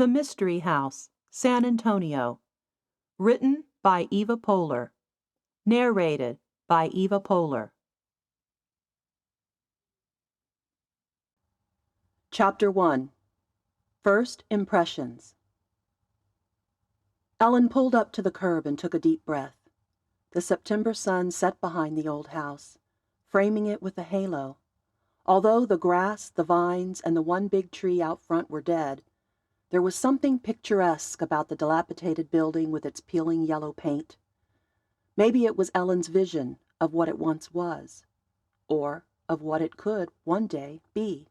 The Mystery House, San Antonio. Written by Eva Pohler. Narrated by Eva Pohler. Chapter 1. First Impressions. Ellen pulled up to the curb and took a deep breath. The September sun set behind the old house, framing it with a halo. Although the grass, the vines, and the one big tree out front were dead, there was something picturesque about the dilapidated building with its peeling yellow paint. Maybe it was Ellen's vision of what it once was, or of what it could one day be.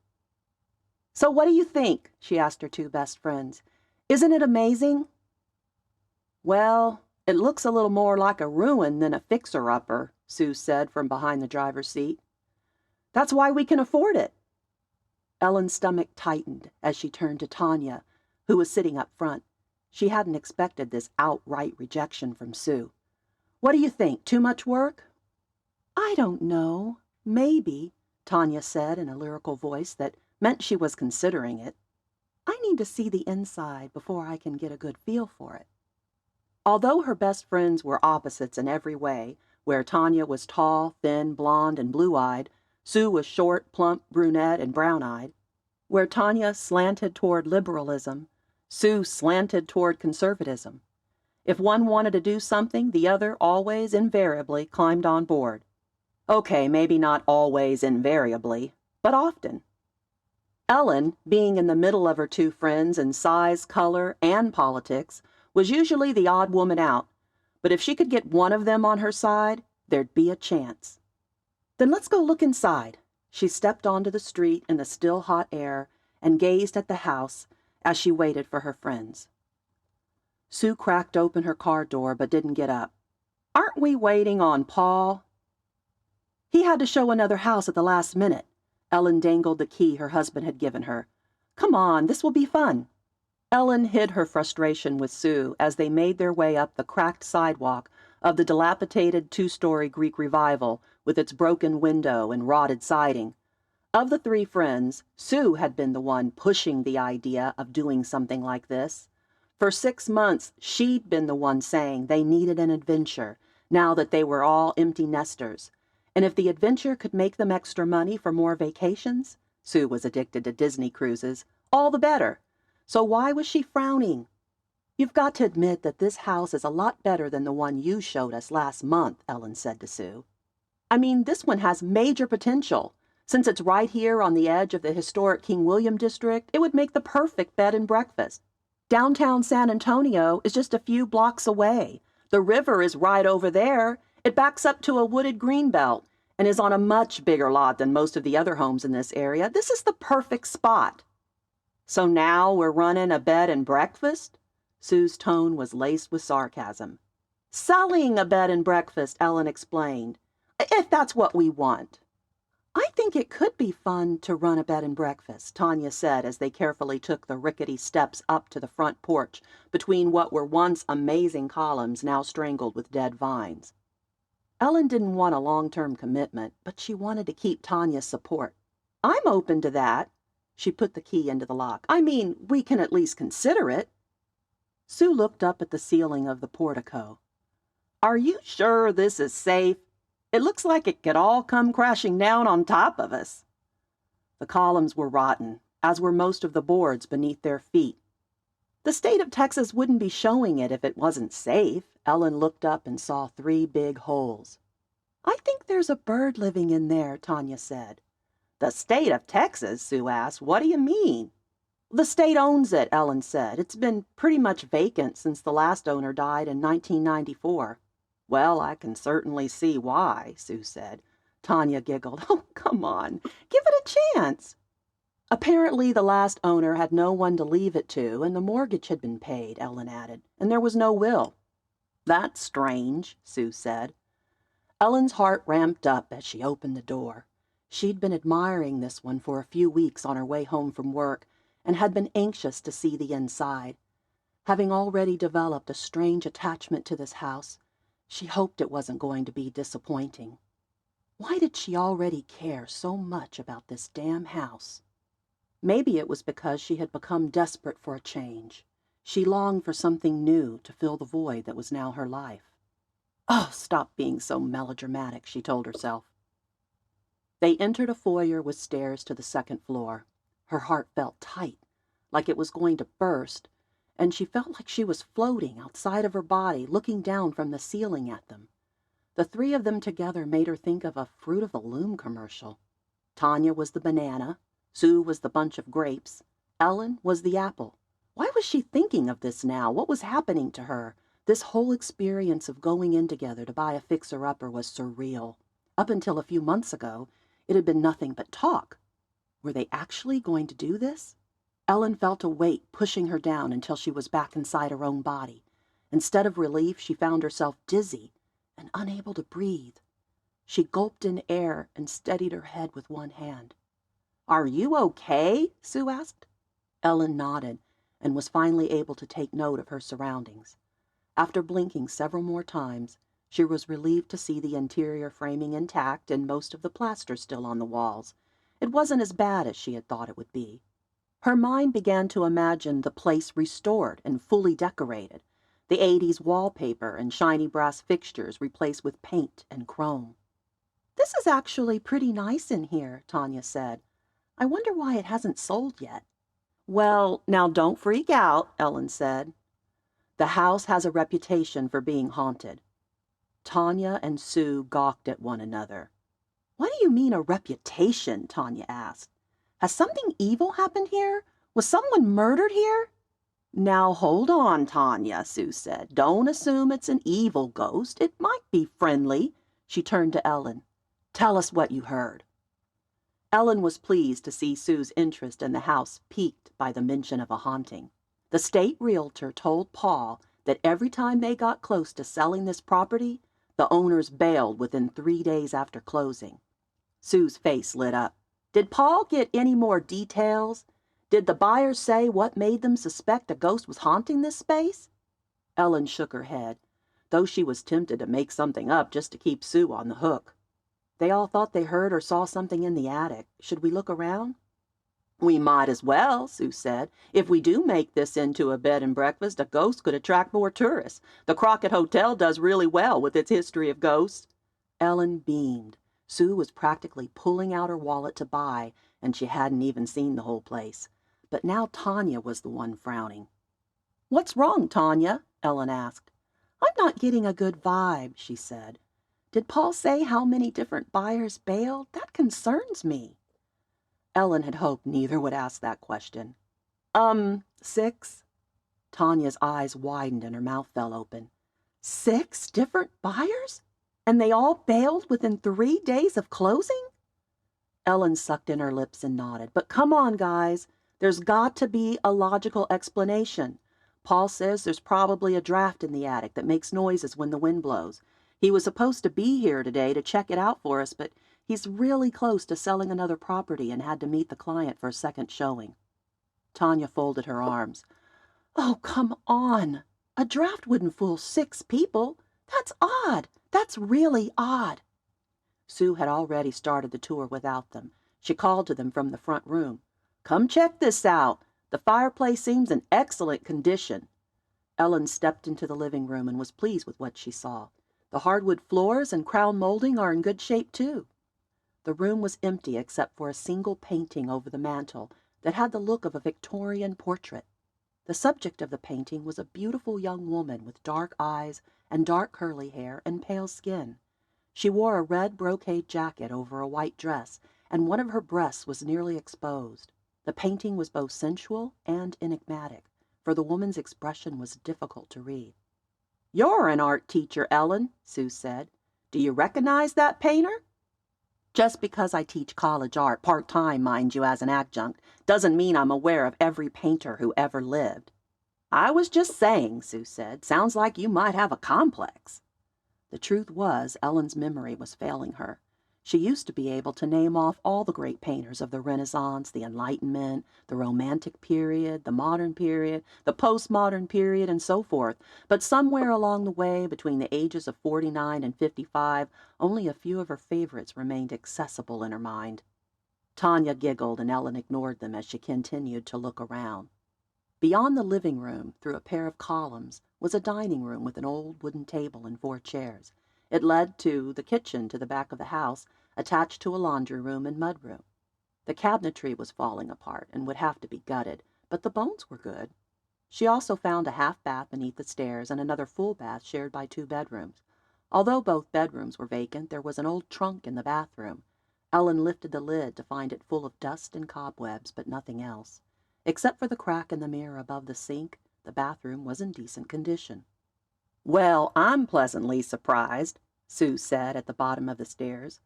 "So what do you think?" she asked her two best friends. "Isn't it amazing?" "Well, it looks a little more like a ruin than a fixer-upper," Sue said from behind the driver's seat. "That's why we can afford it." Ellen's stomach tightened as she turned to Tanya, who was sitting up front. She hadn't expected this outright rejection from Sue. "What do you think? Too much work?" "I don't know. Maybe," Tanya said in a lyrical voice that meant she was considering it. "I need to see the inside before I can get a good feel for it." Although her best friends were opposites in every way, where Tanya was tall, thin, blonde, and blue-eyed, Sue was short, plump, brunette, and brown-eyed. Where Tanya slanted toward liberalism, Sue slanted toward conservatism. If one wanted to do something, the other always, invariably, climbed on board. Okay, maybe not always, invariably, but often. Ellen, being in the middle of her two friends in size, color, and politics, was usually the odd woman out, but if she could get one of them on her side, there'd be a chance. "Then let's go look inside." She stepped onto the street in the still hot air and gazed at the house as she waited for her friends. Sue cracked open her car door but didn't get up. "Aren't we waiting on Paul?" "He had to show another house at the last minute." Ellen dangled the key her husband had given her. "Come on, this will be fun." Ellen hid her frustration with Sue as they made their way up the cracked sidewalk of the dilapidated two-story Greek Revival with its broken window and rotted siding. Of the three friends, Sue had been the one pushing the idea of doing something like this. For 6 months, she'd been the one saying they needed an adventure, now that they were all empty nesters. And if the adventure could make them extra money for more vacations, Sue was addicted to Disney cruises, all the better. So why was she frowning? "You've got to admit that this house is a lot better than the one you showed us last month," Ellen said to Sue. "I mean, this one has major potential. Since it's right here on the edge of the historic King William district, it would make the perfect bed and breakfast. Downtown San Antonio is just a few blocks away. The river is right over there. It backs up to a wooded greenbelt and is on a much bigger lot than most of the other homes in this area. This is the perfect spot." "So now we're running a bed and breakfast?" Sue's tone was laced with sarcasm. "Selling a bed and breakfast," Ellen explained, "if that's what we want." "I think it could be fun to run a bed and breakfast," Tanya said as they carefully took the rickety steps up to the front porch between what were once amazing columns now strangled with dead vines. Ellen didn't want a long-term commitment, but she wanted to keep Tanya's support. "I'm open to that." She put the key into the lock. "I mean, we can at least consider it." Sue looked up at the ceiling of the portico. "Are you sure this is safe? It looks like it could all come crashing down on top of us." The columns were rotten, as were most of the boards beneath their feet. "The state of Texas wouldn't be showing it if it wasn't safe." Ellen looked up and saw 3 big holes. "I think there's a bird living in there," Tanya said. "The state of Texas?" Sue asked. "What do you mean?" "The state owns it," Ellen said. "It's been pretty much vacant since the last owner died in 1994. "Well, I can certainly see why," Sue said. Tanya giggled. "Oh, come on. Give it a chance." "Apparently the last owner had no one to leave it to, and the mortgage had been paid," Ellen added, "and there was no will." "That's strange," Sue said. Ellen's heart ramped up as she opened the door. She'd been admiring this one for a few weeks on her way home from work, and had been anxious to see the inside. Having already developed a strange attachment to this house, she hoped it wasn't going to be disappointing. Why did she already care so much about this damn house? Maybe it was because she had become desperate for a change. She longed for something new to fill the void that was now her life. "Oh, stop being so melodramatic," she told herself. They entered a foyer with stairs to the second floor. Her heart felt tight, like it was going to burst, and she felt like she was floating outside of her body, looking down from the ceiling at them. The three of them together made her think of a Fruit of the Loom commercial. Tanya was the banana, Sue was the bunch of grapes, Ellen was the apple. Why was she thinking of this now? What was happening to her? This whole experience of going in together to buy a fixer-upper was surreal. Up until a few months ago, it had been nothing but talk. Were they actually going to do this? Ellen felt a weight pushing her down until she was back inside her own body. Instead of relief, she found herself dizzy and unable to breathe. She gulped in air and steadied her head with one hand. "Are you okay?" Sue asked. Ellen nodded and was finally able to take note of her surroundings. After blinking several more times, she was relieved to see the interior framing intact and most of the plaster still on the walls. It wasn't as bad as she had thought it would be. Her mind began to imagine the place restored and fully decorated, the 80s wallpaper and shiny brass fixtures replaced with paint and chrome. "This is actually pretty nice in here," Tanya said. "I wonder why it hasn't sold yet." "Well, now don't freak out," Ellen said. "The house has a reputation for being haunted." Tanya and Sue gawked at one another. "What do you mean a reputation?" Tanya asked. "Has something evil happened here? Was someone murdered here?" "Now hold on, Tanya," Sue said. "Don't assume it's an evil ghost. It might be friendly." She turned to Ellen. "Tell us what you heard." Ellen was pleased to see Sue's interest in the house piqued by the mention of a haunting. The state realtor told Paul that every time they got close to selling this property, the owners bailed within 3 days after closing. Sue's face lit up. "Did Paul get any more details? Did the buyers say what made them suspect a ghost was haunting this space?" Ellen shook her head, though she was tempted to make something up just to keep Sue on the hook. "They all thought they heard or saw something in the attic. Should we look around?" "We might as well," Sue said. "If we do make this into a bed and breakfast, a ghost could attract more tourists. The Crockett Hotel does really well with its history of ghosts." Ellen beamed. Sue was practically pulling out her wallet to buy, and she hadn't even seen the whole place. But now Tanya was the one frowning. "What's wrong, Tanya?" Ellen asked. "I'm not getting a good vibe," she said. "Did Paul say how many different buyers bailed? That concerns me." Ellen had hoped neither would ask that question. 6? Tanya's eyes widened and her mouth fell open. 6 different buyers? And they all bailed within 3 days of closing?" Ellen sucked in her lips and nodded. "But come on, guys. There's got to be a logical explanation. Paul says there's probably a draft in the attic that makes noises when the wind blows. He was supposed to be here today to check it out for us, but he's really close to selling another property and had to meet the client for a second showing." Tanya folded her arms. "Oh, come on. A draft wouldn't fool 6 people. That's odd. That's really odd." Sue had already started the tour without them. She called to them from the front room. "Come check this out. The fireplace seems in excellent condition." Ellen stepped into the living room and was pleased with what she saw. The hardwood floors and crown molding are in good shape, too. The room was empty except for a single painting over the mantel that had the look of a Victorian portrait. The subject of the painting was a beautiful young woman with dark eyes and dark curly hair and pale skin. She wore a red brocade jacket over a white dress, and one of her breasts was nearly exposed. The painting was both sensual and enigmatic, for the woman's expression was difficult to read. "You're an art teacher, Ellen," Sue said. "Do you recognize that painter?" "Just because I teach college art, part-time, mind you, as an adjunct, doesn't mean I'm aware of every painter who ever lived." "I was just saying," Sue said. "Sounds like you might have a complex." The truth was, Ellen's memory was failing her. She used to be able to name off all the great painters of the Renaissance, the Enlightenment, the Romantic period, the Modern period, the Postmodern period, and so forth, but somewhere along the way, between the ages of 49 and 55, only a few of her favorites remained accessible in her mind. Tanya giggled and Ellen ignored them as she continued to look around. Beyond the living room, through a pair of columns, was a dining room with an old wooden table and 4 chairs. It led to the kitchen to the back of the house, attached to a laundry room and mud room. The cabinetry was falling apart and would have to be gutted, but the bones were good. She also found a half bath beneath the stairs and another full bath shared by 2 bedrooms. Although both bedrooms were vacant, there was an old trunk in the bathroom. Ellen lifted the lid to find it full of dust and cobwebs, but nothing else. Except for the crack in the mirror above the sink, the bathroom was in decent condition. "Well, I'm pleasantly surprised," Sue said at the bottom of the stairs.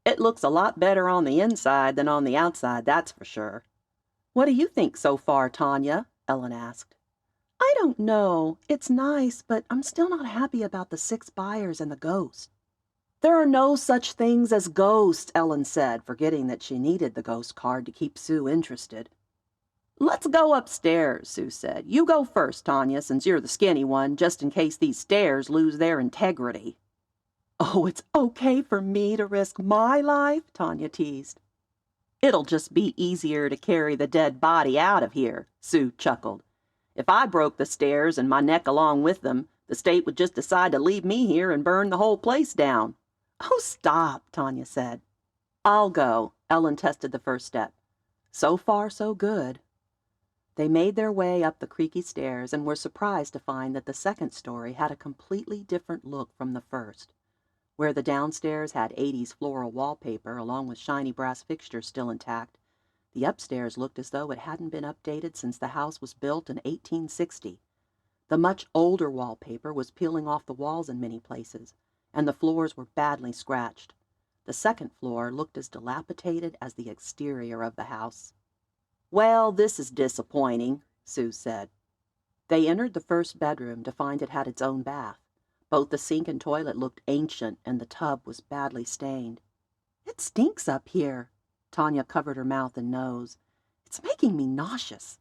"It looks a lot better on the inside than on the outside, that's for sure." "What do you think so far, Tanya?" Ellen asked. "I don't know. It's nice, but I'm still not happy about the 6 buyers and the ghost." "There are no such things as ghosts," Ellen said, forgetting that she needed the ghost card to keep Sue interested. "Let's go upstairs," Sue said. "You go first, Tanya, since you're the skinny one, just in case these stairs lose their integrity." "Oh, it's okay for me to risk my life?" Tanya teased. "It'll just be easier to carry the dead body out of here," Sue chuckled. "If I broke the stairs and my neck along with them, the state would just decide to leave me here and burn the whole place down." "Oh, stop," Tanya said. "I'll go." Ellen tested the first step. So far, so good. They made their way up the creaky stairs and were surprised to find that the second story had a completely different look from the first. Where the downstairs had 80s floral wallpaper along with shiny brass fixtures still intact, the upstairs looked as though it hadn't been updated since the house was built in 1860. The much older wallpaper was peeling off the walls in many places, and the floors were badly scratched. The second floor looked as dilapidated as the exterior of the house. "Well, this is disappointing," Sue said. They entered the first bedroom to find it had its own bath. Both the sink and toilet looked ancient, and the tub was badly stained. "It stinks up here." Tanya covered her mouth and nose. "It's making me nauseous."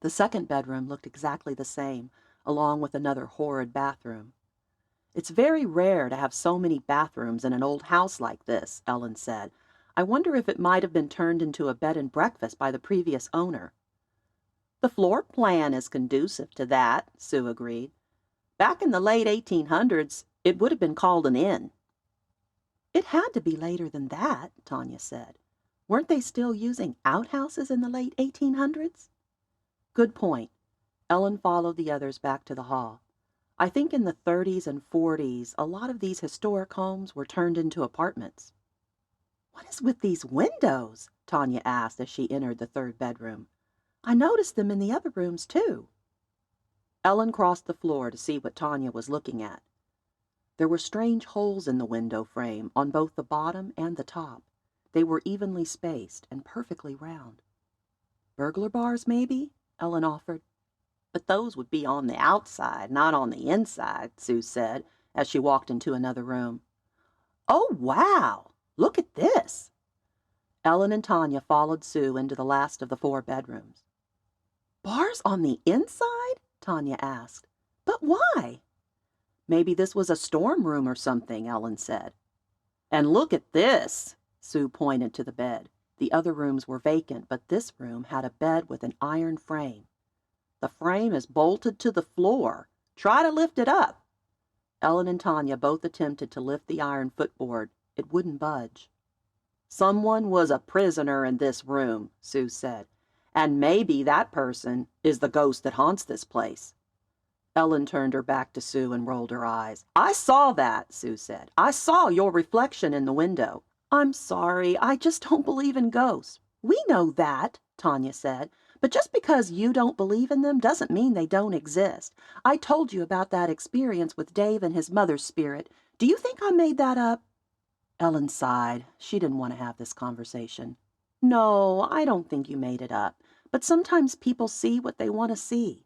The second bedroom looked exactly the same, along with another horrid bathroom. "It's very rare to have so many bathrooms in an old house like this," Ellen said. "I wonder if it might have been turned into a bed and breakfast by the previous owner." "The floor plan is conducive to that," Sue agreed. "Back in the late 1800s, it would have been called an inn." "It had to be later than that," Tanya said. "Weren't they still using outhouses in the late 1800s?" "Good point." Ellen followed the others back to the hall. "I think in the 30s and 40s, a lot of these historic homes were turned into apartments." "What is with these windows?" Tanya asked as she entered the third bedroom. "I noticed them in the other rooms, too." Ellen crossed the floor to see what Tanya was looking at. There were strange holes in the window frame on both the bottom and the top. They were evenly spaced and perfectly round. "Burglar bars, maybe?" Ellen offered. "But those would be on the outside, not on the inside," Sue said, as she walked into another room. "Oh, wow! Look at this!" Ellen and Tanya followed Sue into the last of the 4 bedrooms. "Bars on the inside?" Tanya asked. "But why?" "Maybe this was a storm room or something," Ellen said. "And look at this!" Sue pointed to the bed. The other rooms were vacant, but this room had a bed with an iron frame. "The frame is bolted to the floor. Try to lift it up." Ellen and Tanya both attempted to lift the iron footboard. It wouldn't budge. "Someone was a prisoner in this room," Sue said. "And maybe that person is the ghost that haunts this place." Ellen turned her back to Sue and rolled her eyes. "I saw that," Sue said. "I saw your reflection in the window." "I'm sorry, I just don't believe in ghosts." "We know that," Tanya said. "But just because you don't believe in them doesn't mean they don't exist. I told you about that experience with Dave and his mother's spirit. Do you think I made that up?" Ellen sighed. She didn't want to have this conversation. "No, I don't think you made it up. But sometimes people see what they want to see."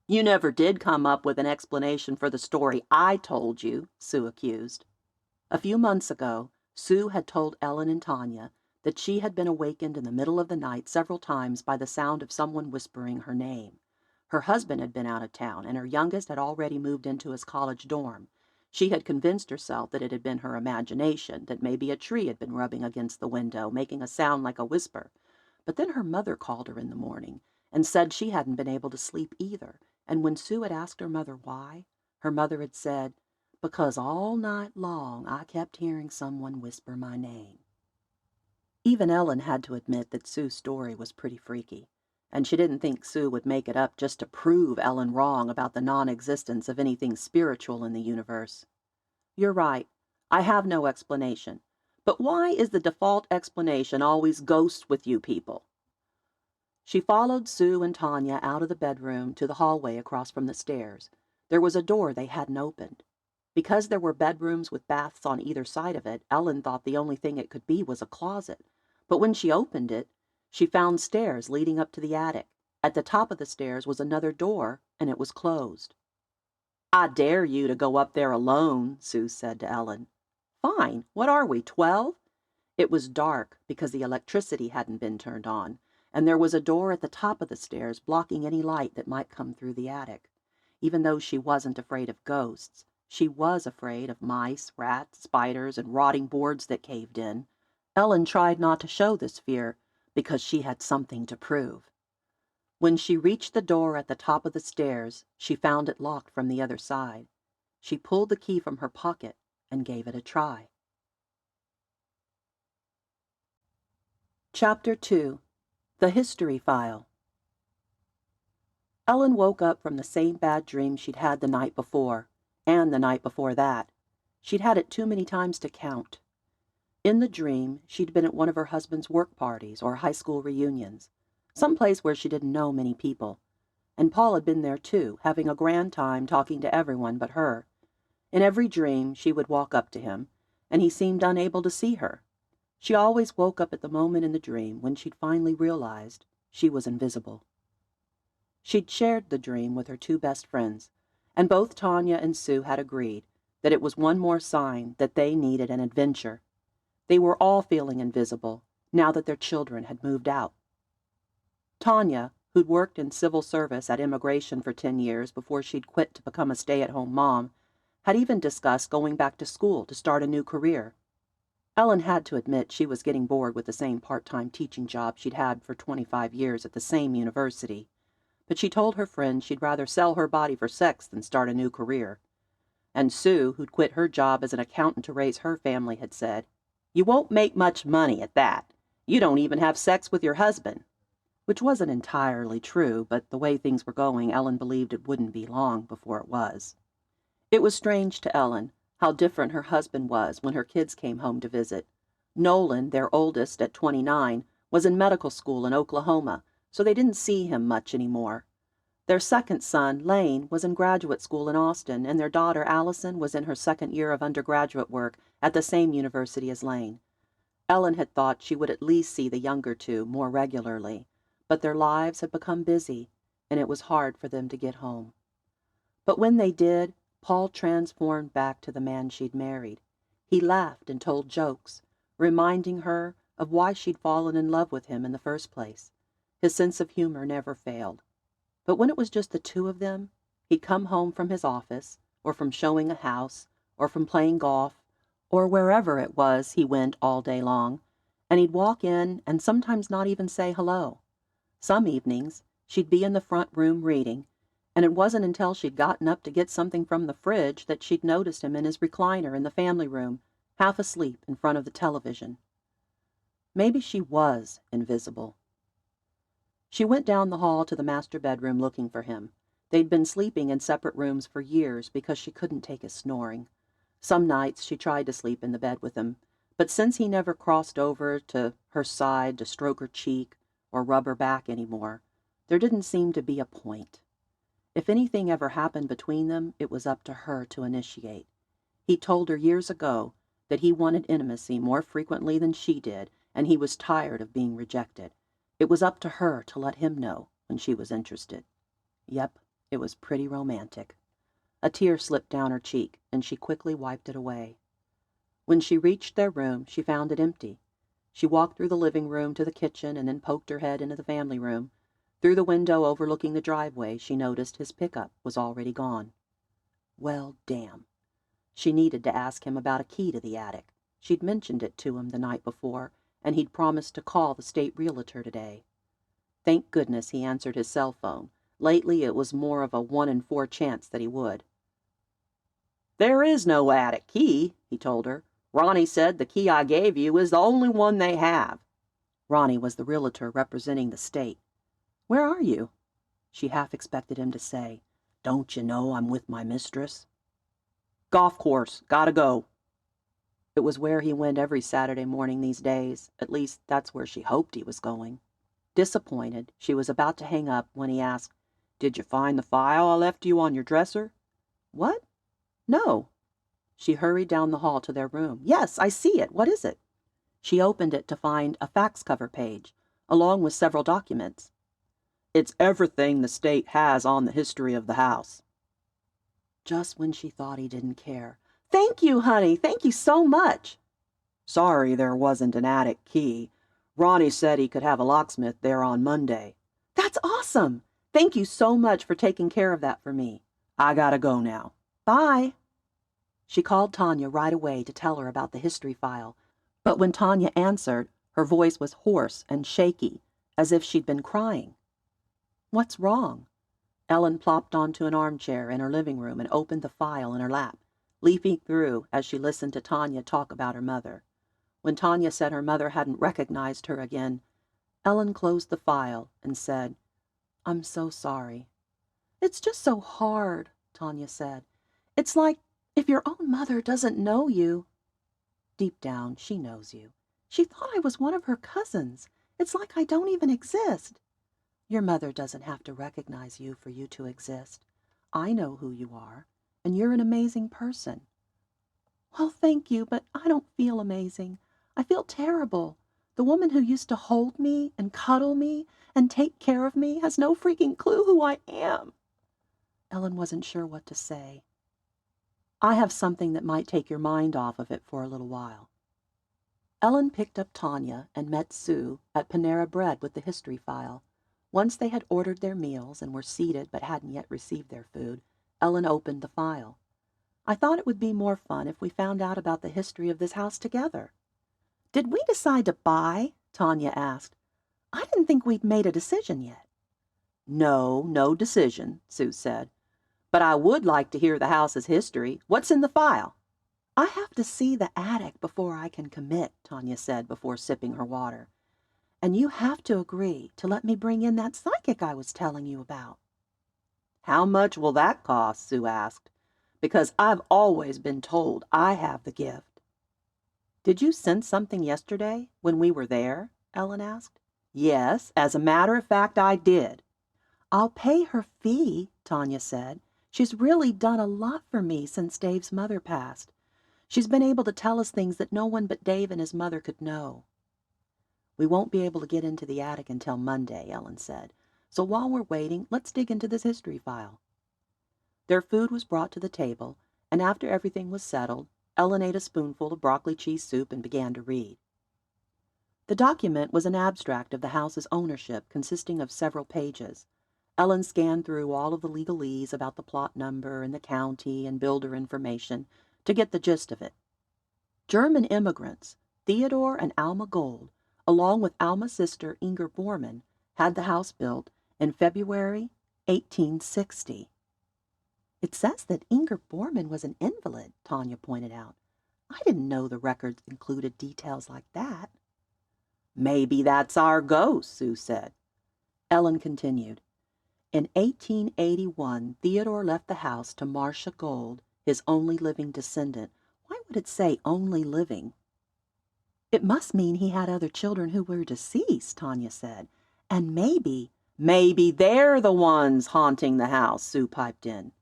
"You never did come up with an explanation for the story I told you," Sue accused. A few months ago, Sue had told Ellen and Tanya that she had been awakened in the middle of the night several times by the sound of someone whispering her name. Her husband had been out of town, and her youngest had already moved into his college dorm. She had convinced herself that it had been her imagination, that maybe a tree had been rubbing against the window, making a sound like a whisper. But then her mother called her in the morning and said she hadn't been able to sleep either, and when Sue had asked her mother why, her mother had said, "Because all night long I kept hearing someone whisper my name." Even Ellen had to admit that Sue's story was pretty freaky, and she didn't think Sue would make it up just to prove Ellen wrong about the non-existence of anything spiritual in the universe. "You're right. I have no explanation. But why is the default explanation always ghosts with you people?" She followed Sue and Tanya out of the bedroom to the hallway across from the stairs. There was a door they hadn't opened. Because there were bedrooms with baths on either side of it, Ellen thought the only thing it could be was a closet. But when she opened it, she found stairs leading up to the attic. At the top of the stairs was another door, and it was closed. "I dare you to go up there alone," Sue said to Ellen. "Fine. What are we, 12?" It was dark because the electricity hadn't been turned on, and there was a door at the top of the stairs blocking any light that might come through the attic. Even though she wasn't afraid of ghosts, she was afraid of mice, rats, spiders, and rotting boards that caved in. Ellen tried not to show this fear because she had something to prove. When she reached the door at the top of the stairs, she found it locked from the other side. She pulled the key from her pocket and gave it a try. Chapter 2. The History File. Ellen woke up from the same bad dream she'd had the night before, and the night before that. She'd had it too many times to count. In the dream, she'd been at one of her husband's work parties or high school reunions, some place where she didn't know many people. And Paul had been there too, having a grand time talking to everyone but her. In every dream, she would walk up to him, and he seemed unable to see her. She always woke up at the moment in the dream when she'd finally realized she was invisible. She'd shared the dream with her two best friends, and both Tanya and Sue had agreed that it was one more sign that they needed an adventure. They were all feeling invisible now that their children had moved out. Tanya, who'd worked in civil service at immigration for 10 years before she'd quit to become a stay-at-home mom, had even discussed going back to school to start a new career. Ellen had to admit she was getting bored with the same part-time teaching job she'd had for 25 years at the same university, but she told her friend she'd rather sell her body for sex than start a new career. And Sue, who'd quit her job as an accountant to raise her family, had said, "You won't make much money at that. You don't even have sex with your husband." Which wasn't entirely true, but the way things were going, Ellen believed it wouldn't be long before it was. It was strange to Ellen how different her husband was when her kids came home to visit. Nolan, their oldest at 29, was in medical school in Oklahoma, so they didn't see him much anymore. Their second son, Lane, was in graduate school in Austin, and their daughter, Allison, was in her second year of undergraduate work at the same university as Lane. Ellen had thought she would at least see the younger two more regularly, but their lives had become busy, and it was hard for them to get home. But when they did, Paul transformed back to the man she'd married. He laughed and told jokes, reminding her of why she'd fallen in love with him in the first place. His sense of humor never failed. But when it was just the two of them, he'd come home from his office, or from showing a house, or from playing golf, or wherever it was he went all day long, and he'd walk in and sometimes not even say hello. Some evenings, she'd be in the front room reading, and it wasn't until she'd gotten up to get something from the fridge that she'd noticed him in his recliner in the family room, half asleep in front of the television. Maybe she was invisible. She went down the hall to the master bedroom looking for him. They'd been sleeping in separate rooms for years because she couldn't take his snoring. Some nights she tried to sleep in the bed with him, but since he never crossed over to her side to stroke her cheek or rub her back anymore, there didn't seem to be a point. If anything ever happened between them, it was up to her to initiate. He told her years ago that he wanted intimacy more frequently than she did, and he was tired of being rejected. It was up to her to let him know when she was interested. Yep, it was pretty romantic. A tear slipped down her cheek, and she quickly wiped it away. When she reached their room, she found it empty. She walked through the living room to the kitchen and then poked her head into the family room. Through the window overlooking the driveway, she noticed his pickup was already gone. Well, damn. She needed to ask him about a key to the attic. She'd mentioned it to him the night before, and he'd promised to call the state realtor today. Thank goodness he answered his cell phone. Lately it was more of a 1 in 4 chance that he would. "There is no attic key," he told her. "Ronnie said the key I gave you is the only one they have." Ronnie was the realtor representing the state. "Where are you?" She half expected him to say, "Don't you know I'm with my mistress?" "Golf course. Gotta go." It was where he went every Saturday morning these days. At least, that's where she hoped he was going. Disappointed, she was about to hang up when he asked, "Did you find the file I left you on your dresser?" "What? No." She hurried down the hall to their room. "Yes, I see it. What is it?" She opened it to find a fax cover page, along with several documents. "It's everything the state has on the history of the house." Just when she thought he didn't care. "Thank you, honey. Thank you so much." "Sorry there wasn't an attic key. Ronnie said he could have a locksmith there on Monday." "That's awesome. Thank you so much for taking care of that for me. I gotta go now." Bye." She called Tanya right away to tell her about the history file, but when Tanya answered, her voice was hoarse and shaky, as if she'd been crying. "What's wrong?" Ellen plopped onto an armchair in her living room and opened the file in her lap, leafing through as she listened to Tanya talk about her mother. When Tanya said her mother hadn't recognized her again, Ellen closed the file and said, "I'm so sorry." "It's just so hard," Tanya said. "It's like if your own mother doesn't know you." "Deep down, she knows you." "She thought I was one of her cousins. It's like I don't even exist." "Your mother doesn't have to recognize you for you to exist. I know who you are, and you're an amazing person." "Well, thank you, but I don't feel amazing. I feel terrible. The woman who used to hold me and cuddle me and take care of me has no freaking clue who I am." Ellen wasn't sure what to say. "I have something that might take your mind off of it for a little while." Ellen picked up Tanya and met Sue at Panera Bread with the history file. Once they had ordered their meals and were seated but hadn't yet received their food, Ellen opened the file. "I thought it would be more fun if we found out about the history of this house together." "Did we decide to buy?" Tanya asked. "I didn't think we'd made a decision yet." "No, no decision," Sue said. "But I would like to hear the house's history. What's in the file?" "I have to see the attic before I can commit," Tanya said before sipping her water. "And you have to agree to let me bring in that psychic I was telling you about." "How much will that cost?" Sue asked. "Because I've always been told I have the gift." "Did you sense something yesterday when we were there?" Ellen asked. "Yes, as a matter of fact, I did." "I'll pay her fee," Tanya said. "She's really done a lot for me since Dave's mother passed. She's been able to tell us things that no one but Dave and his mother could know." "We won't be able to get into the attic until Monday," Ellen said. "So while we're waiting, let's dig into this history file." Their food was brought to the table, and after everything was settled, Ellen ate a spoonful of broccoli cheese soup and began to read. The document was an abstract of the house's ownership consisting of several pages. Ellen scanned through all of the legalese about the plot number and the county and builder information to get the gist of it. German immigrants, Theodore and Alma Gold, along with Alma's sister Inger Bormann, had the house built in February 1860. "It says that Inger Bormann was an invalid," Tanya pointed out. "I didn't know the records included details like that." "Maybe that's our ghost," Sue said. Ellen continued. "In 1881, Theodore left the house to Marcia Gold, his only living descendant." Why would it say only living? "It must mean he had other children who were deceased," Tanya said. "And maybe—" "Maybe they're the ones haunting the house," Sue piped in.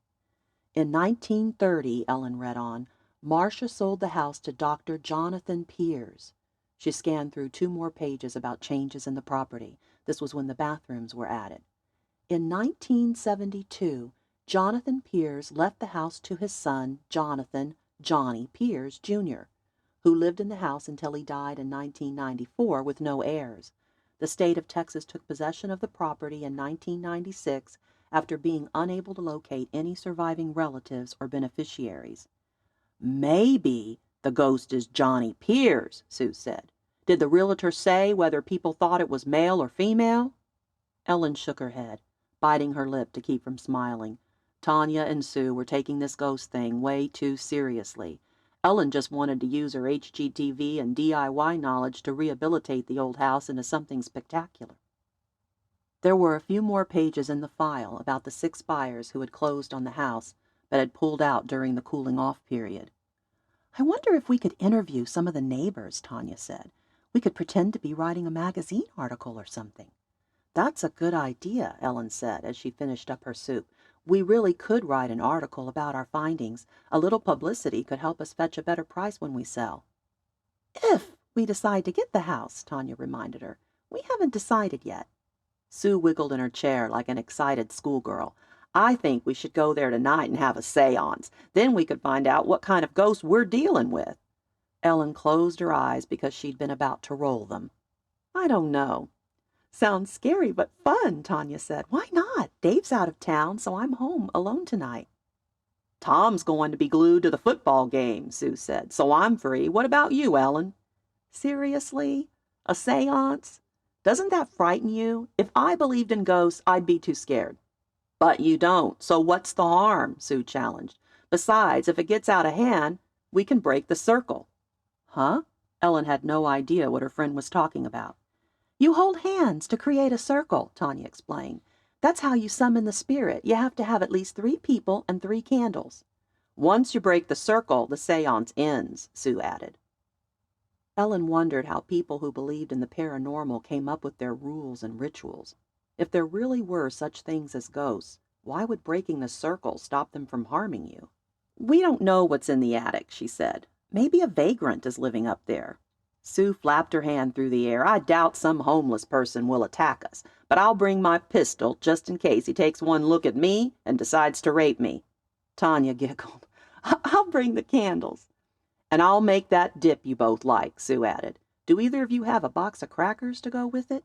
"In 1930, Ellen read on, Marcia sold the house to Dr. Jonathan Piers." She scanned through 2 more pages about changes in the property. This was when the bathrooms were added. "In 1972, Jonathan Piers left the house to his son, Johnny Piers, Jr., who lived in the house until he died in 1994 with no heirs. The state of Texas took possession of the property in 1996 after being unable to locate any surviving relatives or beneficiaries. Maybe the ghost is Johnny Piers, Sue said. Did the realtor say whether people thought it was male or female? Ellen shook her head, biting her lip to keep from smiling. Tanya and Sue were taking this ghost thing way too seriously. Ellen just wanted to use her HGTV and DIY knowledge to rehabilitate the old house into something spectacular. There were a few more pages in the file about the 6 buyers who had closed on the house but had pulled out during the cooling-off period. "I wonder if we could interview some of the neighbors," Tanya said. "We could pretend to be writing a magazine article or something." "That's a good idea," Ellen said as she finished up her soup. "We really could write an article about our findings. A little publicity could help us fetch a better price when we sell." "If we decide to get the house," Tanya reminded her. "We haven't decided yet." Sue wiggled in her chair like an excited schoolgirl. "I think we should go there tonight and have a séance. Then we could find out what kind of ghost we're dealing with." Ellen closed her eyes because she'd been about to roll them. "I don't know." "Sounds scary but fun," Tanya said. "Why not? Dave's out of town, so I'm home alone tonight." "Tom's going to be glued to the football game," Sue said, "so I'm free. What about you, Ellen?" "Seriously? A séance? Doesn't that frighten you? If I believed in ghosts, I'd be too scared." "But you don't, so what's the harm?" Sue challenged. "Besides, if it gets out of hand, we can break the circle." "Huh?" Ellen had no idea what her friend was talking about. "You hold hands to create a circle," Tanya explained. "That's how you summon the spirit. You have to have at least 3 people and 3 candles." "Once you break the circle, the séance ends," Sue added. Ellen wondered how people who believed in the paranormal came up with their rules and rituals. If there really were such things as ghosts, why would breaking the circle stop them from harming you? "We don't know what's in the attic," she said. "Maybe a vagrant is living up there." Sue flapped her hand through the air. "I doubt some homeless person will attack us, but I'll bring my pistol just in case he takes one look at me and decides to rape me." Tanya giggled. "I'll bring the candles." "And I'll make that dip you both like," Sue added. "Do either of you have a box of crackers to go with it?"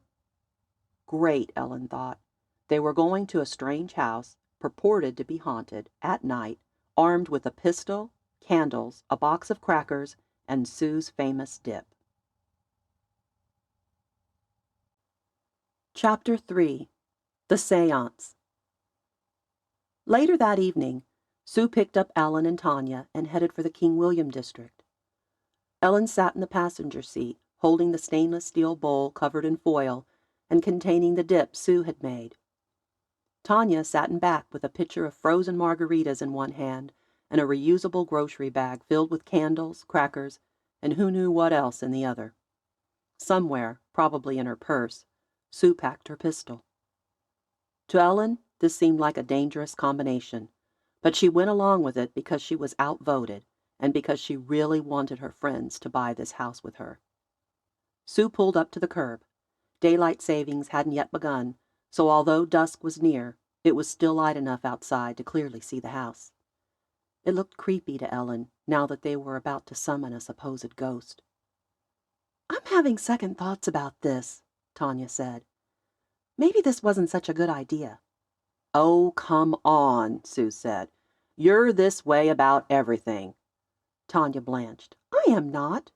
Great, Ellen thought. They were going to a strange house, purported to be haunted, at night, armed with a pistol, candles, a box of crackers, and Sue's famous dip. Chapter 3. The Seance. Later that evening, Sue picked up Ellen and Tanya and headed for the King William district. Ellen sat in the passenger seat, holding the stainless steel bowl covered in foil and containing the dip Sue had made. Tanya sat in back with a pitcher of frozen margaritas in one hand and a reusable grocery bag filled with candles, crackers, and who knew what else in the other. Somewhere, probably in her purse, Sue packed her pistol. To Ellen, this seemed like a dangerous combination, but she went along with it because she was outvoted and because she really wanted her friends to buy this house with her. Sue pulled up to the curb. Daylight savings hadn't yet begun, so although dusk was near, it was still light enough outside to clearly see the house. It looked creepy to Ellen, now that they were about to summon a supposed ghost. "I'm having second thoughts about this," Tanya said. "Maybe this wasn't such a good idea." "Oh, come on," Sue said. "You're this way about everything." Tanya blanched. "I am not."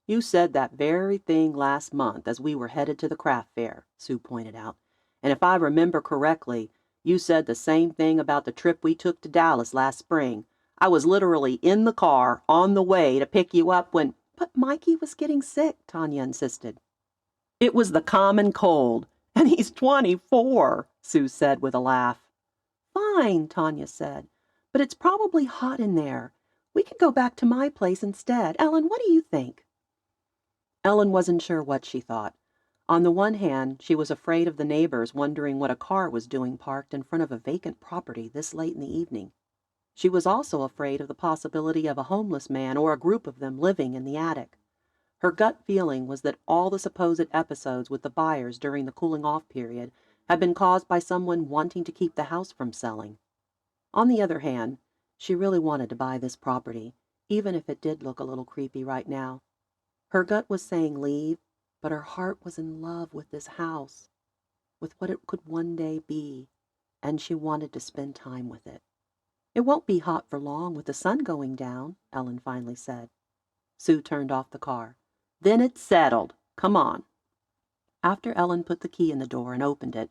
"You said that very thing last month as we were headed to the craft fair," Sue pointed out. "And if I remember correctly, you said the same thing about the trip we took to Dallas last spring. I was literally in the car on the way to pick you up when—" "But Mikey was getting sick," Tanya insisted. "It was the common cold, and he's 24, Sue said with a laugh. "Fine," Tanya said, "but it's probably hot in there. We could go back to my place instead. Ellen, what do you think?" Ellen wasn't sure what she thought. On the one hand, she was afraid of the neighbors wondering what a car was doing parked in front of a vacant property this late in the evening. She was also afraid of the possibility of a homeless man or a group of them living in the attic. Her gut feeling was that all the supposed episodes with the buyers during the cooling-off period had been caused by someone wanting to keep the house from selling. On the other hand, she really wanted to buy this property, even if it did look a little creepy right now. Her gut was saying leave, but her heart was in love with this house, with what it could one day be, and she wanted to spend time with it. It won't be hot for long with the sun going down, Ellen finally said. Sue turned off the car. Then it's settled. Come on. After Ellen put the key in the door and opened it,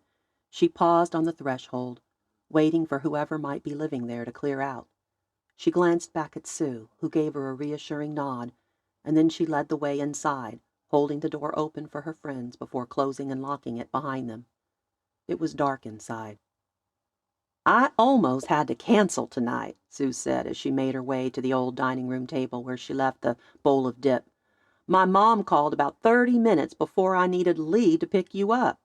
she paused on the threshold, waiting for whoever might be living there to clear out. She glanced back at Sue, who gave her a reassuring nod, and then she led the way inside, holding the door open for her friends before closing and locking it behind them. It was dark inside. I almost had to cancel tonight, Sue said as she made her way to the old dining room table where she left the bowl of dip. My mom called about 30 minutes before I needed leave to pick you up.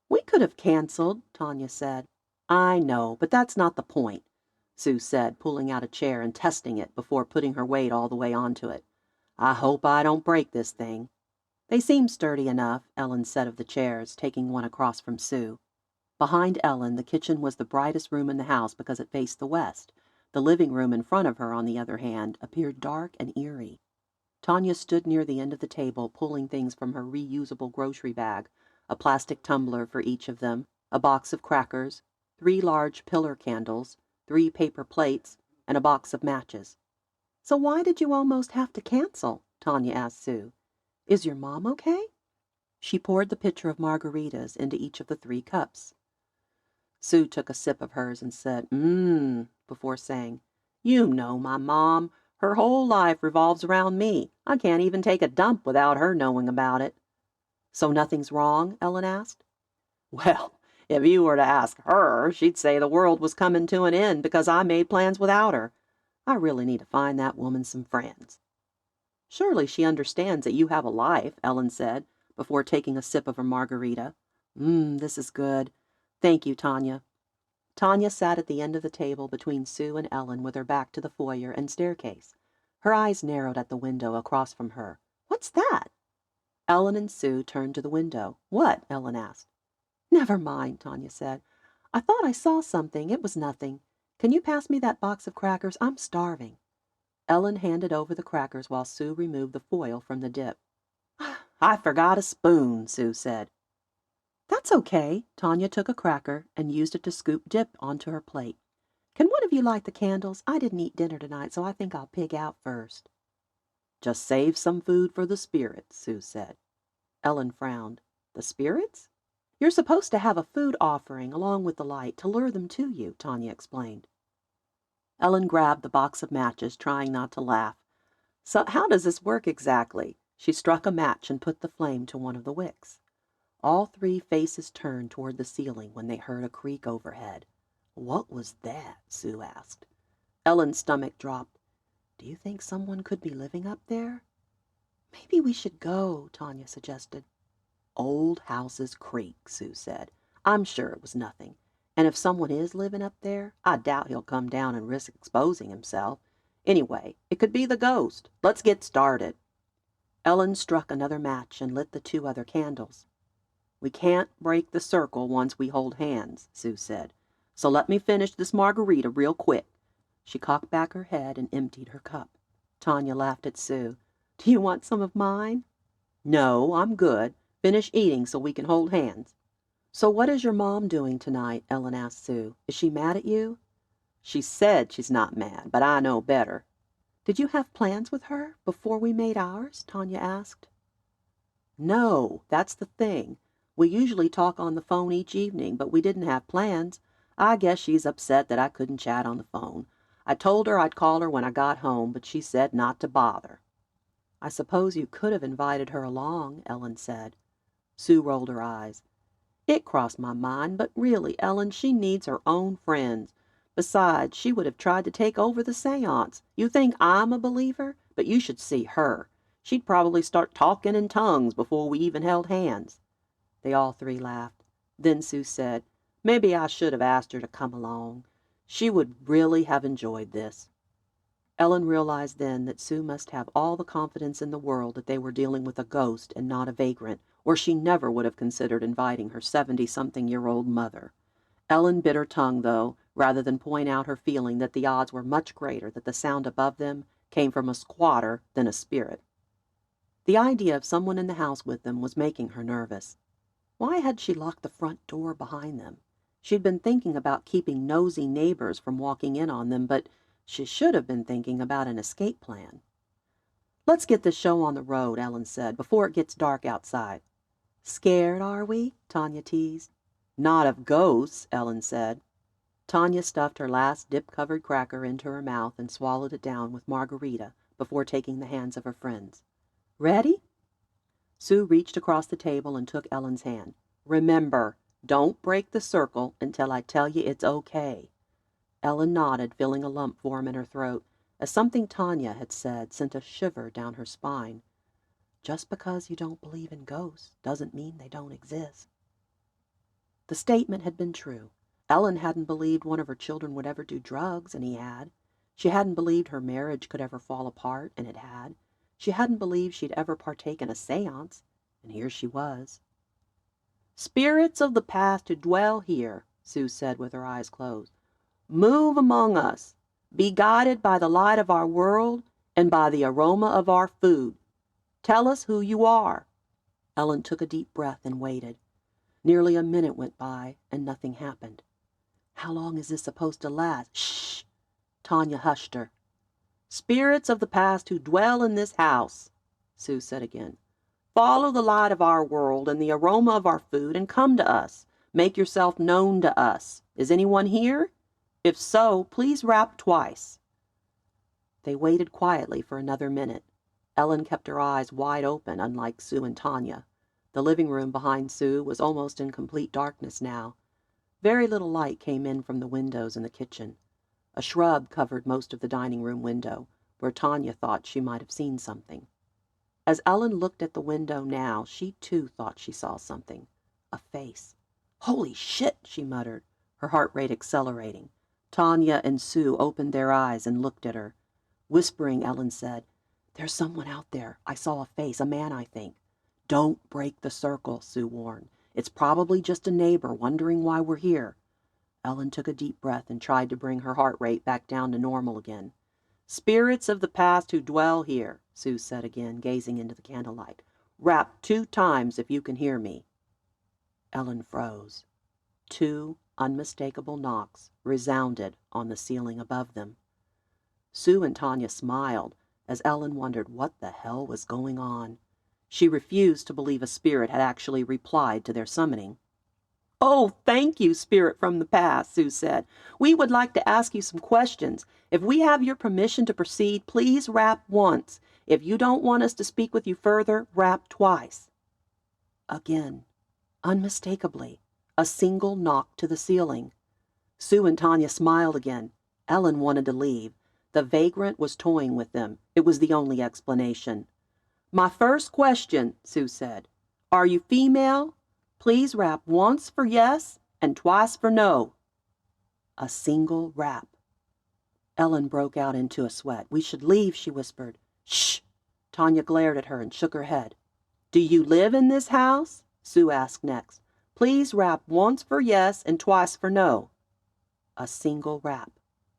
We could have canceled, Tanya said. I know, but that's not the point, Sue said, pulling out a chair and testing it before putting her weight all the way onto it. I hope I don't break this thing. They seem sturdy enough, Ellen said of the chairs, taking one across from Sue. Behind Ellen, the kitchen was the brightest room in the house because it faced the west. The living room in front of her, on the other hand, appeared dark and eerie. Tanya stood near the end of the table, pulling things from her reusable grocery bag, a plastic tumbler for each of them, a box of crackers, 3 large pillar candles, 3 paper plates, and a box of matches. So why did you almost have to cancel? Tanya asked Sue. Is your mom okay? She poured the pitcher of margaritas into each of the 3 cups. Sue took a sip of hers and said, before saying, You know my mom. Her whole life revolves around me. I can't even take a dump without her knowing about it. So nothing's wrong? Ellen asked. Well, if you were to ask her, she'd say the world was coming to an end because I made plans without her. I really need to find that woman some friends. Surely she understands that you have a life, Ellen said, before taking a sip of her margarita. This is good. Thank you, Tanya. Tanya sat at the end of the table between Sue and Ellen with her back to the foyer and staircase. Her eyes narrowed at the window across from her. What's that? Ellen and Sue turned to the window. What? Ellen asked. Never mind, Tanya said. I thought I saw something. It was nothing. Can you pass me that box of crackers? I'm starving. Ellen handed over the crackers while Sue removed the foil from the dip. I forgot a spoon, Sue said. That's okay. Tanya took a cracker and used it to scoop dip onto her plate. Can one of you light the candles? I didn't eat dinner tonight, so I think I'll pig out first. Just save some food for the spirits, Sue said. Ellen frowned. The spirits? You're supposed to have a food offering along with the light to lure them to you, Tanya explained. Ellen grabbed the box of matches, trying not to laugh. So how does this work exactly? She struck a match and put the flame to one of the wicks. All 3 faces turned toward the ceiling when they heard a creak overhead. What was that? Sue asked. Ellen's stomach dropped. Do you think someone could be living up there? Maybe we should go, Tanya suggested. Old houses creak, Sue said. I'm sure it was nothing. And if someone is living up there, I doubt he'll come down and risk exposing himself. Anyway, it could be the ghost. Let's get started. Ellen struck another match and lit the 2 other candles. We can't break the circle once we hold hands, Sue said. So let me finish this margarita real quick. She cocked back her head and emptied her cup. Tanya laughed at Sue. Do you want some of mine? No, I'm good. Finish eating so we can hold hands. So what is your mom doing tonight? Ellen asked Sue. Is she mad at you? She said she's not mad, but I know better. Did you have plans with her before we made ours? Tanya asked. No, that's the thing. We usually talk on the phone each evening, but we didn't have plans. I guess she's upset that I couldn't chat on the phone. I told her I'd call her when I got home, but she said not to bother. I suppose you could have invited her along, Ellen said. Sue rolled her eyes. It crossed my mind, but really, Ellen, she needs her own friends. Besides, she would have tried to take over the seance. You think I'm a believer? But you should see her. She'd probably start talking in tongues before we even held hands. They all 3 laughed. Then Sue said, Maybe I should have asked her to come along. She would really have enjoyed this. Ellen realized then that Sue must have all the confidence in the world that they were dealing with a ghost and not a vagrant, or she never would have considered inviting her 70-something-year-old mother. Ellen bit her tongue, though, rather than point out her feeling that the odds were much greater that the sound above them came from a squatter than a spirit. The idea of someone in the house with them was making her nervous. Why had she locked the front door behind them? She'd been thinking about keeping nosy neighbors from walking in on them, but she should have been thinking about an escape plan. "Let's get this show on the road," Ellen said, "before it gets dark outside." "Scared, are we?" Tanya teased. "Not of ghosts," Ellen said. Tanya stuffed her last dip-covered cracker into her mouth and swallowed it down with margarita before taking the hands of her friends. "Ready?" Sue reached across the table and took Ellen's hand. "Remember, don't break the circle until I tell you it's okay." Ellen nodded, feeling a lump form in her throat, as something Tanya had said sent a shiver down her spine. Just because you don't believe in ghosts doesn't mean they don't exist. The statement had been true. Ellen hadn't believed one of her children would ever do drugs, and he had. She hadn't believed her marriage could ever fall apart, and it had. She hadn't believed she'd ever partake in a seance, and here she was. "Spirits of the past who dwell here," Sue said with her eyes closed, "move among us. Be guided by the light of our world and by the aroma of our food. Tell us who you are." Ellen took a deep breath and waited. Nearly a minute went by, and nothing happened. "How long is this supposed to last?" "Shh!" Tanya hushed her. "Spirits of the past who dwell in this house," Sue said again. "Follow the light of our world and the aroma of our food and come to us. Make yourself known to us. Is anyone here? If so, please rap twice." They waited quietly for another minute. Ellen kept her eyes wide open, unlike Sue and Tanya. The living room behind Sue was almost in complete darkness now. Very little light came in from the windows in the kitchen. A shrub covered most of the dining room window, where Tanya thought she might have seen something. As Ellen looked at the window now, she too thought she saw something. A face. "Holy shit," she muttered, her heart rate accelerating. Tanya and Sue opened their eyes and looked at her. Whispering, Ellen said, "There's someone out there. I saw a face, a man, I think." "Don't break the circle," Sue warned. "It's probably just a neighbor wondering why we're here." Ellen took a deep breath and tried to bring her heart rate back down to normal again. "Spirits of the past who dwell here," Sue said again, gazing into the candlelight. "Rap 2 times if you can hear me." Ellen froze. 2 unmistakable knocks resounded on the ceiling above them. Sue and Tanya smiled as Ellen wondered what the hell was going on. She refused to believe a spirit had actually replied to their summoning. "Oh, thank you, spirit from the past," Sue said. "We would like to ask you some questions. If we have your permission to proceed, please rap once. If you don't want us to speak with you further, rap twice." Again, unmistakably, a single knock to the ceiling. Sue and Tanya smiled again. Ellen wanted to leave. The vagrant was toying with them. It was the only explanation. "My first question," Sue said. "Are you female? Please rap once for yes and twice for no." A single rap. Ellen broke out into a sweat. "We should leave," she whispered. "Shh!" Tanya glared at her and shook her head. "Do you live in this house?" Sue asked next. "Please rap once for yes and twice for no." A single rap,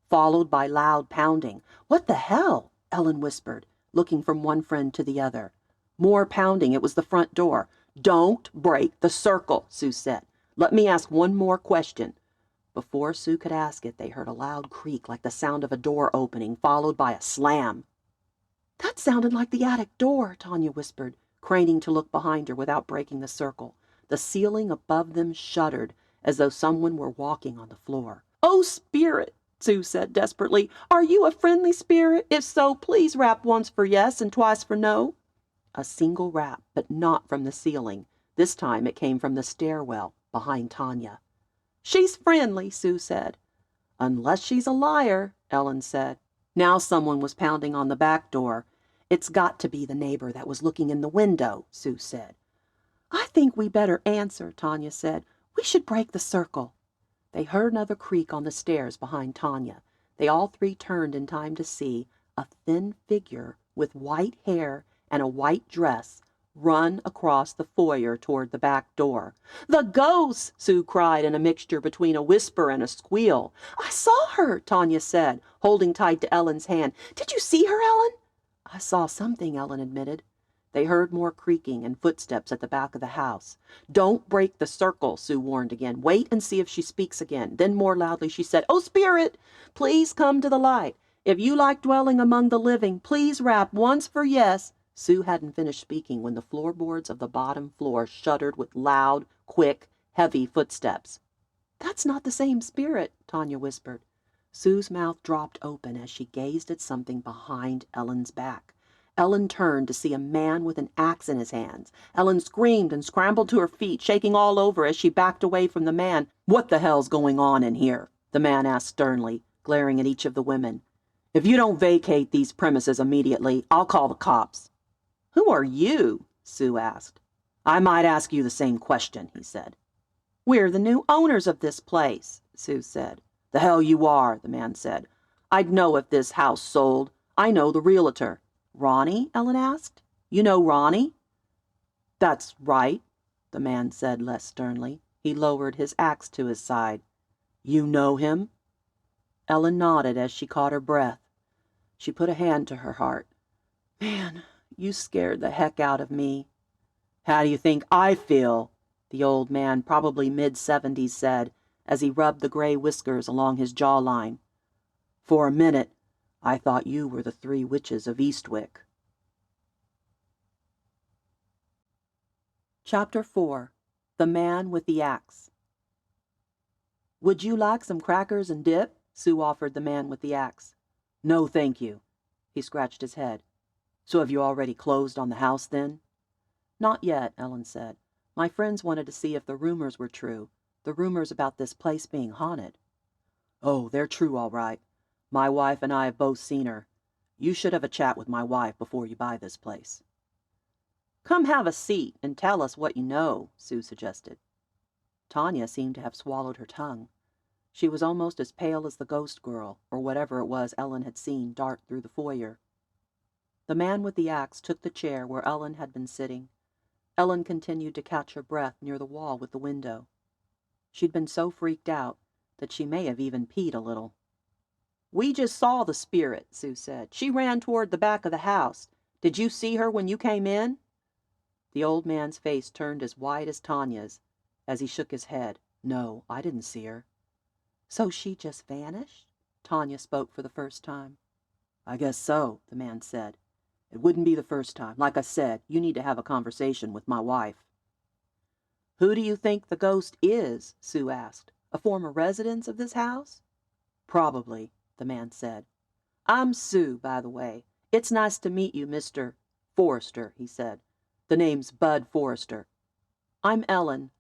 followed by loud pounding. "What the hell?" Ellen whispered, looking from one friend to the other. More pounding. It was the front door. "Don't break the circle," Sue said. "Let me ask one more question." Before Sue could ask it, they heard a loud creak like the sound of a door opening, followed by a slam. "That sounded like the attic door," Tanya whispered, craning to look behind her without breaking the circle. The ceiling above them shuddered, as though someone were walking on the floor. "Oh, spirit," Sue said desperately. "Are you a friendly spirit? If so, please rap once for yes and twice for no." A single rap, but not from the ceiling. This time it came from the stairwell behind Tanya. "She's friendly," Sue said. "Unless she's a liar," Ellen said. Now someone was pounding on the back door. "It's got to be the neighbor that was looking in the window," Sue said. "I think we better answer," Tanya said. "We should break the circle." They heard another creak on the stairs behind Tanya. They all three turned in time to see a thin figure with white hair and a white dress run across the foyer toward the back door. "The ghost!" Sue cried in a mixture between a whisper and a squeal. "I saw her," Tanya said, holding tight to Ellen's hand. "Did you see her, Ellen?" "I saw something," Ellen admitted. They heard more creaking and footsteps at the back of the house. "Don't break the circle," Sue warned again. "Wait and see if she speaks again." Then more loudly she said, "Oh, spirit, please come to the light. If you like dwelling among the living, please rap once for yes." Sue hadn't finished speaking when the floorboards of the bottom floor shuddered with loud, quick, heavy footsteps. "That's not the same spirit," Tanya whispered. Sue's mouth dropped open as she gazed at something behind Ellen's back. Ellen turned to see a man with an axe in his hands. Ellen screamed and scrambled to her feet, shaking all over as she backed away from the man. "What the hell's going on in here?" the man asked sternly, glaring at each of the women. "If you don't vacate these premises immediately, I'll call the cops." "Who are you?" Sue asked. "I might ask you the same question," he said. "We're the new owners of this place," Sue said. "The hell you are," the man said. "I'd know if this house sold. I know the realtor." "Ronnie?" Ellen asked. "You know Ronnie?" "That's right," the man said less sternly. He lowered his axe to his side. "You know him?" Ellen nodded as she caught her breath. She put a hand to her heart. "Man, you scared the heck out of me." "How do you think I feel?" the old man, probably mid-70s, said, as he rubbed the gray whiskers along his jawline. "For a minute, I thought you were the three witches of Eastwick." Chapter 4. The Man with the Axe. "Would you like some crackers and dip?" Sue offered the man with the axe. "No, thank you." He scratched his head. "So have you already closed on the house, then?" "Not yet," Ellen said. "My friends wanted to see if the rumors were true, the rumors about this place being haunted." "Oh, they're true, all right. My wife and I have both seen her. You should have a chat with my wife before you buy this place." "Come have a seat and tell us what you know," Sue suggested. Tanya seemed to have swallowed her tongue. She was almost as pale as the ghost girl, or whatever it was Ellen had seen dart through the foyer. The man with the axe took the chair where Ellen had been sitting. Ellen continued to catch her breath near the wall with the window. She'd been so freaked out that she may have even peed a little. "We just saw the spirit," Sue said. "She ran toward the back of the house. Did you see her when you came in?" The old man's face turned as white as Tanya's as he shook his head. "No, I didn't see her." "So she just vanished?" Tanya spoke for the first time. "I guess so," the man said. "It wouldn't be the first time. Like I said, you need to have a conversation with my wife." "Who do you think the ghost is?" Sue asked. "A former resident of this house?" "Probably," the man said. "I'm Sue, by the way. It's nice to meet you, Mr. Forrester," he said. "The name's Bud Forrester." "I'm Ellen."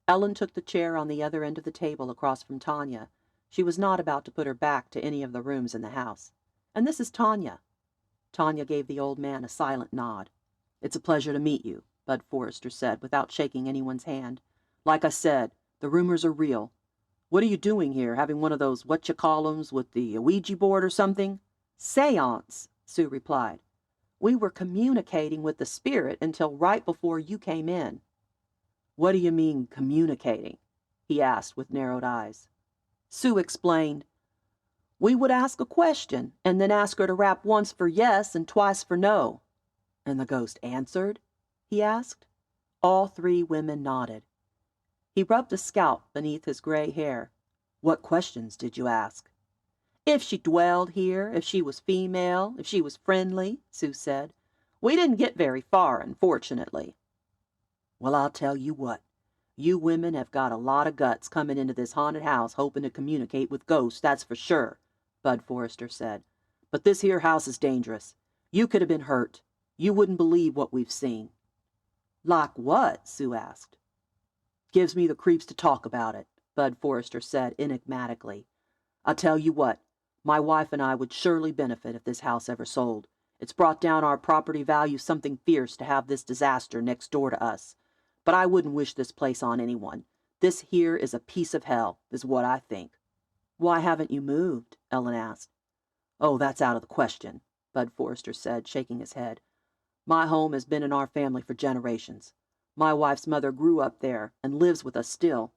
Ellen took the chair on the other end of the table across from Tanya. She was not about to put her back to any of the rooms in the house. "And this is Tanya." Tanya gave the old man a silent nod. "It's a pleasure to meet you," Bud Forrester said, without shaking anyone's hand. "Like I said, the rumors are real. What are you doing here, having one of those whatcha-call-ems with the Ouija board or something?" "Seance," Sue replied. "We were communicating with the spirit until right before you came in." "What do you mean, communicating?" he asked with narrowed eyes. Sue explained. "We would ask a question, and then ask her to rap once for yes and twice for no." "And the ghost answered?" he asked. All three women nodded. He rubbed a scalp beneath his gray hair. "What questions did you ask?" "If she dwelled here, if she was female, if she was friendly," Sue said. "We didn't get very far, unfortunately." "Well, I'll tell you what. You women have got a lot of guts coming into this haunted house hoping to communicate with ghosts, that's for sure," Bud Forrester said. "But this here house is dangerous. You could have been hurt. You wouldn't believe what we've seen." "Like what?" Sue asked. "Gives me the creeps to talk about it," Bud Forrester said enigmatically. "I'll tell you what. My wife and I would surely benefit if this house ever sold. It's brought down our property value something fierce to have this disaster next door to us. But I wouldn't wish this place on anyone. This here is a piece of hell, is what I think." "Why haven't you moved?" Ellen asked. "Oh, that's out of the question," Bud Forrester said, shaking his head. "My home has been in our family for generations. My wife's mother grew up there and lives with us still."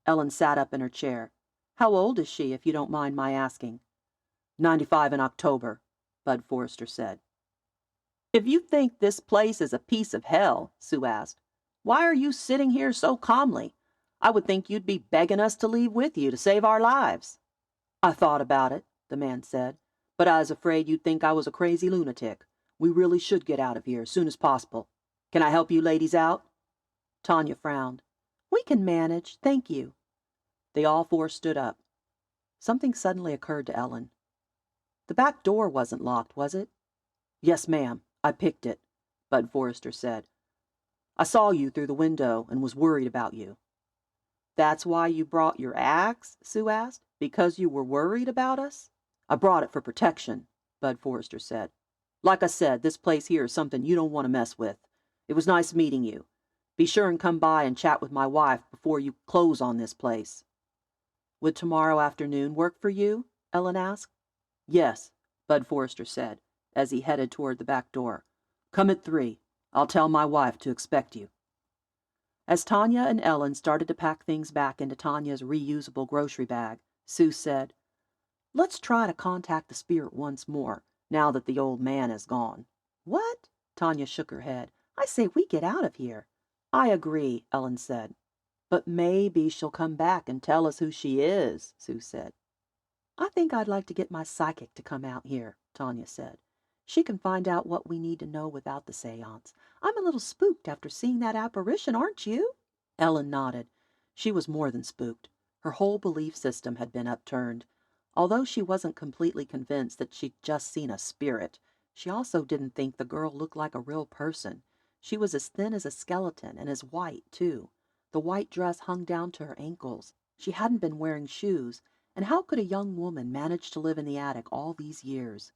Ellen sat up in her chair. "How old is she, if you don't mind my asking?" 95 in October, Bud Forrester said. "If you think this place is a piece of hell," Sue asked, "why are you sitting here so calmly? I would think you'd be begging us to leave with you to save our lives." "I thought about it," the man said, "but I was afraid you'd think I was a crazy lunatic. We really should get out of here as soon as possible. Can I help you ladies out?" Tanya frowned. "We can manage, thank you." They all four stood up. Something suddenly occurred to Ellen. "The back door wasn't locked, was it?" "Yes, ma'am. I picked it," Bud Forrester said. "I saw you through the window and was worried about you." "That's why you brought your axe?" Sue asked. "Because you were worried about us?" "I brought it for protection," Bud Forrester said. "Like I said, this place here is something you don't want to mess with. It was nice meeting you. Be sure and come by and chat with my wife before you close on this place." "Would tomorrow afternoon work for you?" Ellen asked. "Yes," Bud Forrester said, as he headed toward the back door. "Come at 3. I'll tell my wife to expect you." As Tanya and Ellen started to pack things back into Tanya's reusable grocery bag, Sue said, "Let's try to contact the spirit once more, now that the old man is gone." "What?" Tanya shook her head. "I say we get out of here." "I agree," Ellen said. "But maybe she'll come back and tell us who she is," Sue said. "I think I'd like to get my psychic to come out here," Tanya said. "She can find out what we need to know without the seance. I'm a little spooked after seeing that apparition, aren't you?" Ellen nodded. She was more than spooked. Her whole belief system had been upturned. Although she wasn't completely convinced that she'd just seen a spirit, she also didn't think the girl looked like a real person. She was as thin as a skeleton and as white, too. The white dress hung down to her ankles. She hadn't been wearing shoes. And how could a young woman manage to live in the attic all these years?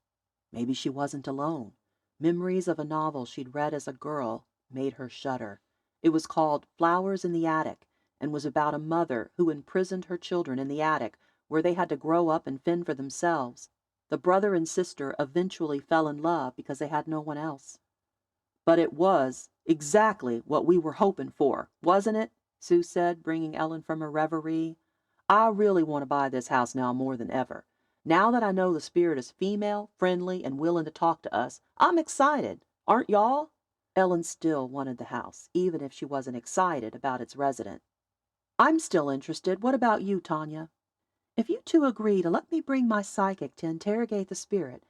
Maybe she wasn't alone. Memories of a novel she'd read as a girl made her shudder. It was called Flowers in the Attic and was about a mother who imprisoned her children in the attic where they had to grow up and fend for themselves. The brother and sister eventually fell in love because they had no one else. "But it was exactly what we were hoping for, wasn't it?" Sue said, bringing Ellen from her reverie. "I really want to buy this house now more than ever. Now that I know the spirit is female, friendly, and willing to talk to us, I'm excited. Aren't y'all?" Ellen still wanted the house, even if she wasn't excited about its resident. "I'm still interested. What about you, Tanya?" "If you two agree to let me bring my psychic to interrogate the spirit,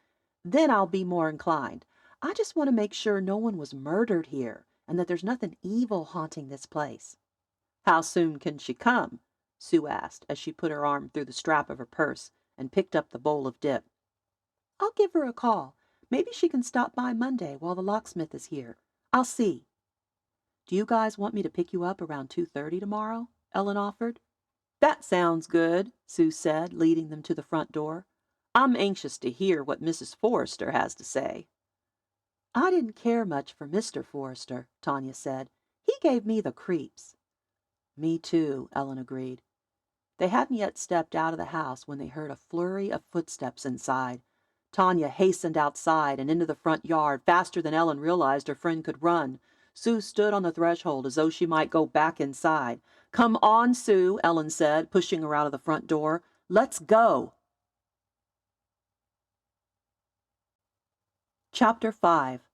then I'll be more inclined. I just want to make sure no one was murdered here and that there's nothing evil haunting this place." "How soon can she come?" Sue asked as she put her arm through the strap of her purse and picked up the bowl of dip. "I'll give her a call. Maybe she can stop by Monday while the locksmith is here. I'll see." "Do you guys want me to pick you up around 2:30 tomorrow?" Ellen offered. "That sounds good," Sue said, leading them to the front door. "I'm anxious to hear what Mrs. Forrester has to say." "I didn't care much for Mr. Forrester," Tanya said. "He gave me the creeps." "Me too," Ellen agreed. They hadn't yet stepped out of the house when they heard a flurry of footsteps inside. Tanya hastened outside and into the front yard faster than Ellen realized her friend could run. Sue stood on the threshold as though she might go back inside. "Come on, Sue," Ellen said, pushing her out of the front door. "Let's go." Chapter 5.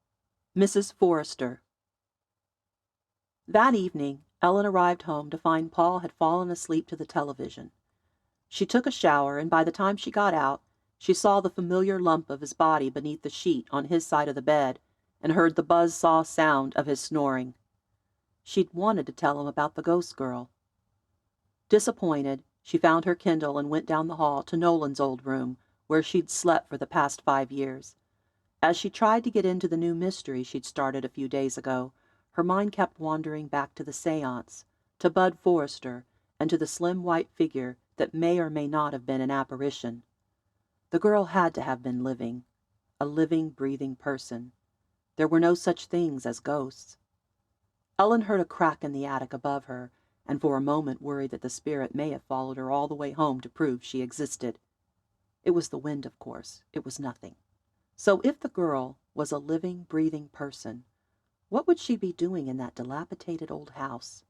Mrs. Forrester. That evening, Ellen arrived home to find Paul had fallen asleep to the television. She took a shower, and by the time she got out, she saw the familiar lump of his body beneath the sheet on his side of the bed and heard the buzz-saw sound of his snoring. She'd wanted to tell him about the ghost girl. Disappointed, she found her Kindle and went down the hall to Nolan's old room, where she'd slept for the past 5 years. As she tried to get into the new mystery she'd started a few days ago, her mind kept wandering back to the seance, to Bud Forrester, and to the slim white figure that may or may not have been an apparition. The girl had to have been living, a living, breathing person. There were no such things as ghosts. Ellen heard a crack in the attic above her, and for a moment worried that the spirit may have followed her all the way home to prove she existed. It was the wind, of course. It was nothing. So if the girl was a living, breathing person, what would she be doing in that dilapidated old house?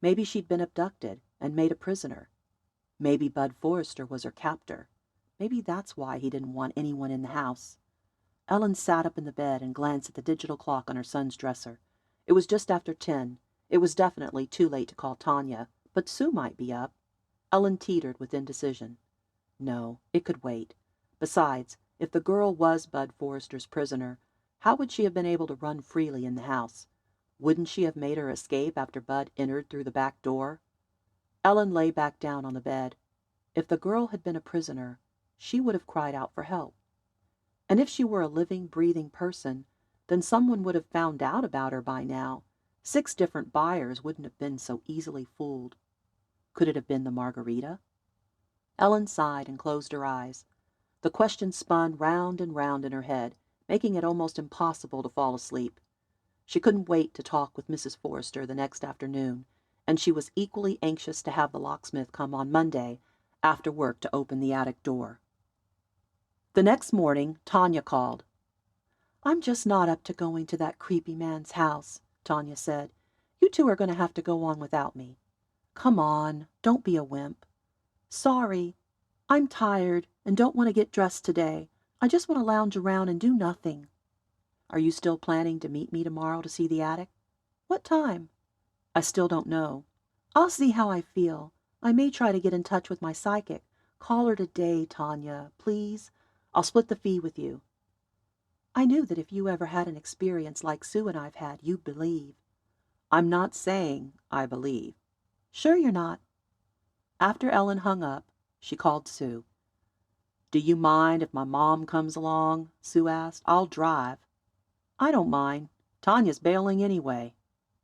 Maybe she'd been abducted and made a prisoner. Maybe Bud Forrester was her captor. Maybe that's why he didn't want anyone in the house. Ellen sat up in the bed and glanced at the digital clock on her son's dresser. It was just after 10. It was definitely too late to call Tanya, but Sue might be up. Ellen teetered with indecision. No, it could wait. Besides, if the girl was Bud Forrester's prisoner, how would she have been able to run freely in the house? Wouldn't she have made her escape after Bud entered through the back door? Ellen lay back down on the bed. If the girl had been a prisoner, she would have cried out for help. And if she were a living, breathing person, then someone would have found out about her by now. 6 different buyers wouldn't have been so easily fooled. Could it have been the margarita? Ellen sighed and closed her eyes. The question spun round and round in her head, making it almost impossible to fall asleep. She couldn't wait to talk with Mrs. Forrester the next afternoon, and she was equally anxious to have the locksmith come on Monday after work to open the attic door. The next morning, Tanya called. "I'm just not up to going to that creepy man's house," Tanya said. "You two are going to have to go on without me. Come on, don't be a wimp." "Sorry. I'm tired and don't want to get dressed today. I just want to lounge around and do nothing." "Are you still planning to meet me tomorrow to see the attic?" "What time?" "I still don't know." "I'll see how I feel. I may try to get in touch with my psychic. Call her today, Tanya, please. I'll split the fee with you." "I knew that if you ever had an experience like Sue and I've had, you'd believe." "I'm not saying I believe." "Sure you're not." After Ellen hung up, she called Sue. "Do you mind if my mom comes along?" Sue asked. "I'll drive." "I don't mind. Tanya's bailing anyway."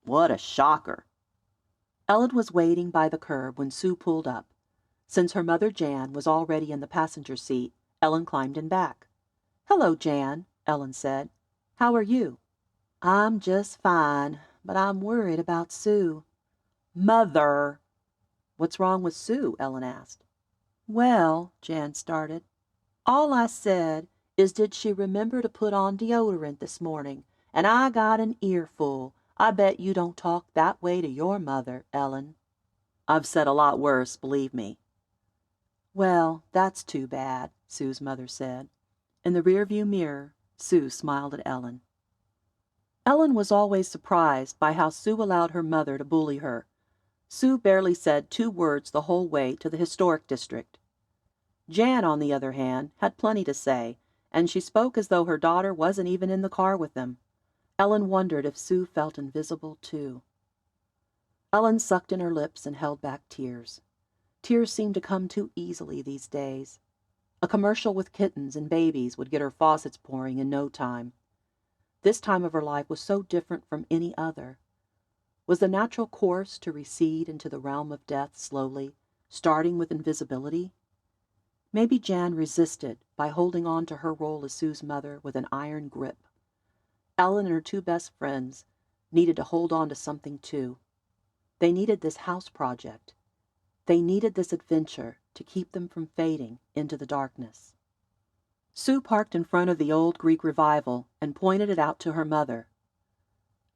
"What a shocker." Ellen was waiting by the curb when Sue pulled up. Since her mother Jan was already in the passenger seat, Ellen climbed in back. "Hello, Jan," Ellen said. "How are you?" "I'm just fine, but I'm worried about Sue." "Mother!" "What's wrong with Sue?" Ellen asked. "Well," Jan started, "all I said is did she remember to put on deodorant this morning, and I got an earful. I bet you don't talk that way to your mother, Ellen." "I've said a lot worse, believe me." "Well, that's too bad," Sue's mother said. In the rearview mirror, Sue smiled at Ellen. Ellen was always surprised by how Sue allowed her mother to bully her. Sue barely said 2 words the whole way to the historic district. Jan, on the other hand, had plenty to say, and she spoke as though her daughter wasn't even in the car with them. Ellen wondered if Sue felt invisible, too. Ellen sucked in her lips and held back tears. Tears seemed to come too easily these days. A commercial with kittens and babies would get her faucets pouring in no time. This time of her life was so different from any other. Was the natural course to recede into the realm of death slowly, starting with invisibility? Maybe Jan resisted by holding on to her role as Sue's mother with an iron grip. Ellen and her 2 best friends needed to hold on to something too. They needed this house project. They needed this adventure to keep them from fading into the darkness. Sue parked in front of the old Greek revival and pointed it out to her mother.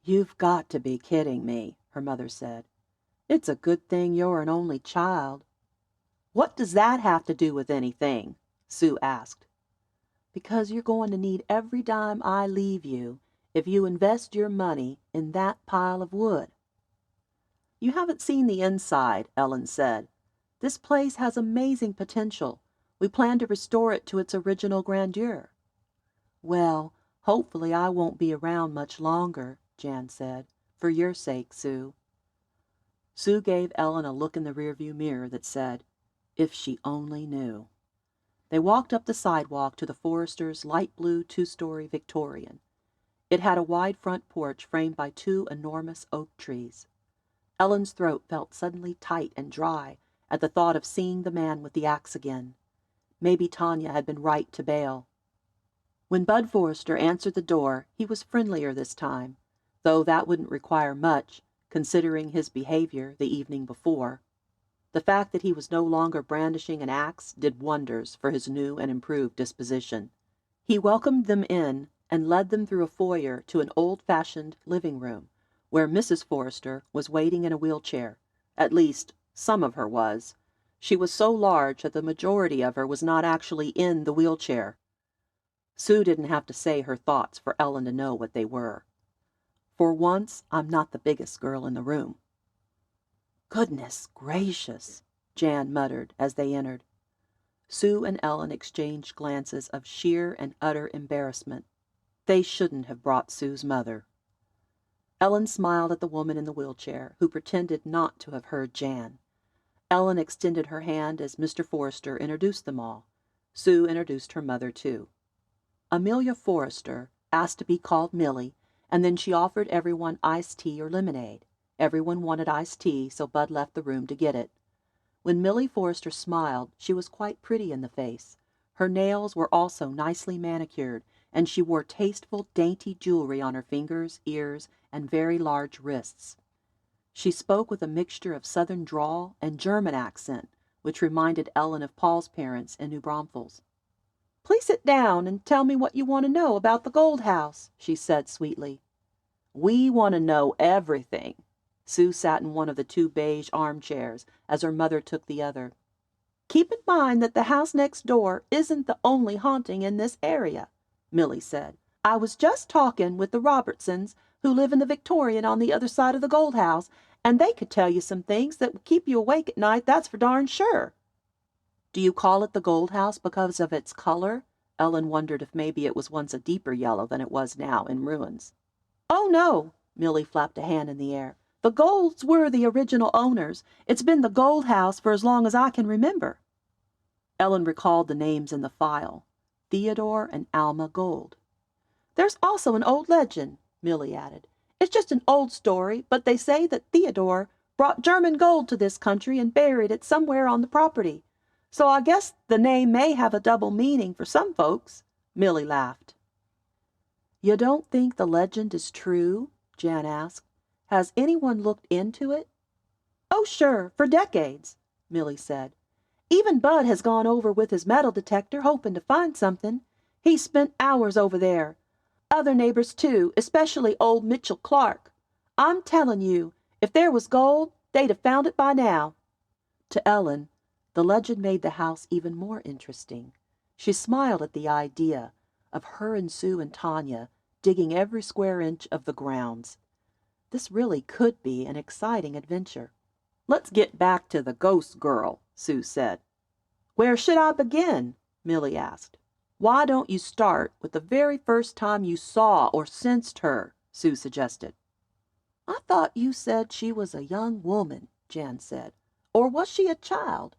"You've got to be kidding me," her mother said. "It's a good thing you're an only child." "What does that have to do with anything?" Sue asked. "Because you're going to need every dime I leave you if you invest your money in that pile of wood." "You haven't seen the inside," Ellen said. "This place has amazing potential. We plan to restore it to its original grandeur." "Well, hopefully I won't be around much longer," Jan said. "For your sake, Sue." Sue gave Ellen a look in the rearview mirror that said, "If she only knew." They walked up the sidewalk to the Forresters' light blue 2-story Victorian. It had a wide front porch framed by 2 enormous oak trees. Ellen's throat felt suddenly tight and dry at the thought of seeing the man with the axe again. Maybe Tanya had been right to bail. When Bud Forrester answered the door, he was friendlier this time, though that wouldn't require much, considering his behavior the evening before. The fact that he was no longer brandishing an axe did wonders for his new and improved disposition. He welcomed them in and led them through a foyer to an old-fashioned living room, where Mrs. Forrester was waiting in a wheelchair. At least, some of her was. She was so large that the majority of her was not actually in the wheelchair. Sue didn't have to say her thoughts for Ellen to know what they were. For once, I'm not the biggest girl in the room. Goodness gracious, Jan muttered as they entered. Sue and Ellen exchanged glances of sheer and utter embarrassment. They shouldn't have brought Sue's mother. Ellen smiled at the woman in the wheelchair, who pretended not to have heard Jan. Ellen extended her hand as Mr. Forrester introduced them all. Sue introduced her mother, too. Amelia Forrester asked to be called Millie, and then she offered everyone iced tea or lemonade. Everyone wanted iced tea, so Bud left the room to get it. When Millie Forrester smiled, she was quite pretty in the face. Her nails were also nicely manicured, and she wore tasteful, dainty jewelry on her fingers, ears, and very large wrists. She spoke with a mixture of Southern drawl and German accent, which reminded Ellen of Paul's parents in New Braunfels. "Please sit down and tell me what you want to know about the Gold House," she said sweetly. "We want to know everything." Sue sat in one of the two beige armchairs, as her mother took the other. "Keep in mind that the house next door isn't the only haunting in this area," Millie said. "I was just talking with the Robertsons, who live in the Victorian on the other side of the Gold House, and they could tell you some things that would keep you awake at night, that's for darn sure." "Do you call it the Gold House because of its color?" Ellen wondered if maybe it was once a deeper yellow than it was now, in ruins. "Oh, no," Millie flapped a hand in the air. "The Golds were the original owners. It's been the Gold House for as long as I can remember." Ellen recalled the names in the file. Theodore and Alma Gold. "There's also an old legend," Millie added. "It's just an old story, but they say that Theodore brought German gold to this country and buried it somewhere on the property. So I guess the name may have a double meaning for some folks." Millie laughed. "You don't think the legend is true?" Jan asked. "Has anyone looked into it?" "Oh, sure, for decades," Millie said. "Even Bud has gone over with his metal detector hoping to find something. He spent hours over there. Other neighbors, too, especially old Mitchell Clark. I'm telling you, if there was gold, they'd have found it by now." To Ellen, the legend made the house even more interesting. She smiled at the idea of her and Sue and Tanya digging every square inch of the grounds. This really could be an exciting adventure. "Let's get back to the ghost girl," Sue said. "Where should I begin?" Millie asked. "Why don't you start with the very first time you saw or sensed her?" Sue suggested. "I thought you said she was a young woman," Jan said. "Or was she a child?"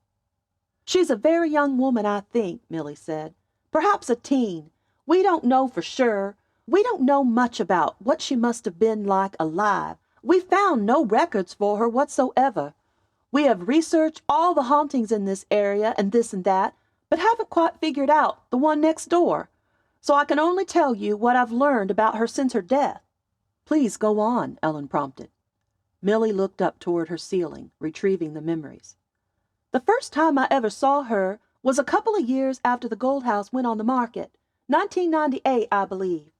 "She's a very young woman, I think," Millie said. "Perhaps a teen. We don't know for sure. We don't know much about what she must have been like alive. We found no records for her whatsoever. We have researched all the hauntings in this area and this and that, but haven't quite figured out the one next door. So I can only tell you what I've learned about her since her death." "Please go on," Ellen prompted. Millie looked up toward her ceiling, retrieving the memories. "The first time I ever saw her was a couple of years after the Gold House went on the market. 1998, I believe.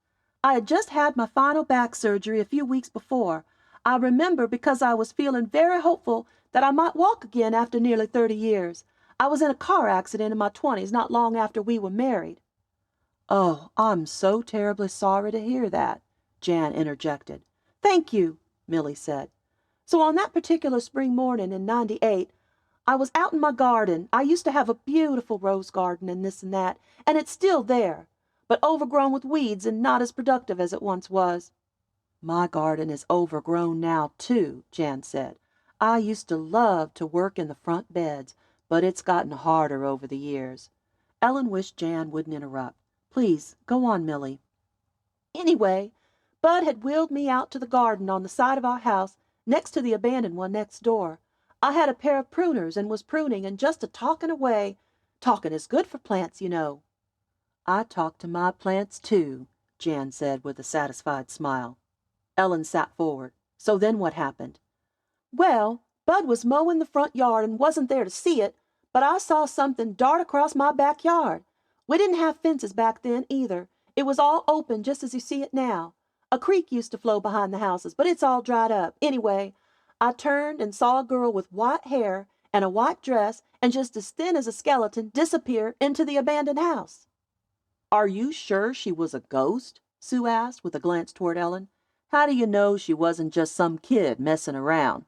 I had just had my final back surgery a few weeks before. I remember because I was feeling very hopeful that I might walk again after nearly 30 years. I was in a car accident in my 20s not long after we were married." "Oh, I'm so terribly sorry to hear that," Jan interjected. "Thank you," Millie said. "So on that particular spring morning in '98, I was out in my garden. I used to have a beautiful rose garden and this and that, and it's still there, but overgrown with weeds and not as productive as it once was." "My garden is overgrown now, too," Jan said. "I used to love to work in the front beds, but it's gotten harder over the years." Ellen wished Jan wouldn't interrupt. "Please, go on, Millie." "Anyway, Bud had wheeled me out to the garden on the side of our house, next to the abandoned one next door. I had a pair of pruners and was pruning and just a-talking away. Talking is good for plants, you know." "I talk to my plants, too," Jan said with a satisfied smile. Ellen sat forward. "So then what happened?" "Well, Bud was mowing the front yard and wasn't there to see it, but I saw something dart across my backyard. We didn't have fences back then, either. It was all open just as you see it now. A creek used to flow behind the houses, but it's all dried up. Anyway, I turned and saw a girl with white hair and a white dress and just as thin as a skeleton disappear into the abandoned house." Are you sure she was a ghost? Sue asked with a glance toward Ellen. How do you know she wasn't just some kid messing around?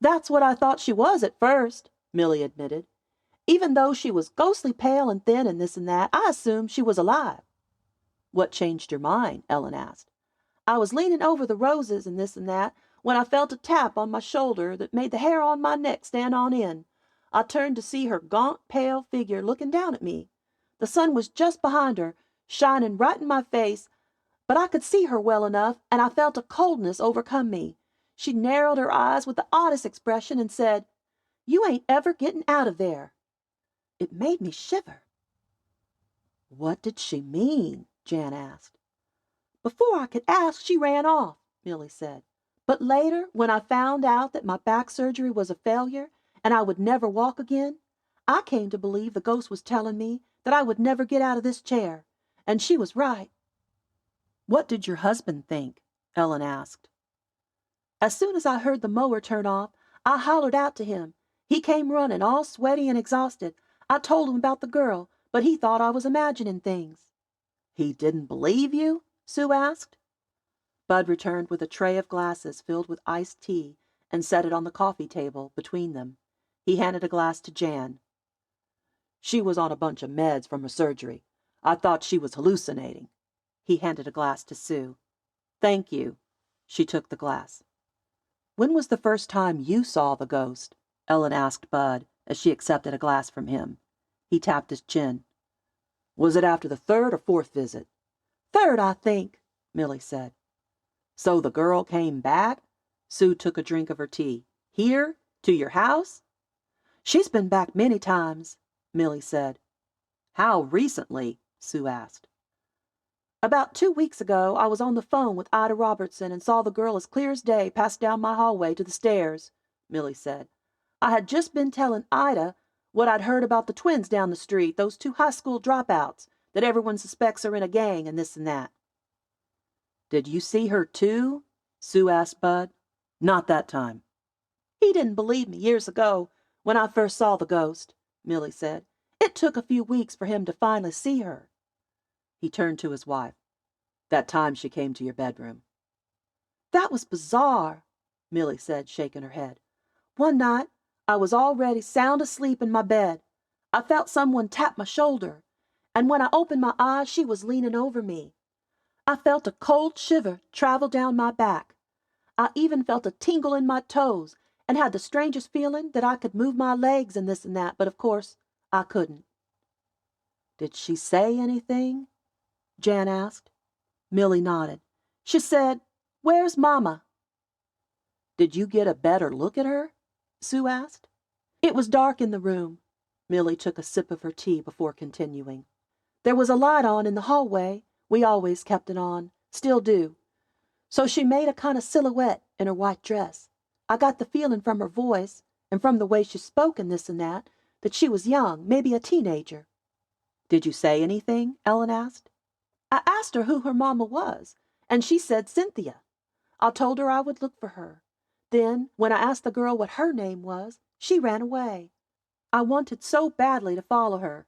That's what I thought she was at first, Millie admitted. Even though she was ghostly pale and thin and this and that, I assumed she was alive. What changed your mind? Ellen asked. I was leaning over the roses and this and that when I felt a tap on my shoulder that made the hair on my neck stand on end. I turned to see her gaunt, pale figure looking down at me. The sun was just behind her, shining right in my face, but I could see her well enough, and I felt a coldness overcome me. She narrowed her eyes with the oddest expression and said, "You ain't ever getting out of there." It made me shiver. What did she mean? Jan asked. Before I could ask, she ran off, Millie said. But later, when I found out that my back surgery was a failure and I would never walk again, I came to believe the ghost was telling me that I would never get out of this chair. And she was right. What did your husband think? Ellen asked. As soon as I heard the mower turn off, I hollered out to him. He came running, all sweaty and exhausted. I told him about the girl, but he thought I was imagining things. He didn't believe you? Sue asked. Bud returned with a tray of glasses filled with iced tea and set it on the coffee table between them. He handed a glass to Jan. She was on a bunch of meds from her surgery. I thought she was hallucinating. He handed a glass to Sue. Thank you. She took the glass. When was the first time you saw the ghost? Ellen asked Bud as she accepted a glass from him. He tapped his chin. Was it after the third or fourth visit? Third, I think, Millie said. So the girl came back? Sue took a drink of her tea. Here? To your house? She's been back many times, Millie said. How recently? Sue asked. About 2 weeks ago, I was on the phone with Ida Robertson and saw the girl as clear as day pass down my hallway to the stairs, Millie said. I had just been telling Ida what I'd heard about the twins down the street, those 2 high school dropouts that everyone suspects are in a gang and this and that. Did you see her too? Sue asked Bud. Not that time. He didn't believe me years ago when I first saw the ghost, Millie said. It took a few weeks for him to finally see her. He turned to his wife. That time she came to your bedroom. That was bizarre, Millie said, shaking her head. One night, I was already sound asleep in my bed. I felt someone tap my shoulder, and when I opened my eyes, she was leaning over me. I felt a cold shiver travel down my back. I even felt a tingle in my toes and had the strangest feeling that I could move my legs and this and that, but of course, I couldn't. Did she say anything? Jan asked. Millie nodded. She said, "Where's Mama?" Did you get a better look at her? Sue asked. It was dark in the room. Millie took a sip of her tea before continuing. There was a light on in the hallway. We always kept it on, still do. So she made a kind of silhouette in her white dress. I got the feeling from her voice and from the way she spoke and this and that she was young, maybe a teenager. Did you say anything? Ellen asked. I asked her who her mama was, and she said Cynthia. I told her I would look for her. Then, when I asked the girl what her name was, she ran away. I wanted so badly to follow her.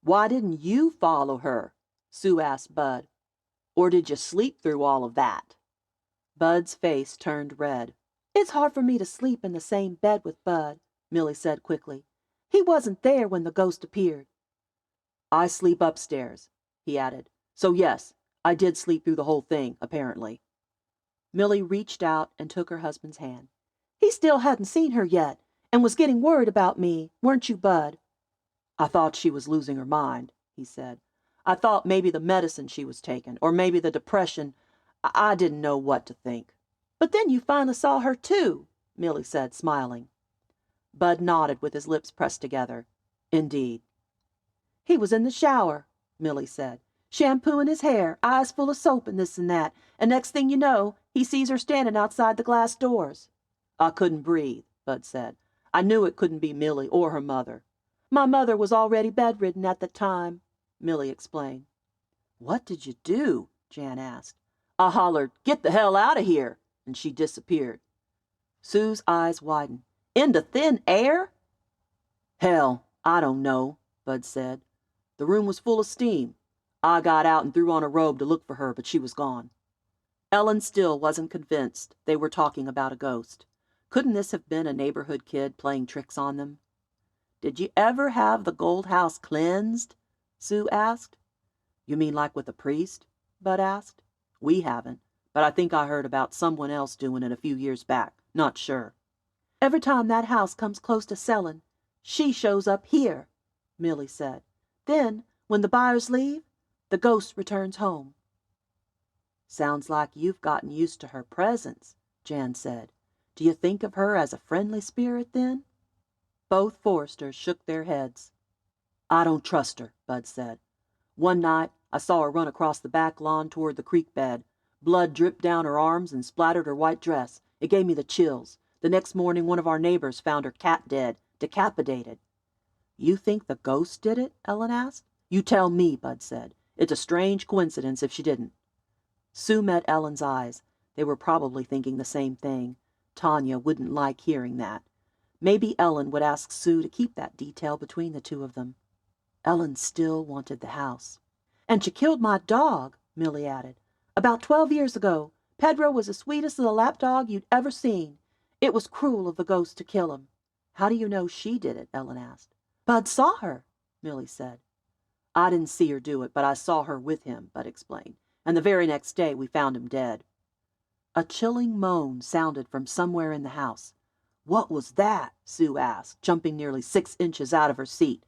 Why didn't you follow her? Sue asked Bud. Or did you sleep through all of that? Bud's face turned red. It's hard for me to sleep in the same bed with Bud, Millie said quickly. He wasn't there when the ghost appeared. I sleep upstairs, he added. So yes, I did sleep through the whole thing, apparently. Millie reached out and took her husband's hand. He still hadn't seen her yet, and was getting worried about me, weren't you, Bud? I thought she was losing her mind, he said. I thought maybe the medicine she was taking, or maybe the depression. I didn't know what to think. But then you finally saw her too, Millie said, smiling. Bud nodded with his lips pressed together. Indeed. He was in the shower, Millie said, shampooing his hair, eyes full of soap and this and that, and next thing you know, he sees her standing outside the glass doors. I couldn't breathe, Bud said. I knew it couldn't be Millie or her mother. My mother was already bedridden at the time, Millie explained. What did you do? Jan asked. I hollered, "Get the hell out of here," and she disappeared. Sue's eyes widened. Into thin air? Hell, I don't know, Bud said. The room was full of steam. I got out and threw on a robe to look for her, but she was gone." Ellen still wasn't convinced they were talking about a ghost. Couldn't this have been a neighborhood kid playing tricks on them? "Did you ever have the Gold House cleansed?" Sue asked. "You mean like with a priest?" Bud asked. "We haven't, but I think I heard about someone else doing it a few years back. Not sure." "Every time that house comes close to selling, she shows up here," Millie said. "Then, when the buyers leave, the ghost returns home." "Sounds like you've gotten used to her presence," Jan said. "Do you think of her as a friendly spirit, then?" Both Forresters shook their heads. "I don't trust her," Bud said. "One night I saw her run across the back lawn toward the creek bed. Blood dripped down her arms and splattered her white dress. It gave me the chills. The next morning one of our neighbors found her cat dead, decapitated." "You think the ghost did it?" Ellen asked. "You tell me," Bud said. "It's a strange coincidence if she didn't." Sue met Ellen's eyes. They were probably thinking the same thing. Tanya wouldn't like hearing that. Maybe Ellen would ask Sue to keep that detail between the two of them. Ellen still wanted the house. "And she killed my dog," Millie added. "About 12 years ago. Pedro was the sweetest little lapdog you'd ever seen. It was cruel of the ghost to kill him." "How do you know she did it?" Ellen asked. "Bud saw her," Millie said. "I didn't see her do it, but I saw her with him," Bud explained. "And the very next day we found him dead." A chilling moan sounded from somewhere in the house. "What was that?" Sue asked, jumping nearly 6 inches out of her seat.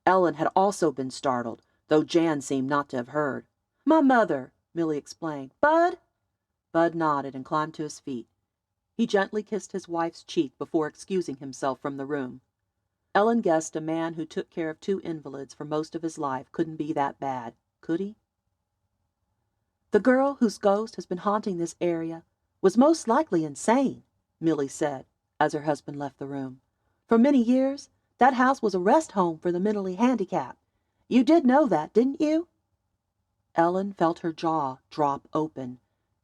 Ellen had also been startled, though Jan seemed not to have heard. "My mother," Millie explained. "Bud?" Bud nodded and climbed to his feet. He gently kissed his wife's cheek before excusing himself from the room. Ellen guessed a man who took care of 2 invalids for most of his life couldn't be that bad, could he? "The girl whose ghost has been haunting this area was most likely insane," Millie said, as her husband left the room. "For many years, that house was a rest home for the mentally handicapped. You did know that, didn't you?" Ellen felt her jaw drop open,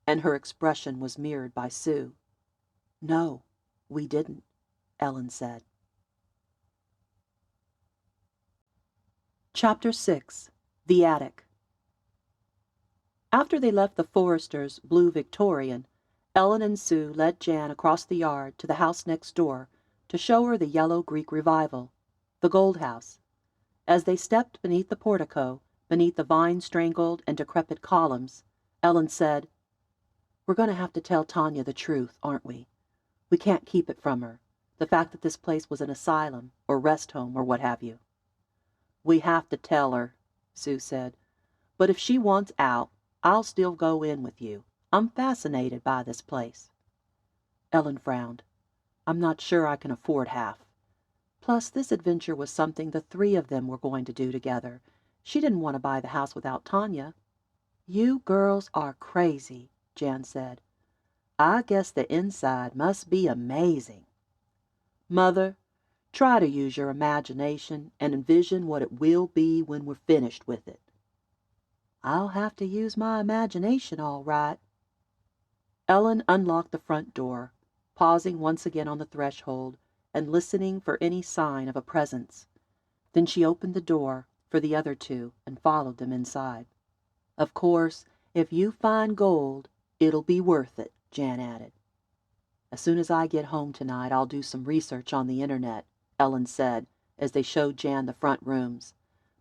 and her expression was mirrored by Sue. "No, we didn't," Ellen said. Chapter 6. The Attic. After they left the Forresters' blue Victorian, Ellen and Sue led Jan across the yard to the house next door to show her the yellow Greek revival, the Gold House. As they stepped beneath the portico, beneath the vine-strangled and decrepit columns, Ellen said, "We're going to have to tell Tanya the truth, aren't we? We can't keep it from her, the fact that this place was an asylum or rest home or what have you." "We have to tell her," Sue said. "But if she wants out, I'll still go in with you. I'm fascinated by this place." Ellen frowned. "I'm not sure I can afford half. Plus, this adventure was something the 3 of them were going to do together. She didn't want to buy the house without Tanya." "You girls are crazy," Jan said. "I guess the inside must be amazing." "Mother, try to use your imagination and envision what it will be when we're finished with it." "I'll have to use my imagination all right." Ellen unlocked the front door, pausing once again on the threshold and listening for any sign of a presence. Then she opened the door for the other 2 and followed them inside. "Of course, if you find gold, it'll be worth it," Jan added. "As soon as I get home tonight, I'll do some research on the internet," Ellen said as they showed Jan the front rooms.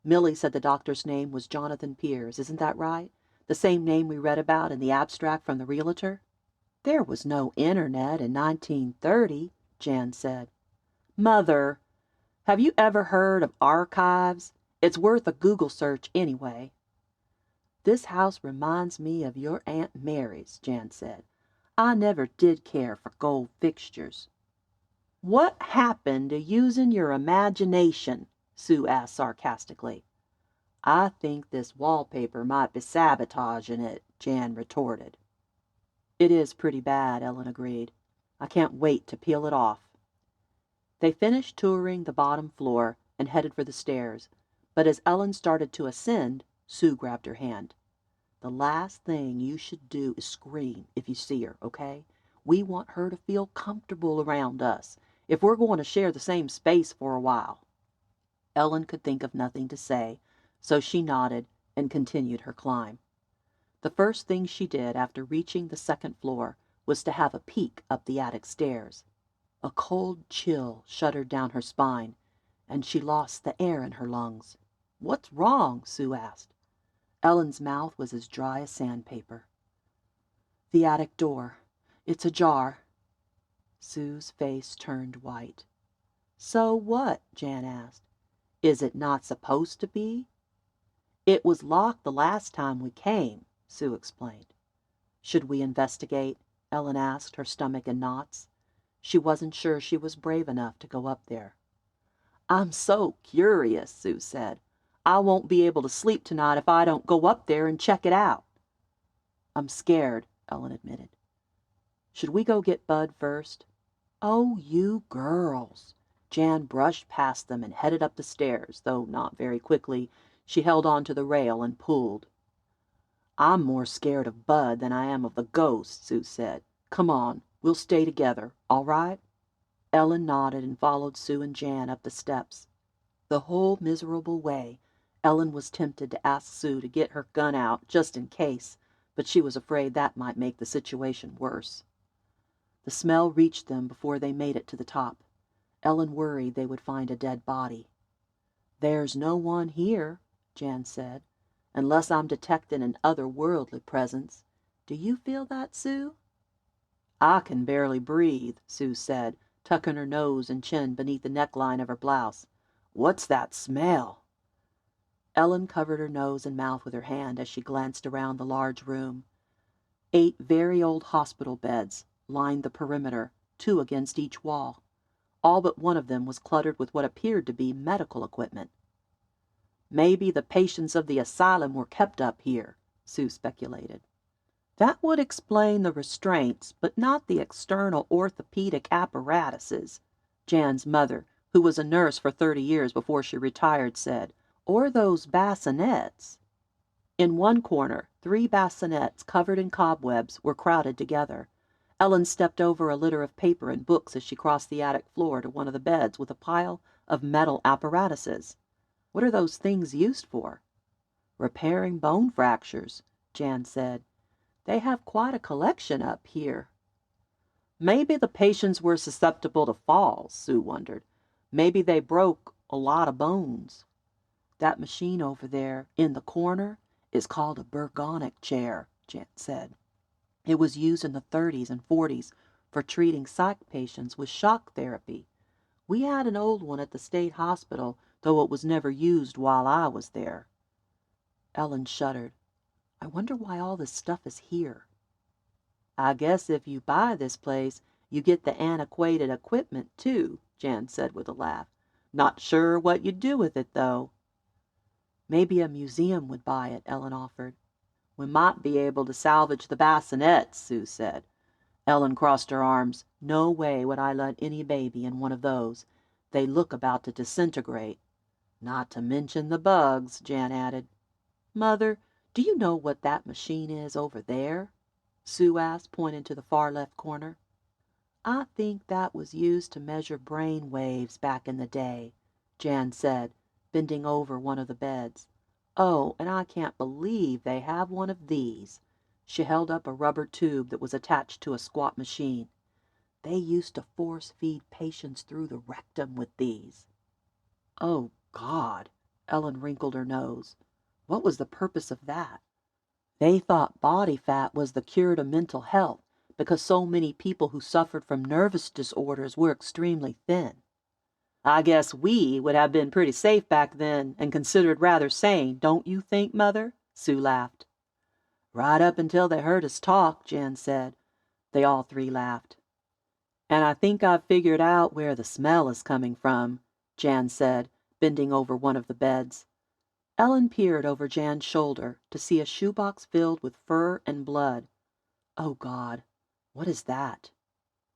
"Millie said the doctor's name was Jonathan Piers, isn't that right? The same name we read about in the abstract from the realtor?" "There was no internet in 1930, Jan said. "Mother, have you ever heard of archives? It's worth a Google search anyway." "This house reminds me of your Aunt Mary's," Jan said. "I never did care for gold fixtures." "What happened to using your imagination?" Sue asked sarcastically. "I think this wallpaper might be sabotaging it," Jan retorted. "It is pretty bad," Ellen agreed. "I can't wait to peel it off." They finished touring the bottom floor and headed for the stairs, but as Ellen started to ascend, Sue grabbed her hand. "The last thing you should do is scream if you see her, okay? We want her to feel comfortable around us, if we're going to share the same space for a while." Ellen could think of nothing to say, so she nodded and continued her climb. The first thing she did after reaching the second floor was to have a peek up the attic stairs. A cold chill shuddered down her spine, and she lost the air in her lungs. "What's wrong?" Sue asked. Ellen's mouth was as dry as sandpaper. "The attic door. It's ajar." Sue's face turned white. "So what?" Jan asked. "Is it not supposed to be?" "It was locked the last time we came," Sue explained. "Should we investigate?" Ellen asked, her stomach in knots. She wasn't sure she was brave enough to go up there. "I'm so curious," Sue said. "I won't be able to sleep tonight if I don't go up there and check it out." "I'm scared," Ellen admitted. "Should we go get Bud first?" "Oh, you girls." Jan brushed past them and headed up the stairs, though not very quickly. She held on to the rail and pulled. "I'm more scared of Bud than I am of the ghost," Sue said. "Come on, we'll stay together, all right?" Ellen nodded and followed Sue and Jan up the steps. The whole miserable way, Ellen was tempted to ask Sue to get her gun out, just in case, but she was afraid that might make the situation worse. The smell reached them before they made it to the top. Ellen worried they would find a dead body. "There's no one here," Jan said, "unless I'm detecting an otherworldly presence. Do you feel that, Sue?" "I can barely breathe," Sue said, tucking her nose and chin beneath the neckline of her blouse. "What's that smell?" Ellen covered her nose and mouth with her hand as she glanced around the large room. 8 very old hospital beds lined the perimeter, 2 against each wall. All but one of them was cluttered with what appeared to be medical equipment. "Maybe the patients of the asylum were kept up here," Sue speculated. "That would explain the restraints, but not the external orthopedic apparatuses," Jan's mother, who was a nurse for 30 years before she retired, said. "Or those bassinets." In one corner, 3 bassinets covered in cobwebs were crowded together. Ellen stepped over a litter of paper and books as she crossed the attic floor to one of the beds with a pile of metal apparatuses. "What are those things used for?" "Repairing bone fractures," Jan said. "They have quite a collection up here." "Maybe the patients were susceptible to falls," Sue wondered. "Maybe they broke a lot of bones." "That machine over there in the corner is called a Bergonic chair," Jan said. "It was used in the 30s and 40s for treating psych patients with shock therapy. We had an old one at the state hospital, though it was never used while I was there." Ellen shuddered. "I wonder why all this stuff is here." "I guess if you buy this place, you get the antiquated equipment, too," Jan said with a laugh. "Not sure what you'd do with it, though." "Maybe a museum would buy it," Ellen offered. "We might be able to salvage the bassinets," Sue said. Ellen crossed her arms. "No way would I let any baby in one of those. They look about to disintegrate." "Not to mention the bugs," Jan added. "Mother, do you know what that machine is over there?" Sue asked, pointing to the far left corner. "I think that was used to measure brain waves back in the day," Jan said, bending over one of the beds. "Oh, and I can't believe they have one of these." She held up a rubber tube that was attached to a squat machine. "They used to force feed patients through the rectum with these." "Oh, God!" Ellen wrinkled her nose. "What was the purpose of that?" "They thought body fat was the cure to mental health, because so many people who suffered from nervous disorders were extremely thin." "I guess we would have been pretty safe back then and considered rather sane, don't you think, Mother?" Sue laughed. "Right up until they heard us talk," Jan said. They all 3 laughed. "And I think I've figured out where the smell is coming from," Jan said, bending over one of the beds. Ellen peered over Jan's shoulder to see a shoebox filled with fur and blood. "Oh, God, what is that?"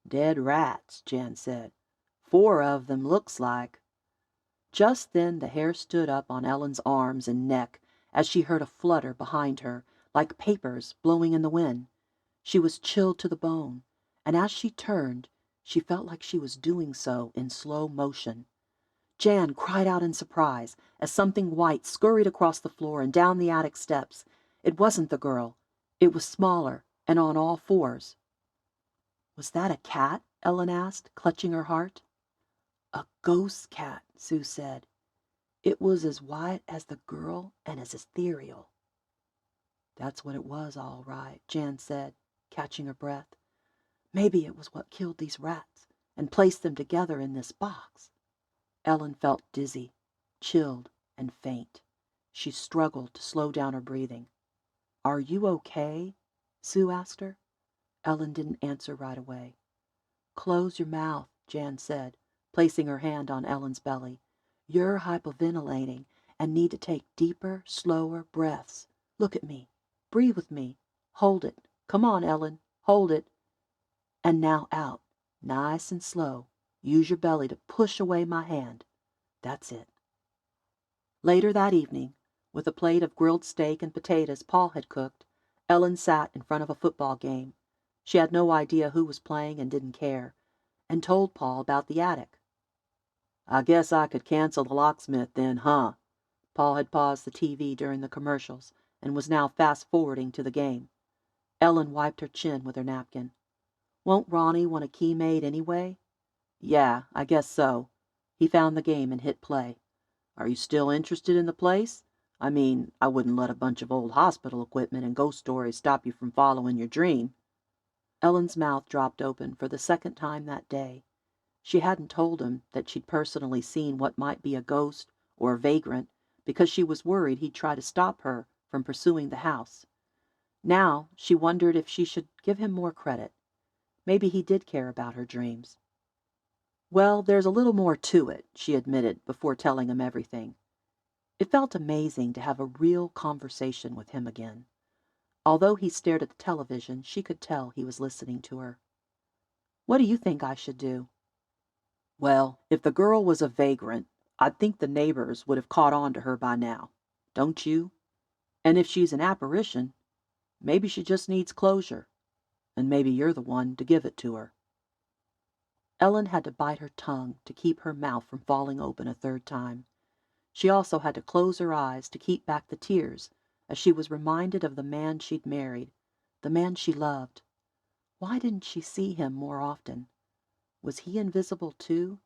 "Dead rats," Jan said. 4 of them, looks like." Just then the hair stood up on Ellen's arms and neck as she heard a flutter behind her, like papers blowing in the wind. She was chilled to the bone, and as she turned, she felt like she was doing so in slow motion. Jan cried out in surprise as something white scurried across the floor and down the attic steps. It wasn't the girl. It was smaller and on all fours. "Was that a cat?" Ellen asked, clutching her heart. "A ghost cat," Sue said. "It was as white as the girl and as ethereal." "That's what it was, all right," Jan said, catching her breath. "Maybe it was what killed these rats and placed them together in this box." Ellen felt dizzy, chilled, and faint. She struggled to slow down her breathing. "Are you okay?" Sue asked her. Ellen didn't answer right away. "Close your mouth," Jan said, placing her hand on Ellen's belly. "You're hyperventilating and need to take deeper, slower breaths. Look at me. Breathe with me. Hold it. Come on, Ellen. Hold it. And now out. Nice and slow. Use your belly to push away my hand. That's it." Later that evening, with a plate of grilled steak and potatoes Paul had cooked, Ellen sat in front of a football game. She had no idea who was playing and didn't care, and told Paul about the attic. "I guess I could cancel the locksmith then, huh?" Paul had paused the TV during the commercials and was now fast-forwarding to the game. Ellen wiped her chin with her napkin. "Won't Ronnie want a key made anyway?" "Yeah, I guess so." He found the game and hit play. "Are you still interested in the place? I mean, I wouldn't let a bunch of old hospital equipment and ghost stories stop you from following your dream." Ellen's mouth dropped open for the second time that day. She hadn't told him that she'd personally seen what might be a ghost or a vagrant because she was worried he'd try to stop her from pursuing the house. Now she wondered if she should give him more credit. Maybe he did care about her dreams. "Well, there's a little more to it," she admitted before telling him everything. It felt amazing to have a real conversation with him again. Although he stared at the television, she could tell he was listening to her. "What do you think I should do?" "Well, if the girl was a vagrant, I'd think the neighbors would have caught on to her by now. Don't you? And if she's an apparition, maybe she just needs closure. And maybe you're the one to give it to her." Ellen had to bite her tongue to keep her mouth from falling open a third time. She also had to close her eyes to keep back the tears as she was reminded of the man she'd married, the man she loved. Why didn't she see him more often? Was he invisible too?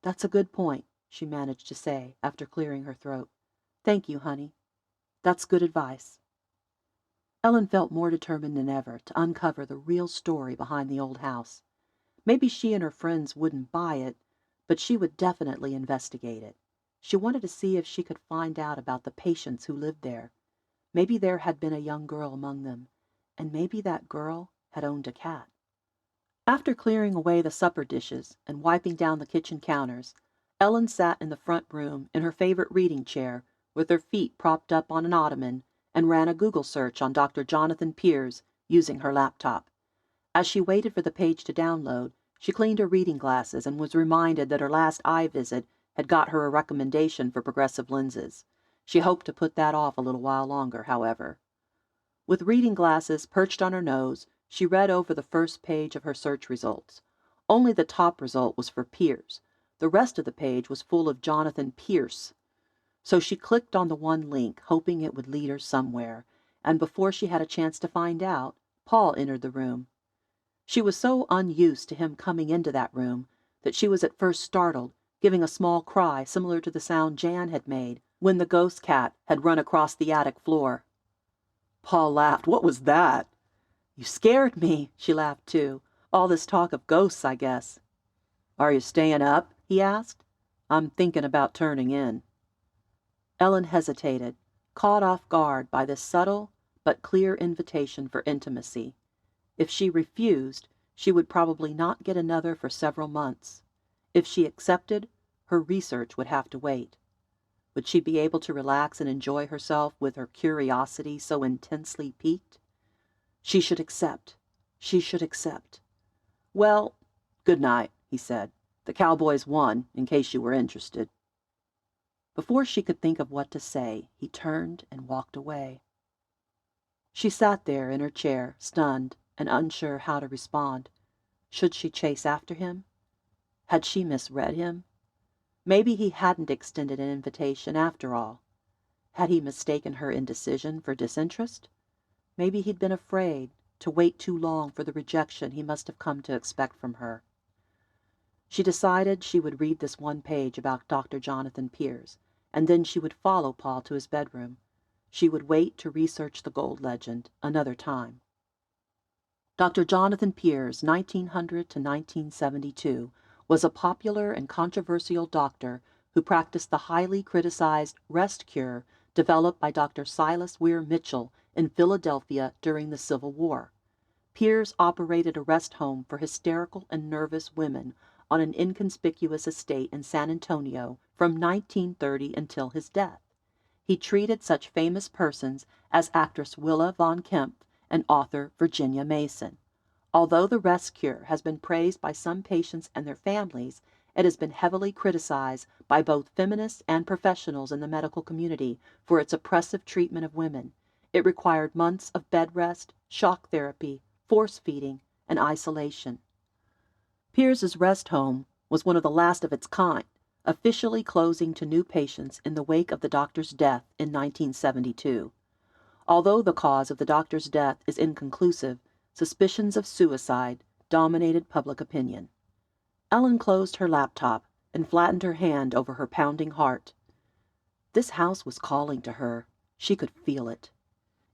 "That's a good point," she managed to say after clearing her throat. "Thank you, honey. That's good advice." Ellen felt more determined than ever to uncover the real story behind the old house. Maybe she and her friends wouldn't buy it, but she would definitely investigate it. She wanted to see if she could find out about the patients who lived there. Maybe there had been a young girl among them, and maybe that girl had owned a cat. After clearing away the supper dishes and wiping down the kitchen counters, Ellen sat in the front room in her favorite reading chair with her feet propped up on an ottoman and ran a Google search on Dr. Jonathan Piers using her laptop. As she waited for the page to download, she cleaned her reading glasses and was reminded that her last eye visit had got her a recommendation for progressive lenses. She hoped to put that off a little while longer, however. With reading glasses perched on her nose, she read over the first page of her search results. Only the top result was for Piers. The rest of the page was full of Jonathan Pierce. So she clicked on the one link, hoping it would lead her somewhere, and before she had a chance to find out, Paul entered the room. She was so unused to him coming into that room that she was at first startled, giving a small cry similar to the sound Jan had made when the ghost cat had run across the attic floor. Paul laughed. "What was that?" "You scared me," she laughed too. "All this talk of ghosts, I guess." "Are you staying up?" he asked. "I'm thinking about turning in." Ellen hesitated, caught off guard by this subtle but clear invitation for intimacy. If she refused, she would probably not get another for several months. If she accepted, her research would have to wait. Would she be able to relax and enjoy herself with her curiosity so intensely piqued? She should accept. She should accept. "Well, good night," he said. "The Cowboys won, in case you were interested." Before she could think of what to say, he turned and walked away. She sat there in her chair, stunned and unsure how to respond. Should she chase after him? Had she misread him? Maybe he hadn't extended an invitation after all. Had he mistaken her indecision for disinterest? Maybe he'd been afraid to wait too long for the rejection he must have come to expect from her. She decided she would read this one page about Dr. Jonathan Piers, and then she would follow Paul to his bedroom. She would wait to research the gold legend another time. Dr. Jonathan Piers, 1900 to 1972, was a popular and controversial doctor who practiced the highly criticized rest cure developed by Dr. Silas Weir Mitchell in Philadelphia during the Civil War. Piers operated a rest home for hysterical and nervous women on an inconspicuous estate in San Antonio from 1930 until his death. He treated such famous persons as actress Willa Von Kemp and author Virginia Mason. Although the rest cure has been praised by some patients and their families, it has been heavily criticized by both feminists and professionals in the medical community for its oppressive treatment of women. It required months of bed rest, shock therapy, force feeding, and isolation. Piers's rest home was one of the last of its kind, officially closing to new patients in the wake of the doctor's death in 1972. Although the cause of the doctor's death is inconclusive, suspicions of suicide dominated public opinion. Ellen closed her laptop and flattened her hand over her pounding heart. This house was calling to her. She could feel it.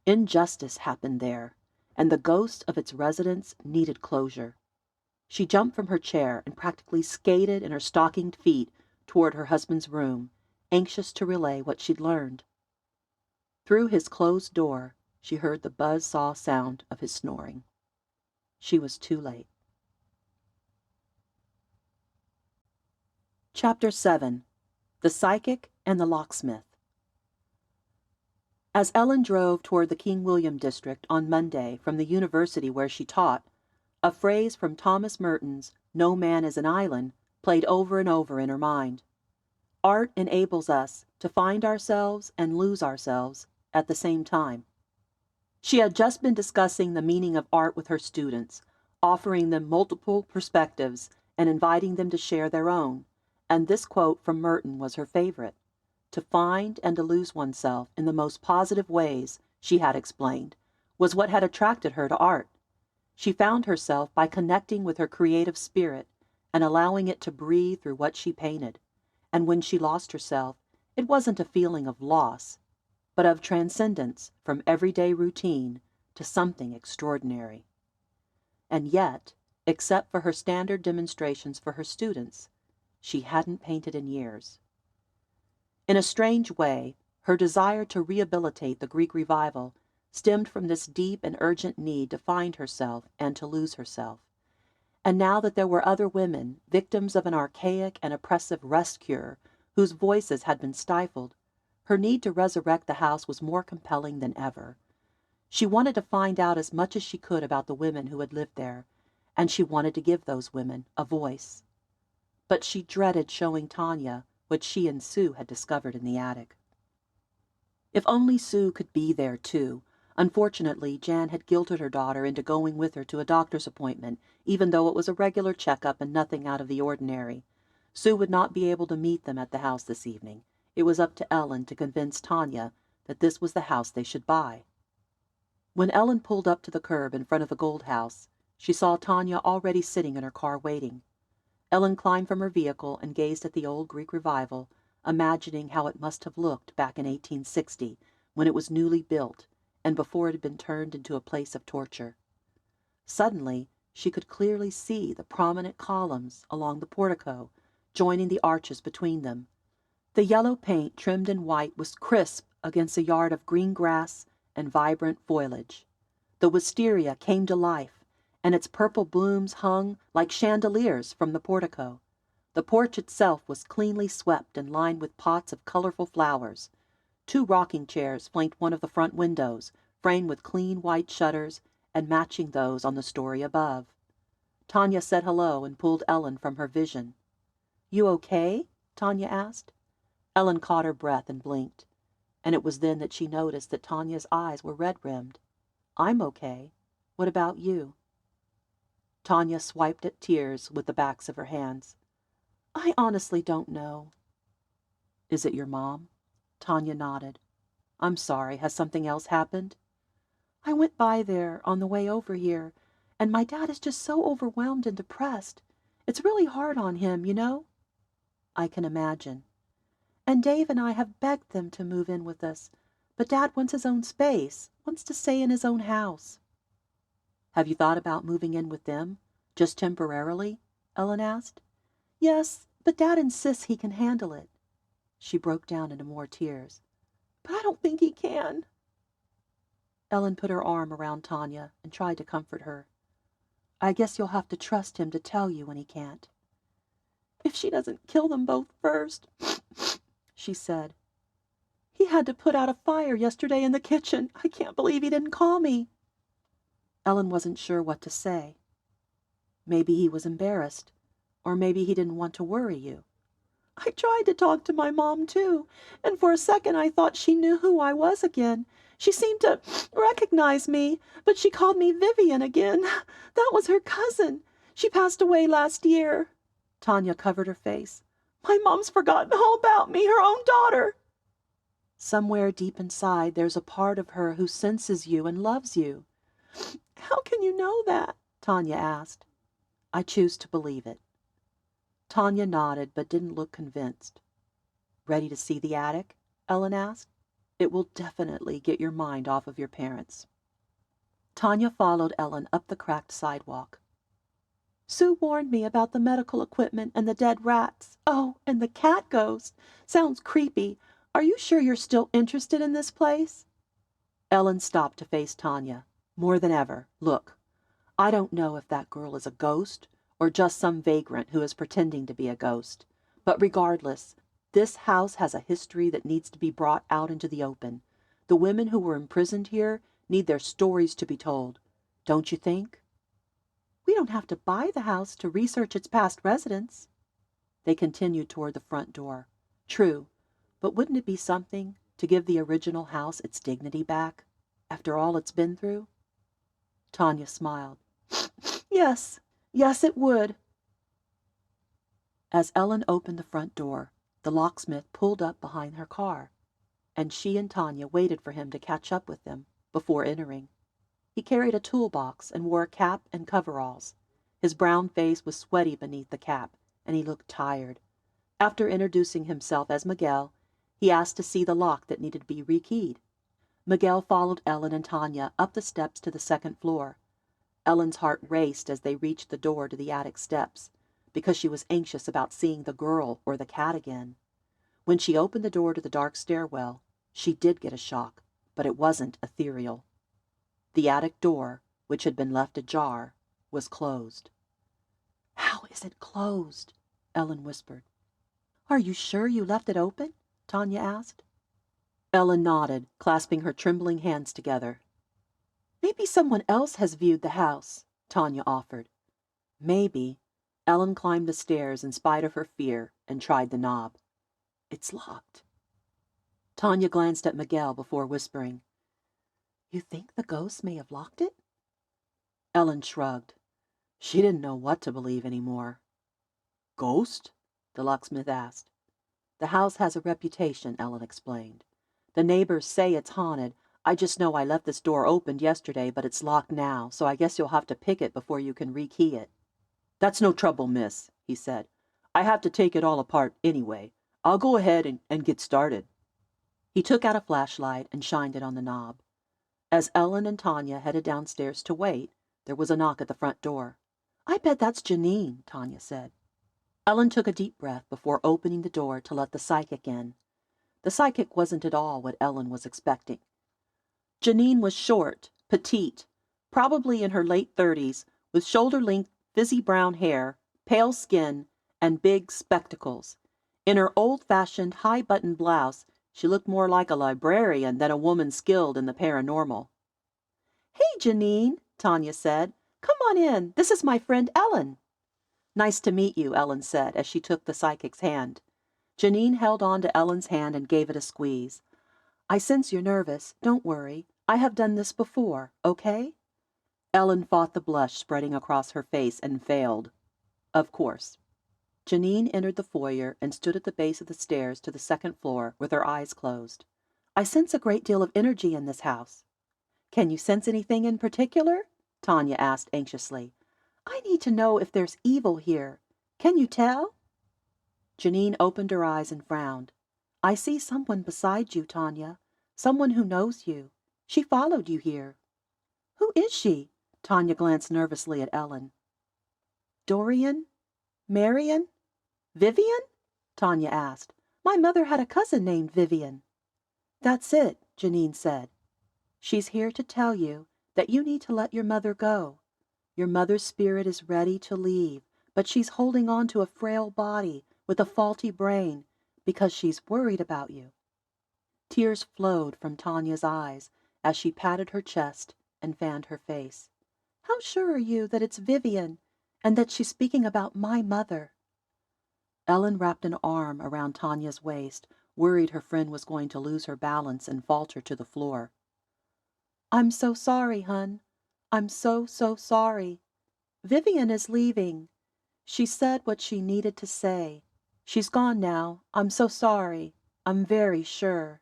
Injustice happened there, and the ghosts of its residents needed closure. She jumped from her chair and practically skated in her stockinged feet toward her husband's room, anxious to relay what she'd learned. Through his closed door, she heard the buzz-saw sound of his snoring. She was too late. Chapter 7. The Psychic and the Locksmith. As Ellen drove toward the King William district on Monday from the university where she taught, a phrase from Thomas Merton's "No Man is an Island" played over and over in her mind. Art enables us to find ourselves and lose ourselves at the same time. She had just been discussing the meaning of art with her students, offering them multiple perspectives and inviting them to share their own, and this quote from Merton was her favorite. To find and to lose oneself in the most positive ways, she had explained, was what had attracted her to art. She found herself by connecting with her creative spirit and allowing it to breathe through what she painted. And when she lost herself, it wasn't a feeling of loss, but of transcendence from everyday routine to something extraordinary. And yet, except for her standard demonstrations for her students, she hadn't painted in years. In a strange way, her desire to rehabilitate the Greek revival stemmed from this deep and urgent need to find herself and to lose herself. And now that there were other women, victims of an archaic and oppressive rest cure, whose voices had been stifled, her need to resurrect the house was more compelling than ever. She wanted to find out as much as she could about the women who had lived there, and she wanted to give those women a voice. But she dreaded showing Tanya what she and Sue had discovered in the attic. If only Sue could be there, too. Unfortunately, Jan had guilted her daughter into going with her to a doctor's appointment, even though it was a regular checkup and nothing out of the ordinary. Sue would not be able to meet them at the house this evening. It was up to Ellen to convince Tanya that this was the house they should buy. When Ellen pulled up to the curb in front of the Gold House, she saw Tanya already sitting in her car waiting. Ellen climbed from her vehicle and gazed at the old Greek revival, imagining how it must have looked back in 1860, when it was newly built, and before it had been turned into a place of torture. Suddenly, she could clearly see the prominent columns along the portico, joining the arches between them. The yellow paint trimmed in white was crisp against a yard of green grass and vibrant foliage. The wisteria came to life, and its purple blooms hung like chandeliers from the portico. The porch itself was cleanly swept and lined with pots of colorful flowers. 2 rocking chairs flanked one of the front windows, framed with clean white shutters and matching those on the story above. Tanya said hello and pulled Ellen from her vision. "You okay?" Tanya asked. Ellen caught her breath and blinked, and it was then that she noticed that Tanya's eyes were red-rimmed. "I'm okay. What about you?" Tanya swiped at tears with the backs of her hands. "I honestly don't know. Is it your mom? Tanya nodded. I'm sorry. Has something else happened? I went by there on the way over here, and my dad is just so overwhelmed and depressed. It's really hard on him, you know? I can imagine. And Dave and I have begged them to move in with us, but Dad wants his own space, wants to stay in his own house. Have you thought about moving in with them? Just temporarily? Ellen asked. Yes, but Dad insists he can handle it. She broke down into more tears. But I don't think he can. Ellen put her arm around Tanya and tried to comfort her. I guess you'll have to trust him to tell you when he can't. If she doesn't kill them both first, she said. He had to put out a fire yesterday in the kitchen. I can't believe he didn't call me. Ellen wasn't sure what to say. Maybe he was embarrassed, or maybe he didn't want to worry you. I tried to talk to my mom, too, and for a second I thought she knew who I was again. She seemed to recognize me, but she called me Vivian again. That was her cousin. She passed away last year. Tanya covered her face. My mom's forgotten all about me, her own daughter. Somewhere deep inside there's a part of her who senses you and loves you. How can you know that? Tanya asked. I choose to believe it. Tanya nodded but didn't look convinced. Ready to see the attic? Ellen asked. It will definitely get your mind off of your parents. Tanya followed Ellen up the cracked sidewalk. Sue warned me about the medical equipment and the dead rats. Oh, and the cat ghost. Sounds creepy. Are you sure you're still interested in this place? Ellen stopped to face Tanya. More than ever. Look, I don't know if that girl is a ghost or just some vagrant who is pretending to be a ghost. But regardless, this house has a history that needs to be brought out into the open. The women who were imprisoned here need their stories to be told. Don't you think? We don't have to buy the house to research its past residents. They continued toward the front door. True, but wouldn't it be something to give the original house its dignity back, after all it's been through? Tanya smiled. Yes, it would. As Ellen opened the front door, the locksmith pulled up behind her car, and she and Tanya waited for him to catch up with them before entering. He carried a toolbox and wore a cap and coveralls. His brown face was sweaty beneath the cap, and he looked tired. After introducing himself as Miguel, he asked to see the lock that needed to be rekeyed. Miguel followed Ellen and Tanya up the steps to the second floor. Ellen's heart raced as they reached the door to the attic steps, because she was anxious about seeing the girl or the cat again. When she opened the door to the dark stairwell, she did get a shock, but it wasn't ethereal. The attic door, which had been left ajar, was closed. How is it closed? Ellen whispered. Are you sure you left it open? Tanya asked. Ellen nodded, clasping her trembling hands together. Maybe someone else has viewed the house, Tanya offered. Maybe. Ellen climbed the stairs in spite of her fear and tried the knob. It's locked. Tanya glanced at Miguel before whispering, You think the ghost may have locked it? Ellen shrugged. She didn't know what to believe anymore. Ghost? The locksmith asked. The house has a reputation, Ellen explained. The neighbors say it's haunted. I just know I left this door opened yesterday, but it's locked now, so I guess you'll have to pick it before you can rekey it. That's no trouble, miss, he said. I have to take it all apart anyway. I'll go ahead and get started. He took out a flashlight and shined it on the knob. As Ellen and Tanya headed downstairs to wait, there was a knock at the front door. I bet that's Janine, Tanya said. Ellen took a deep breath before opening the door to let the psychic in. The psychic wasn't at all what Ellen was expecting. Janine was short, petite, probably in her late 30s, with shoulder-length, fizzy brown hair, pale skin, and big spectacles. In her old-fashioned, high-buttoned blouse, she looked more like a librarian than a woman skilled in the paranormal. Hey, Janine, Tanya said. Come on in. This is my friend Ellen. Nice to meet you, Ellen said as she took the psychic's hand. Janine held on to Ellen's hand and gave it a squeeze. I sense you're nervous. Don't worry. I have done this before, okay? Ellen fought the blush spreading across her face and failed. Of course. Janine entered the foyer and stood at the base of the stairs to the second floor with her eyes closed. "I sense a great deal of energy in this house." "Can you sense anything in particular?" Tanya asked anxiously. "I need to know if there's evil here. Can you tell?" Janine opened her eyes and frowned. "I see someone beside you, Tanya. Someone who knows you. She followed you here." "Who is she?" Tanya glanced nervously at Ellen. "Dorian? Marion? Vivian?" Tanya asked. "My mother had a cousin named Vivian." "That's it," Janine said. "She's here to tell you that you need to let your mother go. Your mother's spirit is ready to leave, but she's holding on to a frail body with a faulty brain because she's worried about you." Tears flowed from Tanya's eyes as she patted her chest and fanned her face. "How sure are you that it's Vivian and that she's speaking about my mother?" Ellen wrapped an arm around Tanya's waist, worried her friend was going to lose her balance and falter to the floor. "I'm so sorry, hun. I'm so sorry. Vivian is leaving. She said what she needed to say. She's gone now. I'm so sorry. I'm very sure."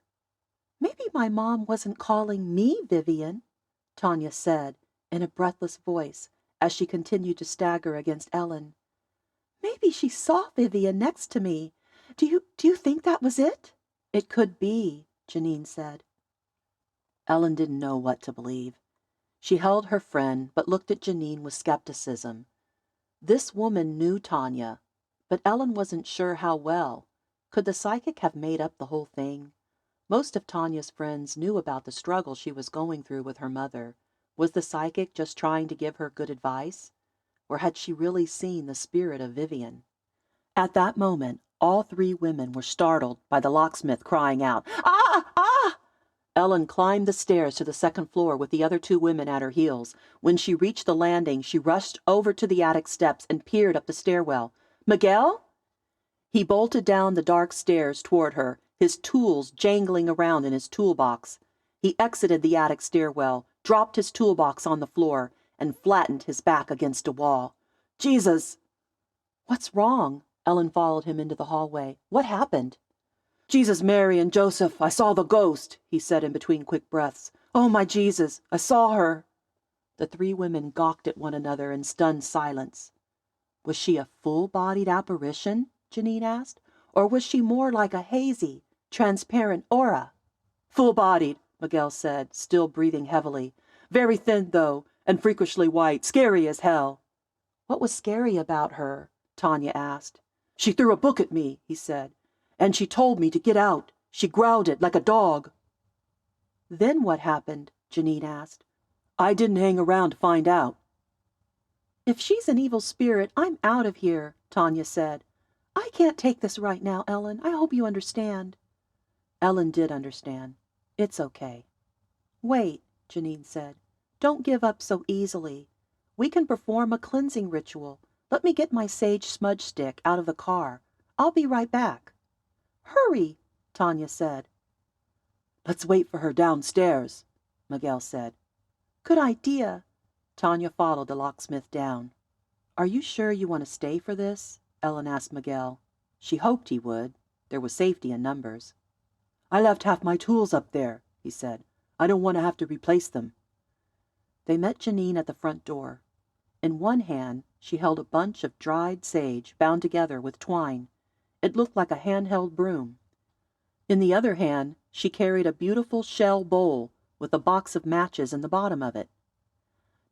"Maybe my mom wasn't calling me Vivian," Tanya said in a breathless voice as she continued to stagger against Ellen. "Maybe she saw Vivian next to me. Do you think that was it?" "It could be," Janine said. Ellen didn't know what to believe. She held her friend but looked at Janine with skepticism. This woman knew Tanya, but Ellen wasn't sure how well. Could the psychic have made up the whole thing? Most of Tanya's friends knew about the struggle she was going through with her mother. Was the psychic just trying to give her good advice? Or had she really seen the spirit of Vivian? At that moment, all three women were startled by the locksmith crying out, "Ah! Ah!" Ellen climbed the stairs to the second floor with the other two women at her heels. When she reached the landing, she rushed over to the attic steps and peered up the stairwell. "Miguel?" He bolted down the dark stairs toward her, his tools jangling around in his toolbox. He exited the attic stairwell, dropped his toolbox on the floor, and flattened his back against a wall. "Jesus!" "What's wrong?" Ellen followed him into the hallway. "What happened?" "Jesus, Mary, and Joseph, I saw the ghost," he said in between quick breaths. "Oh, my Jesus, I saw her." The three women gawked at one another in stunned silence. Was she a full-bodied apparition, Janine asked, or was she more like a hazy, transparent aura? "Full-bodied," Miguel said, still breathing heavily. "Very thin, though, and freakishly white, scary as hell." "What was scary about her?" Tanya asked. "She threw a book at me," he said, "and she told me to get out. She growled it like a dog." "Then what happened?" Janine asked. "I didn't hang around to find out." "If she's an evil spirit, I'm out of here," Tanya said. "I can't take this right now, Ellen. I hope you understand." Ellen did understand. "It's okay." "Wait," Janine said. "Don't give up so easily. We can perform a cleansing ritual. Let me get my sage smudge stick out of the car. I'll be right back." "Hurry," Tanya said. "Let's wait for her downstairs," Miguel said. "Good idea." Tanya followed the locksmith down. "Are you sure you want to stay for this?" Ellen asked Miguel. She hoped he would. There was safety in numbers. "I left half my tools up there," he said. "I don't want to have to replace them." They met Janine at the front door. In one hand, she held a bunch of dried sage bound together with twine. It looked like a handheld broom. In the other hand, she carried a beautiful shell bowl with a box of matches in the bottom of it.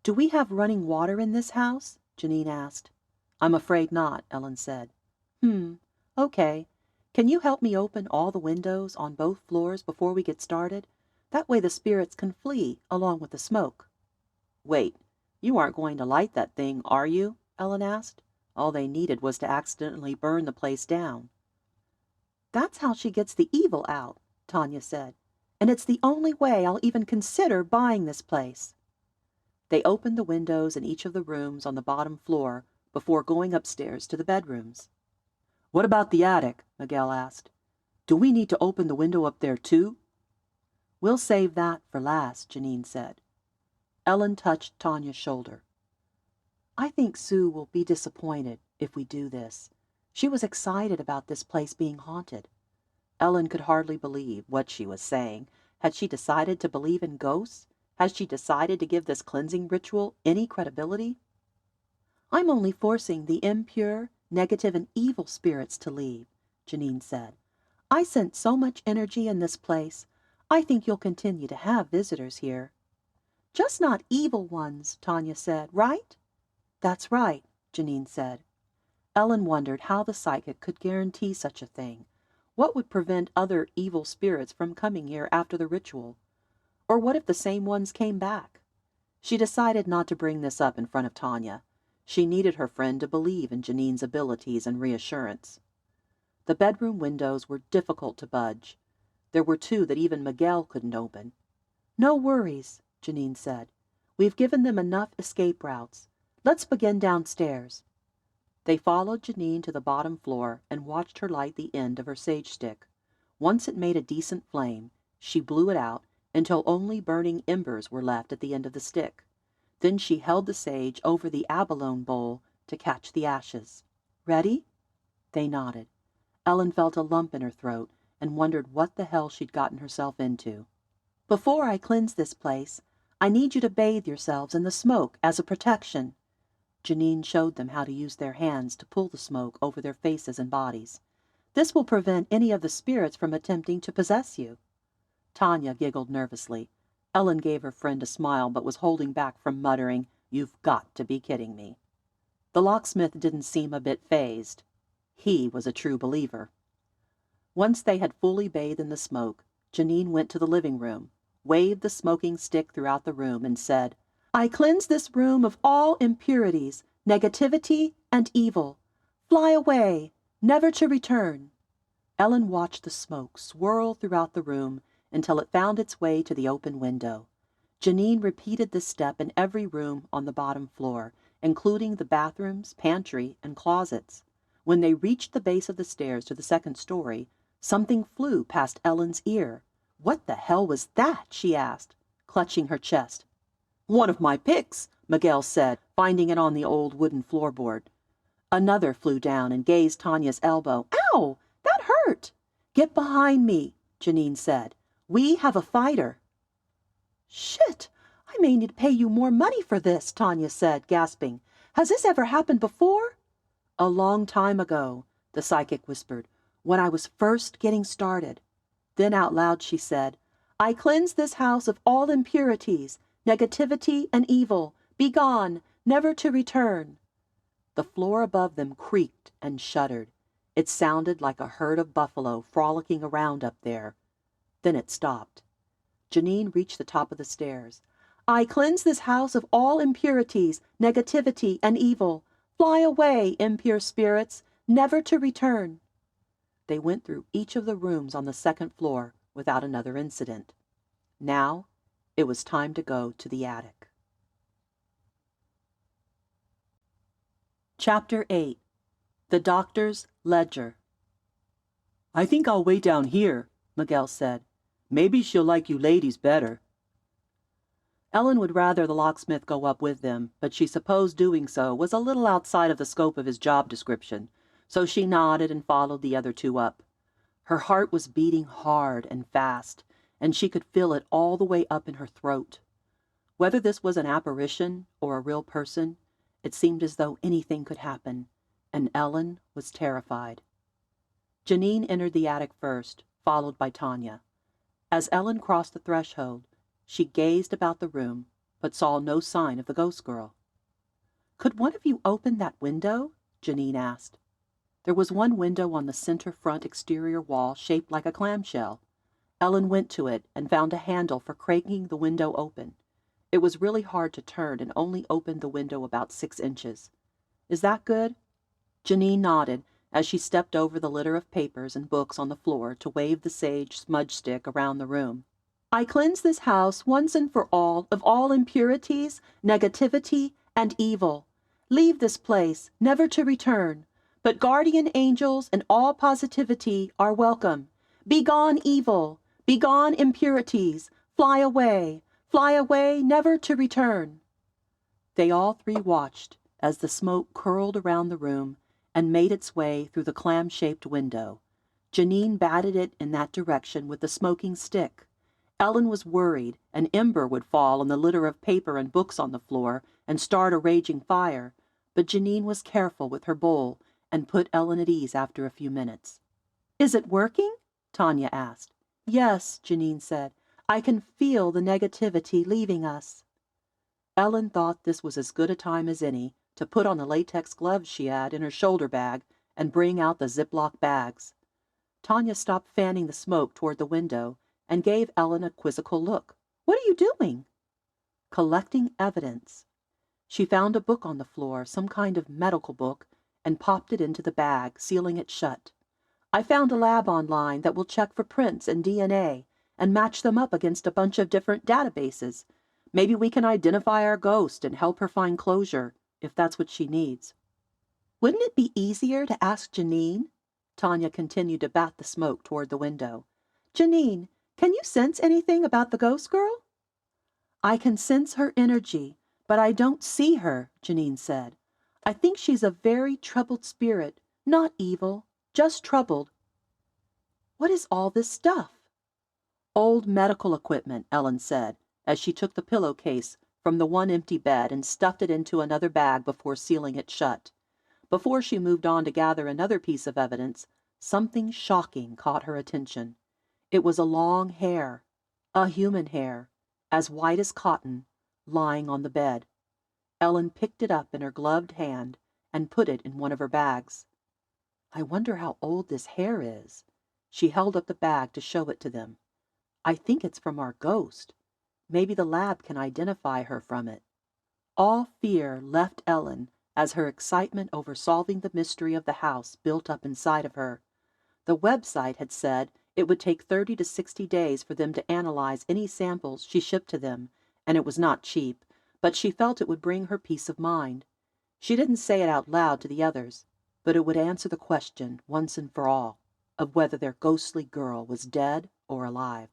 "Do we have running water in this house?" Janine asked. "I'm afraid not," Ellen said. Okay. Can you help me open all the windows on both floors before we get started? That way the spirits can flee along with the smoke." "Wait, you aren't going to light that thing, are you?" Ellen asked. All they needed was to accidentally burn the place down. "That's how she gets the evil out," Tanya said. "And it's the only way I'll even consider buying this place." They opened the windows in each of the rooms on the bottom floor before going upstairs to the bedrooms. "What about the attic?" Miguel asked. "Do we need to open the window up there, too?" "We'll save that for last," Janine said. Ellen touched Tanya's shoulder. "I think Sue will be disappointed if we do this. She was excited about this place being haunted. Ellen could hardly believe what she was saying. Had she decided to believe in ghosts? Had she decided to give this cleansing ritual any credibility? "I'm only forcing the impure, negative, and evil spirits to leave," Janine said. "I sent so much energy in this place. I think you'll continue to have visitors here." "Just not evil ones," Tanya said, "right?" "That's right," Janine said. Ellen wondered how the psychic could guarantee such a thing. What would prevent other evil spirits from coming here after the ritual? Or what if the same ones came back? She decided not to bring this up in front of Tanya. She needed her friend to believe in Janine's abilities and reassurance. The bedroom windows were difficult to budge. There were two that even Miguel couldn't open. "No worries," Janine said. "We've given them enough escape routes. Let's begin downstairs." They followed Janine to the bottom floor and watched her light the end of her sage stick. Once it made a decent flame, she blew it out until only burning embers were left at the end of the stick. Then she held the sage over the abalone bowl to catch the ashes. "Ready?" They nodded. Ellen felt a lump in her throat and wondered what the hell she'd gotten herself into. "Before I cleanse this place, I need you to bathe yourselves in the smoke as a protection." Janine showed them how to use their hands to pull the smoke over their faces and bodies. "This will prevent any of the spirits from attempting to possess you." Tanya giggled nervously. Ellen gave her friend a smile but was holding back from muttering, "You've got to be kidding me." The locksmith didn't seem a bit fazed. He was a true believer. Once they had fully bathed in the smoke, Janine went to the living room, waved the smoking stick throughout the room, and said, "I cleanse this room of all impurities, negativity, and evil. Fly away, never to return." Ellen watched the smoke swirl throughout the room until it found its way to the open window. Janine repeated this step in every room on the bottom floor, including the bathrooms, pantry, and closets. When they reached the base of the stairs to the second story, something flew past Ellen's ear. "What the hell was that?" she asked, clutching her chest. "One of my picks," Miguel said, finding it on the old wooden floorboard. Another flew down and grazed Tanya's elbow. "Ow! That hurt!" "Get behind me," Janine said. "We have a fighter." "Shit! I may need to pay you more money for this," Tanya said, gasping. "Has this ever happened before?" "A long time ago," the psychic whispered, "when I was first getting started." Then out loud she said, "I cleanse this house of all impurities, negativity, and evil. Be gone, never to return." The floor above them creaked and shuddered. It sounded like a herd of buffalo frolicking around up there. Then it stopped. Janine reached the top of the stairs. "I cleanse this house of all impurities, negativity, and evil. Fly away, impure spirits, never to return." They went through each of the rooms on the second floor without another incident. Now it was time to go to the attic. Chapter 8. The Doctor's Ledger. "I think I'll wait down here," Miguel said. "Maybe she'll like you ladies better." Ellen would rather the locksmith go up with them, but she supposed doing so was a little outside of the scope of his job description, so she nodded and followed the other two up. Her heart was beating hard and fast, and she could feel it all the way up in her throat. Whether this was an apparition or a real person, it seemed as though anything could happen, and Ellen was terrified. Janine entered the attic first, followed by Tanya. As Ellen crossed the threshold, she gazed about the room, but saw no sign of the ghost girl. "Could one of you open that window?" Janine asked. There was one window on the center front exterior wall shaped like a clamshell. Ellen went to it and found a handle for cranking the window open. It was really hard to turn and only opened the window about 6 inches. "Is that good?" Janine nodded as she stepped over the litter of papers and books on the floor to wave the sage smudge stick around the room. "I cleanse this house once and for all of all impurities, negativity, and evil. Leave this place, never to return. But guardian angels and all positivity are welcome. Be gone, evil. Be gone, impurities. Fly away, never to return." They all three watched as the smoke curled around the room and made its way through the clam-shaped window. Janine batted it in that direction with the smoking stick. Ellen was worried an ember would fall on the litter of paper and books on the floor and start a raging fire, but Janine was careful with her bowl and put Ellen at ease after a few minutes. "Is it working?" Tanya asked. "Yes," Janine said. "I can feel the negativity leaving us." Ellen thought this was as good a time as any to put on the latex gloves she had in her shoulder bag and bring out the Ziploc bags. Tanya stopped fanning the smoke toward the window and gave Ellen a quizzical look. "What are you doing?" "Collecting evidence." She found a book on the floor, some kind of medical book, and popped it into the bag, sealing it shut. "I found a lab online that will check for prints and DNA and match them up against a bunch of different databases. Maybe we can identify our ghost and help her find closure, if that's what she needs." "Wouldn't it be easier to ask Janine?" Tanya continued to bat the smoke toward the window. "Janine, can you sense anything about the ghost girl?" "I can sense her energy, but I don't see her," Janine said. "I think she's a very troubled spirit, not evil, just troubled." "What is all this stuff?" "Old medical equipment," Ellen said, as she took the pillowcase from the one empty bed and stuffed it into another bag before sealing it shut. Before she moved on to gather another piece of evidence, something shocking caught her attention. It was a long hair, a human hair, as white as cotton, lying on the bed. Ellen picked it up in her gloved hand and put it in one of her bags. "I wonder how old this hair is." She held up the bag to show it to them. "I think it's from our ghost. Maybe the lab can identify her from it." All fear left Ellen as her excitement over solving the mystery of the house built up inside of her. The website had said it would take 30 to 60 days for them to analyze any samples she shipped to them, and it was not cheap, but she felt it would bring her peace of mind. She didn't say it out loud to the others, but it would answer the question, once and for all, of whether their ghostly girl was dead or alive.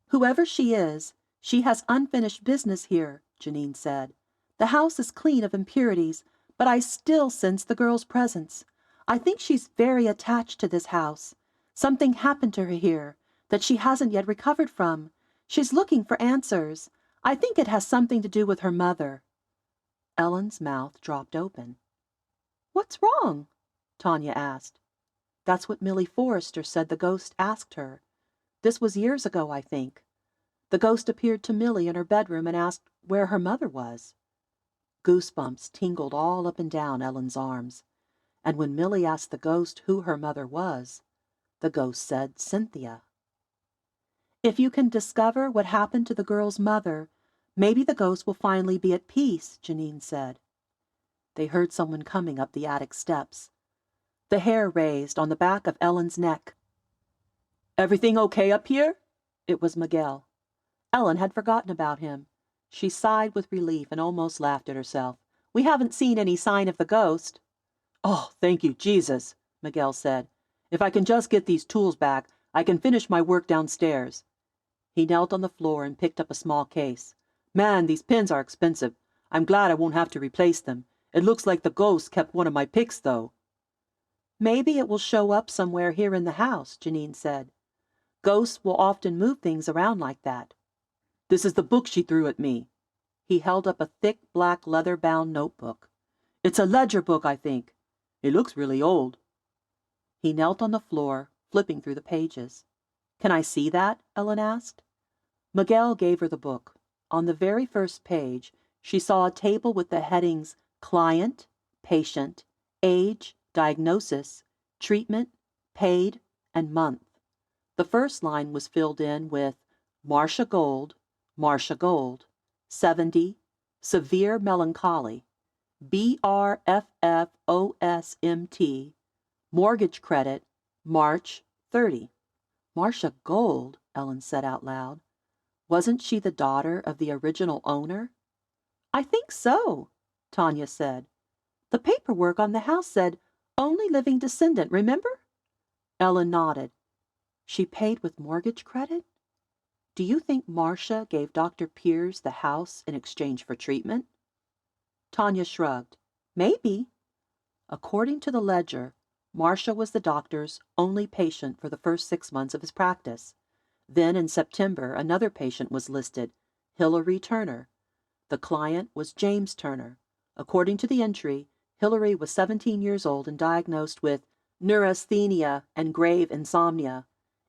"Whoever she is, she has unfinished business here," Janine said. "The house is clean of impurities, but I still sense the girl's presence. I think she's very attached to this house. Something happened to her here that she hasn't yet recovered from. She's looking for answers. I think it has something to do with her mother." Ellen's mouth dropped open. "What's wrong?" Tanya asked. "That's what Millie Forrester said the ghost asked her. This was years ago, I think. The ghost appeared to Millie in her bedroom and asked where her mother was." Goosebumps tingled all up and down Ellen's arms. And when Millie asked the ghost who her mother was, the ghost said Cynthia. "If you can discover what happened to the girl's mother, maybe the ghost will finally be at peace," Janine said. They heard someone coming up the attic steps. The hair raised on the back of Ellen's neck. "Everything okay up here?" It was Miguel. Ellen had forgotten about him. She sighed with relief and almost laughed at herself. "We haven't seen any sign of the ghost." "Oh, thank you, Jesus," Miguel said. "If I can just get these tools back, I can finish my work downstairs." He knelt on the floor and picked up a small case. "Man, these pins are expensive. I'm glad I won't have to replace them. It looks like the ghost kept one of my picks, though." "Maybe it will show up somewhere here in the house," Janine said. "Ghosts will often move things around like that." "This is the book she threw at me." He held up a thick black leather-bound notebook. "It's a ledger book, I think. It looks really old." He knelt on the floor, flipping through the pages. "Can I see that?" Ellen asked. Miguel gave her the book. On the very first page, she saw a table with the headings Client, Patient, Age, Diagnosis, Treatment, Paid, and Month. The first line was filled in with Marcia Gold, 70, severe melancholy, BRFFOSMT, mortgage credit, March 30. "Marcia Gold," Ellen said out loud. "Wasn't she the daughter of the original owner?" "I think so," Tanya said. "The paperwork on the house said, 'Only living descendant,' remember?" Ellen nodded. "She paid with mortgage credit? Do you think Marcia gave Dr. Piers the house in exchange for treatment?" Tanya shrugged. "Maybe." According to the ledger, Marcia was the doctor's only patient for the first 6 months of his practice. Then in September, another patient was listed, Hilary Turner. The client was James Turner. According to the entry, Hilary was 17 years old and diagnosed with neurasthenia and grave insomnia.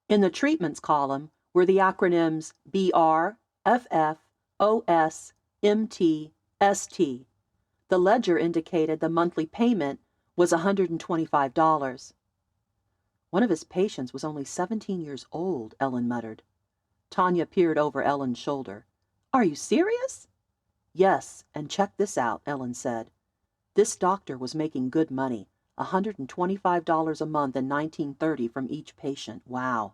In the treatments column were the acronyms BR, FF, OS, MT, ST. The ledger indicated the monthly payment was $125. One of his patients was only 17 years old, Ellen muttered. Tanya peered over Ellen's shoulder. Are you serious? Yes, and check this out, Ellen said. This doctor was making good money, $125 a month in 1930 from each patient. Wow.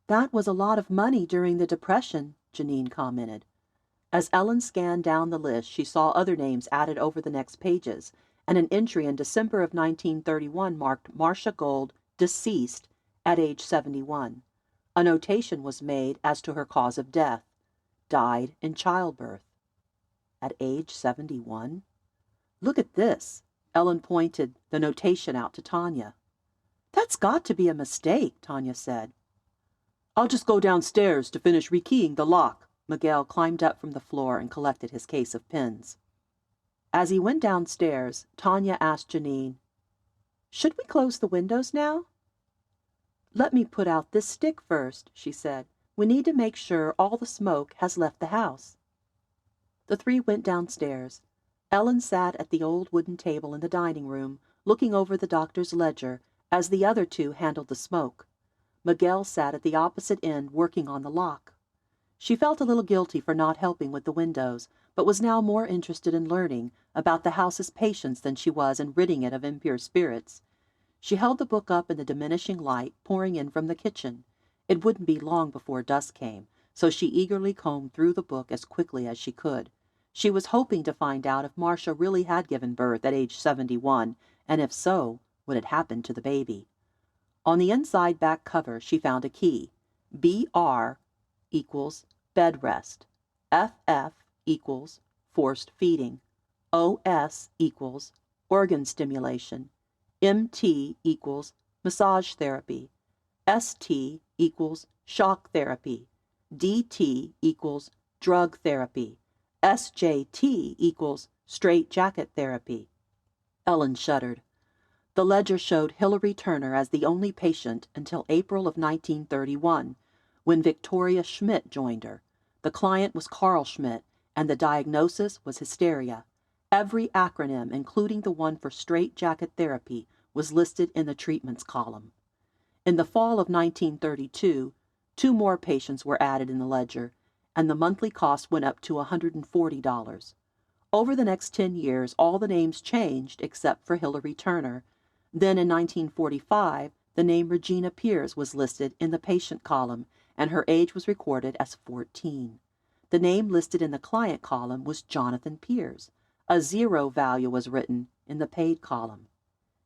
That was a lot of money during the Depression, Janine commented. As Ellen scanned down the list, she saw other names added over the next pages, and an entry in December of 1931 marked Marcia Gold, deceased, at age 71. A notation was made as to her cause of death. Died in childbirth. At age 71? Look at this. Ellen pointed the notation out to Tanya. That's got to be a mistake, Tanya said. I'll just go downstairs to finish rekeying the lock. Miguel climbed up from the floor and collected his case of pins. As he went downstairs, Tanya asked Janine, Should we close the windows now? Let me put out this stick first, she said. We need to make sure all the smoke has left the house. The three went downstairs. Ellen sat at the old wooden table in the dining room, looking over the doctor's ledger as the other two handled the smoke. Miguel sat at the opposite end working on the lock. She felt a little guilty for not helping with the windows, but was now more interested in learning about the house's patients than she was in ridding it of impure spirits. She held the book up in the diminishing light pouring in from the kitchen. It wouldn't be long before dusk came, so she eagerly combed through the book as quickly as she could. She was hoping to find out if Marcia really had given birth at age 71, and if so, what had happened to the baby. On the inside back cover, she found a key. BR equals bed rest. FF equals forced feeding. OS equals organ stimulation. MT equals massage therapy. ST equals shock therapy. DT equals drug therapy. SJT equals straitjacket therapy. Ellen shuddered. The ledger showed Hilary Turner as the only patient until April of 1931, when Victoria Schmidt joined her. The client was Carl Schmidt, and the diagnosis was hysteria. Every acronym, including the one for straitjacket therapy, was listed in the treatments column. In the fall of 1932, 2 more patients were added in the ledger, and the monthly cost went up to $140. Over the next 10 years, all the names changed except for Hilary Turner. Then in 1945, the name Regina Piers was listed in the patient column, and her age was recorded as 14. The name listed in the client column was Jonathan Piers. A 0 value was written in the paid column.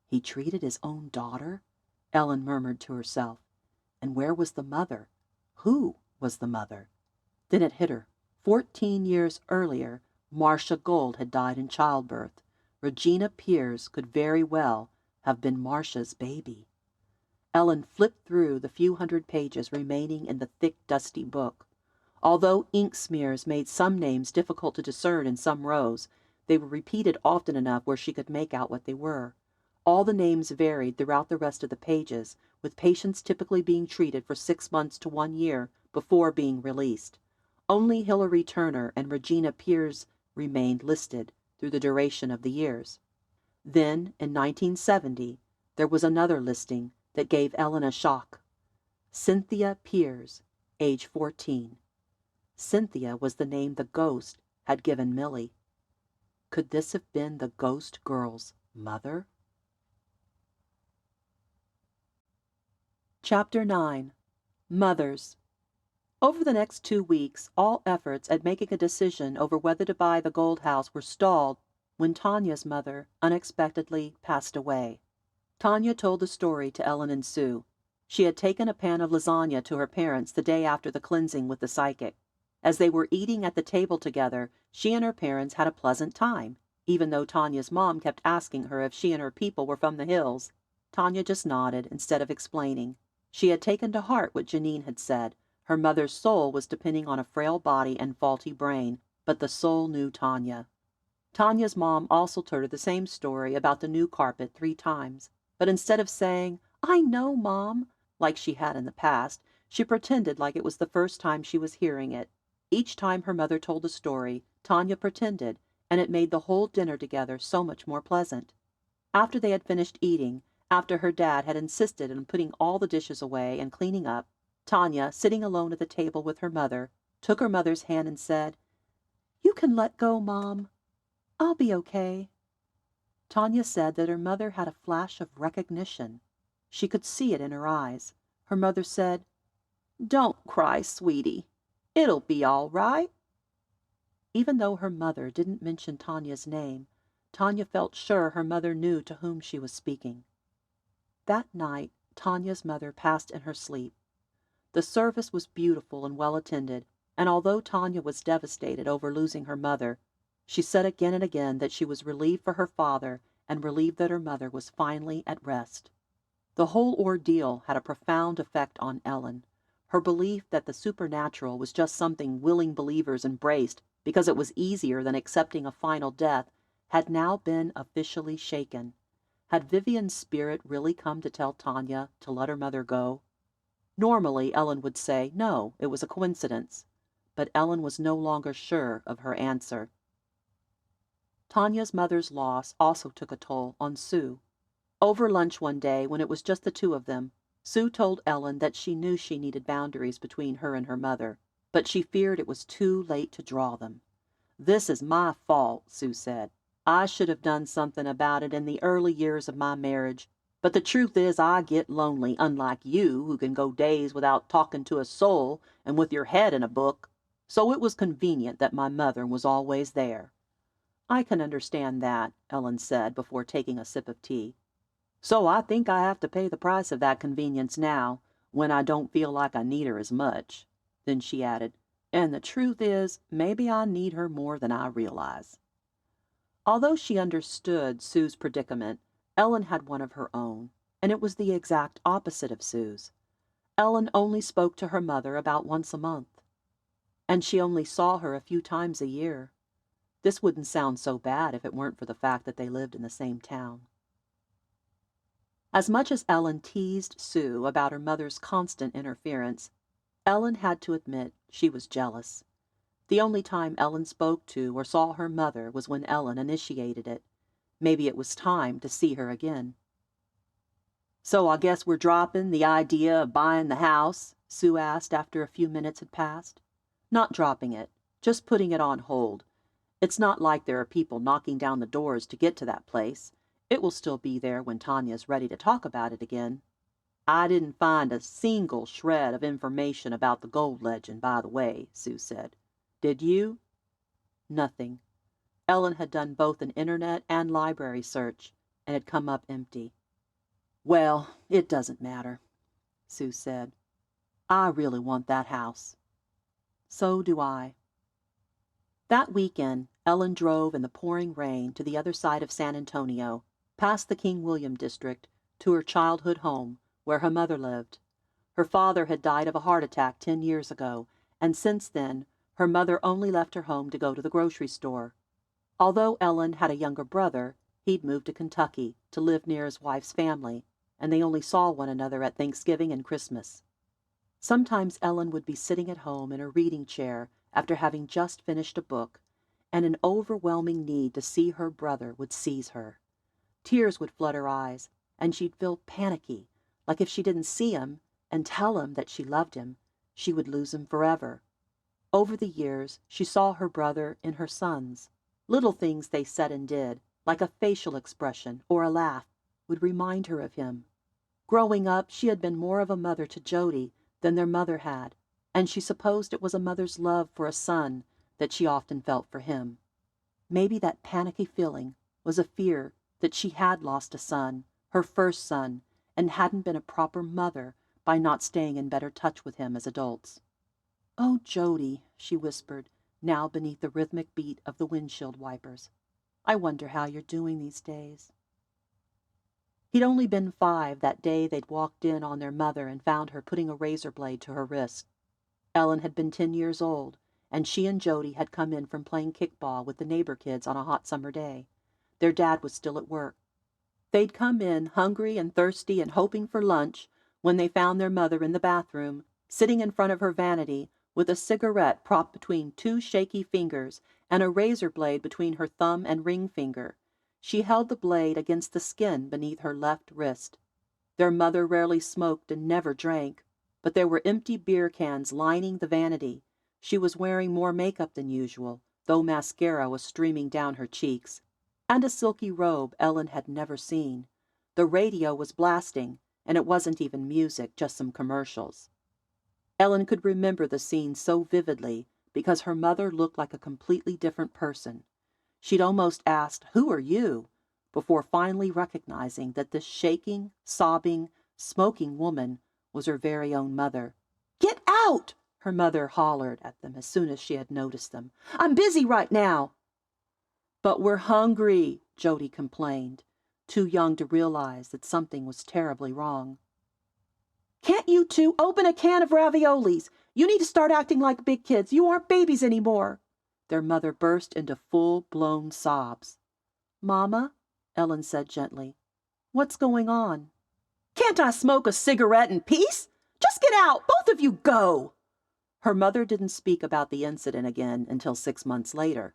He treated his own daughter? Ellen murmured to herself. And where was the mother? Who was the mother? Then it hit her. 14 years earlier, Marcia Gold had died in childbirth. Regina Piers could very well have been Marcia's baby. Ellen flipped through the few hundred pages remaining in the thick, dusty book. Although ink smears made some names difficult to discern in some rows, they were repeated often enough where she could make out what they were. All the names varied throughout the rest of the pages, with patients typically being treated for 6 months to 1 year before being released. Only Hilary Turner and Regina Piers remained listed through the duration of the years. Then, in 1970, there was another listing that gave Ellen a shock. Cynthia Piers, age 14. Cynthia was the name the ghost had given Millie. Could this have been the ghost girl's mother? Chapter 9. Mothers. Over the next 2 weeks, all efforts at making a decision over whether to buy the Gold House were stalled when Tanya's mother unexpectedly passed away. Tanya told the story to Ellen and Sue. She had taken a pan of lasagna to her parents the day after the cleansing with the psychic. As they were eating at the table together, she and her parents had a pleasant time. even though Tanya's mom kept asking her if she and her people were from the hills. Tanya just nodded instead of explaining. She had taken to heart what Janine had said. Her mother's soul was depending on a frail body and faulty brain, but the soul knew Tanya. Tanya's mom also told her the same story about the new carpet 3 times, but instead of saying, "I know, Mom," like she had in the past, she pretended like it was the first time she was hearing it. Each time her mother told a story, Tanya pretended, and it made the whole dinner together so much more pleasant. After they had finished eating, after her dad had insisted on putting all the dishes away and cleaning up, Tanya, sitting alone at the table with her mother, took her mother's hand and said, "You can let go, Mom. I'll be okay." Tanya said that her mother had a flash of recognition. She could see it in her eyes. Her mother said, "Don't cry, sweetie. It'll be all right." Even though her mother didn't mention Tanya's name, Tanya felt sure her mother knew to whom she was speaking. That night, Tanya's mother passed in her sleep. The service was beautiful and well attended, and although Tanya was devastated over losing her mother, she said again and again that she was relieved for her father and relieved that her mother was finally at rest. The whole ordeal had a profound effect on Ellen. Her belief that the supernatural was just something willing believers embraced because it was easier than accepting a final death had now been officially shaken. Had Vivian's spirit really come to tell Tanya to let her mother go? Normally, Ellen would say, no, it was a coincidence. But Ellen was no longer sure of her answer. Tanya's mother's loss also took a toll on Sue. Over lunch one day, when it was just the 2 of them, Sue told Ellen that she knew she needed boundaries between her and her mother, but she feared it was too late to draw them. "This is my fault," Sue said. "I should have done something about it in the early years of my marriage. But the truth is I get lonely, unlike you, who can go days without talking to a soul and with your head in a book. So it was convenient that my mother was always there." "I can understand that," Ellen said before taking a sip of tea. "So I think I have to pay the price of that convenience now, when I don't feel like I need her as much." Then she added, "And the truth is, maybe I need her more than I realize." Although she understood Sue's predicament, Ellen had one of her own, and it was the exact opposite of Sue's. Ellen only spoke to her mother about once a month, and she only saw her a few times a year. This wouldn't sound so bad if it weren't for the fact that they lived in the same town. As much as Ellen teased Sue about her mother's constant interference, Ellen had to admit she was jealous. The only time Ellen spoke to or saw her mother was when Ellen initiated it. Maybe it was time to see her again. "So I guess we're dropping the idea of buying the house?" Sue asked after a few minutes had passed. "Not dropping it, just putting it on hold. It's not like there are people knocking down the doors to get to that place. It will still be there when Tanya's ready to talk about it again." "I didn't find a single shred of information about the gold legend, by the way," Sue said. "Did you?" Nothing. Ellen had done both an internet and library search, and had come up empty. "Well, it doesn't matter," Sue said. "I really want that house." "So do I." That weekend, Ellen drove in the pouring rain to the other side of San Antonio, past the King William district, to her childhood home, where her mother lived. Her father had died of a heart attack 10 years ago, and since then, her mother only left her home to go to the grocery store. Although Ellen had a younger brother, he'd moved to Kentucky to live near his wife's family, and they only saw one another at Thanksgiving and Christmas. Sometimes Ellen would be sitting at home in her reading chair after having just finished a book, and an overwhelming need to see her brother would seize her. Tears would flood her eyes, and she'd feel panicky, like if she didn't see him and tell him that she loved him, she would lose him forever. Over the years, she saw her brother in her sons. Little things they said and did, like a facial expression or a laugh, would remind her of him. Growing up, she had been more of a mother to Jody than their mother had, and she supposed it was a mother's love for a son that she often felt for him. Maybe that panicky feeling was a fear that she had lost a son, her first son, and hadn't been a proper mother by not staying in better touch with him as adults. "Oh, Jody," she whispered, now beneath the rhythmic beat of the windshield wipers. I wonder how you're doing these days." He'd only been 5 that day they'd walked in on their mother and found her putting a razor blade to her wrist. Ellen had been 10 years old, and she and Jody had come in from playing kickball with the neighbor kids on a hot summer day. Their dad was still at work. They'd come in hungry and thirsty and hoping for lunch when they found their mother in the bathroom, sitting in front of her vanity with a cigarette propped between 2 shaky fingers and a razor blade between her thumb and ring finger. She held the blade against the skin beneath her left wrist. Their mother rarely smoked and never drank, but there were empty beer cans lining the vanity. She was wearing more makeup than usual, though mascara was streaming down her cheeks, and a silky robe Ellen had never seen. The radio was blasting, and it wasn't even music, just some commercials. Ellen could remember the scene so vividly because her mother looked like a completely different person. She'd almost asked, "Who are you?" before finally recognizing that this shaking, sobbing, smoking woman was her very own mother. "Get out!" her mother hollered at them as soon as she had noticed them. "I'm busy right now." "But we're hungry," Jody complained, too young to realize that something was terribly wrong. "Can't you two open a can of raviolis? You need to start acting like big kids. You aren't babies anymore." Their mother burst into full-blown sobs. "Mama," Ellen said gently, "what's going on?" "Can't I smoke a cigarette in peace? Just get out! Both of you go!" Her mother didn't speak about the incident again until 6 months later.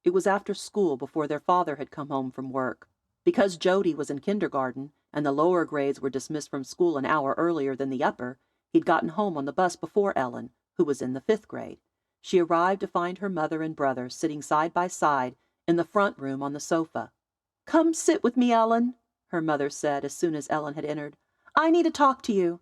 It was after school before their father had come home from work. Because Jody was in kindergarten and the lower grades were dismissed from school an hour earlier than the upper, he'd gotten home on the bus before Ellen, who was in the 5th grade. She arrived to find her mother and brother sitting side by side in the front room on the sofa. "Come sit with me, Ellen," her mother said as soon as Ellen had entered. "I need to talk to you."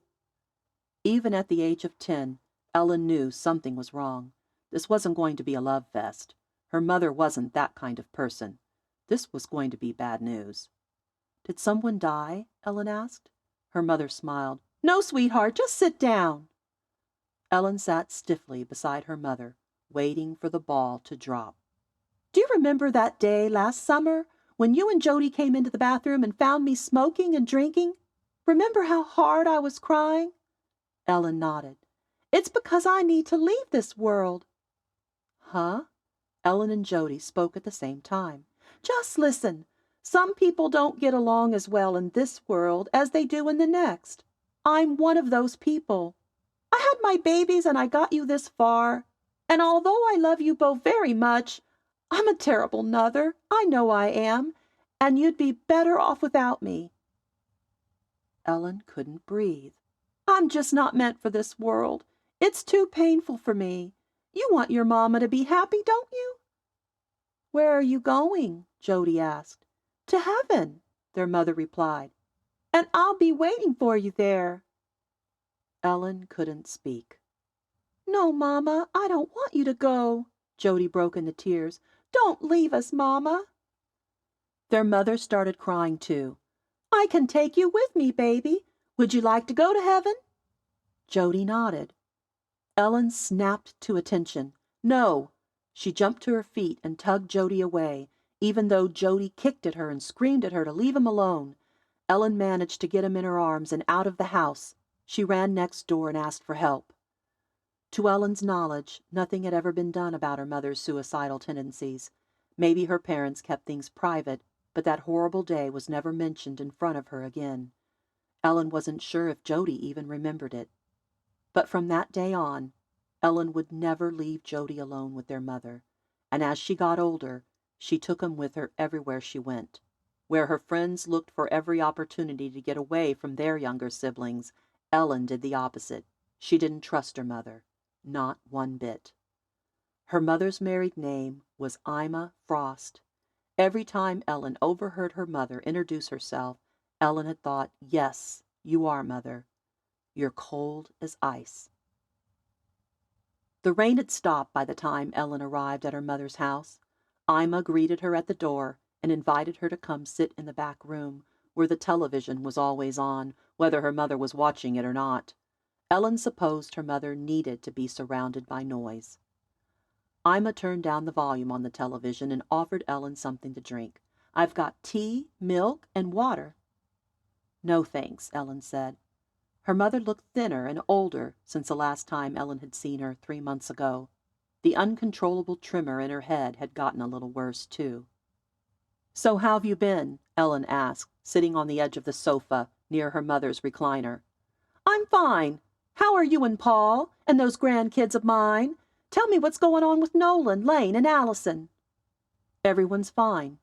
Even at the age of 10, Ellen knew something was wrong. This wasn't going to be a love fest. Her mother wasn't that kind of person. This was going to be bad news. "Did someone die?" Ellen asked. Her mother smiled. "No, sweetheart, just sit down." Ellen sat stiffly beside her mother, waiting for the ball to drop. "Do you remember that day last summer when you and Jody came into the bathroom and found me smoking and drinking? Remember how hard I was crying?" Ellen nodded. "It's because I need to leave this world." "Huh?" Ellen and Jody spoke at the same time. "Just listen. Some people don't get along as well in this world as they do in the next. I'm one of those people. I had my babies and I got you this far. And although I love you both very much, I'm a terrible mother. I know I am. And you'd be better off without me." Ellen couldn't breathe. "I'm just not meant for this world. It's too painful for me. You want your mama to be happy, don't you?" "Where are you going?" Jody asked. "To heaven," their mother replied. "And I'll be waiting for you there." Ellen couldn't speak. "No, Mama, I don't want you to go," Jody broke into tears. "Don't leave us, Mama." Their mother started crying too. "I can take you with me, baby. Would you like to go to heaven?" Jody nodded. Ellen snapped to attention. "No!" She jumped to her feet and tugged Jody away, even though Jody kicked at her and screamed at her to leave him alone. Ellen managed to get him in her arms and out of the house. She ran next door and asked for help. To Ellen's knowledge, nothing had ever been done about her mother's suicidal tendencies. Maybe her parents kept things private, but that horrible day was never mentioned in front of her again. Ellen wasn't sure if Jody even remembered it. But from that day on, Ellen would never leave Jody alone with their mother, and as she got older, she took him with her everywhere she went. Where her friends looked for every opportunity to get away from their younger siblings, Ellen did the opposite. She didn't trust her mother, not one bit. Her mother's married name was Eva Frost. Every time Ellen overheard her mother introduce herself, Ellen had thought, "Yes, you are, Mother. You're cold as ice." The rain had stopped by the time Ellen arrived at her mother's house. Ima greeted her at the door and invited her to come sit in the back room, where the television was always on, whether her mother was watching it or not. Ellen supposed her mother needed to be surrounded by noise. Ima turned down the volume on the television and offered Ellen something to drink. "I've got tea, milk, and water." "No, thanks," Ellen said. Her mother looked thinner and older since the last time Ellen had seen her 3 months ago. The uncontrollable tremor in her head had gotten a little worse, too. "So how've you been?" Ellen asked, sitting on the edge of the sofa near her mother's recliner. "I'm fine. How are you and Paul, and those grandkids of mine? Tell me what's going on with Nolan, Lane, and Allison." "Everyone's fine."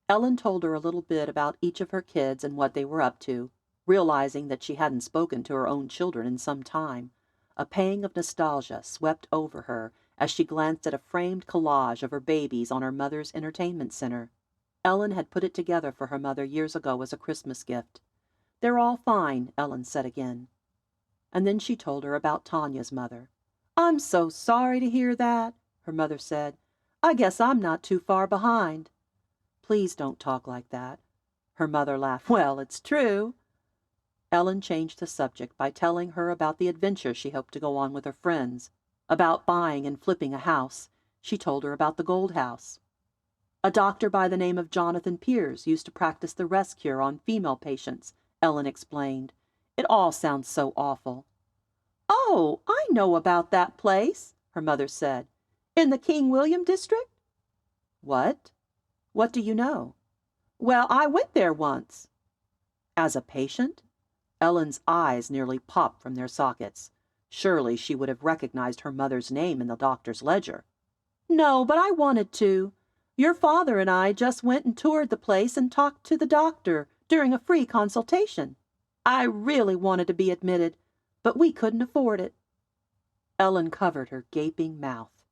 Ellen told her a little bit about each of her kids and what they were up to, realizing that she hadn't spoken to her own children in some time. A pang of nostalgia swept over her as she glanced at a framed collage of her babies on her mother's entertainment center. Ellen had put it together for her mother years ago as a Christmas gift. "They're all fine," Ellen said again. And then she told her about Tanya's mother. "I'm so sorry to hear that," her mother said. "I guess I'm not too far behind." "Please don't talk like that." Her mother laughed. "Well, it's true." Ellen changed the subject by telling her about the adventure she hoped to go on with her friends, about buying and flipping a house. She told her about the Gold House. "A doctor by the name of Jonathan Piers used to practice the rest cure on female patients," Ellen explained. "It all sounds so awful." "Oh, I know about that place," her mother said. "In the King William district?" "What? What do you know?" "Well, I went there once." "As a patient?" Ellen's eyes nearly popped from their sockets. Surely she would have recognized her mother's name in the doctor's ledger. "No, but I wanted to. Your father and I just went and toured the place and talked to the doctor during a free consultation. I really wanted to be admitted, but we couldn't afford it." Ellen covered her gaping mouth.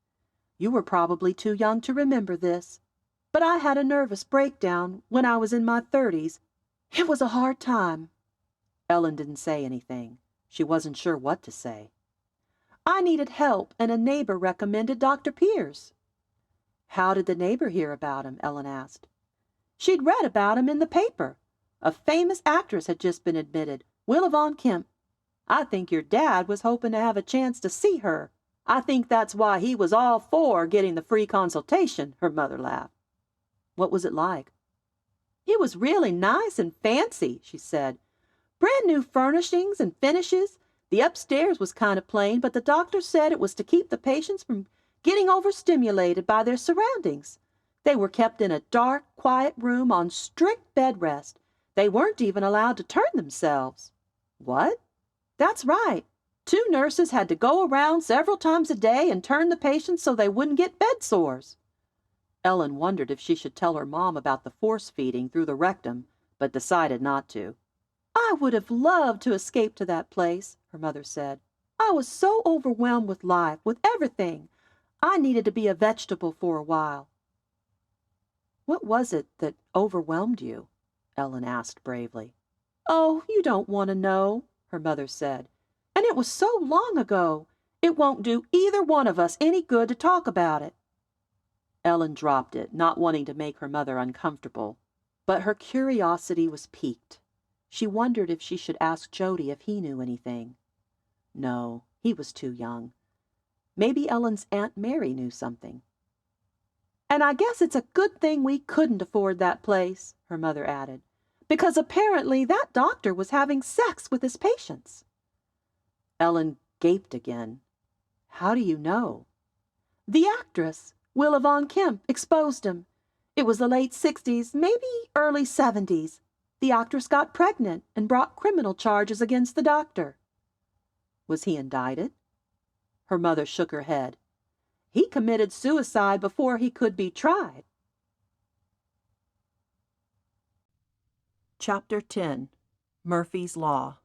"You were probably too young to remember this, but I had a nervous breakdown when I was in my 30s. It was a hard time." Ellen didn't say anything. She wasn't sure what to say. "I needed help, and a neighbor recommended Dr. Piers." "How did the neighbor hear about him?" Ellen asked. "She'd read about him in the paper. A famous actress had just been admitted, Willa Von Kemp. I think your dad was hoping to have a chance to see her. I think that's why he was all for getting the free consultation," her mother laughed. "What was it like?" "It was really nice and fancy," she said. "Brand new furnishings and finishes. The upstairs was kind of plain, but the doctor said it was to keep the patients from getting overstimulated by their surroundings. They were kept in a dark, quiet room on strict bed rest. They weren't even allowed to turn themselves." "What?" "That's right. 2 nurses had to go around several times a day and turn the patients so they wouldn't get bed sores." Ellen wondered if she should tell her mom about the force feeding through the rectum, but decided not to. "I would have loved to escape to that place," her mother said. "I was so overwhelmed with life, with everything. I needed to be a vegetable for a while." "What was it that overwhelmed you?" Ellen asked bravely. "Oh, you don't want to know," her mother said. "And it was so long ago. It won't do either one of us any good to talk about it." Ellen dropped it, not wanting to make her mother uncomfortable. But her curiosity was piqued. She wondered if she should ask Jody if he knew anything. No, he was too young. Maybe Ellen's Aunt Mary knew something. "And I guess it's a good thing we couldn't afford that place," her mother added, "because apparently that doctor was having sex with his patients." Ellen gaped again. "How do you know?" "The actress, Willa Von Kemp, exposed him. It was the late 60s, maybe early 70s. The actress got pregnant and brought criminal charges against the doctor." "Was he indicted?" Her mother shook her head. "He committed suicide before he could be tried." Chapter 10. Murphy's Law.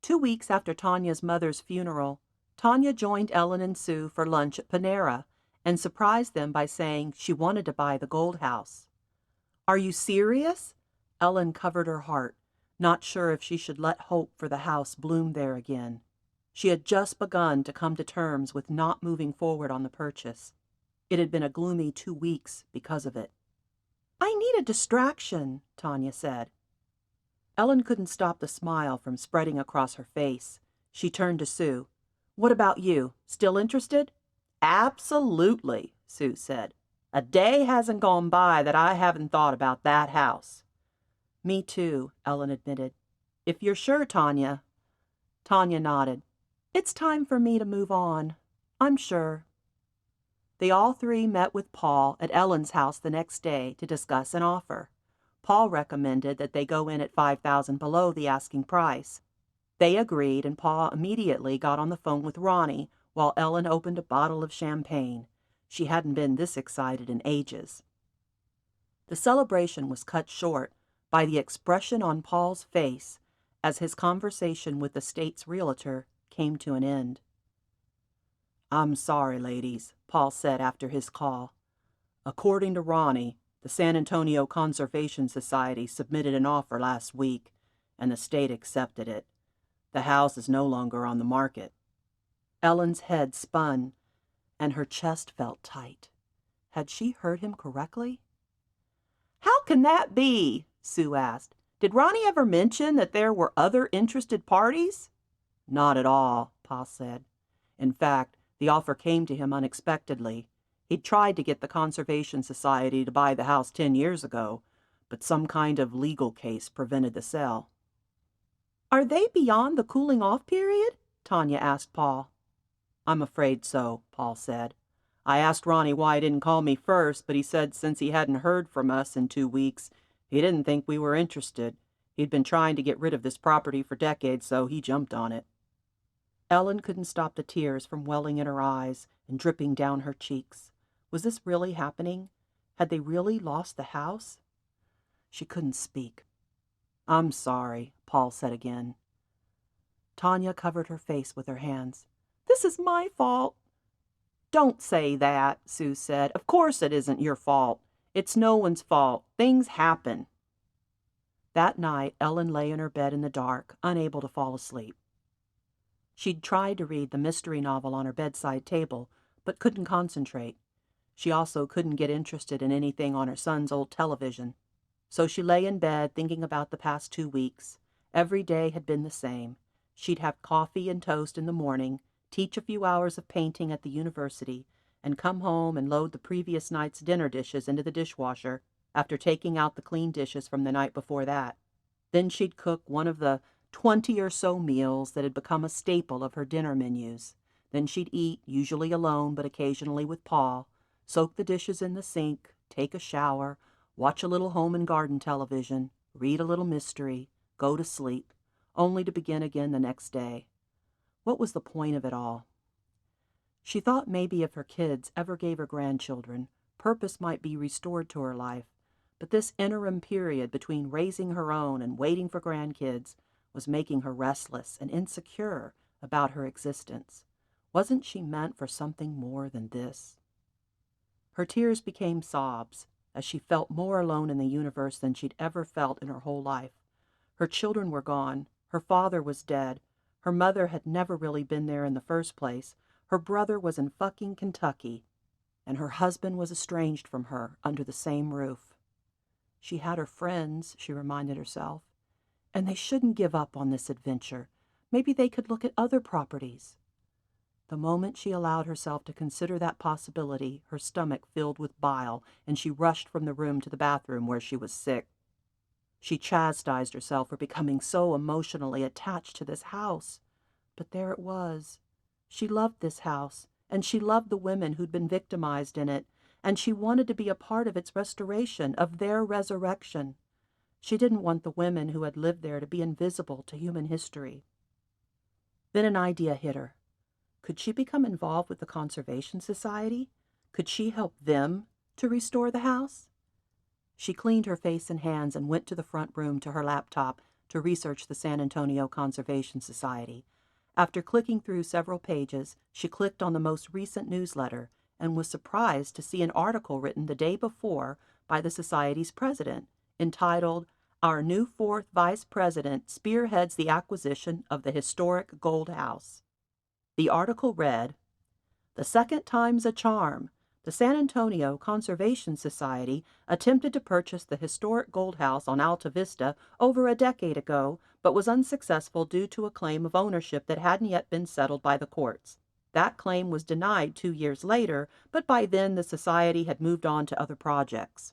2 weeks after Tanya's mother's funeral, Tanya joined Ellen and Sue for lunch at Panera and surprised them by saying she wanted to buy the Gold House. "Are you serious?" Ellen covered her heart, not sure if she should let hope for the house bloom there again. She had just begun to come to terms with not moving forward on the purchase. It had been a gloomy 2 weeks because of it. "I need a distraction," Tanya said. Ellen couldn't stop the smile from spreading across her face. She turned to Sue. "What about you? Still interested?" Absolutely, Sue said. A day hasn't gone by that I haven't thought about that house. Me too, Ellen admitted. If you're sure, Tanya. Tanya nodded. It's time for me to move on. I'm sure. They all three met with Paul at Ellen's house the next day to discuss an offer. Paul recommended that they go in at $5,000 below the asking price. They agreed, and Paul immediately got on the phone with Ronnie while Ellen opened a bottle of champagne. She hadn't been this excited in ages. The celebration was cut short by the expression on Paul's face as his conversation with the state's realtor came to an end. I'm sorry, ladies, Paul said after his call. According to Ronnie, the San Antonio Conservation Society submitted an offer last week, and the state accepted it. The house is no longer on the market. Ellen's head spun, and her chest felt tight. Had she heard him correctly? How can that be? Sue asked. Did Ronnie ever mention that there were other interested parties? Not at all, Pa said. In fact, the offer came to him unexpectedly. He'd tried to get the Conservation Society to buy the house 10 years ago, but some kind of legal case prevented the sale. Are they beyond the cooling-off period? Tanya asked Paul. I'm afraid so, Paul said. I asked Ronnie why he didn't call me first, but he said since he hadn't heard from us in 2 weeks, he didn't think we were interested. He'd been trying to get rid of this property for decades, so he jumped on it. Ellen couldn't stop the tears from welling in her eyes and dripping down her cheeks. Was this really happening? Had they really lost the house? She couldn't speak. I'm sorry, Paul said again. Tanya covered her face with her hands. This is my fault. Don't say that, Sue said. Of course it isn't your fault. It's no one's fault. Things happen. That night, Ellen lay in her bed in the dark, unable to fall asleep. She'd tried to read the mystery novel on her bedside table, but couldn't concentrate. She also couldn't get interested in anything on her son's old television. So she lay in bed thinking about the past 2 weeks. Every day had been the same. She'd have coffee and toast in the morning, teach a few hours of painting at the university, and come home and load the previous night's dinner dishes into the dishwasher after taking out the clean dishes from the night before that. Then she'd cook one of the 20 or so meals that had become a staple of her dinner menus. Then she'd eat, usually alone but occasionally with Paul, soak the dishes in the sink, take a shower, watch a little home and garden television, read a little mystery, go to sleep, only to begin again the next day. What was the point of it all? She thought maybe if her kids ever gave her grandchildren, purpose might be restored to her life, but this interim period between raising her own and waiting for grandkids was making her restless and insecure about her existence. Wasn't she meant for something more than this? Her tears became sobs as she felt more alone in the universe than she'd ever felt in her whole life. Her children were gone. Her father was dead. Her mother had never really been there in the first place. Her brother was in fucking Kentucky, and her husband was estranged from her under the same roof. She had her friends, she reminded herself, and they shouldn't give up on this adventure. Maybe they could look at other properties. The moment she allowed herself to consider that possibility, her stomach filled with bile, and she rushed from the room to the bathroom where she was sick. She chastised herself for becoming so emotionally attached to this house. But there it was. She loved this house, and she loved the women who'd been victimized in it, and she wanted to be a part of its restoration, of their resurrection. She didn't want the women who had lived there to be invisible to human history. Then an idea hit her. Could she become involved with the Conservation Society? Could she help them to restore the house? She cleaned her face and hands and went to the front room to her laptop to research the San Antonio Conservation Society. After clicking through several pages, she clicked on the most recent newsletter and was surprised to see an article written the day before by the Society's president, entitled, "Our New Fourth Vice President Spearheads the Acquisition of the Historic Gold House." The article read, "The second time's a charm. The San Antonio Conservation Society attempted to purchase the historic gold house on Alta Vista over a decade ago, but was unsuccessful due to a claim of ownership that hadn't yet been settled by the courts. That claim was denied 2 years later, but by then the society had moved on to other projects.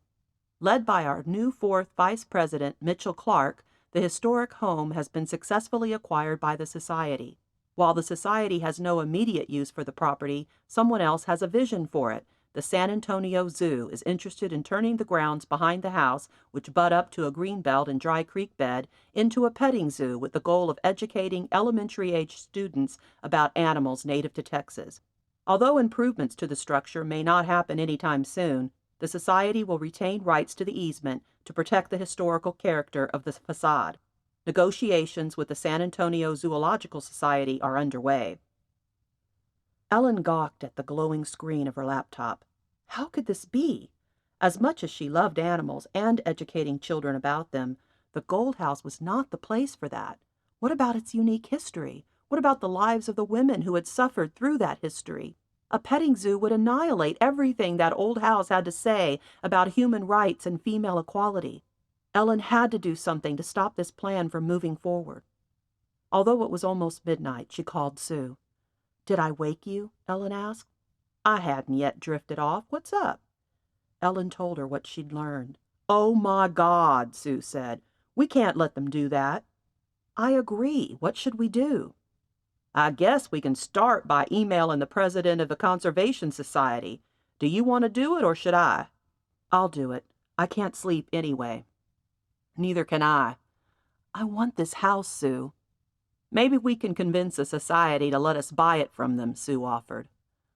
Led by our new fourth vice president, Mitchell Clark, the historic home has been successfully acquired by the society. While the society has no immediate use for the property, someone else has a vision for it. The San Antonio Zoo is interested in turning the grounds behind the house, which butt up to a greenbelt and dry creek bed, into a petting zoo with the goal of educating elementary-age students about animals native to Texas. Although improvements to the structure may not happen anytime soon, the society will retain rights to the easement to protect the historical character of the facade. Negotiations with the San Antonio Zoological Society are underway. Ellen gawked at the glowing screen of her laptop. How could this be? As much as she loved animals and educating children about them, the Gold House was not the place for that. What about its unique history? What about the lives of the women who had suffered through that history? A petting zoo would annihilate everything that old house had to say about human rights and female equality. Ellen had to do something to stop this plan from moving forward. Although it was almost midnight, she called Sue. "Did I wake you?" Ellen asked. "I hadn't yet drifted off. What's up?" Ellen told her what she'd learned. "Oh, my God," Sue said. "We can't let them do that." "I agree. What should we do?" "I guess we can start by emailing the president of the Conservation Society. Do you want to do it, or should I?" "I'll do it. I can't sleep anyway." "Neither can I." "I want this house, Sue." "Maybe we can convince the society to let us buy it from them," Sue offered.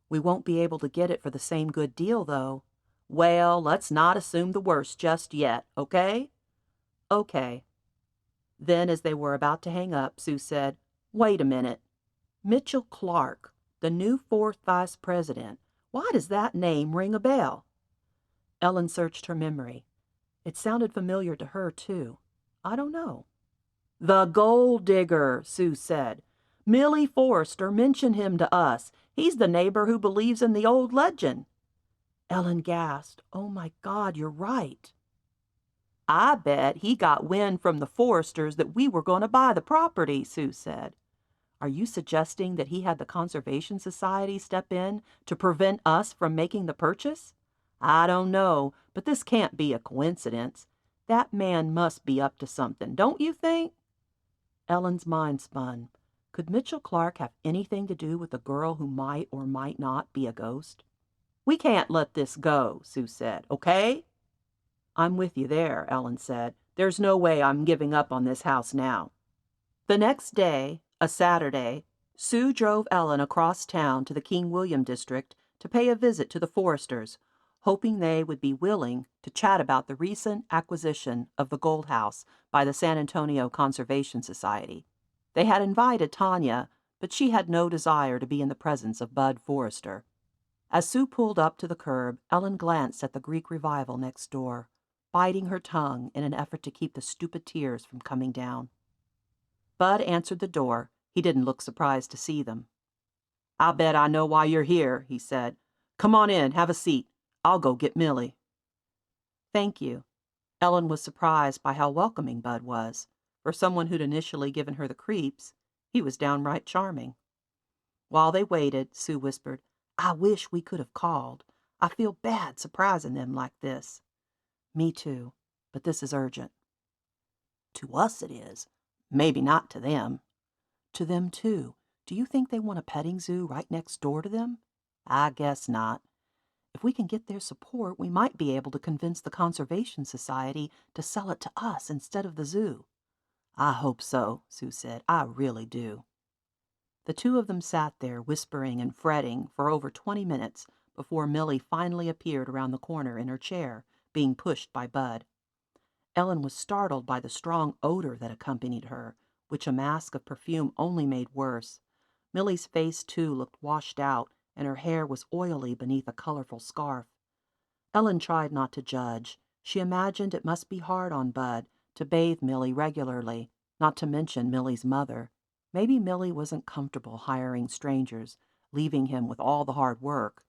"We won't be able to get it for the same good deal, though." "Well, let's not assume the worst just yet, okay?" "Okay." Then, as they were about to hang up, Sue said, "Wait a minute. Mitchell Clark, the new fourth vice president. Why does that name ring a bell?" Ellen searched her memory. It sounded familiar to her, too. "I don't know." "The gold digger," Sue said. "Millie Forrester mentioned him to us. He's the neighbor who believes in the old legend." Ellen gasped. "Oh, my God, you're right." "I bet he got wind from the Forresters that we were going to buy the property," Sue said. "Are you suggesting that he had the Conservation Society step in to prevent us from making the purchase?" "I don't know, but this can't be a coincidence. That man must be up to something, don't you think?" Ellen's mind spun. Could Mitchell Clark have anything to do with the girl who might or might not be a ghost? "We can't let this go," Sue said, "okay?" "I'm with you there," Ellen said. "There's no way I'm giving up on this house now." The next day, a Saturday, Sue drove Ellen across town to the King William district to pay a visit to the Forresters, hoping they would be willing to chat about the recent acquisition of the Gold House by the San Antonio Conservation Society. They had invited Tanya, but she had no desire to be in the presence of Bud Forrester. As Sue pulled up to the curb, Ellen glanced at the Greek revival next door, biting her tongue in an effort to keep the stupid tears from coming down. Bud answered the door. He didn't look surprised to see them. "I bet I know why you're here," he said. "Come on in, have a seat. I'll go get Millie." "Thank you." Ellen was surprised by how welcoming Bud was. For someone who'd initially given her the creeps, he was downright charming. While they waited, Sue whispered, "I wish we could have called. I feel bad surprising them like this." "Me too, but this is urgent." "To us it is. Maybe not to them." "To them too. Do you think they want a petting zoo right next door to them?" "I guess not." "If we can get their support, we might be able to convince the Conservation Society to sell it to us instead of the zoo." "I hope so," Sue said. "I really do." The two of them sat there whispering and fretting for over 20 minutes before Millie finally appeared around the corner in her chair, being pushed by Bud. Ellen was startled by the strong odor that accompanied her, which a mask of perfume only made worse. Millie's face, too, looked washed out, and her hair was oily beneath a colorful scarf. Ellen tried not to judge. She imagined it must be hard on Bud to bathe Millie regularly, not to mention Millie's mother. Maybe Millie wasn't comfortable hiring strangers, leaving him with all the hard work.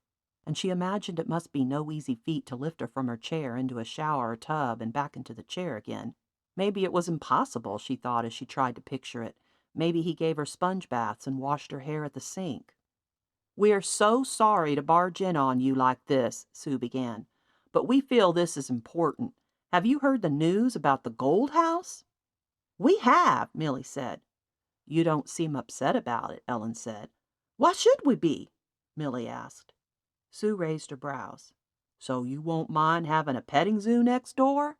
And she imagined it must be no easy feat to lift her from her chair into a shower or tub and back into the chair again. Maybe it was impossible, she thought as she tried to picture it. Maybe he gave her sponge baths and washed her hair at the sink. "We're so sorry to barge in on you like this," Sue began, "but we feel this is important. Have you heard the news about the Gold House?" "We have," Millie said. "You don't seem upset about it," Ellen said. "Why should we be?" Millie asked. Sue raised her brows. "So you won't mind having a petting zoo next door?"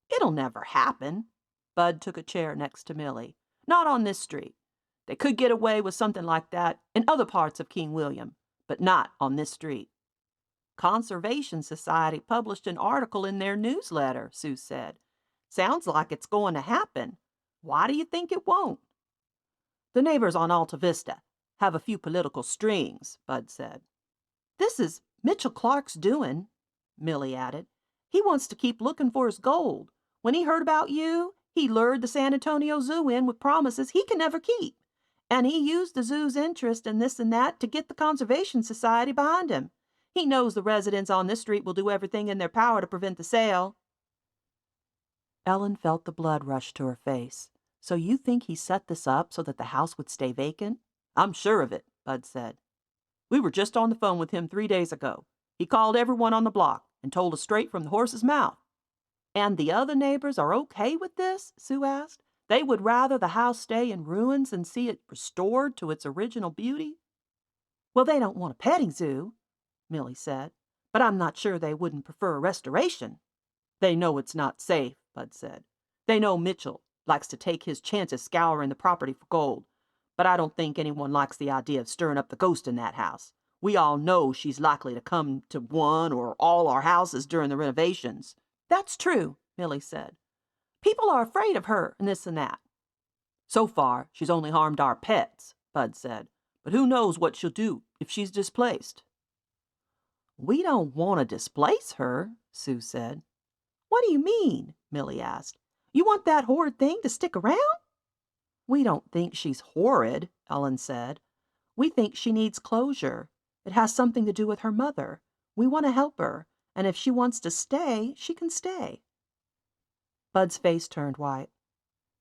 "It'll never happen." Bud took a chair next to Millie. "Not on this street. They could get away with something like that in other parts of King William, but not on this street." "Conservation Society published an article in their newsletter," Sue said. "Sounds like it's going to happen. Why do you think it won't?" "The neighbors on Alta Vista have a few political strings," Bud said. "This is Mitchell Clark's doing," Millie added. "He wants to keep looking for his gold. When he heard about you, he lured the San Antonio Zoo in with promises he can never keep. And he used the zoo's interest in this and that to get the Conservation Society behind him. He knows the residents on this street will do everything in their power to prevent the sale." Ellen felt the blood rush to her face. "So you think he set this up so that the house would stay vacant?" "I'm sure of it," Bud said. "We were just on the phone with him 3 days ago. He called everyone on the block and told us straight from the horse's mouth." "And the other neighbors are okay with this?" Sue asked. "They would rather the house stay in ruins than see it restored to its original beauty?" "Well, they don't want a petting zoo," Millie said, "but I'm not sure they wouldn't prefer a restoration." "They know it's not safe," Bud said. "They know Mitchell likes to take his chances scouring the property for gold. But I don't think anyone likes the idea of stirring up the ghost in that house. We all know she's likely to come to one or all our houses during the renovations." "That's true," Millie said. "People are afraid of her and this and that." "So far, she's only harmed our pets," Bud said. "But who knows what she'll do if she's displaced." "We don't want to displace her," Sue said. "What do you mean?" Millie asked. "You want that horrid thing to stick around?" "We don't think she's horrid," Ellen said. "We think she needs closure. It has something to do with her mother. We want to help her, and if she wants to stay, she can stay." Bud's face turned white.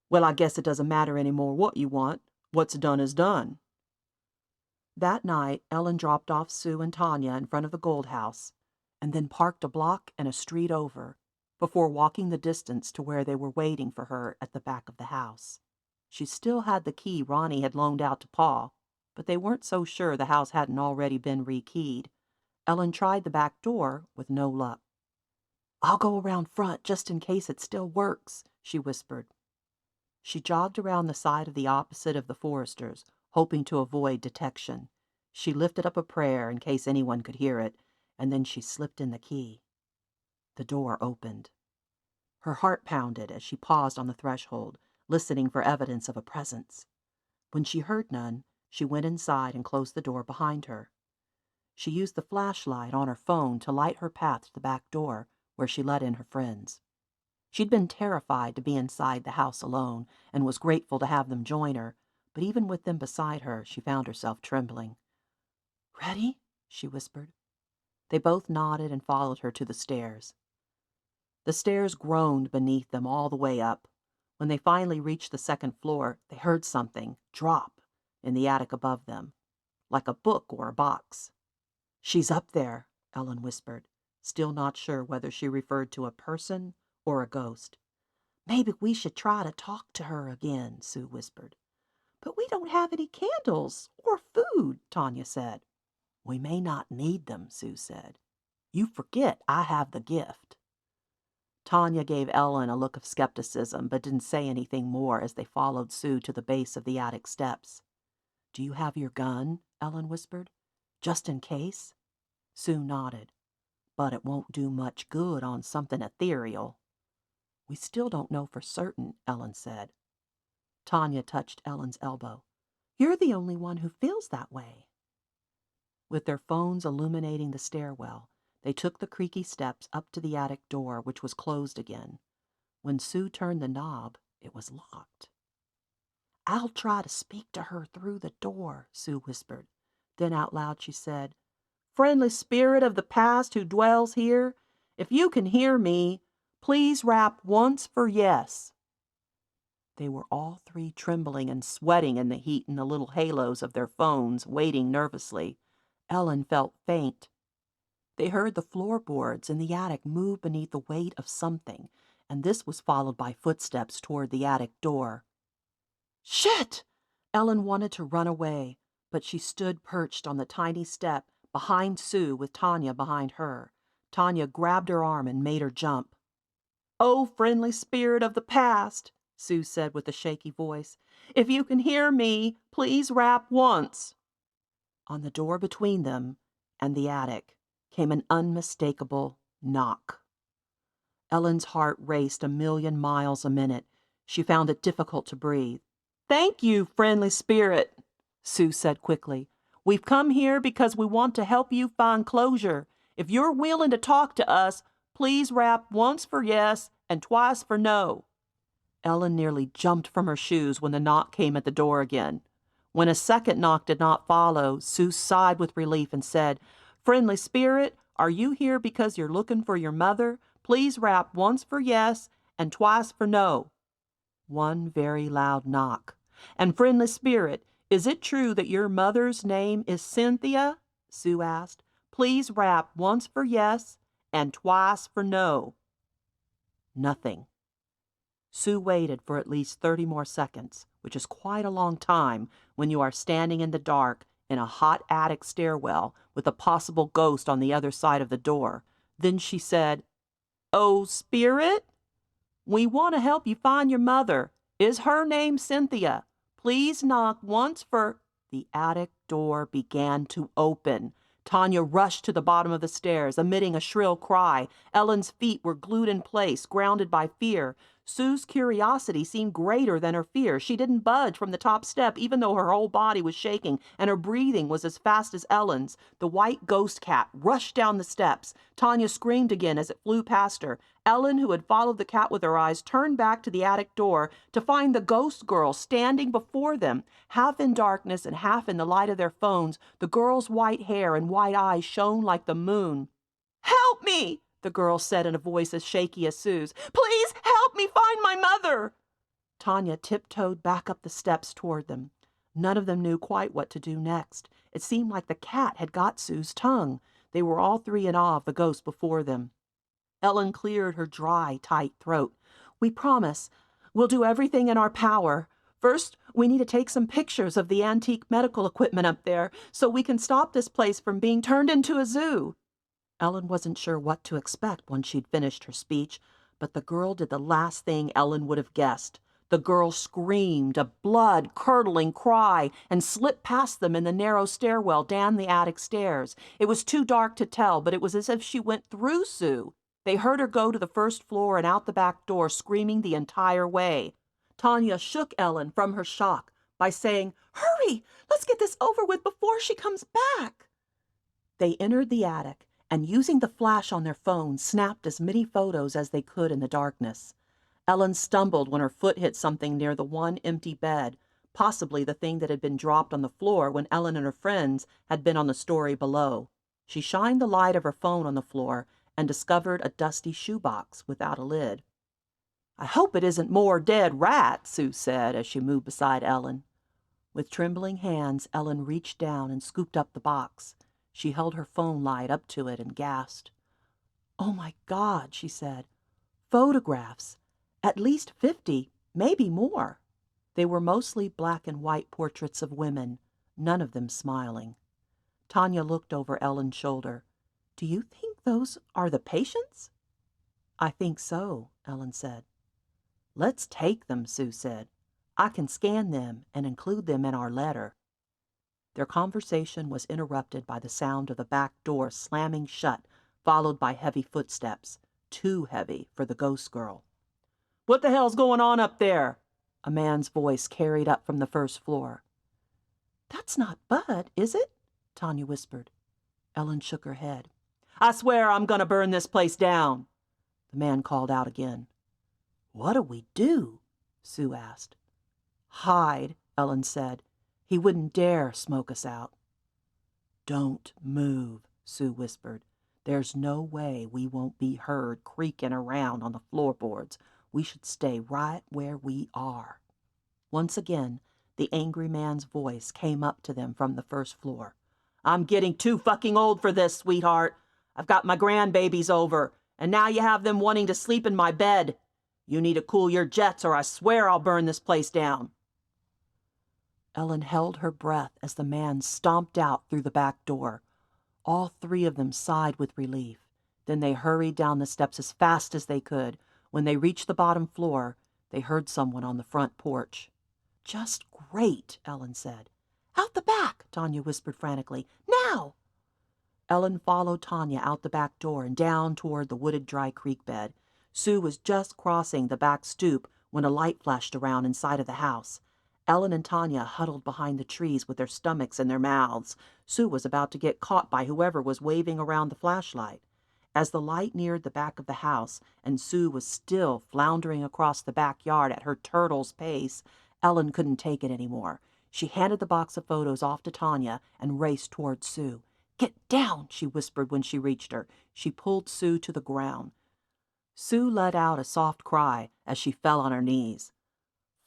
"Well, I guess it doesn't matter any more what you want. What's done is done." That night, Ellen dropped off Sue and Tanya in front of the Gold House, and then parked a block and a street over, before walking the distance to where they were waiting for her at the back of the house. She still had the key Ronnie had loaned out to Pa, but they weren't so sure the house hadn't already been rekeyed. Ellen tried the back door with no luck. "I'll go around front just in case it still works," she whispered. She jogged around the side of the opposite of the Foresters, hoping to avoid detection. She lifted up a prayer in case anyone could hear it, and then she slipped in the key. The door opened. Her heart pounded as she paused on the threshold, listening for evidence of a presence. When she heard none, she went inside and closed the door behind her. She used the flashlight on her phone to light her path to the back door, where she let in her friends. She'd been terrified to be inside the house alone and was grateful to have them join her, but even with them beside her, she found herself trembling. "Ready?" she whispered. They both nodded and followed her to the stairs. The stairs groaned beneath them all the way up. When they finally reached the second floor, they heard something drop in the attic above them, like a book or a box. "She's up there," Ellen whispered, still not sure whether she referred to a person or a ghost. "Maybe we should try to talk to her again," Sue whispered. "But we don't have any candles or food," Tanya said. "We may not need them," Sue said. "You forget I have the gift." Tanya gave Ellen a look of skepticism, but didn't say anything more as they followed Sue to the base of the attic steps. "Do you have your gun?" Ellen whispered. "Just in case?" Sue nodded. "But it won't do much good on something ethereal." "We still don't know for certain," Ellen said. Tanya touched Ellen's elbow. "You're the only one who feels that way." With their phones illuminating the stairwell, they took the creaky steps up to the attic door, which was closed again. When Sue turned the knob, it was locked. "I'll try to speak to her through the door," Sue whispered. Then out loud she said, "Friendly spirit of the past who dwells here, if you can hear me, please rap once for yes." They were all three trembling and sweating in the heat in the little halos of their phones, waiting nervously. Ellen felt faint. They heard the floorboards in the attic move beneath the weight of something, and this was followed by footsteps toward the attic door. Shit! Ellen wanted to run away, but she stood perched on the tiny step behind Sue with Tanya behind her. Tanya grabbed her arm and made her jump. "Oh, friendly spirit of the past," Sue said with a shaky voice, "if you can hear me, please rap once." On the door between them and the attic came an unmistakable knock. Ellen's heart raced a million miles a minute. She found it difficult to breathe. "Thank you, friendly spirit," Sue said quickly. "We've come here because we want to help you find closure. If you're willing to talk to us, please rap once for yes and twice for no." Ellen nearly jumped from her shoes when the knock came at the door again. When a second knock did not follow, Sue sighed with relief and said, "Friendly spirit, are you here because you're looking for your mother? Please rap once for yes and twice for no." One very loud knock. "And friendly spirit, is it true that your mother's name is Cynthia?" Sue asked. "Please rap once for yes and twice for no." Nothing. Sue waited for at least 30 more seconds, which is quite a long time when you are standing in the dark in a hot attic stairwell with a possible ghost on the other side of the door. Then she said, "Oh, spirit? We want to help you find your mother. Is her name Cynthia? Please knock once for—" The attic door began to open. Tanya rushed to the bottom of the stairs, emitting a shrill cry. Ellen's feet were glued in place, grounded by fear. Sue's curiosity seemed greater than her fear. She didn't budge from the top step, even though her whole body was shaking and her breathing was as fast as Ellen's. The white ghost cat rushed down the steps. Tanya screamed again as it flew past her. Ellen, who had followed the cat with her eyes, turned back to the attic door to find the ghost girl standing before them. Half in darkness and half in the light of their phones, the girl's white hair and white eyes shone like the moon. "Help me!" the girl said in a voice as shaky as Sue's. "Please help me find my mother!" Tanya tiptoed back up the steps toward them. None of them knew quite what to do next. It seemed like the cat had got Sue's tongue. They were all three in awe of the ghost before them. Ellen cleared her dry, tight throat. "We promise. We'll do everything in our power. First, we need to take some pictures of the antique medical equipment up there so we can stop this place from being turned into a zoo." Ellen wasn't sure what to expect when she'd finished her speech, but the girl did the last thing Ellen would have guessed. The girl screamed a blood-curdling cry and slipped past them in the narrow stairwell down the attic stairs. It was too dark to tell, but it was as if she went through Sue. They heard her go to the first floor and out the back door, screaming the entire way. Tanya shook Ellen from her shock by saying, "Hurry! Let's get this over with before she comes back." They entered the attic and, using the flash on their phones, snapped as many photos as they could in the darkness. Ellen stumbled when her foot hit something near the one empty bed, possibly the thing that had been dropped on the floor when Ellen and her friends had been on the story below. She shined the light of her phone on the floor and discovered a dusty shoebox without a lid. "I hope it isn't more dead rats," Sue said as she moved beside Ellen. With trembling hands, Ellen reached down and scooped up the box. She held her phone light up to it and gasped. "Oh, my God," she said. "Photographs. At least 50, maybe more." They were mostly black and white portraits of women, none of them smiling. Tanya looked over Ellen's shoulder. "Do you think those are the patients?" "I think so," Ellen said. "Let's take them," Sue said. "I can scan them and include them in our letter." Their conversation was interrupted by the sound of the back door slamming shut, followed by heavy footsteps, too heavy for the ghost girl. "What the hell's going on up there?" a man's voice carried up from the first floor. "That's not Bud, is it?" Tanya whispered. Ellen shook her head. "I swear I'm going to burn this place down," the man called out again. "What do we do?" Sue asked. "Hide," Ellen said. "He wouldn't dare smoke us out." "Don't move," Sue whispered. "There's no way we won't be heard creaking around on the floorboards. We should stay right where we are." Once again, the angry man's voice came up to them from the first floor. I'm getting too fucking old for this, sweetheart. I've got my grandbabies over, and now you have them wanting to sleep in my bed. You need to cool your jets, or I swear I'll burn this place down." Ellen held her breath as the man stomped out through the back door. All three of them sighed with relief. Then they hurried down the steps as fast as they could. When they reached the bottom floor, they heard someone on the front porch. "Just great," Ellen said. "Out the back," Tanya whispered frantically. "Now!" Ellen followed Tanya out the back door and down toward the wooded dry creek bed. Sue was just crossing the back stoop when a light flashed around inside of the house. Ellen and Tanya huddled behind the trees with their stomachs in their mouths. Sue was about to get caught by whoever was waving around the flashlight. As the light neared the back of the house and Sue was still floundering across the backyard at her turtle's pace, Ellen couldn't take it anymore. She handed the box of photos off to Tanya and raced toward Sue. "Get down," she whispered when she reached her. She pulled Sue to the ground. Sue let out a soft cry as she fell on her knees.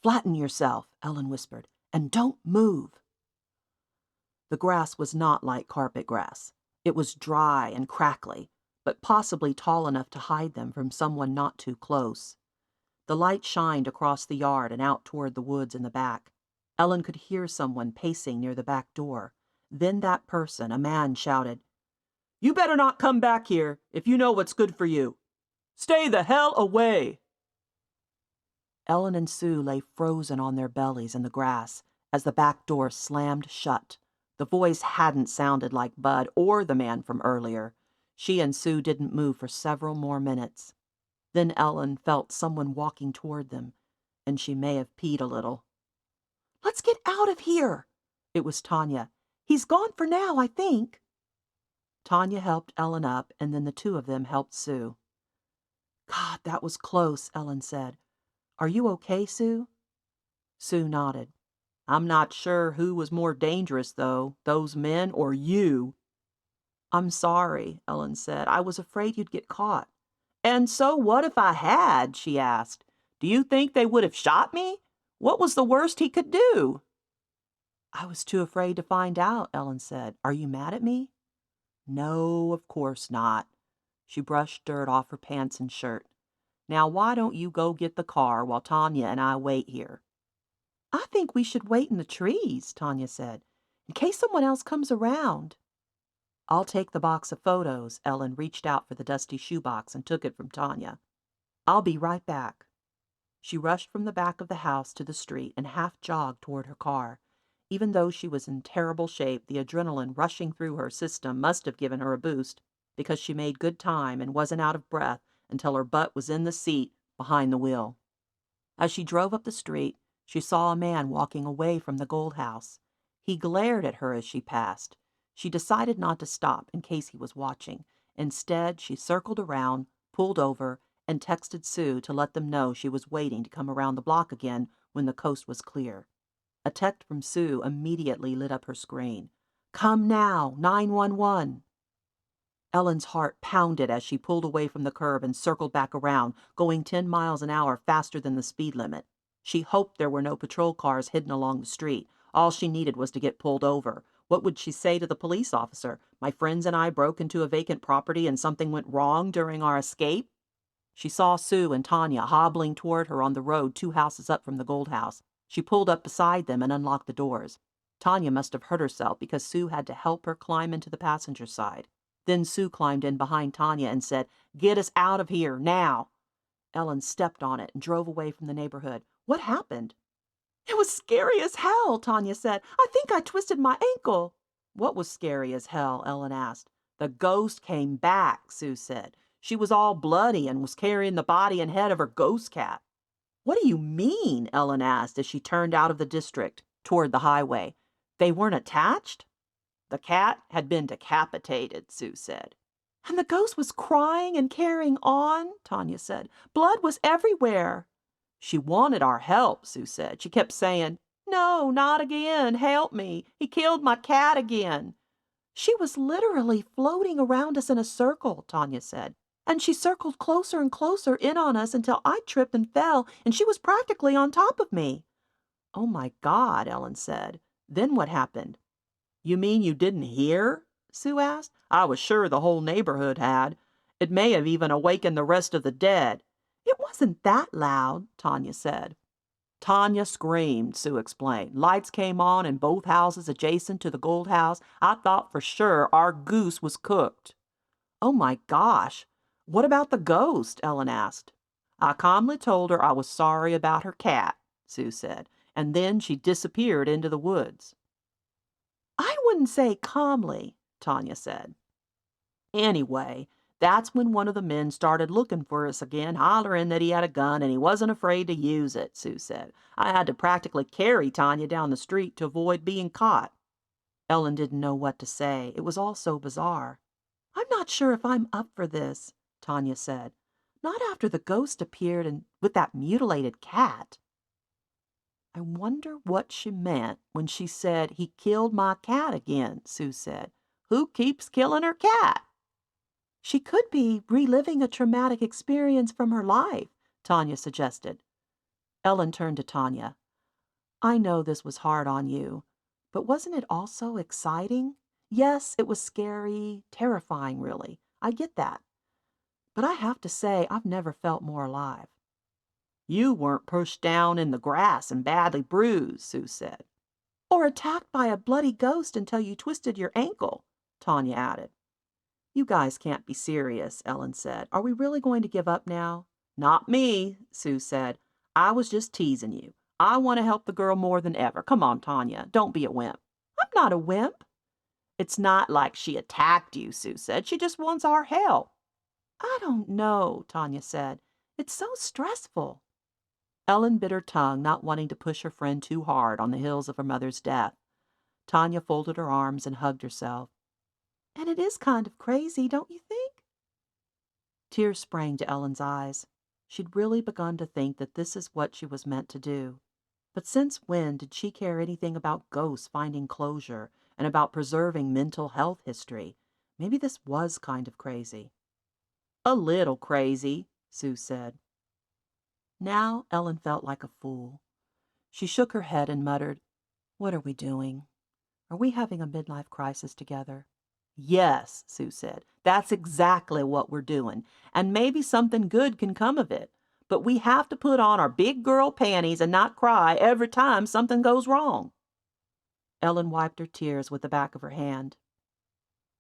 "Flatten yourself," Ellen whispered, "and don't move." The grass was not like carpet grass. It was dry and crackly, but possibly tall enough to hide them from someone not too close. The light shined across the yard and out toward the woods in the back. Ellen could hear someone pacing near the back door. Then that person, a man, shouted, "You better not come back here if you know what's good for you. Stay the hell away." Ellen and Sue lay frozen on their bellies in the grass as the back door slammed shut. The voice hadn't sounded like Bud or the man from earlier. She and Sue didn't move for several more minutes. Then Ellen felt someone walking toward them, and she may have peed a little. "Let's get out of here!" It was Tanya. "He's gone for now, I think." Tanya helped Ellen up, and then the two of them helped Sue. "God, that was close," Ellen said. "Are you okay, Sue?" Sue nodded. "I'm not sure who was more dangerous, though, those men or you." "I'm sorry," Ellen said. "I was afraid you'd get caught." "And so what if I had?" she asked. "Do you think they would have shot me? What was the worst he could do?" "I was too afraid to find out," Ellen said. "Are you mad at me?" "No, of course not." She brushed dirt off her pants and shirt. "Now why don't you go get the car while Tanya and I wait here?" "I think we should wait in the trees," Tanya said, "in case someone else comes around." "I'll take the box of photos." Ellen reached out for the dusty shoebox and took it from Tanya. "I'll be right back." She rushed from the back of the house to the street and half jogged toward her car. Even though she was in terrible shape, the adrenaline rushing through her system must have given her a boost, because she made good time and wasn't out of breath until her butt was in the seat behind the wheel. As she drove up the street, she saw a man walking away from the Gold House. He glared at her as she passed. She decided not to stop in case he was watching. Instead, she circled around, pulled over, and texted Sue to let them know she was waiting to come around the block again when the coast was clear. A text from Sue immediately lit up her screen. "Come now, 911." Ellen's heart pounded as she pulled away from the curb and circled back around, going 10 miles an hour faster than the speed limit. She hoped there were no patrol cars hidden along the street. All she needed was to get pulled over. What would she say to the police officer? "My friends and I broke into a vacant property and something went wrong during our escape?" She saw Sue and Tanya hobbling toward her on the road 2 houses up from the Gold House. She pulled up beside them and unlocked the doors. Tanya must have hurt herself because Sue had to help her climb into the passenger side. Then Sue climbed in behind Tanya and said, "Get us out of here, now." Ellen stepped on it and drove away from the neighborhood. "What happened?" "It was scary as hell," Tanya said. "I think I twisted my ankle." "What was scary as hell?" Ellen asked. "The ghost came back," Sue said. "She was all bloody and was carrying the body and head of her ghost cat." "What do you mean?" Ellen asked as she turned out of the district toward the highway. "They weren't attached?" "The cat had been decapitated," Sue said. "And the ghost was crying and carrying on," Tanya said. "Blood was everywhere." "She wanted our help," Sue said. "She kept saying, 'No, not again. Help me. He killed my cat again.'" "She was literally floating around us in a circle," Tanya said. "And she circled closer and closer in on us until I tripped and fell, and she was practically on top of me." "Oh my God," Ellen said. "Then what happened?" You mean you didn't hear? Sue asked. I was sure the whole neighborhood had. It may have even awakened the rest of the dead. It wasn't that loud, Tanya said. Tanya screamed, Sue explained. Lights came on in both houses adjacent to the Gold House. I thought for sure our goose was cooked. Oh my gosh. What about the ghost? Ellen asked. I calmly told her I was sorry about her cat, Sue said, and then she disappeared into the woods. I wouldn't say calmly, Tanya said. Anyway, that's when one of the men started looking for us again, hollering that he had a gun and he wasn't afraid to use it, Sue said. I had to practically carry Tanya down the street to avoid being caught. Ellen didn't know what to say. It was all so bizarre. I'm not sure if I'm up for this, Tanya said. Not after the ghost appeared and with that mutilated cat. I wonder what she meant when she said he killed my cat again, Sue said. Who keeps killing her cat? She could be reliving a traumatic experience from her life, Tanya suggested. Ellen turned to Tanya. I know this was hard on you, but wasn't it also exciting? Yes, it was scary, terrifying, really. I get that. But I have to say, I've never felt more alive. You weren't pushed down in the grass and badly bruised, Sue said. Or attacked by a bloody ghost until you twisted your ankle, Tanya added. You guys can't be serious, Ellen said. Are we really going to give up now? Not me, Sue said. I was just teasing you. I want to help the girl more than ever. Come on, Tanya. Don't be a wimp. I'm not a wimp. It's not like she attacked you, Sue said. She just wants our help. I don't know, Tanya said. It's so stressful. Ellen bit her tongue, not wanting to push her friend too hard on the heels of her mother's death. Tanya folded her arms and hugged herself. And it is kind of crazy, don't you think? Tears sprang to Ellen's eyes. She'd really begun to think that this is what she was meant to do. But since when did she care anything about ghosts finding closure and about preserving mental health history? Maybe this was kind of crazy. A little crazy, Sue said. Now Ellen felt like a fool. She shook her head and muttered, What are we doing? Are we having a midlife crisis together? Yes, Sue said. That's exactly what we're doing. And maybe something good can come of it. But we have to put on our big girl panties and not cry every time something goes wrong. Ellen wiped her tears with the back of her hand.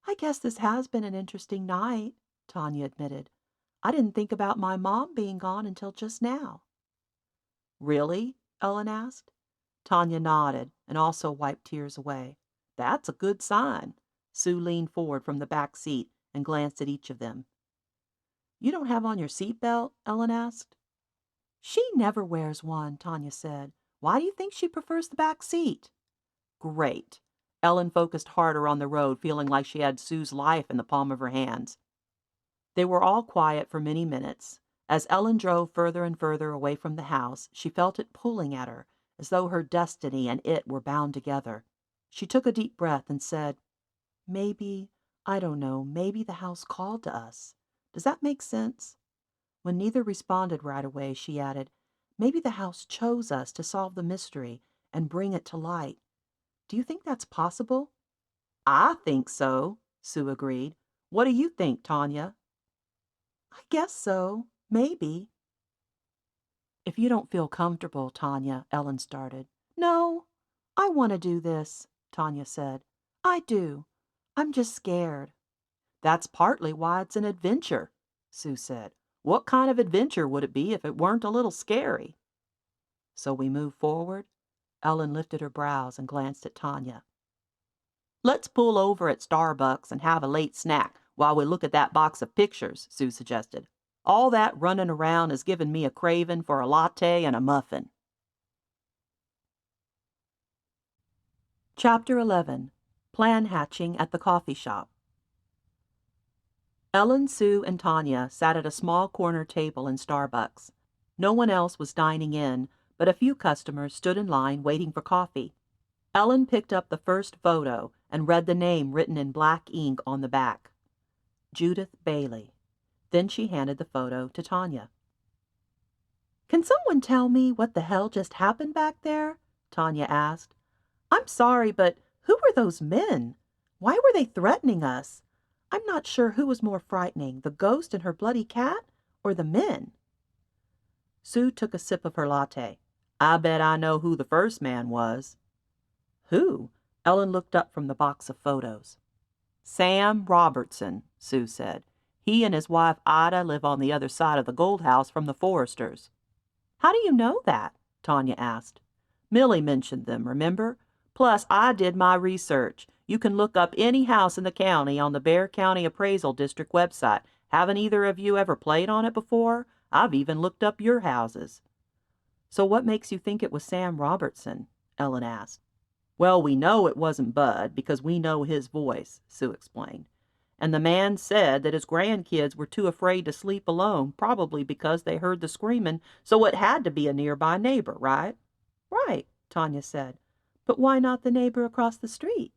I guess this has been an interesting night, Tanya admitted. I didn't think about my mom being gone until just now. Really? Ellen asked. Tanya nodded and also wiped tears away. That's a good sign. Sue leaned forward from the back seat and glanced at each of them. You don't have on your seatbelt? Ellen asked. She never wears one, Tanya said. Why do you think she prefers the back seat? Great. Ellen focused harder on the road, feeling like she had Sue's life in the palm of her hands. They were all quiet for many minutes. As Ellen drove further and further away from the house, she felt it pulling at her, as though her destiny and it were bound together. She took a deep breath and said, Maybe, I don't know, maybe the house called to us. Does that make sense? When neither responded right away, she added, Maybe the house chose us to solve the mystery and bring it to light. Do you think that's possible? I think so, Sue agreed. What do you think, Tanya? I guess so. Maybe. If you don't feel comfortable, Tanya, Ellen started. No, I want to do this, Tanya said. I do. I'm just scared. That's partly why it's an adventure, Sue said. What kind of adventure would it be if it weren't a little scary? So we move forward? Ellen lifted her brows and glanced at Tanya. Let's pull over at Starbucks and have a late snack while we look at that box of pictures, Sue suggested. All that running around has given me a craving for a latte and a muffin. Chapter 11. Plan Hatching at the Coffee Shop. Ellen, Sue, and Tanya sat at a small corner table in Starbucks. No one else was dining in, but a few customers stood in line waiting for coffee. Ellen picked up the first photo and read the name written in black ink on the back. Judith Bailey. Then she handed the photo to Tanya. Can someone tell me what the hell just happened back there? Tanya asked. I'm sorry, but who were those men? Why were they threatening us? I'm not sure who was more frightening, the ghost and her bloody cat, or the men." Sue took a sip of her latte. "I bet I know who the first man was." "Who?" Ellen looked up from the box of photos. "Sam Robertson," Sue said. "He and his wife Ida live on the other side of the Gold House from the Forresters." "How do you know that?" Tanya asked. "Millie mentioned them, remember? Plus, I did my research. You can look up any house in the county on the Bexar County Appraisal District website. Haven't either of you ever played on it before? I've even looked up your houses." "So what makes you think it was Sam Robertson?" Ellen asked. "Well, we know it wasn't Bud because we know his voice," Sue explained. "And the man said that his grandkids were too afraid to sleep alone, probably because they heard the screaming, so it had to be a nearby neighbor, right?" "Right," Tanya said. "But why not the neighbor across the street?"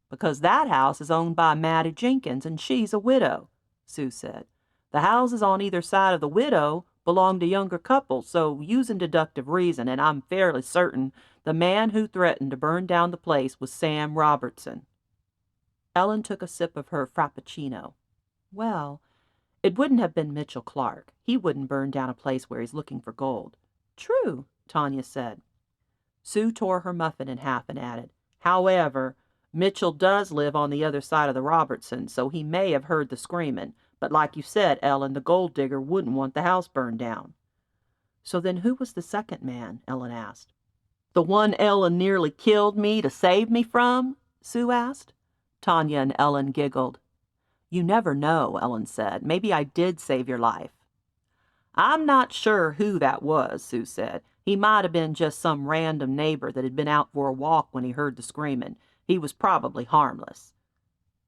"Because that house is owned by Mattie Jenkins, and she's a widow," Sue said. "The houses on either side of the widow belong to younger couples, so using deductive reasoning, I'm fairly certain the man who threatened to burn down the place was Sam Robertson." Ellen took a sip of her frappuccino. "Well, it wouldn't have been Mitchell Clark. He wouldn't burn down a place where he's looking for gold." "True," Tanya said. Sue tore her muffin in half and added, "However, Mitchell does live on the other side of the Robertsons, so he may have heard the screaming. But like you said, Ellen, the gold digger wouldn't want the house burned down." "So then who was the second man?" Ellen asked. "The one Ellen nearly killed me to save me from?" Sue asked. Tanya and Ellen giggled. "You never know," Ellen said. "Maybe I did save your life." "I'm not sure who that was," Sue said. "He might have been just some random neighbor that had been out for a walk when he heard the screaming. He was probably harmless."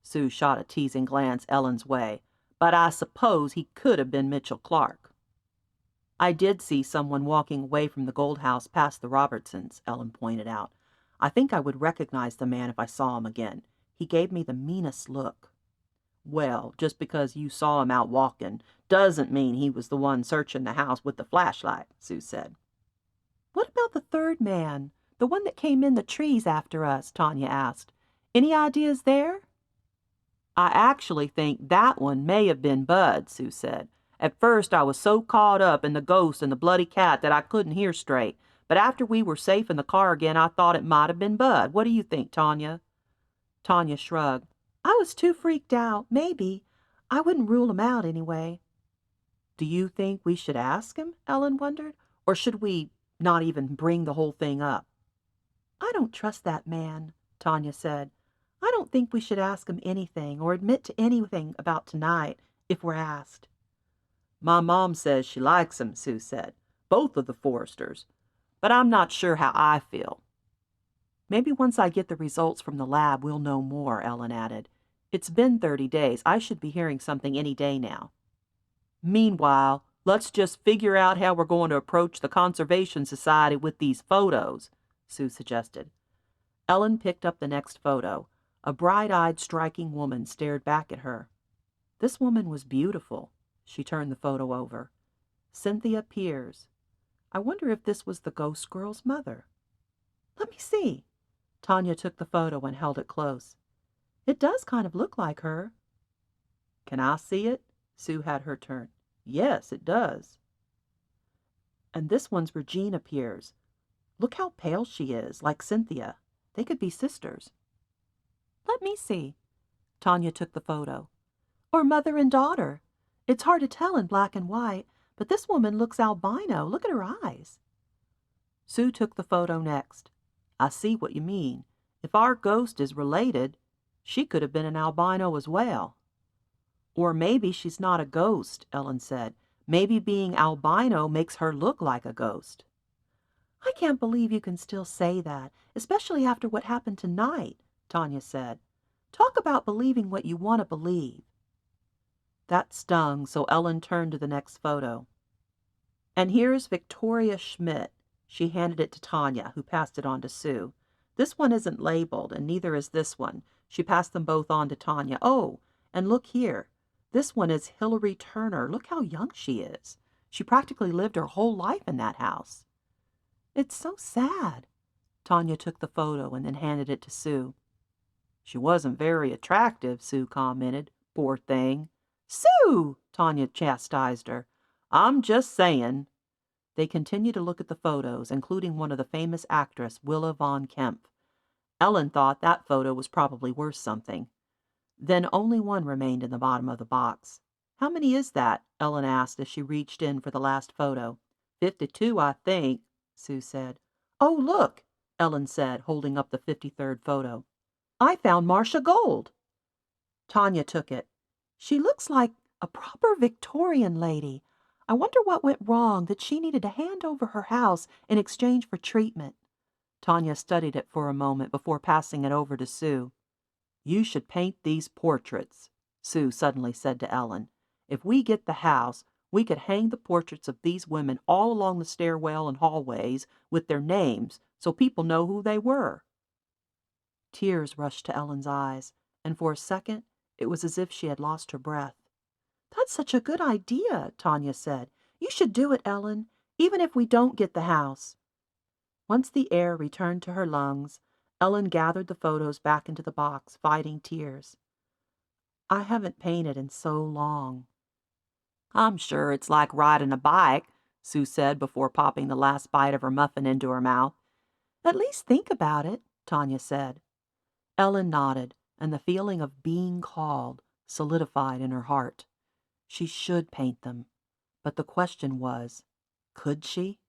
Sue shot a teasing glance Ellen's way. "But I suppose he could have been Mitchell Clark." "I did see someone walking away from the Gold House past the Robertsons," Ellen pointed out. "I think I would recognize the man if I saw him again. He gave me the meanest look." "Well, just because you saw him out walking doesn't mean he was the one searching the house with the flashlight," Sue said. "What about the third man, the one that came in the trees after us?" Tanya asked. "Any ideas there?" "I actually think that one may have been Bud," Sue said. "At first I was so caught up in the ghost and the bloody cat that I couldn't hear straight, but after we were safe in the car again I thought it might have been Bud. What do you think, Tanya?" Tanya shrugged. "I was too freaked out. Maybe. I wouldn't rule him out anyway." "Do you think we should ask him?" Ellen wondered. "Or should we not even bring the whole thing up?" "I don't trust that man," Tanya said. "I don't think we should ask him anything or admit to anything about tonight if we're asked." "My mom says she likes him," Sue said. "Both of the Forresters. But I'm not sure how I feel." "Maybe once I get the results from the lab we'll know more," Ellen added. "It's been 30 days. I should be hearing something any day now." "Meanwhile, let's just figure out how we're going to approach the Conservation Society with these photos," Sue suggested. Ellen picked up the next photo. A bright-eyed, striking woman stared back at her. This woman was beautiful. She turned the photo over. "Cynthia Pierce. I wonder if this was the ghost girl's mother." "Let me see." Tanya took the photo and held it close. "It does kind of look like her." "Can I see it?" Sue had her turn. "Yes, it does." "And this one's Regina Pierce. Look how pale she is, like Cynthia. They could be sisters." "Let me see." Tanya took the photo. "Or mother and daughter. It's hard to tell in black and white, but this woman looks albino. Look at her eyes." Sue took the photo next. "I see what you mean. If our ghost is related, she could have been an albino as well." "Or maybe she's not a ghost," Ellen said. "Maybe being albino makes her look like a ghost." "I can't believe you can still say that, especially after what happened tonight," Tanya said. "Talk about believing what you want to believe." That stung, so Ellen turned to the next photo. "And here's Victoria Schmidt." She handed it to Tanya, who passed it on to Sue. "This one isn't labeled, and neither is this one." She passed them both on to Tanya. "Oh, and look here. This one is Hillary Turner. Look how young she is. She practically lived her whole life in that house." "It's so sad." Tanya took the photo and then handed it to Sue. She wasn't very attractive, Sue commented. Poor thing. Sue! Tanya chastised her. I'm just saying. They continued to look at the photos, including one of the famous actress, Willa Von Kemp. Ellen thought that photo was probably worth something. Then only one remained in the bottom of the box. How many is that? Ellen asked as she reached in for the last photo. 52, I think, Sue said. Oh, look, Ellen said, holding up the 53rd photo. I found Marcia Gold. Tanya took it. She looks like a proper Victorian lady. I wonder what went wrong that she needed to hand over her house in exchange for treatment. Tanya studied it for a moment before passing it over to Sue. You should paint these portraits, Sue suddenly said to Ellen. If we get the house, we could hang the portraits of these women all along the stairwell and hallways with their names so people know who they were. Tears rushed to Ellen's eyes, and for a second it was as if she had lost her breath. That's such a good idea, Tanya said. You should do it, Ellen, even if we don't get the house. Once the air returned to her lungs, Ellen gathered the photos back into the box, fighting tears. I haven't painted in so long. I'm sure it's like riding a bike, Sue said before popping the last bite of her muffin into her mouth. At least think about it, Tanya said. Ellen nodded, and the feeling of being called solidified in her heart. She should paint them, but the question was, could she?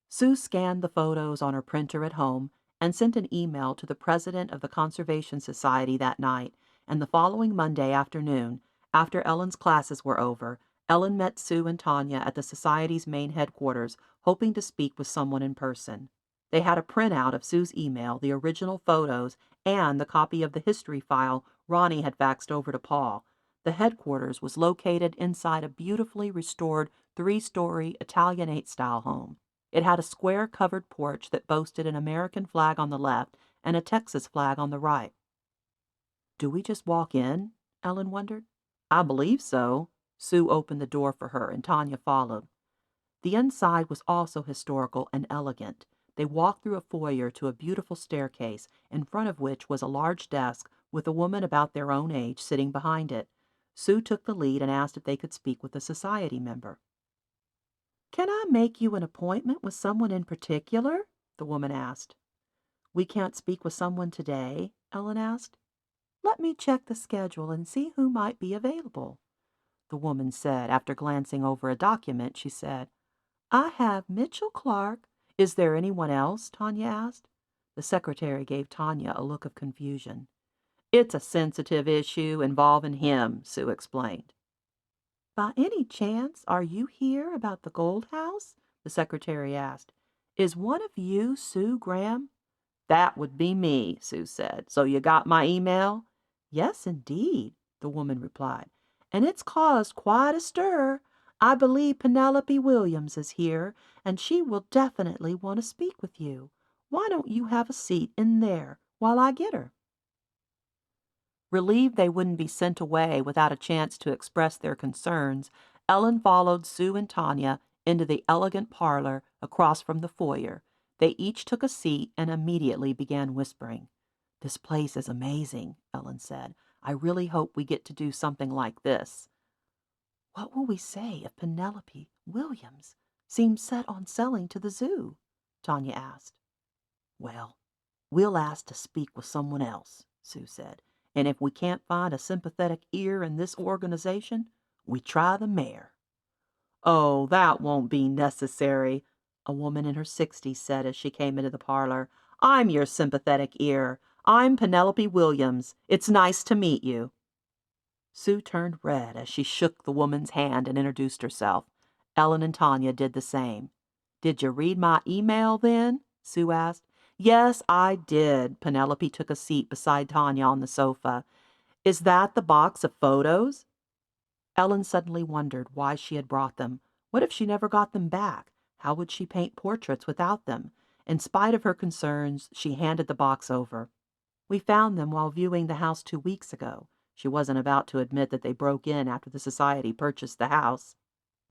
Sue scanned the photos on her printer at home and sent an email to the president of the Conservation Society that night, and the following Monday afternoon, after Ellen's classes were over, Ellen met Sue and Tanya at the Society's main headquarters, hoping to speak with someone in person. They had a printout of Sue's email, the original photos, and the copy of the history file Ronnie had faxed over to Paul. The headquarters was located inside a beautifully restored 3-story Italianate-style home. It had a square covered porch that boasted an American flag on the left and a Texas flag on the right. Do we just walk in? Ellen wondered. I believe so. Sue opened the door for her and Tanya followed. The inside was also historical and elegant. They walked through a foyer to a beautiful staircase, in front of which was a large desk with a woman about their own age sitting behind it. Sue took the lead and asked if they could speak with a society member. Can I make you an appointment with someone in particular? The woman asked. We can't speak with someone today, Ellen asked. Let me check the schedule and see who might be available, the woman said. After glancing over a document, she said, I have Mitchell Clark. Is there anyone else? Tanya asked. The secretary gave Tanya a look of confusion. It's a sensitive issue involving him, Sue explained. By any chance, are you here about the Gold House? The secretary asked. Is one of you Sue Graham? That would be me, Sue said. So you got my email? Yes, indeed, the woman replied. And it's caused quite a stir. I believe Penelope Williams is here, and she will definitely want to speak with you. Why don't you have a seat in there while I get her? Relieved they wouldn't be sent away without a chance to express their concerns, Ellen followed Sue and Tanya into the elegant parlor across from the foyer. They each took a seat and immediately began whispering. This place is amazing, Ellen said. I really hope we get to do something like this. What will we say if Penelope Williams seems set on selling to the zoo? Tanya asked. Well, we'll ask to speak with someone else, Sue said. And if we can't find a sympathetic ear in this organization, we try the mayor. Oh, that won't be necessary, a woman in her 60s said as she came into the parlor. I'm your sympathetic ear. I'm Penelope Williams. It's nice to meet you. Sue turned red as she shook the woman's hand and introduced herself. Ellen and Tanya did the same. Did you read my email then? Sue asked. Yes, I did. Penelope took a seat beside Tanya on the sofa. Is that the box of photos? Ellen suddenly wondered why she had brought them. What if she never got them back? How would she paint portraits without them? In spite of her concerns, she handed the box over. We found them while viewing the house 2 weeks ago. She wasn't about to admit that they broke in after the society purchased the house.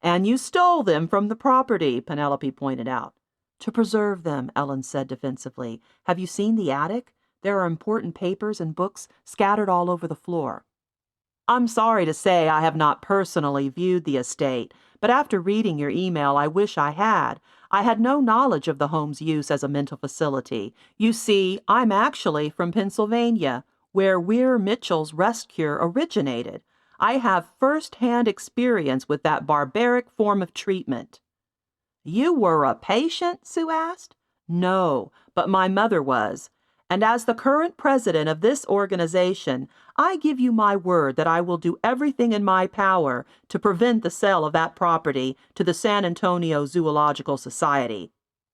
And you stole them from the property, Penelope pointed out. To preserve them, Ellen said defensively. Have you seen the attic? There are important papers and books scattered all over the floor. I'm sorry to say I have not personally viewed the estate, but after reading your email, I wish I had. I had no knowledge of the home's use as a mental facility. You see, I'm actually from Pennsylvania, where Weir Mitchell's rest cure originated. I have first-hand experience with that barbaric form of treatment. You were a patient? Sue asked. No, but my mother was. And as the current president of this organization, I give you my word that I will do everything in my power to prevent the sale of that property to the San Antonio Zoological Society.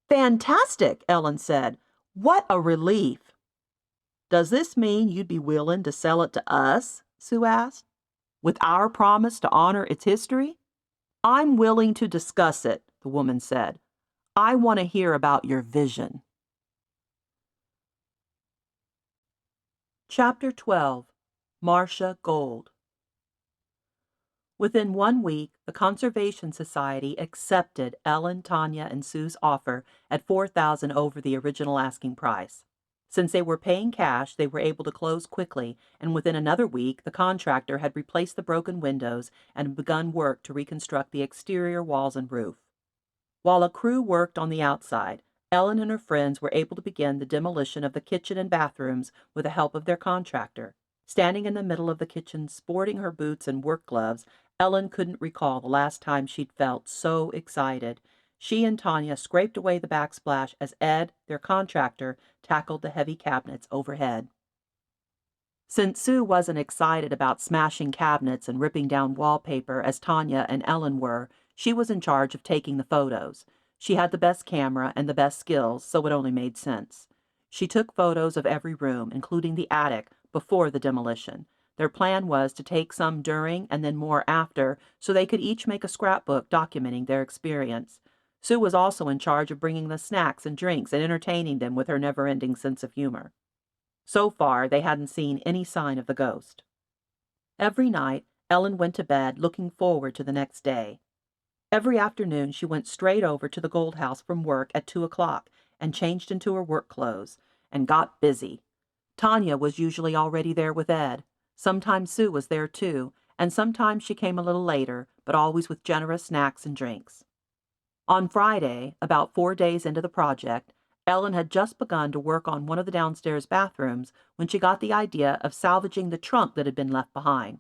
Fantastic, Ellen said. What a relief. Does this mean you'd be willing to sell it to us? Sue asked. With our promise to honor its history? I'm willing to discuss it, the woman said. I want to hear about your vision. Chapter 12. Marcia Gold. Within 1 week, the Conservation Society accepted Ellen, Tanya, and Sue's offer at $4,000 over the original asking price. Since they were paying cash, they were able to close quickly, and within another week, the contractor had replaced the broken windows and begun work to reconstruct the exterior walls and roof. While a crew worked on the outside, Ellen and her friends were able to begin the demolition of the kitchen and bathrooms with the help of their contractor. Standing in the middle of the kitchen, sporting her boots and work gloves, Ellen couldn't recall the last time she'd felt so excited. She and Tanya scraped away the backsplash as Ed, their contractor, tackled the heavy cabinets overhead. Since Sue wasn't excited about smashing cabinets and ripping down wallpaper as Tanya and Ellen were, she was in charge of taking the photos. She had the best camera and the best skills, so it only made sense. She took photos of every room, including the attic, before the demolition. Their plan was to take some during and then more after, so they could each make a scrapbook documenting their experience. Sue was also in charge of bringing the snacks and drinks and entertaining them with her never-ending sense of humor. So far, they hadn't seen any sign of the ghost. Every night, Ellen went to bed looking forward to the next day. Every afternoon, she went straight over to the Gold House from work at 2 o'clock and changed into her work clothes and got busy. Tanya was usually already there with Ed. Sometimes Sue was there too, and sometimes she came a little later, but always with generous snacks and drinks. On Friday, about 4 days into the project, Ellen had just begun to work on one of the downstairs bathrooms when she got the idea of salvaging the trunk that had been left behind.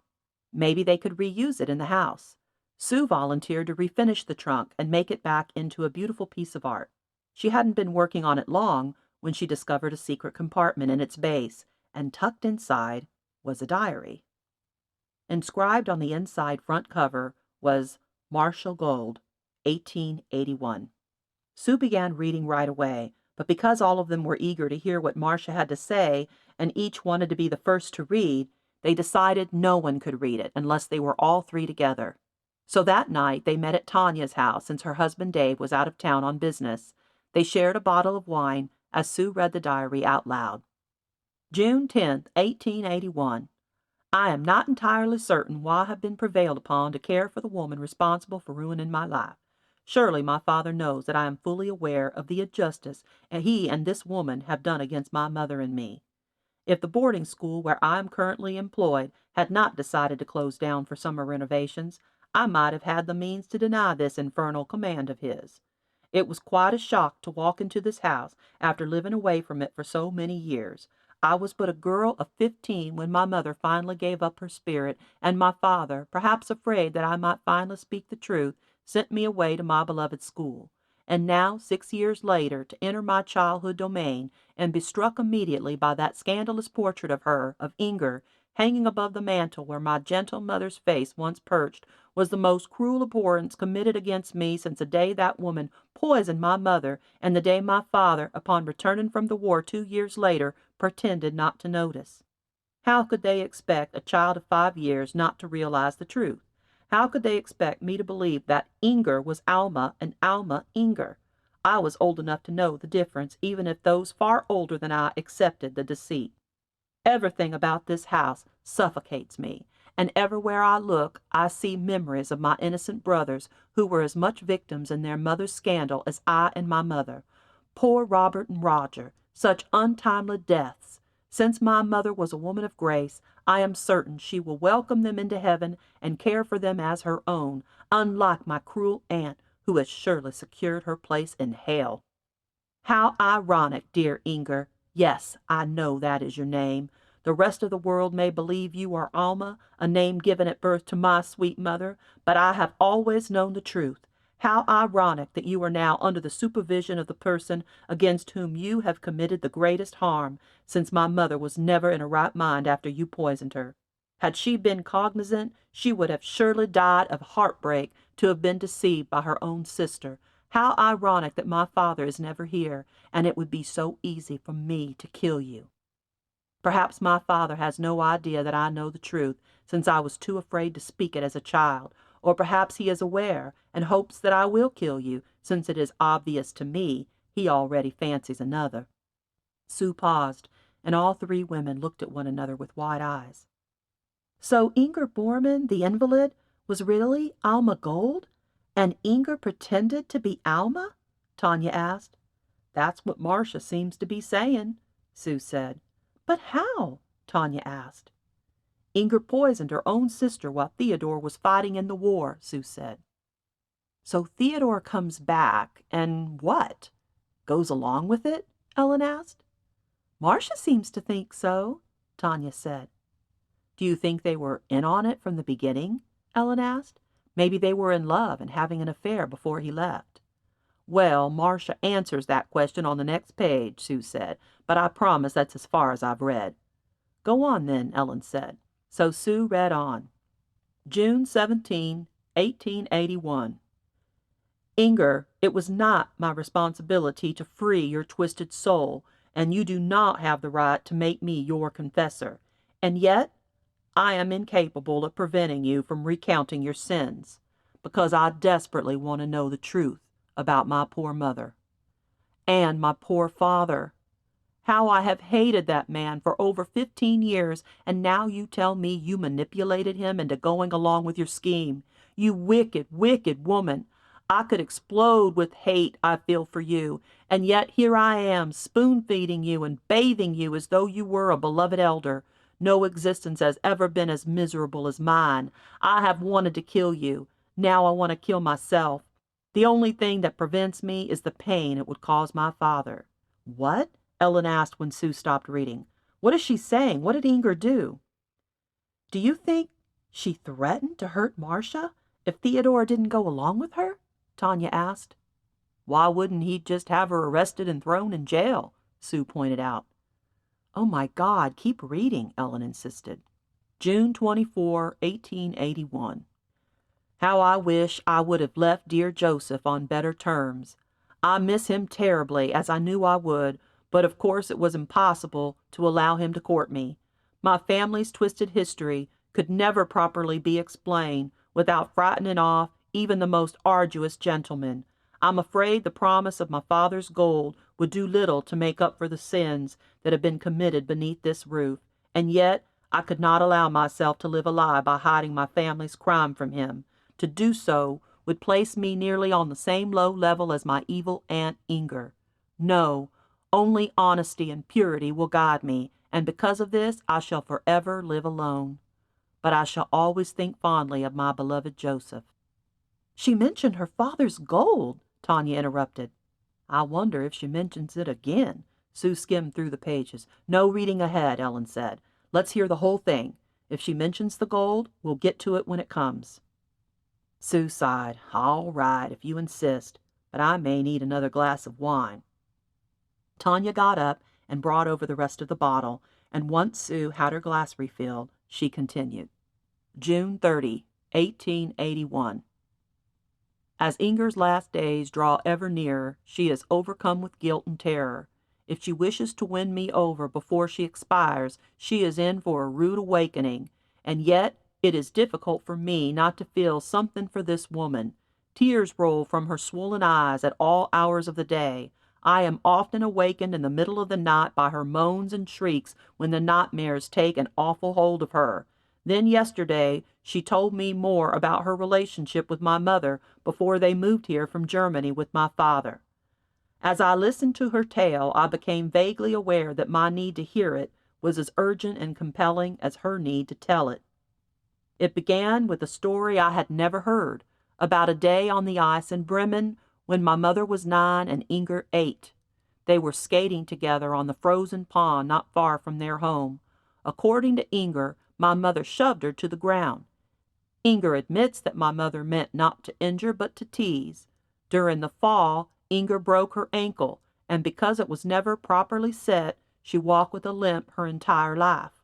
Maybe they could reuse it in the house. Sue volunteered to refinish the trunk and make it back into a beautiful piece of art. She hadn't been working on it long when she discovered a secret compartment in its base, and tucked inside was a diary. Inscribed on the inside front cover was Marcia Gold, 1881. Sue began reading right away, but because all of them were eager to hear what Marcia had to say and each wanted to be the first to read, they decided no one could read it unless they were all three together. So that night they met at Tanya's house since her husband Dave was out of town on business. They shared a bottle of wine as Sue read the diary out loud. June 10th, 1881. I am not entirely certain why I have been prevailed upon to care for the woman responsible for ruining my life. Surely my father knows that I am fully aware of the injustice he and this woman have done against my mother and me. If the boarding school where I am currently employed had not decided to close down for summer renovations, I might have had the means to deny this infernal command of his. It was quite a shock to walk into this house after living away from it for so many years. I was but a girl of 15 when my mother finally gave up her spirit, and my father, perhaps afraid that I might finally speak the truth, sent me away to my beloved school. And now, 6 years later, to enter my childhood domain and be struck immediately by that scandalous portrait of her, of Inger, hanging above the mantel where my gentle mother's face once perched, was the most cruel abhorrence committed against me since the day that woman poisoned my mother and the day my father, upon returning from the war 2 years later, pretended not to notice. How could they expect a child of 5 years not to realize the truth? How could they expect me to believe that Inger was Alma and Alma Inger? I was old enough to know the difference, even if those far older than I accepted the deceit. Everything about this house suffocates me, and everywhere I look I see memories of my innocent brothers who were as much victims in their mother's scandal as I and my mother. Poor Robert and Roger, such untimely deaths. Since my mother was a woman of grace, I am certain she will welcome them into heaven and care for them as her own, unlike my cruel aunt, who has surely secured her place in hell. How ironic, dear Inger. Yes, I know that is your name. The rest of the world may believe you are Alma, a name given at birth to my sweet mother, but I have always known the truth. How ironic that you are now under the supervision of the person against whom you have committed the greatest harm, since my mother was never in her right mind after you poisoned her. Had she been cognizant, she would have surely died of heartbreak to have been deceived by her own sister. How ironic that my father is never here, and it would be so easy for me to kill you. Perhaps my father has no idea that I know the truth, since I was too afraid to speak it as a child, or perhaps he is aware and hopes that I will kill you, since it is obvious to me he already fancies another. Sue paused, and all three women looked at one another with wide eyes. So Inger Borman, the invalid, was really Alma Gold? And Inger pretended to be Alma? Tanya asked. That's what Marcia seems to be saying, Sue said. But how? Tanya asked. Inger poisoned her own sister while Theodore was fighting in the war, Sue said. So Theodore comes back, and what? Goes along with it? Ellen asked. Marcia seems to think so, Tanya said. Do you think they were in on it from the beginning? Ellen asked. Maybe they were in love and having an affair before he left. Well, Marcia answers that question on the next page, Sue said, but I promise that's as far as I've read. Go on then, Ellen said. So Sue read on. June 17, 1881. Inger, it was not my responsibility to free your twisted soul, and you do not have the right to make me your confessor. And yet, I am incapable of preventing you from recounting your sins, because I desperately want to know the truth about my poor mother. And my poor father. How I have hated that man for over 15 years, and now you tell me you manipulated him into going along with your scheme. You wicked, wicked woman. I could explode with hate I feel for you, and yet here I am, spoon-feeding you and bathing you as though you were a beloved elder. No existence has ever been as miserable as mine. I have wanted to kill you. Now I want to kill myself. The only thing that prevents me is the pain it would cause my father. What? Ellen asked when Sue stopped reading. What is she saying? What did Inger do? Do you think she threatened to hurt Marcia if Theodore didn't go along with her? Tanya asked. Why wouldn't he just have her arrested and thrown in jail? Sue pointed out. Oh my God, keep reading, Ellen insisted. June 24, 1881. How I wish I would have left dear Joseph on better terms. I miss him terribly, as I knew I would, but of course it was impossible to allow him to court me. My family's twisted history could never properly be explained without frightening off even the most arduous gentleman. I'm afraid the promise of my father's gold would do little to make up for the sins that have been committed beneath this roof, and yet I could not allow myself to live a lie by hiding my family's crime from him. To do so would place me nearly on the same low level as my evil Aunt Inger. No, only honesty and purity will guide me, and because of this I shall forever live alone. But I shall always think fondly of my beloved Joseph. She mentioned her father's gold, Tanya interrupted. I wonder if she mentions it again. Sue skimmed through the pages. No reading ahead, Ellen said. Let's hear the whole thing. If she mentions the gold, we'll get to it when it comes. Sue sighed. All right, if you insist, but I may need another glass of wine. Tanya got up and brought over the rest of the bottle, and once Sue had her glass refilled, she continued. June 30, 1881. As Inger's last days draw ever nearer, she is overcome with guilt and terror. If she wishes to win me over before she expires, she is in for a rude awakening, and yet it is difficult for me not to feel something for this woman. Tears roll from her swollen eyes at all hours of the day. I am often awakened in the middle of the night by her moans and shrieks when the nightmares take an awful hold of her. Then yesterday she told me more about her relationship with my mother before they moved here from Germany with my father. As I listened to her tale, I became vaguely aware that my need to hear it was as urgent and compelling as her need to tell it. It began with a story I had never heard, about a day on the ice in Bremen when my mother was 9 and Inger 8. They were skating together on the frozen pond not far from their home. According to Inger, my mother shoved her to the ground. Inger admits that my mother meant not to injure but to tease. During the fall, Inger broke her ankle, and because it was never properly set, she walked with a limp her entire life.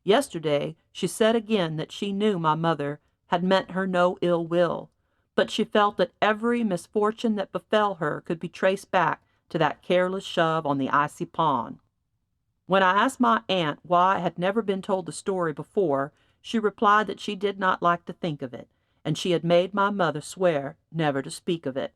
Yesterday she said again that she knew my mother had meant her no ill will, but she felt that every misfortune that befell her could be traced back to that careless shove on the icy pond. When I asked my aunt why I had never been told the story before, she replied that she did not like to think of it, and she had made my mother swear never to speak of it.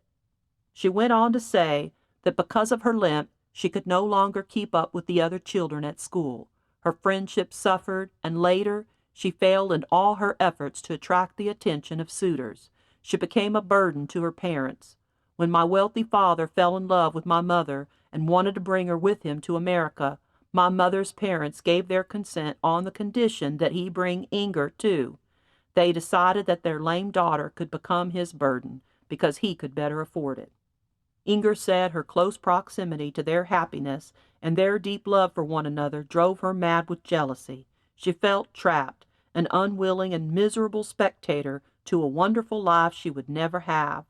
She went on to say that because of her limp, she could no longer keep up with the other children at school. Her friendship suffered, and later, she failed in all her efforts to attract the attention of suitors. She became a burden to her parents. When my wealthy father fell in love with my mother and wanted to bring her with him to America, my mother's parents gave their consent on the condition that he bring Inger too. They decided that their lame daughter could become his burden because he could better afford it. Inger said her close proximity to their happiness and their deep love for one another drove her mad with jealousy. She felt trapped, an unwilling and miserable spectator to a wonderful life she would never have.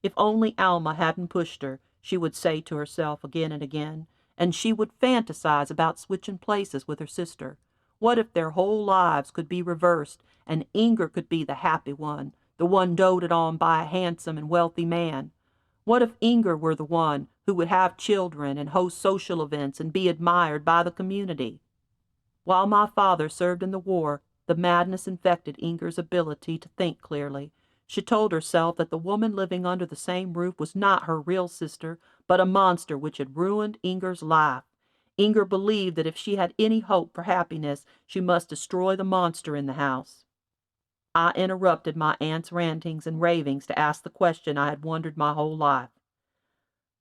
If only Alma hadn't pushed her, she would say to herself again and again, and she would fantasize about switching places with her sister. What if their whole lives could be reversed, and Inger could be the happy one, the one doted on by a handsome and wealthy man? What if Inger were the one who would have children and host social events and be admired by the community? While my father served in the war, the madness infected Inger's ability to think clearly. She told herself that the woman living under the same roof was not her real sister, but a monster which had ruined Inger's life. Inger believed that if she had any hope for happiness, she must destroy the monster in the house. I interrupted my aunt's rantings and ravings to ask the question I had wondered my whole life.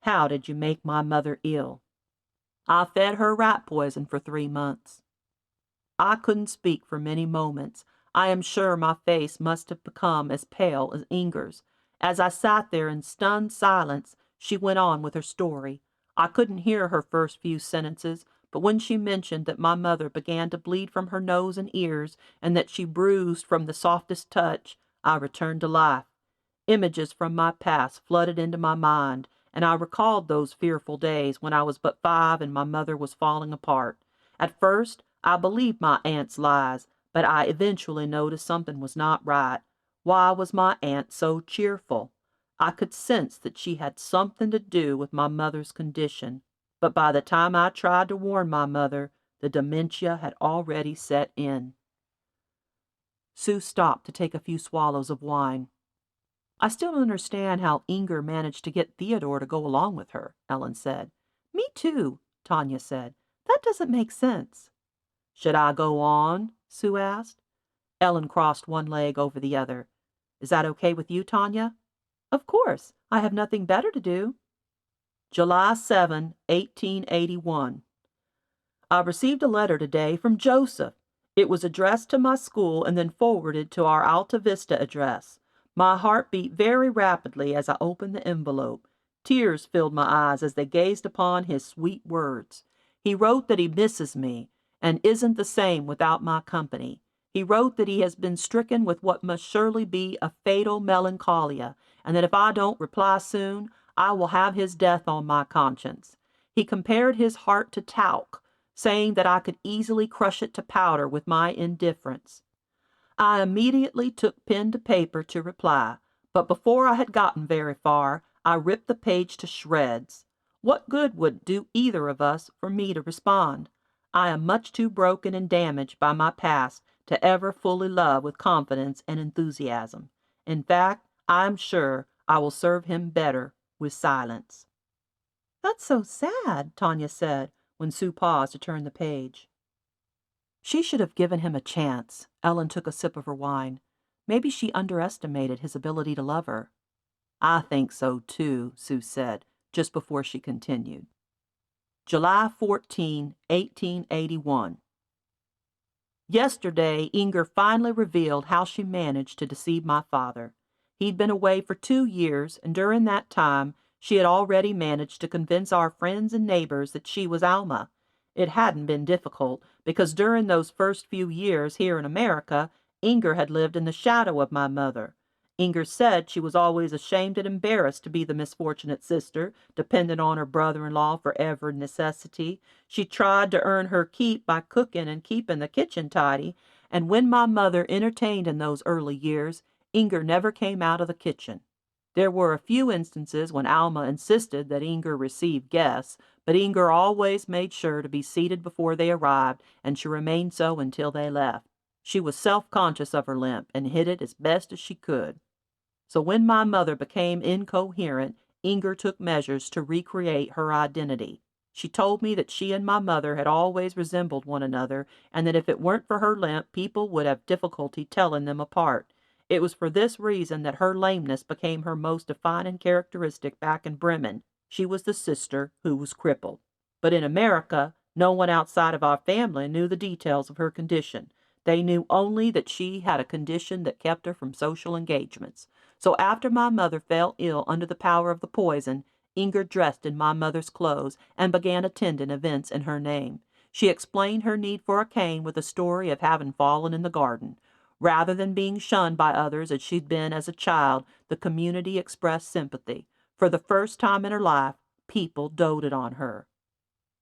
How did you make my mother ill? I fed her rat poison for 3 months. I couldn't speak for many moments. I am sure my face must have become as pale as Inger's. As I sat there in stunned silence, she went on with her story. I couldn't hear her first few sentences, but when she mentioned that my mother began to bleed from her nose and ears, and that she bruised from the softest touch, I returned to life. Images from my past flooded into my mind, and I recalled those fearful days when I was but 5 and my mother was falling apart. At first, I believed my aunt's lies, but I eventually noticed something was not right. Why was my aunt so cheerful? I could sense that she had something to do with my mother's condition, but by the time I tried to warn my mother, the dementia had already set in. Sue stopped to take a few swallows of wine. I still don't understand how Inger managed to get Theodore to go along with her, Ellen said. Me too, Tanya said. That doesn't make sense. Should I go on? Sue asked. Ellen crossed one leg over the other. Is that okay with you, Tanya? Of course. I have nothing better to do. July 7, 1881. I received a letter today from Joseph. It was addressed to my school and then forwarded to our Alta Vista address. My heart beat very rapidly as I opened the envelope. Tears filled my eyes as they gazed upon his sweet words. He wrote that he misses me and isn't the same without my company. He wrote that he has been stricken with what must surely be a fatal melancholia, and that if I don't reply soon, I will have his death on my conscience. He compared his heart to talc, saying that I could easily crush it to powder with my indifference. I immediately took pen to paper to reply, but before I had gotten very far, I ripped the page to shreds. What good would it do either of us for me to respond? I am much too broken and damaged by my past to ever fully love with confidence and enthusiasm. In fact, I am sure I will serve him better with silence. That's so sad, Tanya said, when Sue paused to turn the page. She should have given him a chance. Ellen took a sip of her wine. Maybe she underestimated his ability to love her. I think so, too, Sue said, just before she continued. July 14, 1881. Yesterday, Inger finally revealed how she managed to deceive my father. He'd been away for 2 years, and during that time, she had already managed to convince our friends and neighbors that she was Alma. It hadn't been difficult, because during those first few years here in America, Inger had lived in the shadow of my mother. Inger said she was always ashamed and embarrassed to be the misfortunate sister, dependent on her brother-in-law for every necessity. She tried to earn her keep by cooking and keeping the kitchen tidy, and when my mother entertained in those early years, Inger never came out of the kitchen. There were a few instances when Alma insisted that Inger receive guests, but Inger always made sure to be seated before they arrived, and she remained so until they left. She was self-conscious of her limp and hid it as best as she could. So when my mother became incoherent, Inger took measures to recreate her identity. She told me that she and my mother had always resembled one another, and that if it weren't for her limp, people would have difficulty telling them apart. It was for this reason that her lameness became her most defining characteristic back in Bremen. She was the sister who was crippled. But in America, no one outside of our family knew the details of her condition. They knew only that she had a condition that kept her from social engagements. So after my mother fell ill under the power of the poison, Inger dressed in my mother's clothes and began attending events in her name. She explained her need for a cane with a story of having fallen in the garden. Rather than being shunned by others as she'd been as a child, the community expressed sympathy. For the first time in her life, people doted on her.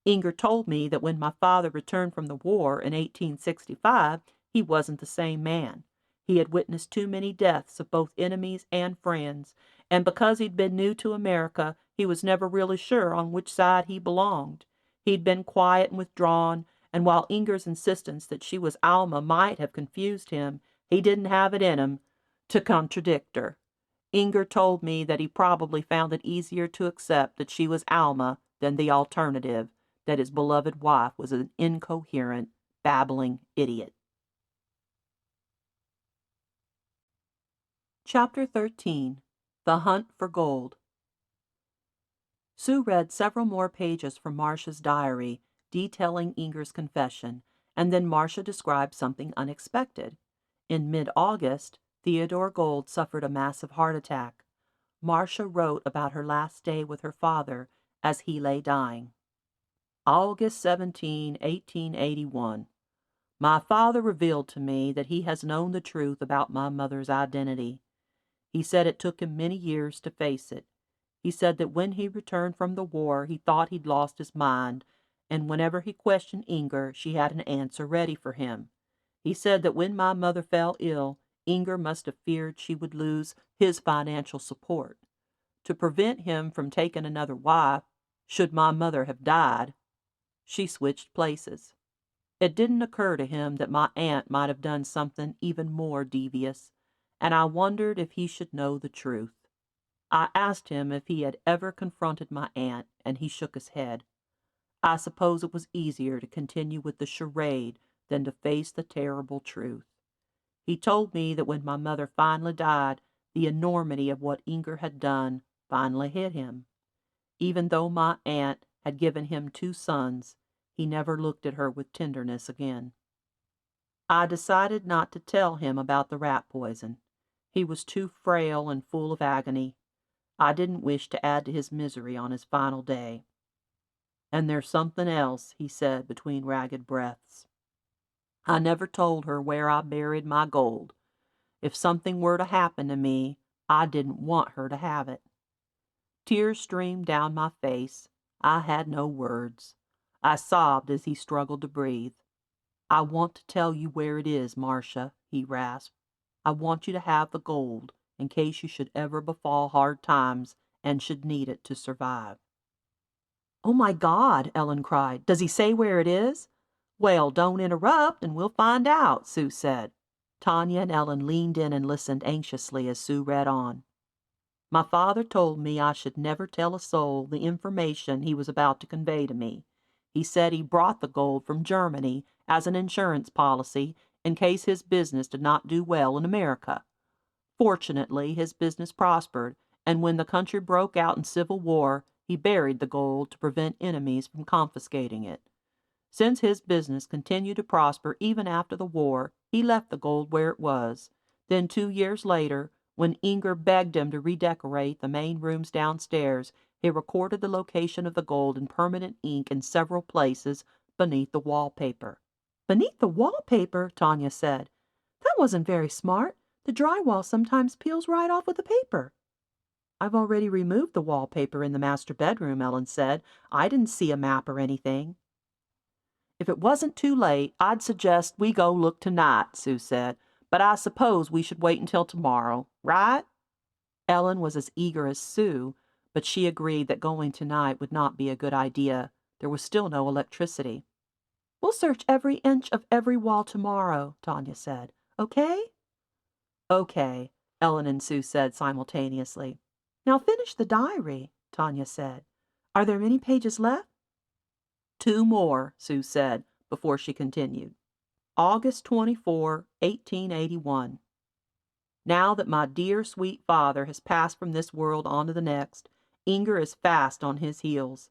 Inger told me that when my father returned from the war in 1865, he wasn't the same man. He had witnessed too many deaths of both enemies and friends, and because he'd been new to America, he was never really sure on which side he belonged. He'd been quiet and withdrawn, and while Inger's insistence that she was Alma might have confused him, he didn't have it in him to contradict her. Inger told me that he probably found it easier to accept that she was Alma than the alternative, that his beloved wife was an incoherent, babbling idiot. Chapter 13. The Hunt for Gold. Sue read several more pages from Marcia's diary, detailing Inger's confession, and then Marcia described something unexpected. In mid-August, Theodore Gold suffered a massive heart attack. Marcia wrote about her last day with her father as he lay dying. August 17, 1881. My father revealed to me that he has known the truth about my mother's identity. He said it took him many years to face it. He said that when he returned from the war, he thought he'd lost his mind, and whenever he questioned Inger, she had an answer ready for him. He said that when my mother fell ill, Inger must have feared she would lose his financial support. To prevent him from taking another wife, should my mother have died, she switched places. It didn't occur to him that my aunt might have done something even more devious, and I wondered if he should know the truth. I asked him if he had ever confronted my aunt, and he shook his head. I suppose it was easier to continue with the charade than to face the terrible truth. He told me that when my mother finally died, the enormity of what Inger had done finally hit him. Even though my aunt had given him 2 sons, he never looked at her with tenderness again. I decided not to tell him about the rat poison. He was too frail and full of agony. I didn't wish to add to his misery on his final day. And there's something else, he said between ragged breaths. I never told her where I buried my gold. If something were to happen to me, I didn't want her to have it. Tears streamed down my face. I had no words. I sobbed as he struggled to breathe. I want to tell you where it is, Marcia, he rasped. I want you to have the gold in case you should ever befall hard times and should need it to survive. Oh, my God, Ellen cried. Does he say where it is? Well, don't interrupt and we'll find out, Sue said. Tanya and Ellen leaned in and listened anxiously as Sue read on. My father told me I should never tell a soul the information he was about to convey to me. He said he brought the gold from Germany as an insurance policy in case his business did not do well in America. Fortunately, his business prospered, and when the country broke out in civil war, he buried the gold to prevent enemies from confiscating it. Since his business continued to prosper even after the war, he left the gold where it was. Then 2 years later, when Inger begged him to redecorate the main rooms downstairs, he recorded the location of the gold in permanent ink in several places beneath the wallpaper. "Beneath the wallpaper?" Tanya said. "That wasn't very smart. The drywall sometimes peels right off with the paper." "I've already removed the wallpaper in the master bedroom," Ellen said. "I didn't see a map or anything." "If it wasn't too late, I'd suggest we go look tonight," Sue said. "But I suppose we should wait until tomorrow, right?" Ellen was as eager as Sue, but she agreed that going tonight would not be a good idea. There was still no electricity. "We'll search every inch of every wall tomorrow," Tanya said. "Okay?" "Okay," Ellen and Sue said simultaneously. "Now finish the diary," Tanya said. "Are there many pages left?" "Two more," Sue said, before she continued. August 24, 1881. Now that my dear sweet father has passed from this world on to the next, Inger is fast on his heels.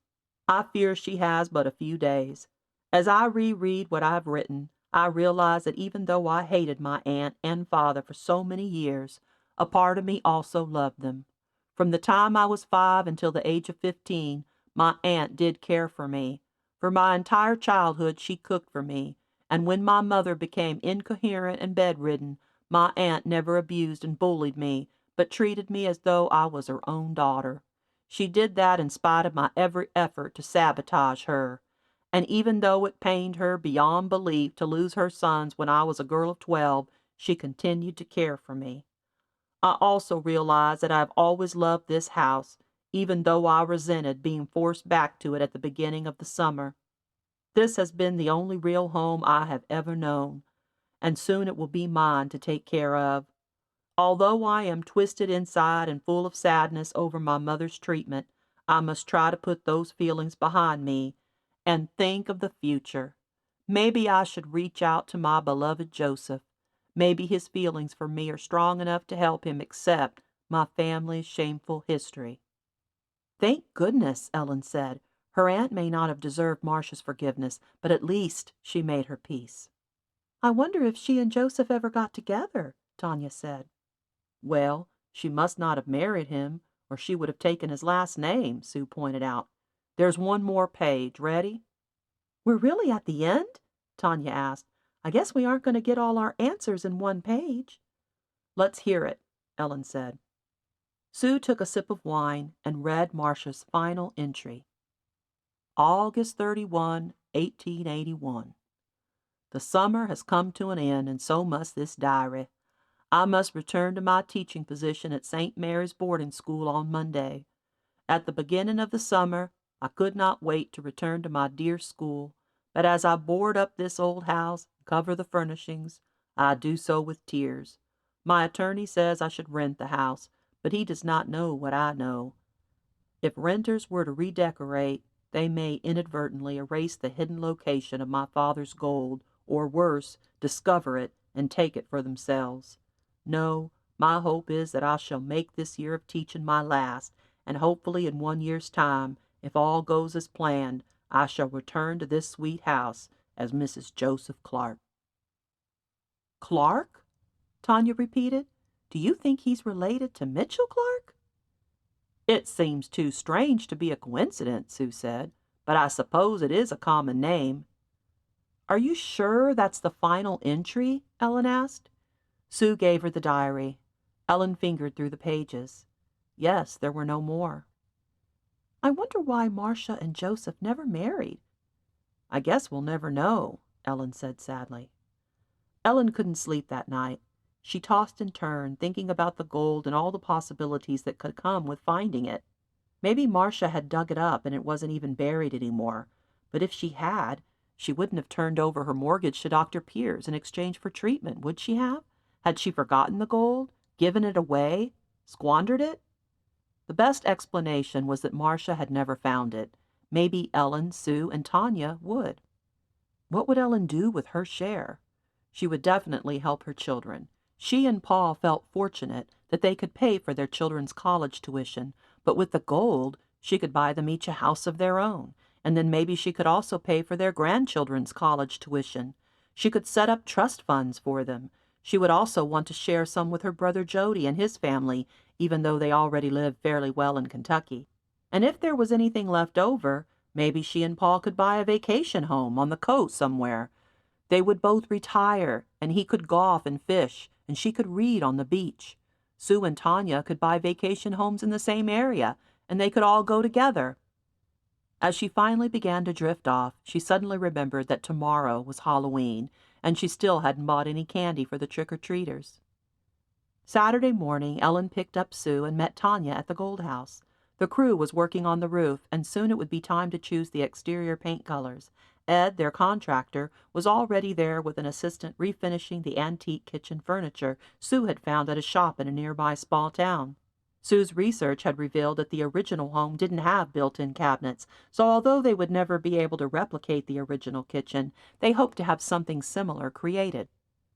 I fear she has but a few days. As I reread what I have written, I realize that even though I hated my aunt and father for so many years, a part of me also loved them. From the time I was 5 until the age of 15, my aunt did care for me. For my entire childhood she cooked for me, and when my mother became incoherent and bedridden, my aunt never abused and bullied me, but treated me as though I was her own daughter. She did that in spite of my every effort to sabotage her. And even though it pained her beyond belief to lose her sons when I was a girl of 12, she continued to care for me. I also realize that I have always loved this house, even though I resented being forced back to it at the beginning of the summer. This has been the only real home I have ever known, and soon it will be mine to take care of. Although I am twisted inside and full of sadness over my mother's treatment, I must try to put those feelings behind me and think of the future. Maybe I should reach out to my beloved Joseph. Maybe his feelings for me are strong enough to help him accept my family's shameful history. "Thank goodness," Ellen said. Her aunt may not have deserved Marcia's forgiveness, but at least she made her peace. "I wonder if she and Joseph ever got together," Tanya said. "Well, she must not have married him, or she would have taken his last name," Sue pointed out. "There's one more page. Ready?" "We're really at the end?" Tanya asked. "I guess we aren't going to get all our answers in one page." "Let's hear it," Ellen said. Sue took a sip of wine and read Marcia's final entry. August 31, 1881. The summer has come to an end, and so must this diary. I must return to my teaching position at St. Mary's boarding school on Monday. At the beginning of the summer, I could not wait to return to my dear school, but as I board up this old house and cover the furnishings, I do so with tears. My attorney says I should rent the house, but he does not know what I know. If renters were to redecorate, they may inadvertently erase the hidden location of my father's gold, or worse, discover it and take it for themselves. No, my hope is that I shall make this year of teaching my last, and hopefully in 1 year's time, if all goes as planned, I shall return to this sweet house as Mrs. Joseph Clark. "Clark?" Tanya repeated. "Do you think he's related to Mitchell Clark?" "It seems too strange to be a coincidence," Sue said, "but I suppose it is a common name." "Are you sure that's the final entry?" Ellen asked. Sue gave her the diary. Ellen fingered through the pages. Yes, there were no more. "I wonder why Marcia and Joseph never married." "I guess we'll never know," Ellen said sadly. Ellen couldn't sleep that night. She tossed and turned, thinking about the gold and all the possibilities that could come with finding it. Maybe Marcia had dug it up and it wasn't even buried anymore. But if she had, she wouldn't have turned over her mortgage to Dr. Piers in exchange for treatment, would she have? Had she forgotten the gold? Given it away? Squandered it? The best explanation was that Marcia had never found it. Maybe Ellen, Sue, and Tanya would. What would Ellen do with her share? She would definitely help her children. She and Paul felt fortunate that they could pay for their children's college tuition, but with the gold, she could buy them each a house of their own, And then maybe she could also pay for their grandchildren's college tuition. She could set up trust funds for them. She would also want to share some with her brother Jody and his family, even though they already lived fairly well in Kentucky. And if there was anything left over, maybe she and Paul could buy a vacation home on the coast somewhere. They would both retire, and he could golf and fish, and she could read on the beach. Sue and Tanya could buy vacation homes in the same area, and they could all go together. As she finally began to drift off, she suddenly remembered that tomorrow was Halloween, and she still hadn't bought any candy for the trick-or-treaters. Saturday morning, Ellen picked up Sue and met Tanya at the Gold House. The crew was working on the roof, and soon it would be time to choose the exterior paint colors. Ed, their contractor, was already there with an assistant refinishing the antique kitchen furniture Sue had found at a shop in a nearby small town. Sue's research had revealed that the original home didn't have built-in cabinets, so although they would never be able to replicate the original kitchen, they hoped to have something similar created.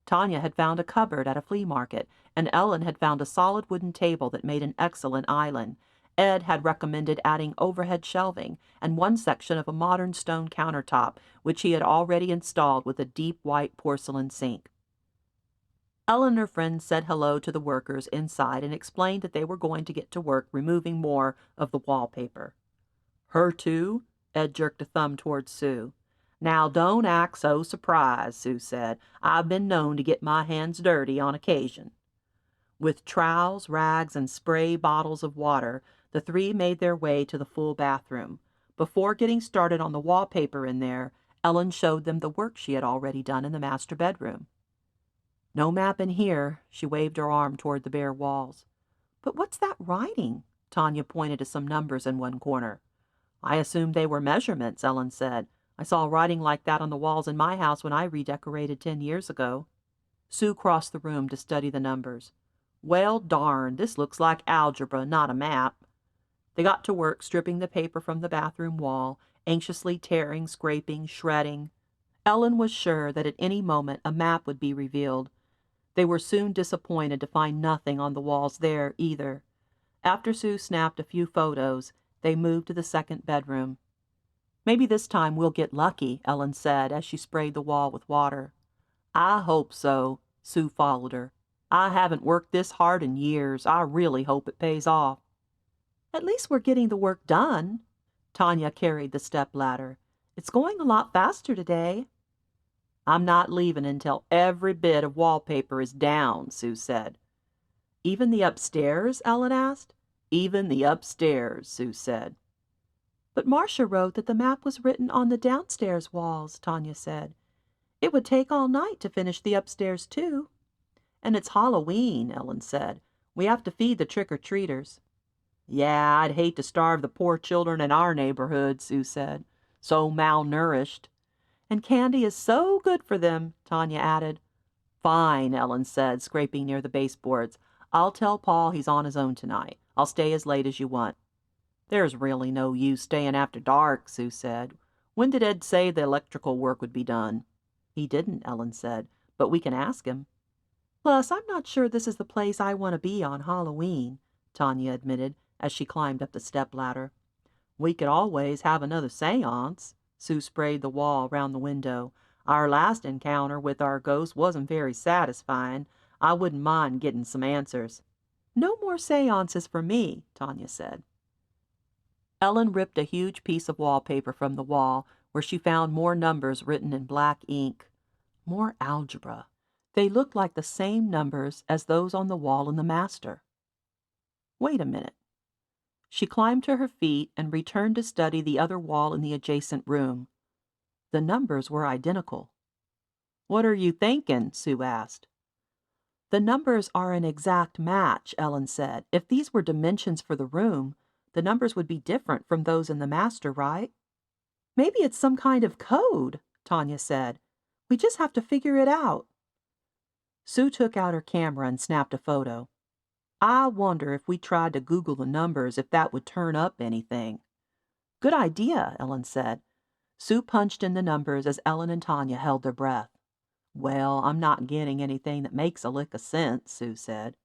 Tanya had found a cupboard at a flea market, and Ellen had found a solid wooden table that made an excellent island. Ed had recommended adding overhead shelving and one section of a modern stone countertop, which he had already installed with a deep white porcelain sink. Ellen and her friends said hello to the workers inside and explained that they were going to get to work removing more of the wallpaper. "Her too?" Ed jerked a thumb towards Sue. "Now don't act so surprised," Sue said. "I've been known to get my hands dirty on occasion." With trowels, rags, and spray bottles of water, the three made their way to the full bathroom. Before getting started on the wallpaper in there, Ellen showed them the work she had already done in the master bedroom. "No map in here," she waved her arm toward the bare walls. "But what's that writing?" Tanya pointed to some numbers in one corner. "I assumed they were measurements," Ellen said. "I saw writing like that on the walls in my house when I redecorated 10 years ago." Sue crossed the room to study the numbers. "Well, darn, this looks like algebra, not a map." They got to work stripping the paper from the bathroom wall, anxiously tearing, scraping, shredding. Ellen was sure that at any moment a map would be revealed. They were soon disappointed to find nothing on the walls there, either. After Sue snapped a few photos, they moved to the second bedroom. "Maybe this time we'll get lucky," Ellen said as she sprayed the wall with water. "I hope so." Sue followed her. "I haven't worked this hard in years. I really hope it pays off." "At least we're getting the work done." Tanya carried the step-ladder. "It's going a lot faster today." "I'm not leaving until every bit of wallpaper is down," Sue said. "Even the upstairs?" Ellen asked. "Even the upstairs," Sue said. "But Marcia wrote that the map was written on the downstairs walls," Tanya said. "It would take all night to finish the upstairs, too." "And it's Halloween," Ellen said. "We have to feed the trick-or-treaters." "Yeah, I'd hate to starve the poor children in our neighborhood," Sue said. "So malnourished." "And candy is so good for them," Tanya added. "Fine," Ellen said, scraping near the baseboards. "I'll tell Paul he's on his own tonight. I'll stay as late as you want." "There's really no use staying after dark," Sue said. "When did Ed say the electrical work would be done?" "He didn't," Ellen said, "but we can ask him." "Plus, I'm not sure this is the place I want to be on Halloween," Tanya admitted as she climbed up the step-ladder. "We could always have another seance." Sue sprayed the wall round the window. "Our last encounter with our ghost wasn't very satisfying. I wouldn't mind getting some answers." "No more seances for me," Tanya said. Ellen ripped a huge piece of wallpaper from the wall, where she found more numbers written in black ink. More algebra. They looked like the same numbers as those on the wall in the master. Wait a minute. She climbed to her feet and returned to study the other wall in the adjacent room. The numbers were identical. "What are you thinking?" Sue asked. "The numbers are an exact match," Ellen said. "If these were dimensions for the room, the numbers would be different from those in the master, right?" "Maybe it's some kind of code," Tanya said. "We just have to figure it out." Sue took out her camera and snapped a photo. "I wonder if we tried to Google the numbers if that would turn up anything." "Good idea," Ellen said. Sue punched in the numbers as Ellen and Tanya held their breath. "Well, I'm not getting anything that makes a lick of sense," Sue said.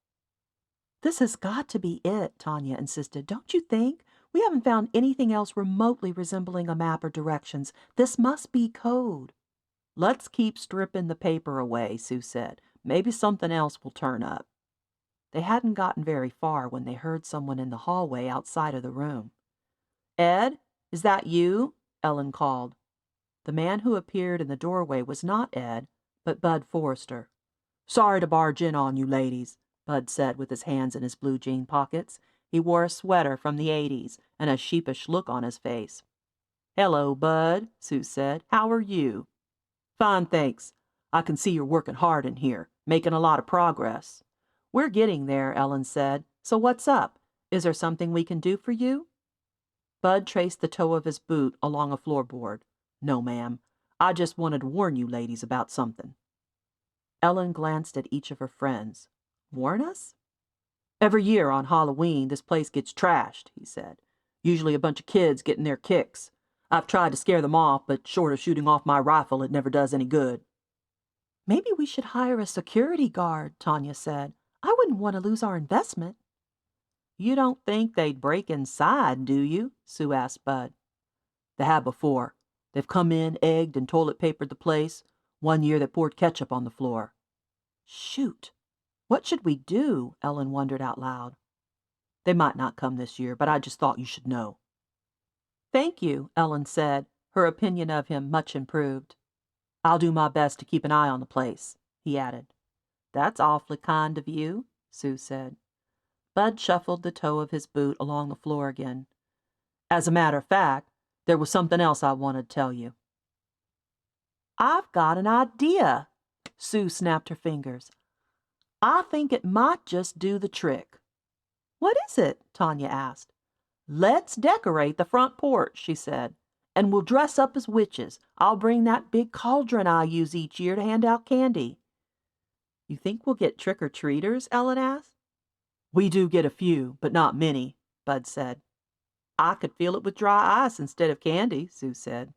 "This has got to be it," Tanya insisted. "Don't you think? We haven't found anything else remotely resembling a map or directions. This must be code. Let's keep stripping the paper away, Sue said. Maybe something else will turn up. They hadn't gotten very far when they heard someone in the hallway outside of the room. Ed, is that you? Ellen called. The man who appeared in the doorway was not Ed, but Bud Forrester. Sorry to barge in on you ladies, Bud said with his hands in his blue jean pockets. He wore a sweater from the 80s and a sheepish look on his face. Hello, Bud, Sue said. How are you? Fine, thanks. I can see you're working hard in here, making a lot of progress. We're getting there, Ellen said. So what's up? Is there something we can do for you? Bud traced the toe of his boot along a floorboard. No, ma'am. I just wanted to warn you ladies about something. Ellen glanced at each of her friends. Warn us? Every year on Halloween, this place gets trashed, he said. Usually a bunch of kids getting their kicks. I've tried to scare them off, but short of shooting off my rifle, it never does any good. Maybe we should hire a security guard, Tanya said. I wouldn't want to lose our investment. You don't think they'd break inside, do you? Sue asked Bud. They have before. They've come in, egged, and toilet papered the place. One year they poured ketchup on the floor. Shoot. What should we do? Ellen wondered out loud. They might not come this year, but I just thought you should know. Thank you, Ellen said, her opinion of him much improved. I'll do my best to keep an eye on the place, he added. That's awfully kind of you, Sue said. Bud shuffled the toe of his boot along the floor again. As a matter of fact, there was something else I wanted to tell you. I've got an idea, Sue snapped her fingers. I think it might just do the trick. What is it? Tanya asked. Let's decorate the front porch, she said, and we'll dress up as witches. I'll bring that big cauldron I use each year to hand out candy. You think we'll get trick-or-treaters? Ellen asked. We do get a few, but not many, Bud said. I could feel it with dry ice instead of candy, Sue said.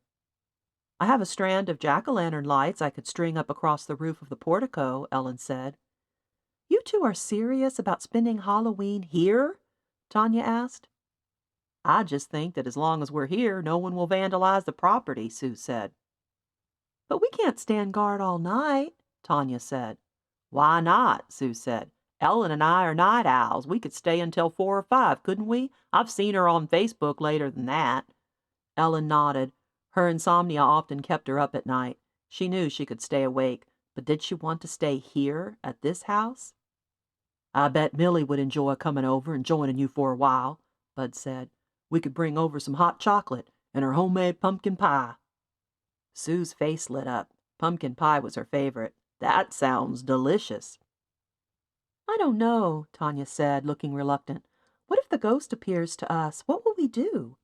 I have a strand of jack-o'-lantern lights I could string up across the roof of the portico, Ellen said. You two are serious about spending Halloween here? Tanya asked. I just think that as long as we're here, no one will vandalize the property, Sue said. But we can't stand guard all night, Tanya said. Why not? Sue said. Ellen and I are night owls. We could stay until 4 or 5, couldn't we? I've seen her on Facebook later than that. Ellen nodded. Her insomnia often kept her up at night. She knew she could stay awake, but did she want to stay here at this house? I bet Millie would enjoy coming over and joining you for a while, Bud said. We could bring over some hot chocolate and her homemade pumpkin pie. Sue's face lit up. Pumpkin pie was her favorite. That sounds delicious. I don't know, Tanya said, looking reluctant. What if the ghost appears to us? What will we do?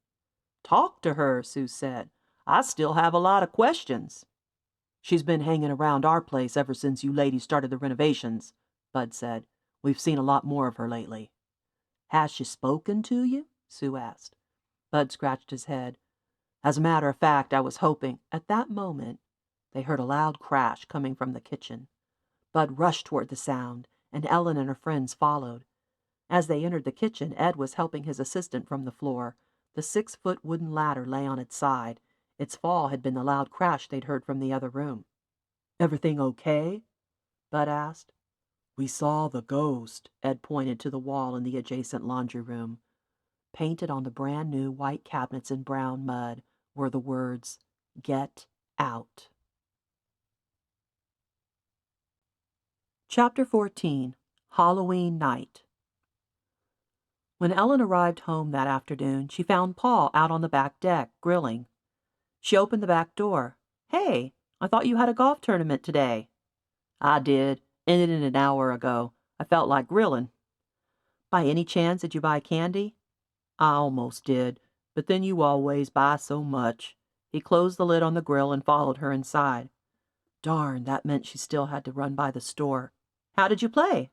Talk to her, Sue said. I still have a lot of questions. She's been hanging around our place ever since you ladies started the renovations, Bud said. We've seen a lot more of her lately. Has she spoken to you? Sue asked. Bud scratched his head. As a matter of fact, I was hoping. At that moment, they heard a loud crash coming from the kitchen. Bud rushed toward the sound, and Ellen and her friends followed. As they entered the kitchen, Ed was helping his assistant from the floor. The 6-foot wooden ladder lay on its side. Its fall had been the loud crash they'd heard from the other room. Everything okay? Bud asked. We saw the ghost, Ed pointed to the wall in the adjacent laundry room. Painted on the brand-new white cabinets in brown mud were the words, Get Out. Chapter 14. Halloween Night. When Ellen arrived home that afternoon, she found Paul out on the back deck, grilling. She opened the back door. Hey, I thought you had a golf tournament today. I did. Ended an hour ago. I felt like grilling. By any chance did you buy candy? I almost did, but then you always buy so much. He closed the lid on the grill and followed her inside. Darn, that meant she still had to run by the store. How did you play?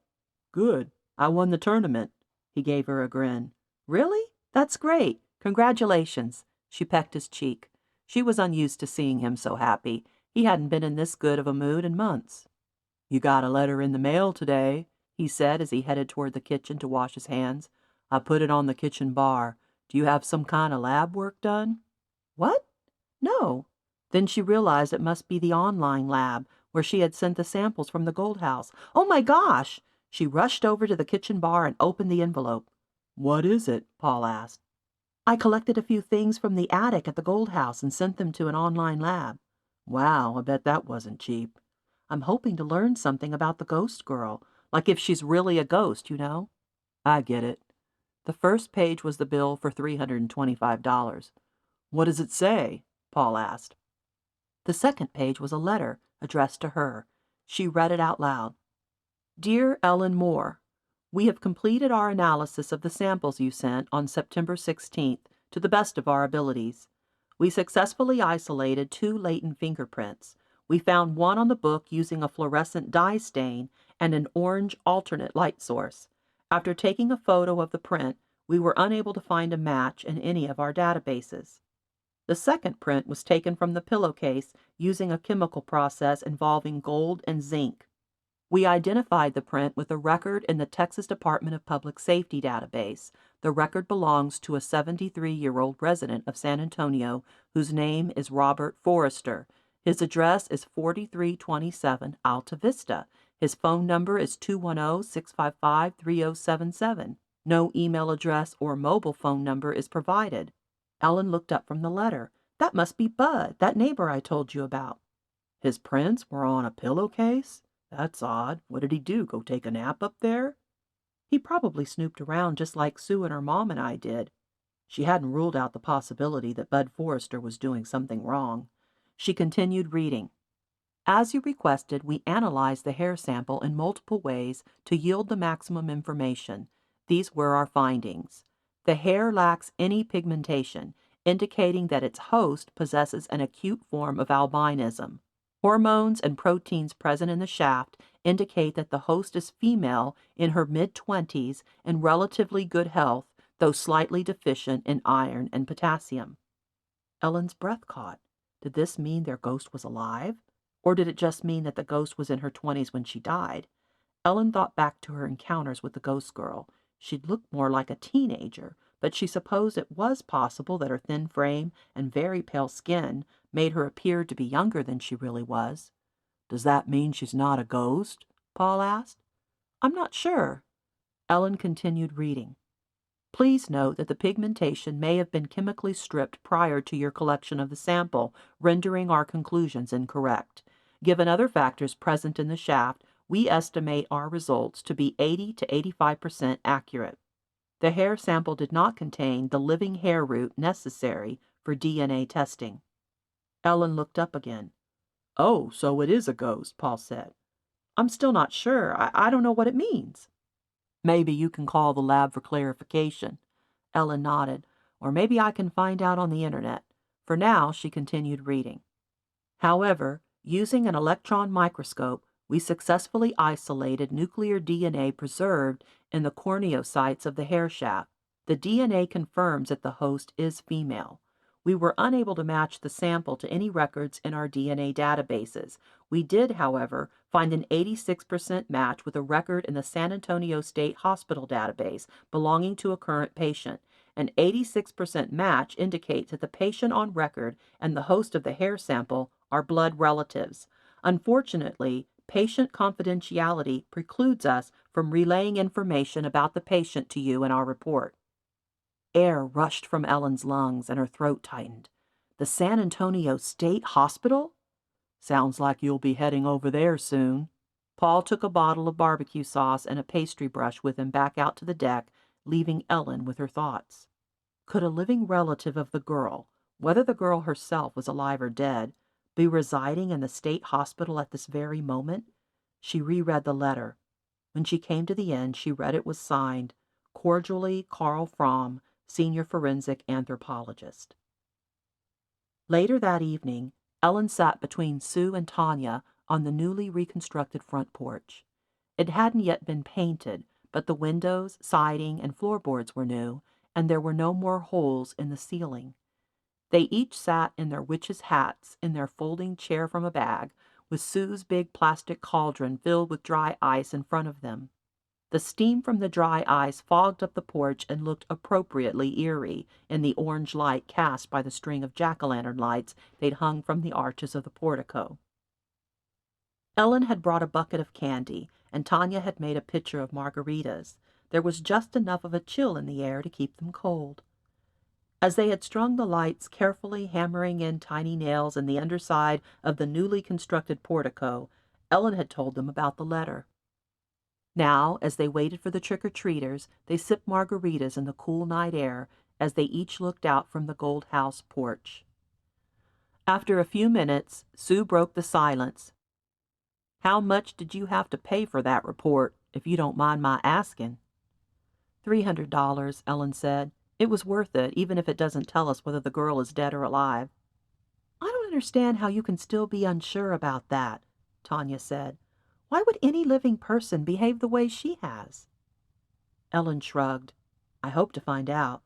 Good. I won the tournament. He gave her a grin. Really? That's great. Congratulations. She pecked his cheek. She was unused to seeing him so happy. He hadn't been in this good of a mood in months. You got a letter in the mail today, he said as he headed toward the kitchen to wash his hands. I put it on the kitchen bar. Do you have some kind of lab work done? What? No. Then she realized it must be the online lab where she had sent the samples from the Gold House. Oh my gosh! She rushed over to the kitchen bar and opened the envelope. What is it? Paul asked. I collected a few things from the attic at the Gold House and sent them to an online lab. Wow, I bet that wasn't cheap. I'm hoping to learn something about the ghost girl, like if she's really a ghost, you know? I get it. The first page was the bill for $325. What does it say? Paul asked. The second page was a letter addressed to her. She read it out loud. Dear Ellen Moore, we have completed our analysis of the samples you sent on September 16th to the best of our abilities. We successfully isolated 2 latent fingerprints. We found one on the book using a fluorescent dye stain and an orange alternate light source. After taking a photo of the print, we were unable to find a match in any of our databases. The second print was taken from the pillowcase using a chemical process involving gold and zinc. We identified the print with a record in the Texas Department of Public Safety database. The record belongs to a 73-year-old resident of San Antonio whose name is Robert Forrester. His address is 4327 Alta Vista. His phone number is 210-655-3077. No email address or mobile phone number is provided. Ellen looked up from the letter. That must be Bud, that neighbor I told you about. His prints were on a pillowcase? That's odd. What did he do, go take a nap up there? He probably snooped around just like Sue and her mom and I did. She hadn't ruled out the possibility that Bud Forrester was doing something wrong. She continued reading. As you requested, we analyzed the hair sample in multiple ways to yield the maximum information. These were our findings. The hair lacks any pigmentation, indicating that its host possesses an acute form of albinism. Hormones and proteins present in the shaft indicate that the host is female in her mid-20s and relatively good health, though slightly deficient in iron and potassium. Ellen's breath caught. Did this mean their ghost was alive? Or did it just mean that the ghost was in her 20s when she died? Ellen thought back to her encounters with the ghost girl. She'd looked more like a teenager, but she supposed it was possible that her thin frame and very pale skin made her appear to be younger than she really was. Does that mean she's not a ghost? Paul asked. I'm not sure. Ellen continued reading. Please note that the pigmentation may have been chemically stripped prior to your collection of the sample, rendering our conclusions incorrect. Given other factors present in the shaft, we estimate our results to be 80 to 85% accurate. The hair sample did not contain the living hair root necessary for DNA testing. Ellen looked up again. Oh, so it is a ghost, Paul said. I'm still not sure. I don't know what it means. Maybe you can call the lab for clarification. Ellen nodded. Or maybe I can find out on the internet. For now, she continued reading. However, using an electron microscope, we successfully isolated nuclear DNA preserved in the corneocytes of the hair shaft. The DNA confirms that the host is female. We were unable to match the sample to any records in our DNA databases. We did, however, find an 86% match with a record in the San Antonio State Hospital database belonging to a current patient. An 86% match indicates that the patient on record and the host of the hair sample are blood relatives. Unfortunately, patient confidentiality precludes us from relaying information about the patient to you in our report. Air rushed from Ellen's lungs and her throat tightened. The San Antonio State Hospital? Sounds like you'll be heading over there soon. Paul took a bottle of barbecue sauce and a pastry brush with him back out to the deck, leaving Ellen with her thoughts. Could a living relative of the girl, whether the girl herself was alive or dead, be residing in the state hospital at this very moment? She reread the letter. When she came to the end, she read it was signed, Cordially Carl Fromm, Senior Forensic Anthropologist. Later that evening, Ellen sat between Sue and Tanya on the newly reconstructed front porch. It hadn't yet been painted, but the windows, siding, and floorboards were new, and there were no more holes in the ceiling. They each sat in their witches' hats in their folding chair from a bag, with Sue's big plastic cauldron filled with dry ice in front of them. The steam from the dry ice fogged up the porch and looked appropriately eerie in the orange light cast by the string of jack-o'-lantern lights they'd hung from the arches of the portico. Ellen had brought a bucket of candy, and Tanya had made a pitcher of margaritas. There was just enough of a chill in the air to keep them cold. As they had strung the lights, carefully hammering in tiny nails in the underside of the newly constructed portico, Ellen had told them about the letter. Now, as they waited for the trick-or-treaters, they sipped margaritas in the cool night air as they each looked out from the Gold House porch. After a few minutes, Sue broke the silence. "How much did you have to pay for that report, if you don't mind my asking?" $300, Ellen said. "It was worth it, even if it doesn't tell us whether the girl is dead or alive." "I don't understand how you can still be unsure about that," Tanya said. "Why would any living person behave the way she has?" Ellen shrugged. "I hope to find out."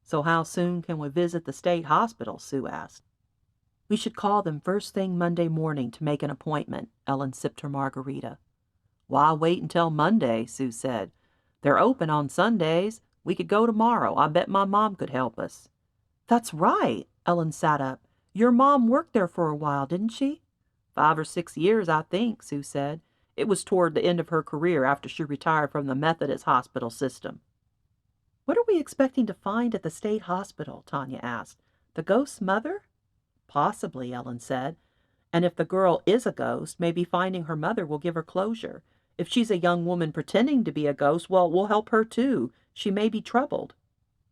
"So how soon can we visit the state hospital?" Sue asked. "We should call them first thing Monday morning to make an appointment." Ellen sipped her margarita. "Why wait until Monday?" Sue said. "They're open on Sundays. We could go tomorrow. I bet my mom could help us." "That's right." Ellen sat up. "Your mom worked there for a while, didn't she?" 5 or 6 years, I think," Sue said. "It was toward the end of her career after she retired from the Methodist hospital system." "What are we expecting to find at the state hospital?" Tanya asked. "The ghost's mother?" "Possibly," Ellen said. "And if the girl is a ghost, maybe finding her mother will give her closure. If she's a young woman pretending to be a ghost, well, we'll help her too. She may be troubled."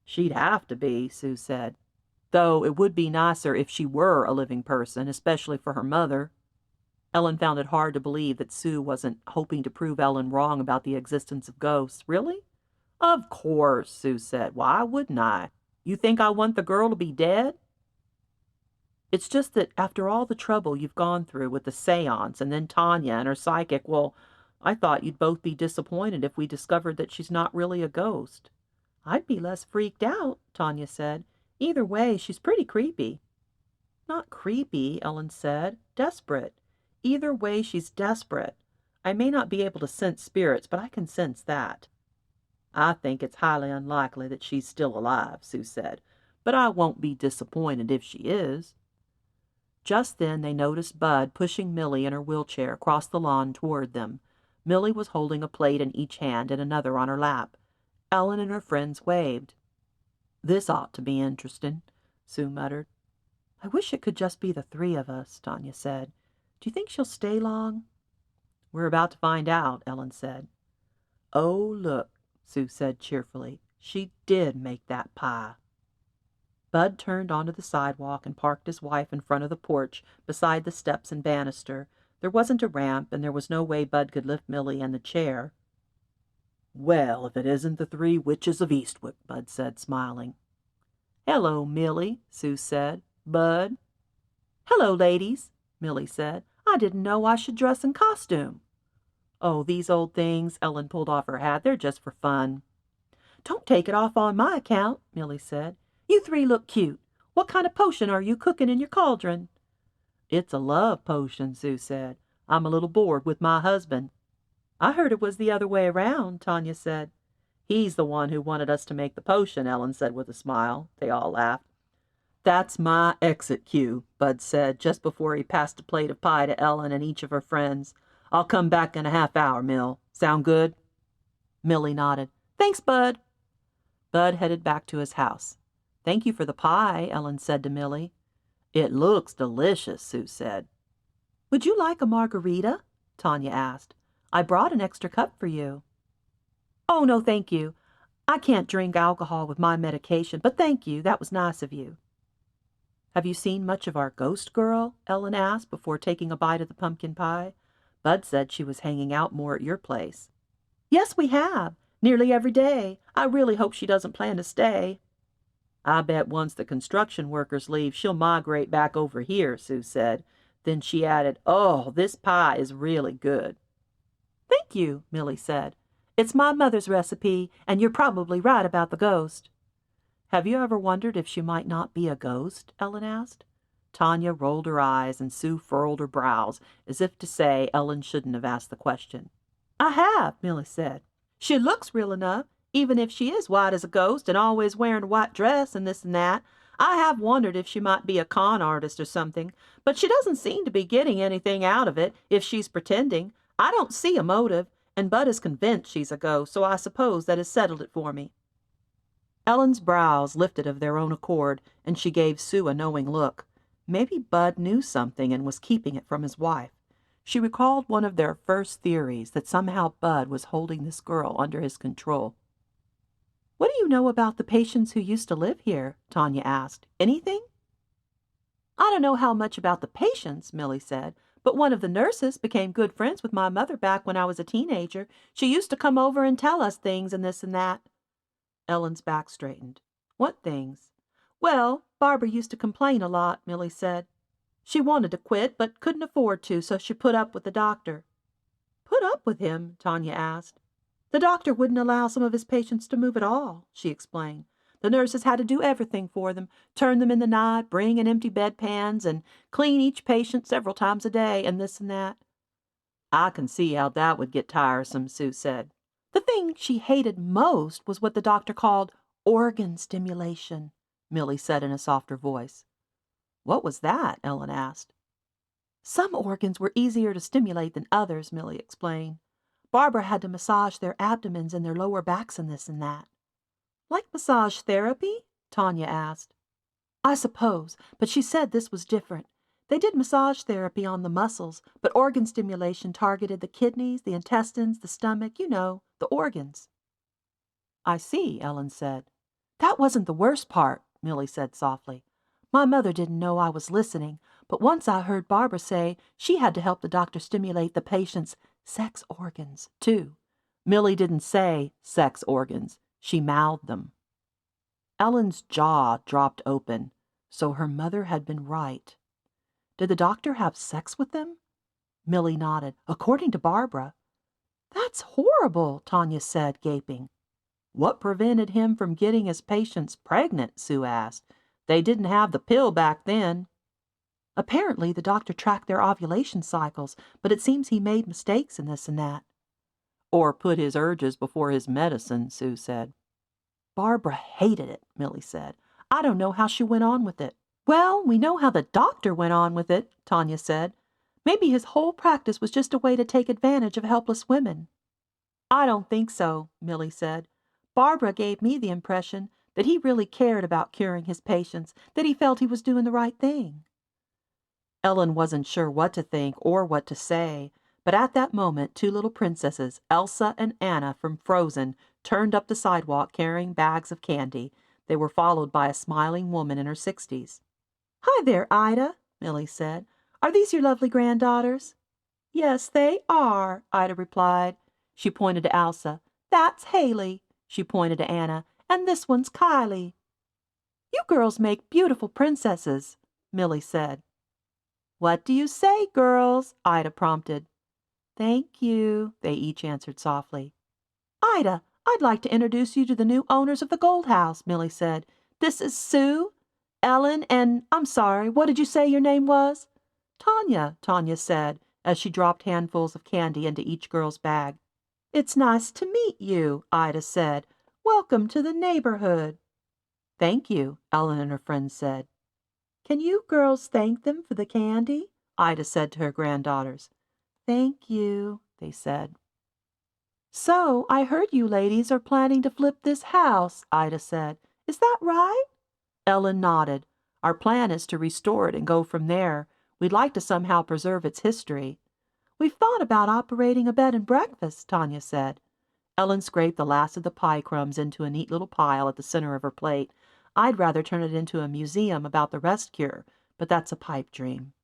"She'd have to be," Sue said. "Though it would be nicer if she were a living person, especially for her mother." Ellen found it hard to believe that Sue wasn't hoping to prove Ellen wrong about the existence of ghosts. "Really?" "Of course," Sue said. "Why wouldn't I? You think I want the girl to be dead?" "It's just that after all the trouble you've gone through with the seance and then Tanya and her psychic, well, I thought you'd both be disappointed if we discovered that she's not really a ghost." "I'd be less freaked out," Tanya said. "Either way, she's pretty creepy." "Not creepy," Ellen said. "Desperate. Either way, she's desperate. I may not be able to sense spirits, but I can sense that." "I think it's highly unlikely that she's still alive," Sue said, "but I won't be disappointed if she is." Just then they noticed Bud pushing Millie in her wheelchair across the lawn toward them. Millie was holding a plate in each hand and another on her lap. Ellen and her friends waved. "This ought to be interesting," Sue muttered. "I wish it could just be the 3 of us," Tanya said. "Do you think she'll stay long?" "We're about to find out," Ellen said. "Oh, look," Sue said cheerfully. "She did make that pie." Bud turned onto the sidewalk and parked his wife in front of the porch beside the steps and banister. There wasn't a ramp, and there was no way Bud could lift Millie and the chair. "Well, if it isn't the 3 witches of Eastwick," Bud said, smiling. "Hello, Millie," Sue said. "Bud." "Hello, ladies," Millie said. "I didn't know I should dress in costume." "Oh, these old things," Ellen pulled off her hat. "They're just for fun." "Don't take it off on my account," Millie said. "You 3 look cute. What kind of potion are you cooking in your cauldron?" "It's a love potion," Sue said. "I'm a little bored with my husband." "I heard it was the other way around," Tanya said. "He's the one who wanted us to make the potion," Ellen said with a smile. They all laughed. "That's my exit cue," Bud said, just before he passed a plate of pie to Ellen and each of her friends. "I'll come back in a half-hour, Mill. Sound good?" Millie nodded. "Thanks, Bud." Bud headed back to his house. "Thank you for the pie," Ellen said to Millie. "It looks delicious," Sue said. "Would you like a margarita?" Tanya asked. "I brought an extra cup for you." "Oh, no, thank you. I can't drink alcohol with my medication, but thank you. That was nice of you." "Have you seen much of our ghost girl?" Ellen asked before taking a bite of the pumpkin pie. "Bud said she was hanging out more at your place." "Yes, we have. Nearly every day. I really hope she doesn't plan to stay." "I bet once the construction workers leave, she'll migrate back over here," Sue said. Then she added, "Oh, this pie is really good." "Thank you," Millie said. "It's my mother's recipe, and you're probably right about the ghost." "Have you ever wondered if she might not be a ghost?" Ellen asked. Tanya rolled her eyes, and Sue furrowed her brows, as if to say Ellen shouldn't have asked the question. I have, Milly said. She looks real enough, even if she is white as a ghost and always wearing a white dress and this and that. I have wondered if she might be a con artist or something, but she doesn't seem to be getting anything out of it if she's pretending. I don't see a motive, and Bud is convinced she's a ghost, so I suppose that has settled it for me. Ellen's brows lifted of their own accord, and she gave Sue a knowing look. Maybe Bud knew something and was keeping it from his wife. She recalled one of their first theories, that somehow Bud was holding this girl under his control. "What do you know about the patients who used to live here?" Tanya asked. "Anything?" "I don't know how much about the patients," Milly said, "but one of the nurses became good friends with my mother back when I was a teenager. She used to come over and tell us things and this and that." Ellen's back straightened. "What things?" "Well, Barbara used to complain a lot," Milly said. "She wanted to quit, but couldn't afford to, so she put up with the doctor." "Put up with him?" Tanya asked. "The doctor wouldn't allow some of his patients to move at all," she explained. "The nurses had to do everything for them, turn them in the night, bring in empty bedpans, and clean each patient several times a day, and this and that." "I can see how that would get tiresome," Sue said. "The thing she hated most was what the doctor called organ stimulation," Milly said in a softer voice. "What was that?" Ellen asked. "Some organs were easier to stimulate than others," Milly explained. "Barbara had to massage their abdomens and their lower backs and this and that." "Like massage therapy?" Tanya asked. "I suppose, but she said this was different. They did massage therapy on the muscles, but organ stimulation targeted the kidneys, the intestines, the stomach, you know, the organs." "I see," Ellen said. "That wasn't the worst part," Milly said softly. "My mother didn't know I was listening, but once I heard Barbara say she had to help the doctor stimulate the patient's sex organs, too." Milly didn't say sex organs. She mouthed them. Ellen's jaw dropped open. So her mother had been right. Did the doctor have sex with them? Milly nodded. "According to Barbara." "That's horrible," Tanya said, gaping. "What prevented him from getting his patients pregnant?" Sue asked. "They didn't have the pill back then." "Apparently the doctor tracked their ovulation cycles, but it seems he made mistakes in this and that." "Or put his urges before his medicine," Sue said. "Barbara hated it," Milly said. "I don't know how she went on with it." "Well, we know how the doctor went on with it," Tanya said. "Maybe his whole practice was just a way to take advantage of helpless women." "I don't think so," Milly said. "Barbara gave me the impression that he really cared about curing his patients, that he felt he was doing the right thing." Ellen wasn't sure what to think or what to say, but at that moment two little princesses, Elsa and Anna from Frozen, turned up the sidewalk carrying bags of candy. They were followed by a smiling woman in her 60s. "Hi there, Ida," Milly said. "Are these your lovely granddaughters?" "Yes, they are," Ida replied. She pointed to Elsa. "That's Haley." She pointed to Anna. "And this one's Kylie." "You girls make beautiful princesses," Milly said. "What do you say, girls?" Ida prompted. "Thank you," they each answered softly. "Ida, I'd like to introduce you to the new owners of the Gold House," Milly said. "This is Sue, Ellen, and I'm sorry, what did you say your name was?" "Tanya," Tanya said, as she dropped handfuls of candy into each girl's bag. "It's nice to meet you," Ida said. "Welcome to the neighborhood." "Thank you," Ellen and her friends said. "Can you girls thank them for the candy?" Ida said to her granddaughters. "Thank you," they said. "So I heard you ladies are planning to flip this house," Ida said. "Is that right?" Ellen nodded. "Our plan is to restore it and go from there. We'd like to somehow preserve its history." "We've thought about operating a bed and breakfast," Tanya said. Ellen scraped the last of the pie crumbs into a neat little pile at the center of her plate. "I'd rather turn it into a museum about the rest cure, but that's a pipe dream."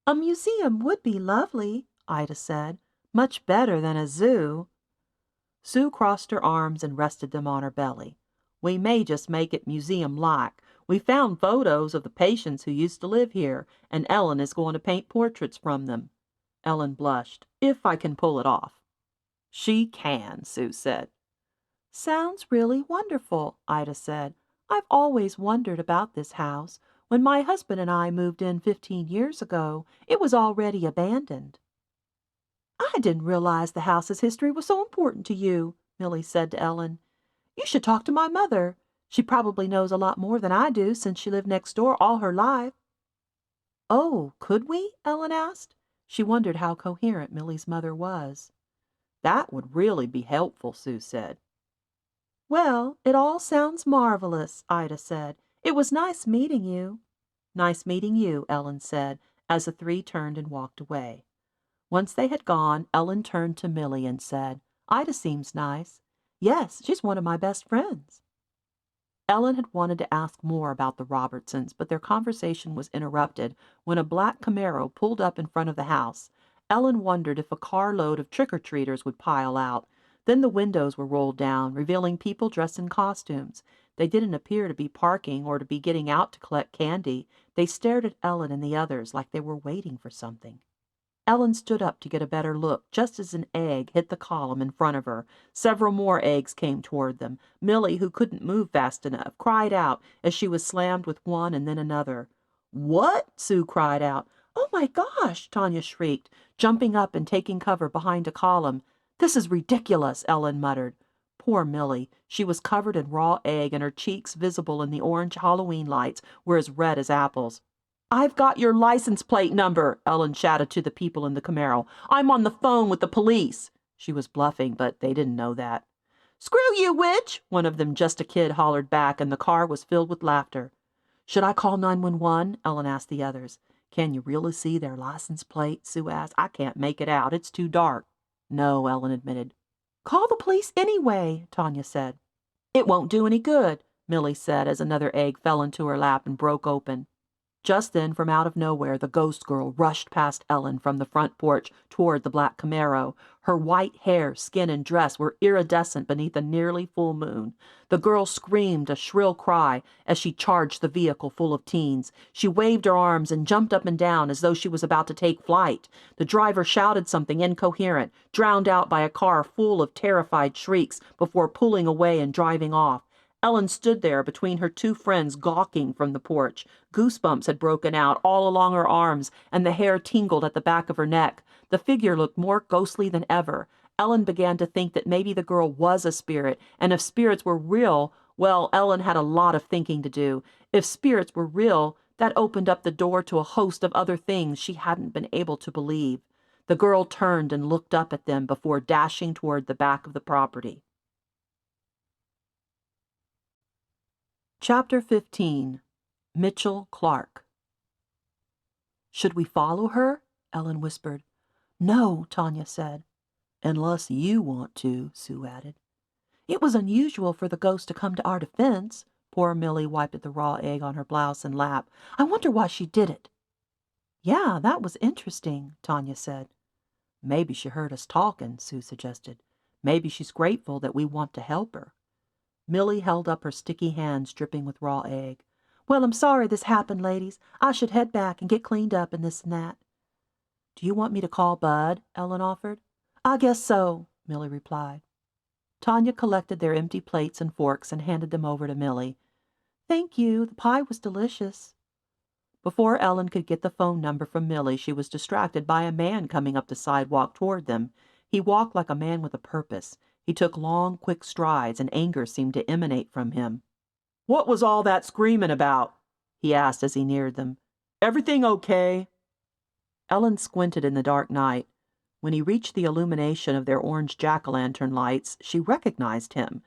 "A museum would be lovely," Ida said. "Much better than a zoo." Sue crossed her arms and rested them on her belly. "We may just make it museum-like. We found photos of the patients who used to live here, and Ellen is going to paint portraits from them." Ellen blushed. "If I can pull it off." "She can," Sue said. "Sounds really wonderful," Ida said. "I've always wondered about this house. When my husband and I moved in 15 years ago, it was already abandoned." I didn't realize the house's history was so important to you, Millie said to Ellen. You should talk to my mother. She probably knows a lot more than I do since she lived next door all her life. Oh, could we? Ellen asked. She wondered how coherent Millie's mother was. That would really be helpful, Sue said. Well, it all sounds marvelous, Ida said. It was nice meeting you. Nice meeting you, Ellen said, as the three turned and walked away. Once they had gone, Ellen turned to Millie and said, Ida seems nice. Yes, she's one of my best friends. Ellen had wanted to ask more about the Robertsons, but their conversation was interrupted when a black Camaro pulled up in front of the house. Ellen wondered if a carload of trick-or-treaters would pile out. Then the windows were rolled down, revealing people dressed in costumes. They didn't appear to be parking or to be getting out to collect candy. They stared at Ellen and the others like they were waiting for something. Ellen stood up to get a better look, just as an egg hit the column in front of her. Several more eggs came toward them. Millie, who couldn't move fast enough, cried out as she was slammed with one and then another. What? Sue cried out. Oh my gosh, Tanya shrieked, jumping up and taking cover behind a column. This is ridiculous, Ellen muttered. Poor Millie. She was covered in raw egg, and her cheeks, visible in the orange Halloween lights, were as red as apples. I've got your license plate number, Ellen shouted to the people in the Camaro. I'm on the phone with the police. She was bluffing, but they didn't know that. Screw you, witch! One of them, just a kid, hollered back, and the car was filled with laughter. Should I call 911? Ellen asked the others. Can you really see their license plate? Sue asked. I can't make it out. It's too dark. No, Ellen admitted. Call the police anyway, Tanya said. It won't do any good, Millie said as another egg fell into her lap and broke open. Just then, from out of nowhere, the ghost girl rushed past Ellen from the front porch toward the black Camaro. Her white hair, skin, and dress were iridescent beneath a nearly full moon. The girl screamed a shrill cry as she charged the vehicle full of teens. She waved her arms and jumped up and down as though she was about to take flight. The driver shouted something incoherent, drowned out by a car full of terrified shrieks, before pulling away and driving off. Ellen stood there between her two friends, gawking from the porch. Goosebumps had broken out all along her arms, and the hair tingled at the back of her neck. The figure looked more ghostly than ever. Ellen began to think that maybe the girl was a spirit, and if spirits were real, well, Ellen had a lot of thinking to do. If spirits were real, that opened up the door to a host of other things she hadn't been able to believe. The girl turned and looked up at them before dashing toward the back of the property. Chapter 15. Mitchell Clark. Should we follow her? Ellen whispered. No, Tanya said. Unless you want to, Sue added. It was unusual for the ghost to come to our defense. Poor Millie wiped at the raw egg on her blouse and lap. I wonder why she did it. Yeah, that was interesting, Tanya said. Maybe she heard us talking, Sue suggested. Maybe she's grateful that we want to help her. Millie held up her sticky hands dripping with raw egg. Well, I'm sorry this happened, ladies. I should head back and get cleaned up and this and that. Do you want me to call Bud? Ellen offered. I guess so, Millie replied. Tanya collected their empty plates and forks and handed them over to Millie. Thank you. The pie was delicious. Before Ellen could get the phone number from Millie, she was distracted by a man coming up the sidewalk toward them. He walked like a man with a purpose. He took long, quick strides, and anger seemed to emanate from him. What was all that screaming about? He asked as he neared them. Everything okay? Ellen squinted in the dark night. When he reached the illumination of their orange jack-o'-lantern lights, she recognized him.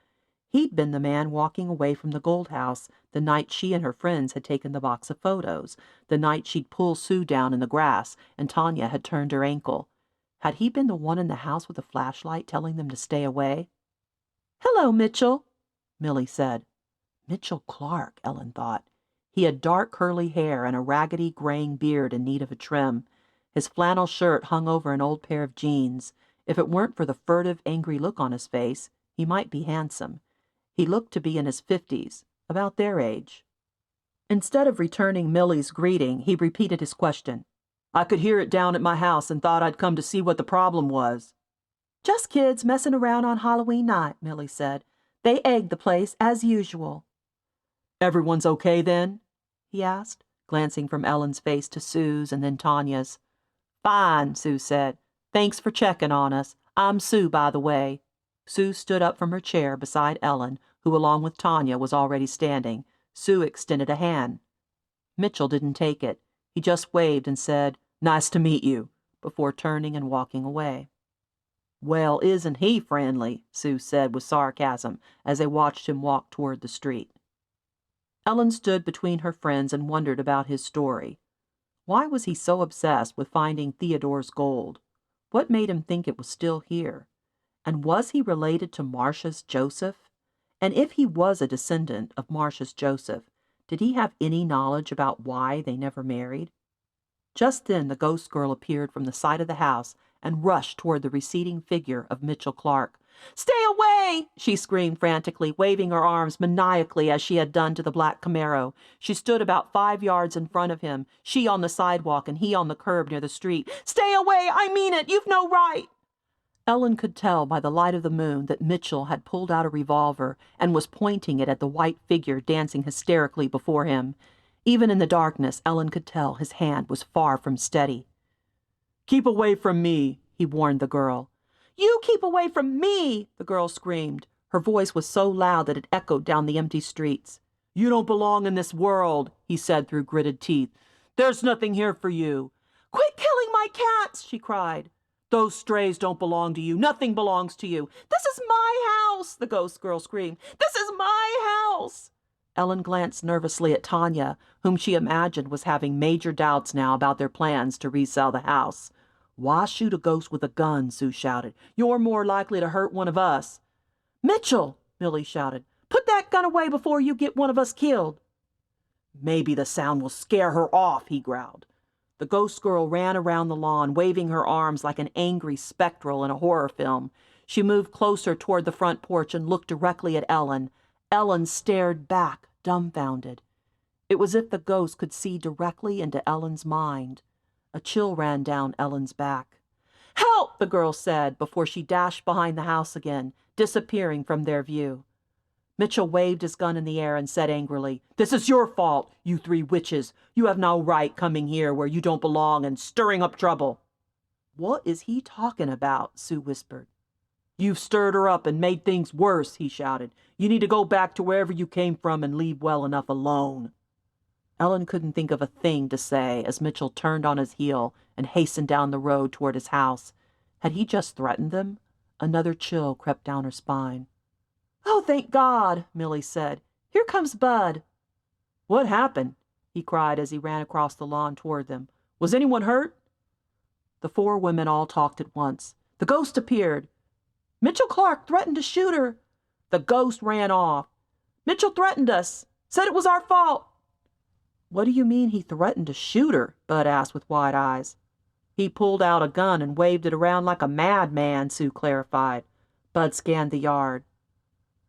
He'd been the man walking away from the Gold House the night she and her friends had taken the box of photos, the night she'd pulled Sue down in the grass and Tanya had turned her ankle. Had he been the one in the house with a flashlight telling them to stay away? Hello, Mitchell, Millie said. Mitchell Clark, Ellen thought. He had dark curly hair and a raggedy graying beard in need of a trim. His flannel shirt hung over an old pair of jeans. If it weren't for the furtive, angry look on his face, he might be handsome. He looked to be in his 50s, about their age. Instead of returning Millie's greeting, he repeated his question. I could hear it down at my house and thought I'd come to see what the problem was. Just kids messing around on Halloween night, Millie said. They egged the place as usual. Everyone's okay then? He asked, glancing from Ellen's face to Sue's and then Tanya's. Fine, Sue said. Thanks for checking on us. I'm Sue, by the way." Sue stood up from her chair beside Ellen, who, along with Tanya, was already standing. Sue extended a hand. Mitchell didn't take it. He just waved and said, "Nice to meet you," before turning and walking away. "Well, isn't he friendly?" Sue said with sarcasm as they watched him walk toward the street. Ellen stood between her friends and wondered about his story. Why was he so obsessed with finding Theodore's gold? What made him think it was still here? And was he related to Marcia's Joseph? And if he was a descendant of Marcia's Joseph, did he have any knowledge about why they never married? Just then the ghost girl appeared from the side of the house and rushed toward the receding figure of Mitchell Clark. "Stay away!" she screamed frantically, waving her arms maniacally as she had done to the black Camaro. She stood about 5 yards in front of him, she on the sidewalk and he on the curb near the street. "Stay away! I mean it! You've no right!" Ellen could tell by the light of the moon that Mitchell had pulled out a revolver and was pointing it at the white figure dancing hysterically before him. Even in the darkness, Ellen could tell his hand was far from steady. "Keep away from me," he warned the girl. "You keep away from me!" the girl screamed. Her voice was so loud that it echoed down the empty streets. "You don't belong in this world," he said through gritted teeth. "There's nothing here for you." "Quit killing my cats!" she cried. "Those strays don't belong to you. Nothing belongs to you." "This is my house!" the ghost girl screamed. "This is my house!" Ellen glanced nervously at Tanya, whom she imagined was having major doubts now about their plans to resell the house. "Why shoot a ghost with a gun?" Sue shouted. "You're more likely to hurt one of us." "Mitchell!" Millie shouted. "Put that gun away before you get one of us killed." "Maybe the sound will scare her off," he growled. The ghost girl ran around the lawn, waving her arms like an angry spectral in a horror film. She moved closer toward the front porch and looked directly at Ellen. Ellen stared back, dumbfounded. It was as if the ghost could see directly into Ellen's mind. A chill ran down Ellen's back. "Help!" the girl said before she dashed behind the house again, disappearing from their view. Mitchell waved his gun in the air and said angrily, "This is your fault, you 3 witches. You have no right coming here where you don't belong and stirring up trouble." "What is he talking about?" Sue whispered. "You've stirred her up and made things worse," he shouted. "You need to go back to wherever you came from and leave well enough alone." Ellen couldn't think of a thing to say as Mitchell turned on his heel and hastened down the road toward his house. Had he just threatened them? Another chill crept down her spine. "Oh, thank God," Millie said. "Here comes Bud." "What happened?" he cried as he ran across the lawn toward them. "Was anyone hurt?" The 4 women all talked at once. "The ghost appeared." "Mitchell Clark threatened to shoot her." "The ghost ran off." "Mitchell threatened us. Said it was our fault." "What do you mean he threatened to shoot her?" Bud asked with wide eyes. "He pulled out a gun and waved it around like a madman," Sue clarified. Bud scanned the yard.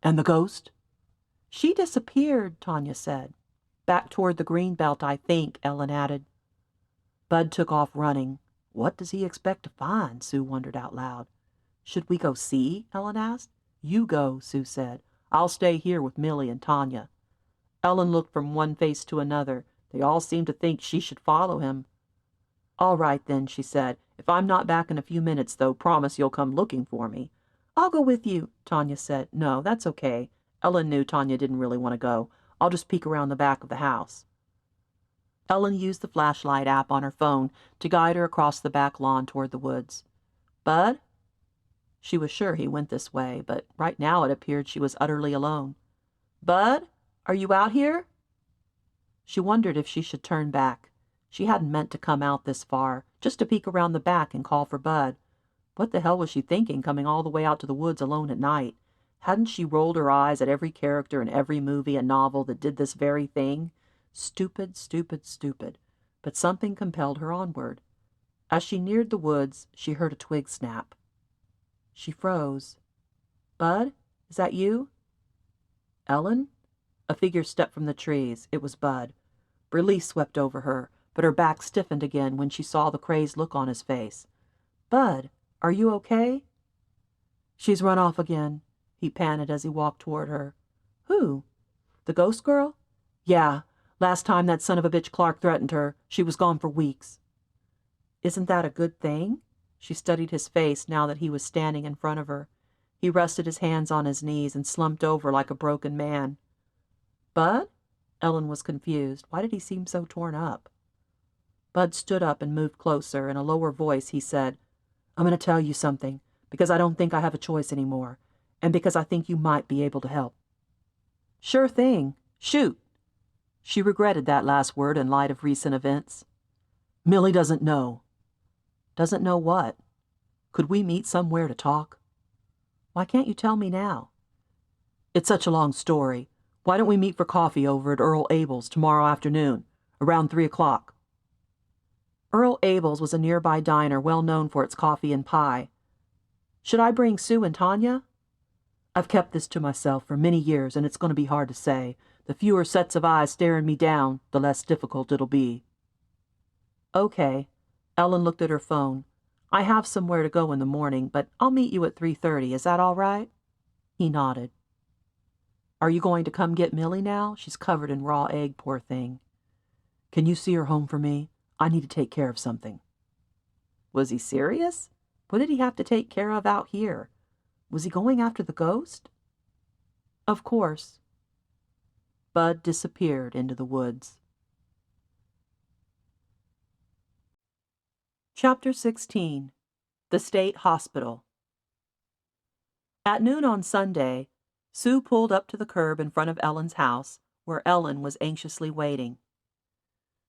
"And the ghost?" "She disappeared," Tanya said. "Back toward the green belt, I think," Ellen added. Bud took off running. What does he expect to find? Sue wondered out loud. "Should we go see?" Ellen asked. "You go," Sue said. "I'll stay here with Millie and Tanya." Ellen looked from one face to another. They all seemed to think she should follow him. "All right, then," she said. "If I'm not back in a few minutes, though, promise you'll come looking for me." "I'll go with you," Tanya said. "No, that's okay." Ellen knew Tanya didn't really want to go. "I'll just peek around the back of the house." Ellen used the flashlight app on her phone to guide her across the back lawn toward the woods. "Bud?" She was sure he went this way, but right now it appeared she was utterly alone. "Bud? Are you out here?" She wondered if she should turn back. She hadn't meant to come out this far, just to peek around the back and call for Bud. What the hell was she thinking, coming all the way out to the woods alone at night? Hadn't she rolled her eyes at every character in every movie and novel that did this very thing? Stupid, stupid, stupid. But something compelled her onward. As she neared the woods, she heard a twig snap. She froze. "Bud, is that you?" "Ellen?" A figure stepped from the trees. It was Bud. Relief swept over her, but her back stiffened again when she saw the crazed look on his face. "Bud, are you okay?" "She's run off again," he panted as he walked toward her. "Who? The ghost girl?" "Yeah. Last time that son of a bitch Clark threatened her, she was gone for weeks." "Isn't that a good thing?" She studied his face now that he was standing in front of her. He rested his hands on his knees and slumped over like a broken man. Bud? Ellen was confused. Why did he seem so torn up? Bud stood up and moved closer. In a lower voice, he said, I'm going to tell you something, because I don't think I have a choice anymore, and because I think you might be able to help. Sure thing. Shoot. She regretted that last word in light of recent events. Millie doesn't know. Doesn't know what? Could we meet somewhere to talk? Why can't you tell me now? It's such a long story. Why don't we meet for coffee over at Earl Abel's tomorrow afternoon, around 3 o'clock? Earl Abel's was a nearby diner well known for its coffee and pie. Should I bring Sue and Tanya? I've kept this to myself for many years, and it's going to be hard to say. The fewer sets of eyes staring me down, the less difficult it'll be. Okay. Ellen looked at her phone. I have somewhere to go in the morning, but I'll meet you at 3:30. Is that all right? He nodded. Are you going to come get Millie now? She's covered in raw egg, poor thing. Can you see her home for me? I need to take care of something. Was he serious? What did he have to take care of out here? Was he going after the ghost? Of course. Bud disappeared into the woods. Chapter 16. The State Hospital. At noon on Sunday, Sue pulled up to the curb in front of Ellen's house, where Ellen was anxiously waiting.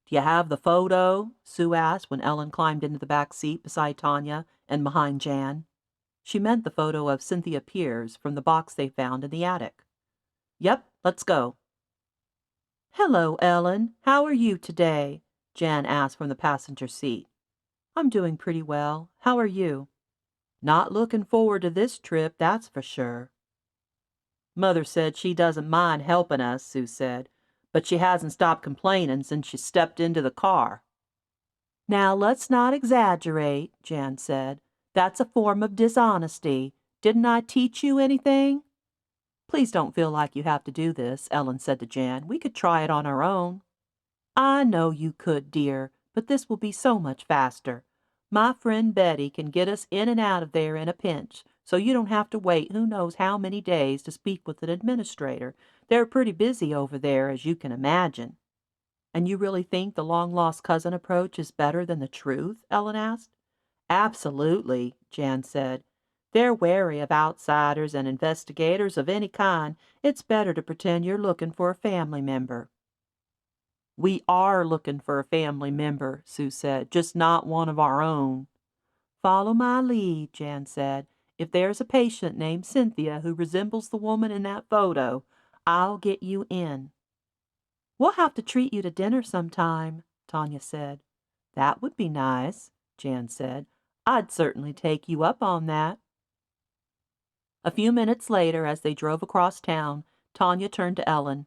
Do you have the photo? Sue asked when Ellen climbed into the back seat beside Tanya and behind Jan. She meant the photo of Cynthia Pierce from the box they found in the attic. Yep, let's go. Hello, Ellen. How are you today? Jan asked from the passenger seat. I'm doing pretty well. How are you? Not looking forward to this trip, that's for sure. Mother said she doesn't mind helping us, Sue said, but she hasn't stopped complaining since she stepped into the car. Now let's not exaggerate, Jan said. That's a form of dishonesty. Didn't I teach you anything? Please don't feel like you have to do this, Ellen said to Jan. We could try it on our own. I know you could, dear, but this will be so much faster. My friend Betty can get us in and out of there in a pinch, so you don't have to wait who knows how many days to speak with an administrator. They're pretty busy over there, as you can imagine. And you really think the long-lost cousin approach is better than the truth? Ellen asked. Absolutely, Jan said. They're wary of outsiders and investigators of any kind. It's better to pretend you're looking for a family member. We are looking for a family member, Sue said, just not one of our own. Follow my lead, Jan said. If there's a patient named Cynthia who resembles the woman in that photo, I'll get you in. We'll have to treat you to dinner sometime, Tanya said. That would be nice, Jan said. I'd certainly take you up on that. A few minutes later, as they drove across town, Tanya turned to Ellen.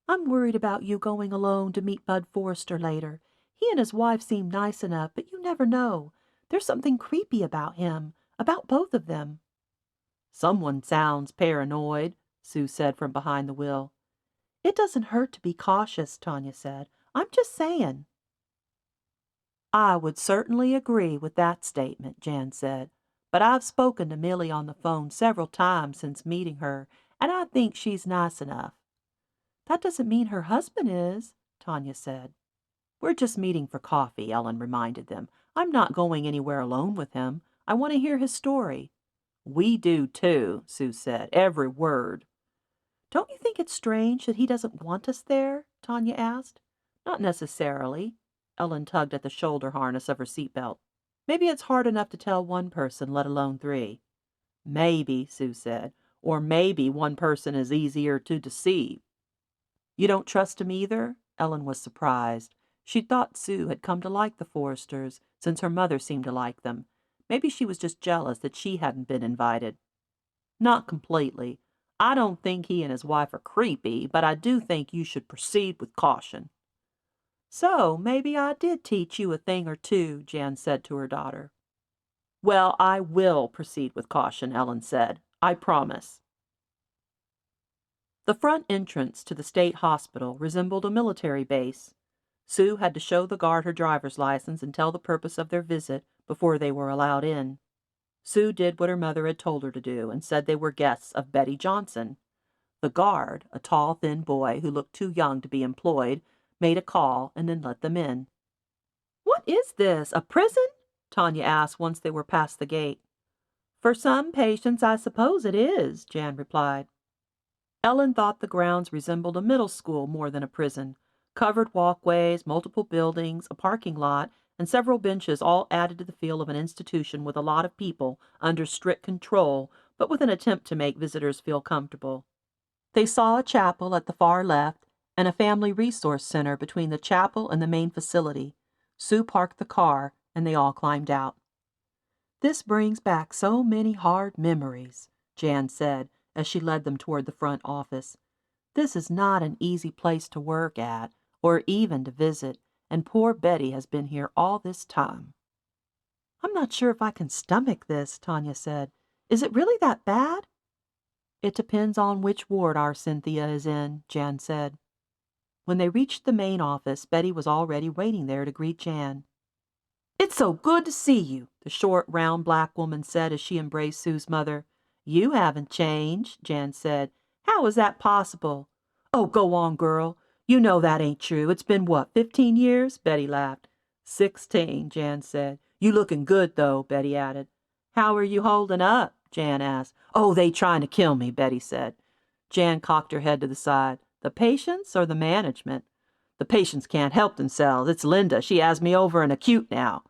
I'm worried about you going alone to meet Bud Forrester later. He and his wife seem nice enough, but you never know. There's something creepy about him, about both of them. Someone sounds paranoid, Sue said from behind the wheel. It doesn't hurt to be cautious, Tanya said. I'm just saying. I would certainly agree with that statement, Jan said. But I've spoken to Millie on the phone several times since meeting her, and I think she's nice enough. That doesn't mean her husband is, Tanya said. We're just meeting for coffee, Ellen reminded them. I'm not going anywhere alone with him. I want to hear his story. We do too, Sue said, every word. Don't you think it's strange that he doesn't want us there? Tanya asked. Not necessarily. Ellen tugged at the shoulder harness of her seatbelt. Maybe it's hard enough to tell one person, let alone 3. Maybe, Sue said, or maybe one person is easier to deceive. You don't trust him either? Ellen was surprised. She thought Sue had come to like the Forresters, since her mother seemed to like them. Maybe she was just jealous that she hadn't been invited. Not completely. I don't think he and his wife are creepy, but I do think you should proceed with caution. So, maybe I did teach you a thing or two, Jan said to her daughter. Well, I will proceed with caution, Ellen said. I promise. The front entrance to the state hospital resembled a military base. Sue had to show the guard her driver's license and tell the purpose of their visit before they were allowed in. Sue did what her mother had told her to do and said they were guests of Betty Johnson. The guard, a tall, thin boy who looked too young to be employed, made a call and then let them in. "What is this, a prison?" Tanya asked once they were past the gate. "For some patients, I suppose it is," Jan replied. Ellen thought the grounds resembled a middle school more than a prison. Covered walkways, multiple buildings, a parking lot, and several benches all added to the feel of an institution with a lot of people under strict control, but with an attempt to make visitors feel comfortable. They saw a chapel at the far left and a family resource center between the chapel and the main facility. Sue parked the car, and they all climbed out. "This brings back so many hard memories," Jan said as she led them toward the front office. "This is not an easy place to work at, or even to visit, and poor Betty has been here all this time." "I'm not sure if I can stomach this," Tanya said. "Is it really that bad?" "It depends on which ward our Cynthia is in," Jan said. When they reached the main office, Betty was already waiting there to greet Jan. "It's so good to see you," the short, round black woman said as she embraced Sue's mother. "You haven't changed," Jan said. "How is that possible?" "Oh, go on, girl. You know that ain't true. It's been, what, 15 years?" Betty laughed. 16, Jan said. "You looking good, though," Betty added. "How are you holding up?" Jan asked. "Oh, they trying to kill me," Betty said. Jan cocked her head to the side. "The patients or the management?" "The patients can't help themselves. It's Linda. She has me over in acute now."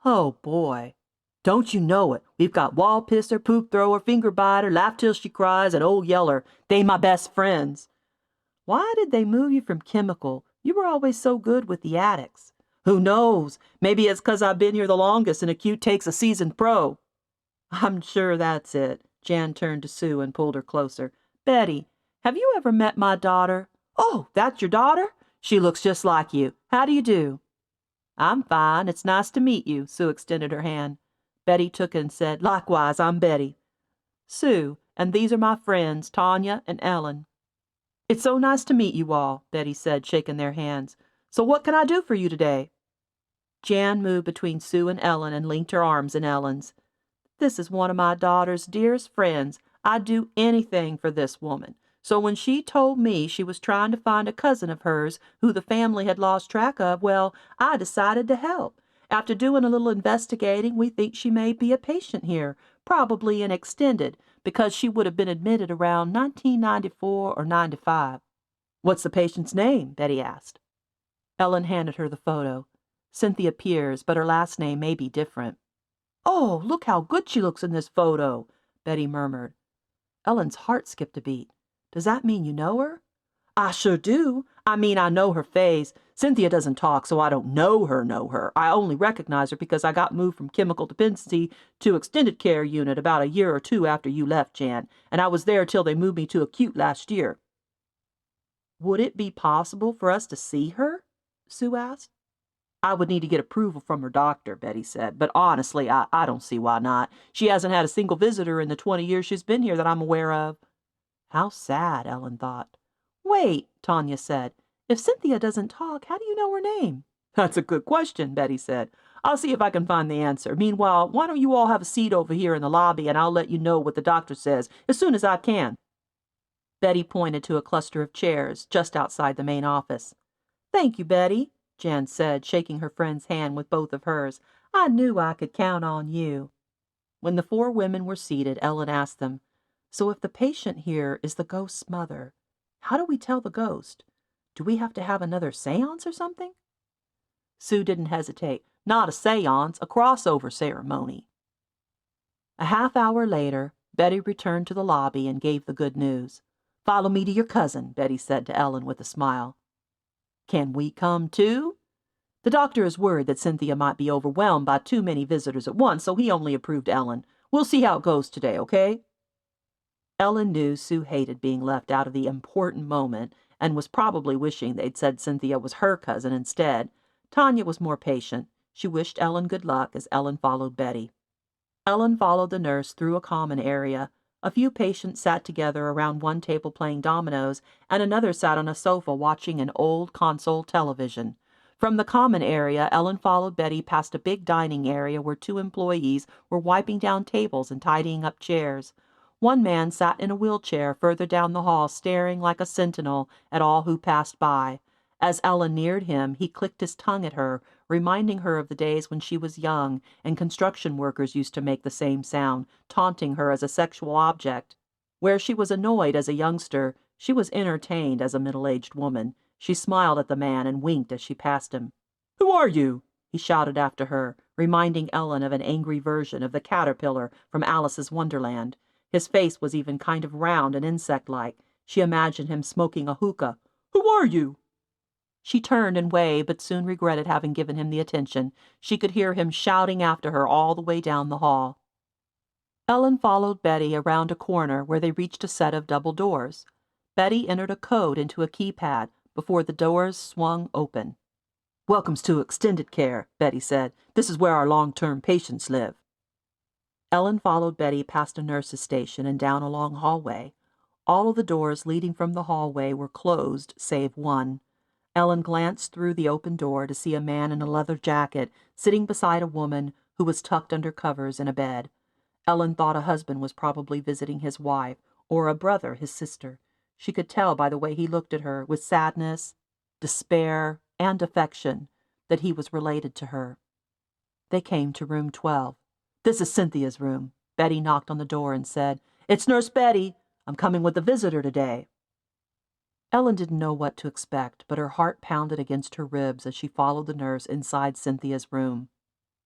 "Oh, boy." "Don't you know it? We've got wall pisser, poop thrower, finger biter, laugh till she cries, and old yeller. They my best friends." "Why did they move you from chemical? You were always so good with the addicts." "Who knows? Maybe it's 'cause I've been here the longest and acute takes a seasoned pro." "I'm sure that's it." Jan turned to Sue and pulled her closer. "Betty, have you ever met my daughter?" "Oh, that's your daughter? She looks just like you. How do you do?" "I'm fine. It's nice to meet you." Sue extended her hand. Betty took it and said, "Likewise, I'm Betty." "Sue, and these are my friends, Tanya and Ellen." "It's so nice to meet you all," Betty said, shaking their hands. "So what can I do for you today?" Jan moved between Sue and Ellen and linked her arms in Ellen's. "This is one of my daughter's dearest friends. I'd do anything for this woman. So when she told me she was trying to find a cousin of hers who the family had lost track of, well, I decided to help. After doing a little investigating, we think she may be a patient here, probably an extended, because she would have been admitted around 1994 or 95. "What's the patient's name?" Betty asked. Ellen handed her the photo. "Cynthia Piers, but her last name may be different." "Oh, look how good she looks in this photo," Betty murmured. Ellen's heart skipped a beat. "Does that mean you know her?" "I sure do. I mean, I know her face. Cynthia doesn't talk, so I don't know her. I only recognize her because I got moved from chemical dependency to extended care unit about a year or two after you left, Jan, and I was there till they moved me to acute last year." "Would it be possible for us to see her?" Sue asked. "I would need to get approval from her doctor," Betty said, "but honestly, I don't see why not. She hasn't had a single visitor in the 20 years she's been here that I'm aware of." How sad, Ellen thought. "Wait," Tanya said. "If Cynthia doesn't talk, how do you know her name?" "That's a good question," Betty said. "I'll see if I can find the answer. Meanwhile, why don't you all have a seat over here in the lobby, and I'll let you know what the doctor says as soon as I can." Betty pointed to a cluster of chairs just outside the main office. "Thank you, Betty," Jan said, shaking her friend's hand with both of hers. "I knew I could count on you." When the four women were seated, Ellen asked them, "So if the patient here is the ghost's mother, how do we tell the ghost? Do we have to have another seance or something?" Sue didn't hesitate. "Not a seance, a crossover ceremony." A half hour later, Betty returned to the lobby and gave the good news. "Follow me to your cousin," Betty said to Ellen with a smile. "Can we come too?" "The doctor is worried that Cynthia might be overwhelmed by too many visitors at once, so he only approved Ellen. We'll see how it goes today, okay?" Ellen knew Sue hated being left out of the important moment and was probably wishing they'd said Cynthia was her cousin instead. Tanya was more patient. She wished Ellen good luck as Ellen followed Betty. Ellen followed the nurse through a common area. A few patients sat together around one table playing dominoes, and another sat on a sofa watching an old console television. From the common area, Ellen followed Betty past a big dining area where two employees were wiping down tables and tidying up chairs. One man sat in a wheelchair further down the hall, staring like a sentinel at all who passed by. As Ellen neared him, he clicked his tongue at her, reminding her of the days when she was young and construction workers used to make the same sound, taunting her as a sexual object. Where she was annoyed as a youngster, she was entertained as a middle-aged woman. She smiled at the man and winked as she passed him. "Who are you?" he shouted after her, reminding Ellen of an angry version of the caterpillar from Alice's Wonderland. His face was even kind of round and insect-like. She imagined him smoking a hookah. "Who are you?" She turned and waved, but soon regretted having given him the attention. She could hear him shouting after her all the way down the hall. Ellen followed Betty around a corner where they reached a set of double doors. Betty entered a code into a keypad before the doors swung open. "Welcomes to Extended Care," Betty said. "This is where our long-term patients live." Ellen followed Betty past a nurse's station and down a long hallway. All of the doors leading from the hallway were closed save one. Ellen glanced through the open door to see a man in a leather jacket sitting beside a woman who was tucked under covers in a bed. Ellen thought a husband was probably visiting his wife, or a brother his sister. She could tell by the way he looked at her, with sadness, despair, and affection, that he was related to her. They came to room 12. "This is Cynthia's room." Betty knocked on the door and said, "It's Nurse Betty. I'm coming with a visitor today." Ellen didn't know what to expect, but her heart pounded against her ribs as she followed the nurse inside Cynthia's room.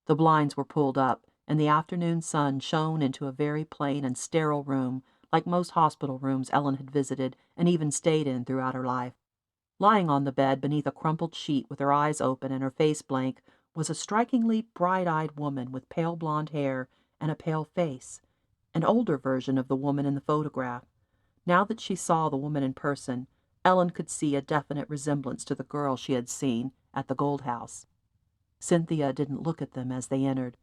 The blinds were pulled up, and the afternoon sun shone into a very plain and sterile room, like most hospital rooms Ellen had visited and even stayed in throughout her life. Lying on the bed beneath a crumpled sheet with her eyes open and her face blank was a strikingly bright-eyed woman with pale blonde hair and a pale face, an older version of the woman in the photograph. Now that she saw the woman in person, Ellen could see a definite resemblance to the girl she had seen at the Gold House. Cynthia didn't look at them as they entered.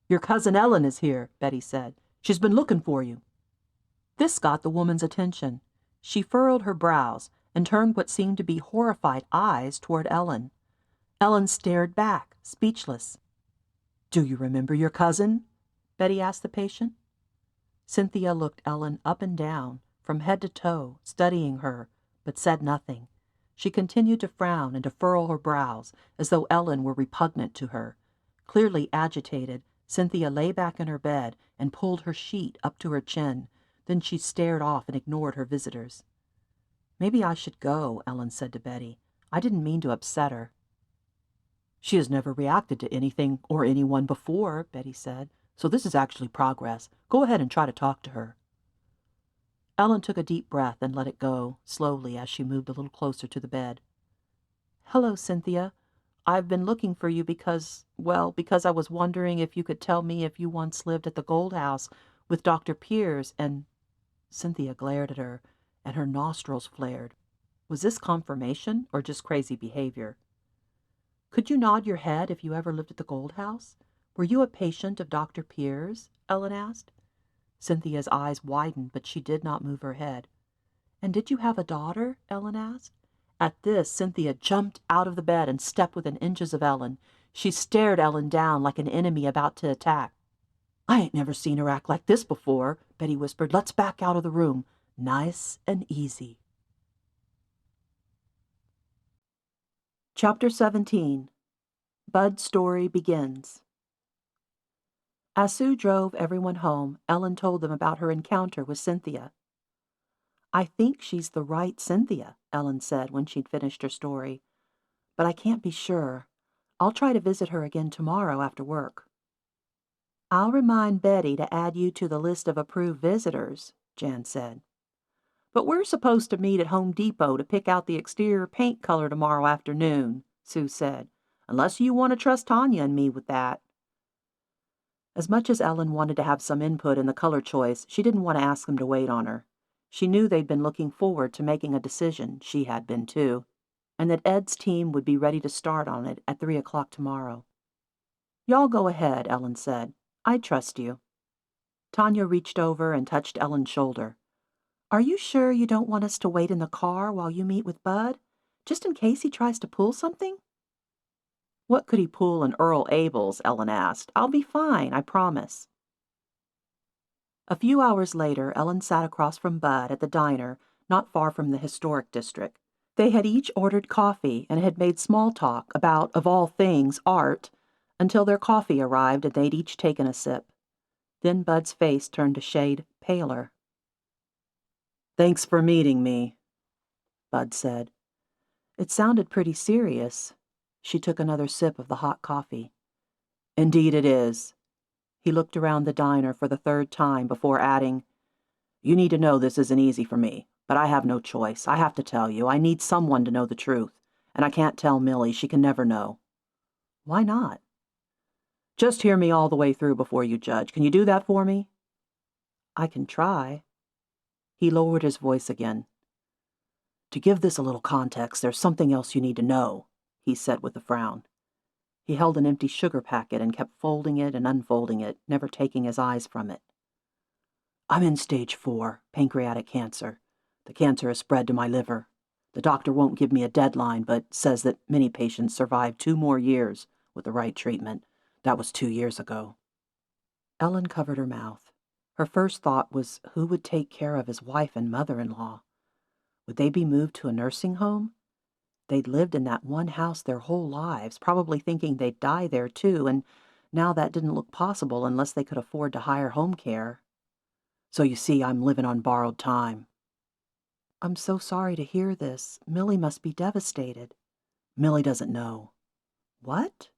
"Your cousin Ellen is here," Betty said. "She's been looking for you." This got the woman's attention. She furrowed her brows and turned what seemed to be horrified eyes toward Ellen. Ellen stared back, speechless. "Do you remember your cousin?" Betty asked the patient. Cynthia looked Ellen up and down, from head to toe, studying her, but said nothing. She continued to frown and to furrow her brows, as though Ellen were repugnant to her. Clearly agitated, Cynthia lay back in her bed and pulled her sheet up to her chin. Then she stared off and ignored her visitors. "Maybe I should go," Ellen said to Betty. "I didn't mean to upset her." "She has never reacted to anything or anyone before," Betty said, "so this is actually progress. Go ahead and try to talk to her." Ellen took a deep breath and let it go, slowly, as she moved a little closer to the bed. "Hello, Cynthia. I've been looking for you because I was wondering if you could tell me if you once lived at the Gold House with Dr. Piers and—" Cynthia glared at her, and her nostrils flared. Was this confirmation or just crazy behavior? "Could you nod your head if you ever lived at the Gold House? Were you a patient of Dr. Piers?" Ellen asked. Cynthia's eyes widened, but she did not move her head. "And did you have a daughter?" Ellen asked. At this, Cynthia jumped out of the bed and stepped within inches of Ellen. She stared Ellen down like an enemy about to attack. "I ain't never seen her act like this before," Betty whispered. "Let's back out of the room. Nice and easy." Chapter 17. Bud's story begins. As Sue drove everyone home, Ellen told them about her encounter with Cynthia. "I think she's the right Cynthia," Ellen said when she'd finished her story. "But I can't be sure. I'll try to visit her again tomorrow after work." "I'll remind Betty to add you to the list of approved visitors," Jan said. "But we're supposed to meet at Home Depot to pick out the exterior paint color tomorrow afternoon," Sue said, "unless you want to trust Tanya and me with that." As much as Ellen wanted to have some input in the color choice, she didn't want to ask them to wait on her. She knew they'd been looking forward to making a decision, she had been too, and that Ed's team would be ready to start on it at 3 o'clock tomorrow. "Y'all go ahead," Ellen said. "I trust you." Tanya reached over and touched Ellen's shoulder. "Are you sure you don't want us to wait in the car while you meet with Bud? Just in case he tries to pull something?" What could he pull in Earl Abel's? Ellen asked. I'll be fine, I promise. A few hours later, Ellen sat across from Bud at the diner not far from the historic district. They had each ordered coffee and had made small talk about, of all things, art, until their coffee arrived and they'd each taken a sip. Then Bud's face turned a shade paler. "Thanks for meeting me," Bud said. It sounded pretty serious. She took another sip of the hot coffee. "Indeed it is." He looked around the diner for the third time before adding, "You need to know this isn't easy for me, but I have no choice. I have to tell you. I need someone to know the truth, and I can't tell Millie. She can never know." "Why not?" "Just hear me all the way through before you judge. Can you do that for me?" "I can try." He lowered his voice again. "To give this a little context, there's something else you need to know," he said with a frown. He held an empty sugar packet and kept folding it and unfolding it, never taking his eyes from it. "I'm in stage 4, pancreatic cancer. The cancer has spread to my liver. The doctor won't give me a deadline, but says that many patients survive 2 more years with the right treatment. That was 2 years ago." Ellen covered her mouth. Her first thought was who would take care of his wife and mother-in-law? Would they be moved to a nursing home? They'd lived in that one house their whole lives, probably thinking they'd die there too, and now that didn't look possible unless they could afford to hire home care. "So you see, I'm living on borrowed time." "I'm so sorry to hear this. Millie must be devastated." "Millie doesn't know." "What?"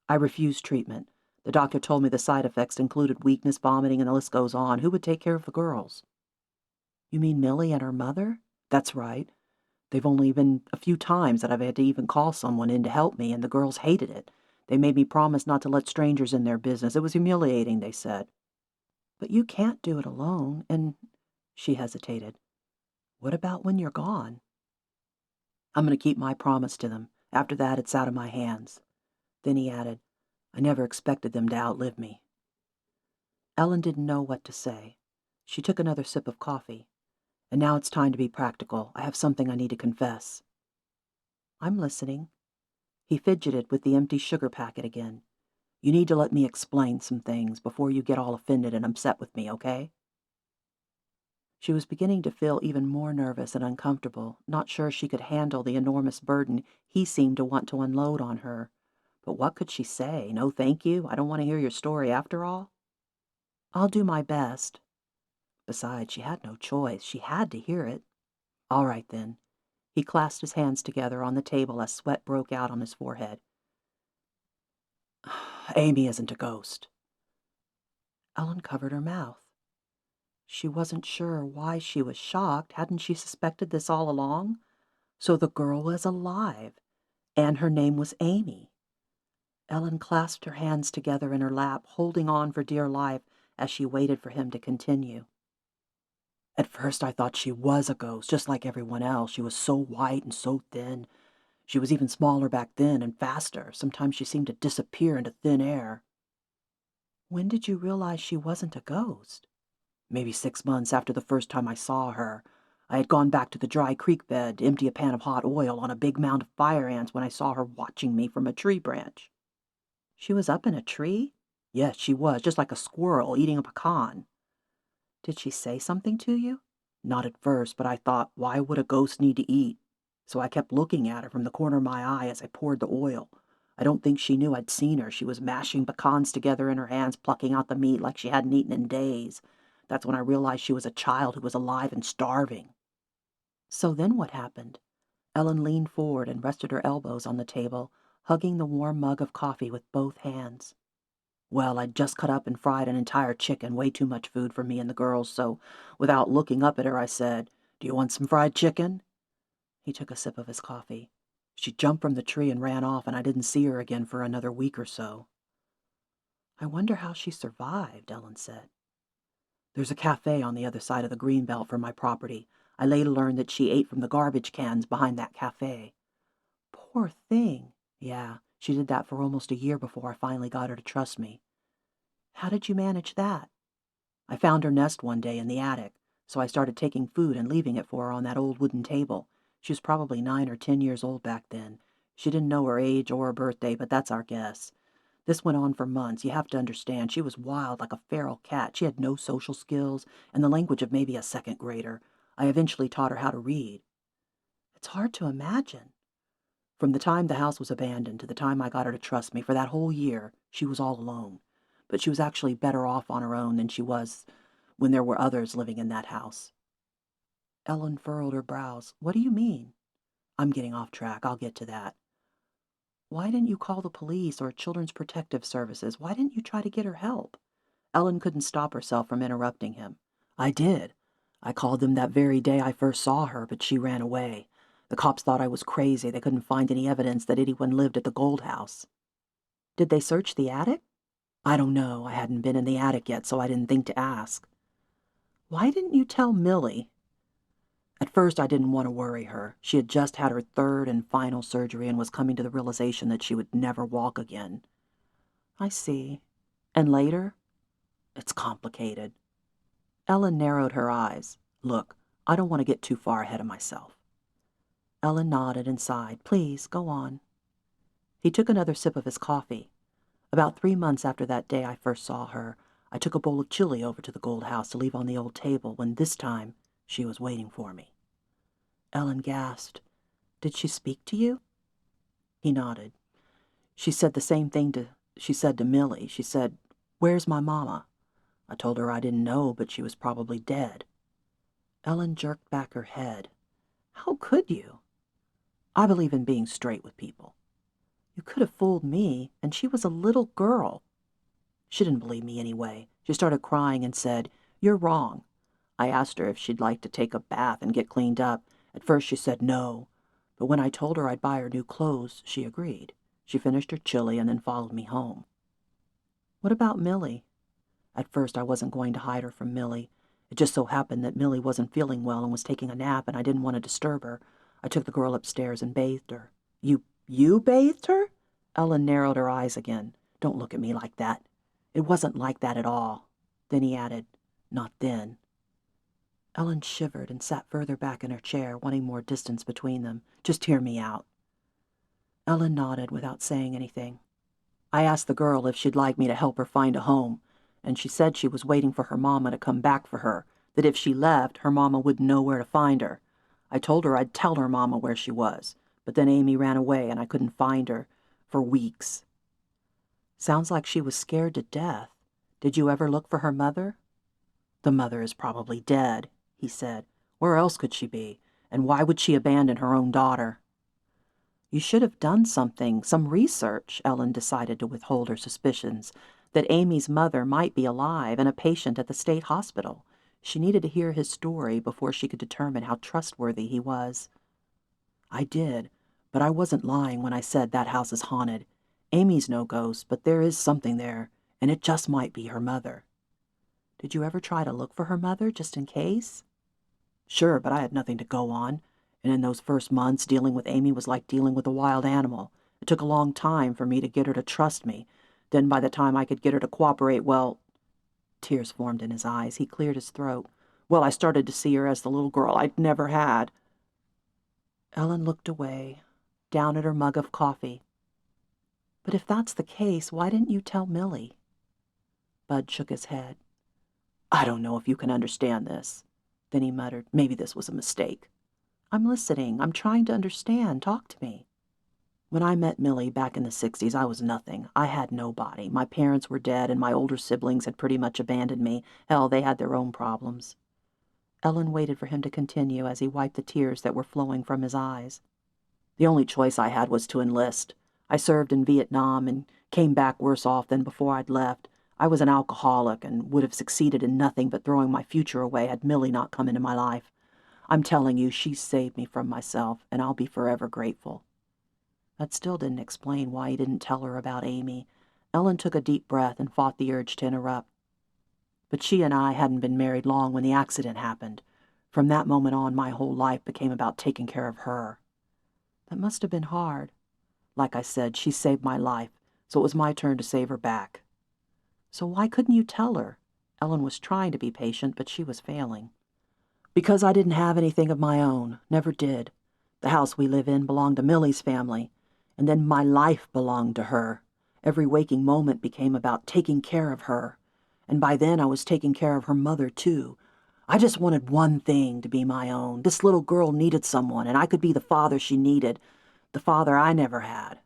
"I refused treatment. The doctor told me the side effects included weakness, vomiting, and the list goes on. Who would take care of the girls?" "You mean Millie and her mother?" "That's right. They've only been a few times that I've had to even call someone in to help me, and the girls hated it. They made me promise not to let strangers in their business. It was humiliating, they said." "But you can't do it alone, and—" She hesitated. "What about when you're gone?" "I'm going to keep my promise to them. After that, it's out of my hands." Then he added, "I never expected them to outlive me." Ellen didn't know what to say. She took another sip of coffee. "And now it's time to be practical. I have something I need to confess." "I'm listening." He fidgeted with the empty sugar packet again. "You need to let me explain some things before you get all offended and upset with me, okay?" She was beginning to feel even more nervous and uncomfortable, not sure she could handle the enormous burden he seemed to want to unload on her. But what could she say? "No, thank you. I don't want to hear your story after all." "I'll do my best." Besides, she had no choice. She had to hear it. "All right, then." He clasped his hands together on the table as sweat broke out on his forehead. "Amy isn't a ghost." Ellen covered her mouth. She wasn't sure why she was shocked. Hadn't she suspected this all along? So the girl was alive, and her name was Amy. Ellen clasped her hands together in her lap, holding on for dear life as she waited for him to continue. "At first I thought she was a ghost, just like everyone else. She was so white and so thin. She was even smaller back then and faster. Sometimes she seemed to disappear into thin air." "When did you realize she wasn't a ghost?" "Maybe 6 months after the first time I saw her. I had gone back to the dry creek bed to empty a pan of hot oil on a big mound of fire ants when I saw her watching me from a tree branch." "She was up in a tree?" "Yes, she was, just like a squirrel eating a pecan." "Did she say something to you?" "Not at first, but I thought, why would a ghost need to eat? So I kept looking at her from the corner of my eye as I poured the oil. I don't think she knew I'd seen her. She was mashing pecans together in her hands, plucking out the meat like she hadn't eaten in days. That's when I realized she was a child who was alive and starving." "So then what happened?" Ellen leaned forward and rested her elbows on the table, hugging the warm mug of coffee with both hands. "Well, I'd just cut up and fried an entire chicken, way too much food for me and the girls, so without looking up at her, I said, 'Do you want some fried chicken?'" He took a sip of his coffee. "She jumped from the tree and ran off, and I didn't see her again for another week or so." "I wonder how she survived," Ellen said. "There's a cafe on the other side of the greenbelt from my property. I later learned that she ate from the garbage cans behind that cafe." "Poor thing." "Yeah, she did that for almost a year before I finally got her to trust me." "How did you manage that?" "I found her nest one day in the attic, so I started taking food and leaving it for her on that old wooden table. She was probably 9 or 10 years old back then. She didn't know her age or her birthday, but that's our guess. This went on for months. You have to understand, she was wild like a feral cat. She had no social skills and the language of maybe a second grader. I eventually taught her how to read. It's hard to imagine. From the time the house was abandoned to the time I got her to trust me, for that whole year, she was all alone. But she was actually better off on her own than she was when there were others living in that house. Ellen furrowed her brows. What do you mean? I'm getting off track. I'll get to that. Why didn't you call the police or Children's Protective Services? Why didn't you try to get her help? Ellen couldn't stop herself from interrupting him. I did. I called them that very day I first saw her, but she ran away. The cops thought I was crazy. They couldn't find any evidence that anyone lived at the Gold House. Did they search the attic? I don't know. I hadn't been in the attic yet, so I didn't think to ask. Why didn't you tell Millie? At first, I didn't want to worry her. She had just had her third and final surgery and was coming to the realization that she would never walk again. I see. And later? It's complicated. Ellen narrowed her eyes. Look, I don't want to get too far ahead of myself. Ellen nodded and sighed. Please, go on. He took another sip of his coffee. About 3 months after that day I first saw her, I took a bowl of chili over to the Gold House to leave on the old table when this time she was waiting for me. Ellen gasped. Did she speak to you? He nodded. She said the same thing she said to Millie. She said, Where's my mama? I told her I didn't know, but she was probably dead. Ellen jerked back her head. How could you? I believe in being straight with people. You could have fooled me, and she was a little girl. She didn't believe me anyway. She started crying and said, You're wrong. I asked her if she'd like to take a bath and get cleaned up. At first she said no, but when I told her I'd buy her new clothes, she agreed. She finished her chili and then followed me home. What about Millie? At first I wasn't going to hide her from Millie. It just so happened that Millie wasn't feeling well and was taking a nap, and I didn't want to disturb her. I took the girl upstairs and bathed her. You bathed her? Ellen narrowed her eyes again. Don't look at me like that. It wasn't like that at all. Then he added, Not then. Ellen shivered and sat further back in her chair, wanting more distance between them. Just hear me out. Ellen nodded without saying anything. I asked the girl if she'd like me to help her find a home, and she said she was waiting for her mama to come back for her, that if she left, her mama wouldn't know where to find her. I told her I'd tell her mama where she was, but then Amy ran away and I couldn't find her for weeks. Sounds like she was scared to death. Did you ever look for her mother? The mother is probably dead, he said. Where else could she be? And why would she abandon her own daughter? You should have done something, some research. Ellen decided to withhold her suspicions that Amy's mother might be alive and a patient at the state hospital. She needed to hear his story before she could determine how trustworthy he was. I did, but I wasn't lying when I said that house is haunted. Amy's no ghost, but there is something there, and it just might be her mother. Did you ever try to look for her mother, just in case? Sure, but I had nothing to go on, and in those first months, dealing with Amy was like dealing with a wild animal. It took a long time for me to get her to trust me. Then by the time I could get her to cooperate, well... Tears formed in his eyes. He cleared his throat. Well, I started to see her as the little girl I'd never had. Ellen looked away, down at her mug of coffee. But if that's the case, why didn't you tell Millie? Bud shook his head. I don't know if you can understand this. Then he muttered, maybe this was a mistake. I'm listening. I'm trying to understand. Talk to me. When I met Millie back in the 60s, I was nothing. I had nobody. My parents were dead, and my older siblings had pretty much abandoned me. Hell, they had their own problems. Ellen waited for him to continue as he wiped the tears that were flowing from his eyes. The only choice I had was to enlist. I served in Vietnam and came back worse off than before I'd left. I was an alcoholic and would have succeeded in nothing but throwing my future away had Millie not come into my life. I'm telling you, she saved me from myself, and I'll be forever grateful. That still didn't explain why he didn't tell her about Amy. Ellen took a deep breath and fought the urge to interrupt. But she and I hadn't been married long when the accident happened. From that moment on, my whole life became about taking care of her. That must have been hard. Like I said, she saved my life, so it was my turn to save her back. So why couldn't you tell her? Ellen was trying to be patient, but she was failing. Because I didn't have anything of my own, never did. The house we live in belonged to Millie's family. And then my life belonged to her. Every waking moment became about taking care of her. And by then I was taking care of her mother, too. I just wanted one thing to be my own. This little girl needed someone, and I could be the father she needed, the father I never had.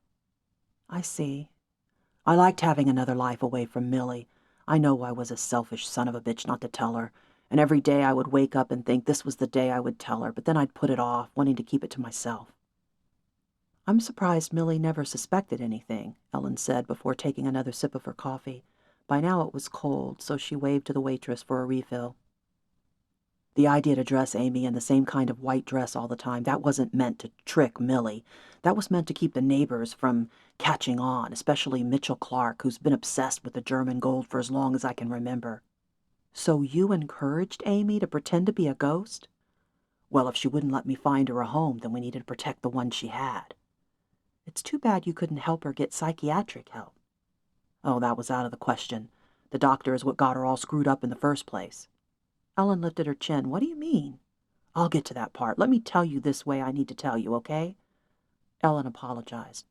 I see. I liked having another life away from Millie. I know I was a selfish son of a bitch not to tell her, and every day I would wake up and think this was the day I would tell her, but then I'd put it off, wanting to keep it to myself. I'm surprised Millie never suspected anything, Ellen said before taking another sip of her coffee. By now it was cold, so she waved to the waitress for a refill. The idea to dress Amy in the same kind of white dress all the time, that wasn't meant to trick Millie. That was meant to keep the neighbors from catching on, especially Mitchell Clark, who's been obsessed with the German gold for as long as I can remember. So you encouraged Amy to pretend to be a ghost? Well, if she wouldn't let me find her a home, then we needed to protect the one she had. It's too bad you couldn't help her get psychiatric help. Oh, that was out of the question. The doctor is what got her all screwed up in the first place. Ellen lifted her chin. What do you mean? I'll get to that part. Let me tell you this way I need to tell you, okay? Ellen apologized.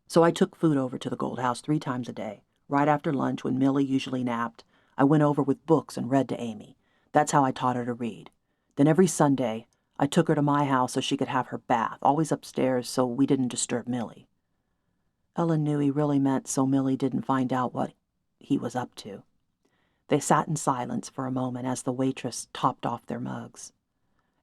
So I took food over to the Gold House 3 times a day. Right after lunch, when Millie usually napped, I went over with books and read to Amy. That's how I taught her to read. Then every Sunday, I took her to my house so she could have her bath, always upstairs so we didn't disturb Millie. Ellen knew he really meant so Millie didn't find out what he was up to. They sat in silence for a moment as the waitress topped off their mugs.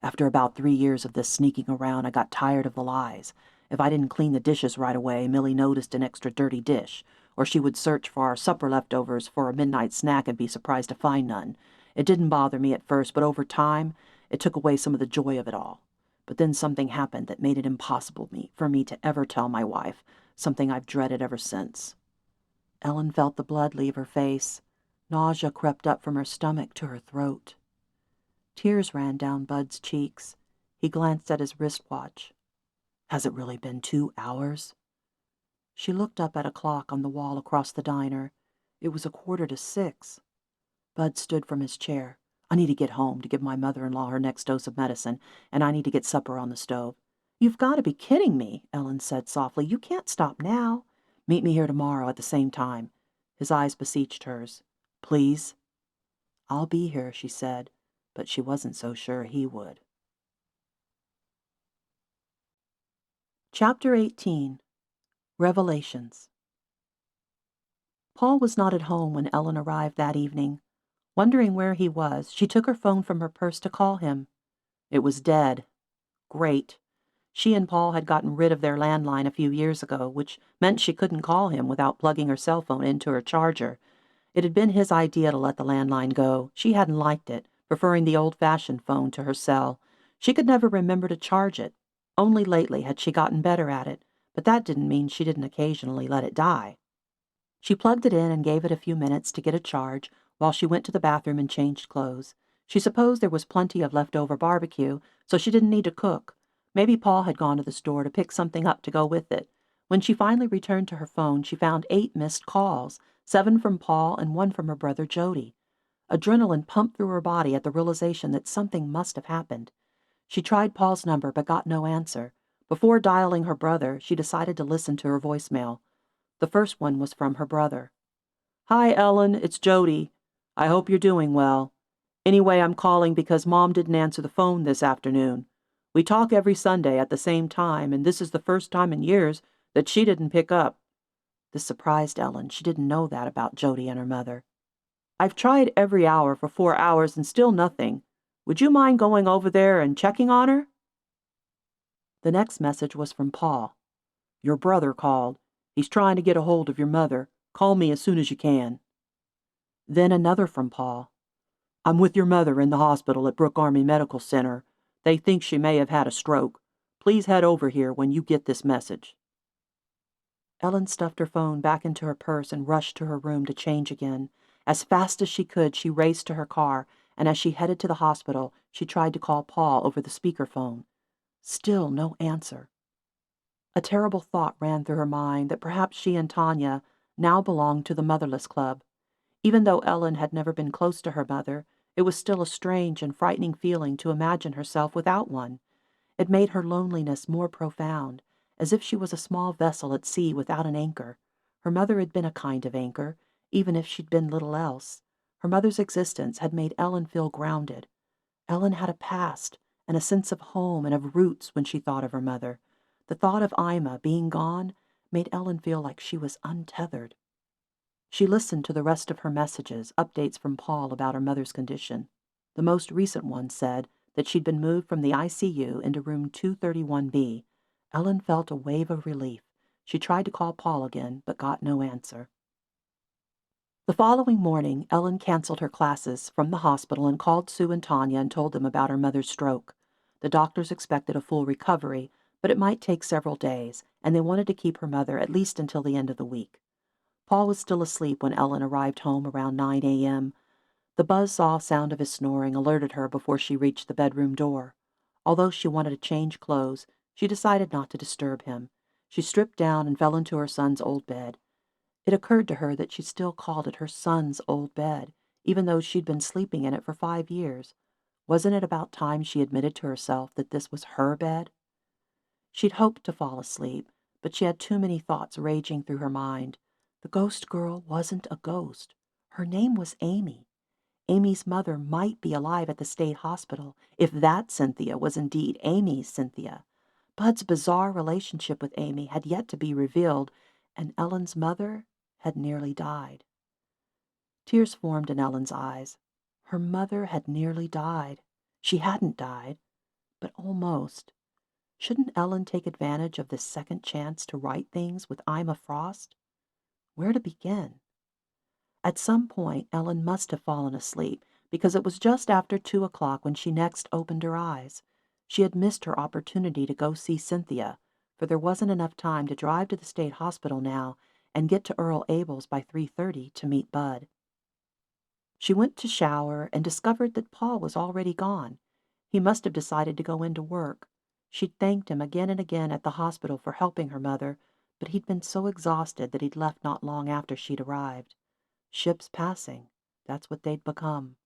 After about 3 years of this sneaking around, I got tired of the lies. If I didn't clean the dishes right away, Millie noticed an extra dirty dish, or she would search for our supper leftovers for a midnight snack and be surprised to find none. It didn't bother me at first, but over time, it took away some of the joy of it all. But then something happened that made it impossible for me to ever tell my wife, something I've dreaded ever since. Ellen felt the blood leave her face. Nausea crept up from her stomach to her throat. Tears ran down Bud's cheeks. He glanced at his wristwatch. Has it really been 2 hours? She looked up at a clock on the wall across the diner. It was 6:15. Bud stood from his chair. I need to get home to give my mother-in-law her next dose of medicine, and I need to get supper on the stove. You've got to be kidding me, Ellen said softly. You can't stop now. Meet me here tomorrow at the same time. His eyes beseeched hers. Please? I'll be here, she said, but she wasn't so sure he would. Chapter 18. Revelations. Paul was not at home when Ellen arrived that evening. Wondering where he was, she took her phone from her purse to call him. It was dead. Great. She and Paul had gotten rid of their landline a few years ago, which meant she couldn't call him without plugging her cell phone into her charger. It had been his idea to let the landline go. She hadn't liked it, preferring the old-fashioned phone to her cell. She could never remember to charge it. Only lately had she gotten better at it, but that didn't mean she didn't occasionally let it die. She plugged it in and gave it a few minutes to get a charge while she went to the bathroom and changed clothes. She supposed there was plenty of leftover barbecue, so she didn't need to cook. Maybe Paul had gone to the store to pick something up to go with it. When she finally returned to her phone, she found 8 missed calls, 7 from Paul and 1 from her brother Jody. Adrenaline pumped through her body at the realization that something must have happened. She tried Paul's number but got no answer. Before dialing her brother, she decided to listen to her voicemail. The first one was from her brother. Hi, Ellen, it's Jody. I hope you're doing well. Anyway, I'm calling because Mom didn't answer the phone this afternoon. We talk every Sunday at the same time, and this is the first time in years that she didn't pick up. This surprised Ellen. She didn't know that about Jody and her mother. I've tried every hour for 4 hours and still nothing. Would you mind going over there and checking on her? The next message was from Paul. Your brother called. He's trying to get a hold of your mother. Call me as soon as you can. Then another from Paul. I'm with your mother in the hospital at Brooke Army Medical Center. They think she may have had a stroke. Please head over here when you get this message. Ellen stuffed her phone back into her purse and rushed to her room to change again. As fast as she could, she raced to her car, and as she headed to the hospital, she tried to call Paul over the speakerphone. Still no answer. A terrible thought ran through her mind that perhaps she and Tanya now belonged to the Motherless Club. Even though Ellen had never been close to her mother, it was still a strange and frightening feeling to imagine herself without one. It made her loneliness more profound, as if she was a small vessel at sea without an anchor. Her mother had been a kind of anchor, even if she'd been little else. Her mother's existence had made Ellen feel grounded. Ellen had a past and a sense of home and of roots when she thought of her mother. The thought of Ima being gone made Ellen feel like she was untethered. She listened to the rest of her messages, updates from Paul about her mother's condition. The most recent one said that she'd been moved from the ICU into room 231B. Ellen felt a wave of relief. She tried to call Paul again, but got no answer. The following morning, Ellen canceled her classes from the hospital and called Sue and Tanya and told them about her mother's stroke. The doctors expected a full recovery, but it might take several days, and they wanted to keep her mother at least until the end of the week. Paul was still asleep when Ellen arrived home around 9 a.m. The buzz-saw sound of his snoring alerted her before she reached the bedroom door. Although she wanted to change clothes, she decided not to disturb him. She stripped down and fell into her son's old bed. It occurred to her that she still called it her son's old bed, even though she'd been sleeping in it for 5 years. Wasn't it about time she admitted to herself that this was her bed? She'd hoped to fall asleep, but she had too many thoughts raging through her mind. The ghost girl wasn't a ghost. Her name was Amy. Amy's mother might be alive at the state hospital, if that Cynthia was indeed Amy's Cynthia. Bud's bizarre relationship with Amy had yet to be revealed, and Ellen's mother had nearly died. Tears formed in Ellen's eyes. Her mother had nearly died. She hadn't died, but almost. Shouldn't Ellen take advantage of this second chance to right things with Ima Frost? Where to begin? At some point, Ellen must have fallen asleep, because it was just after 2 o'clock when she next opened her eyes. She had missed her opportunity to go see Cynthia, for there wasn't enough time to drive to the state hospital now and get to Earl Abel's by 3:30 to meet Bud. She went to shower and discovered that Paul was already gone. He must have decided to go into work. She'd thanked him again and again at the hospital for helping her mother, but he'd been so exhausted that he'd left not long after she'd arrived. Ships passing, that's what they'd become.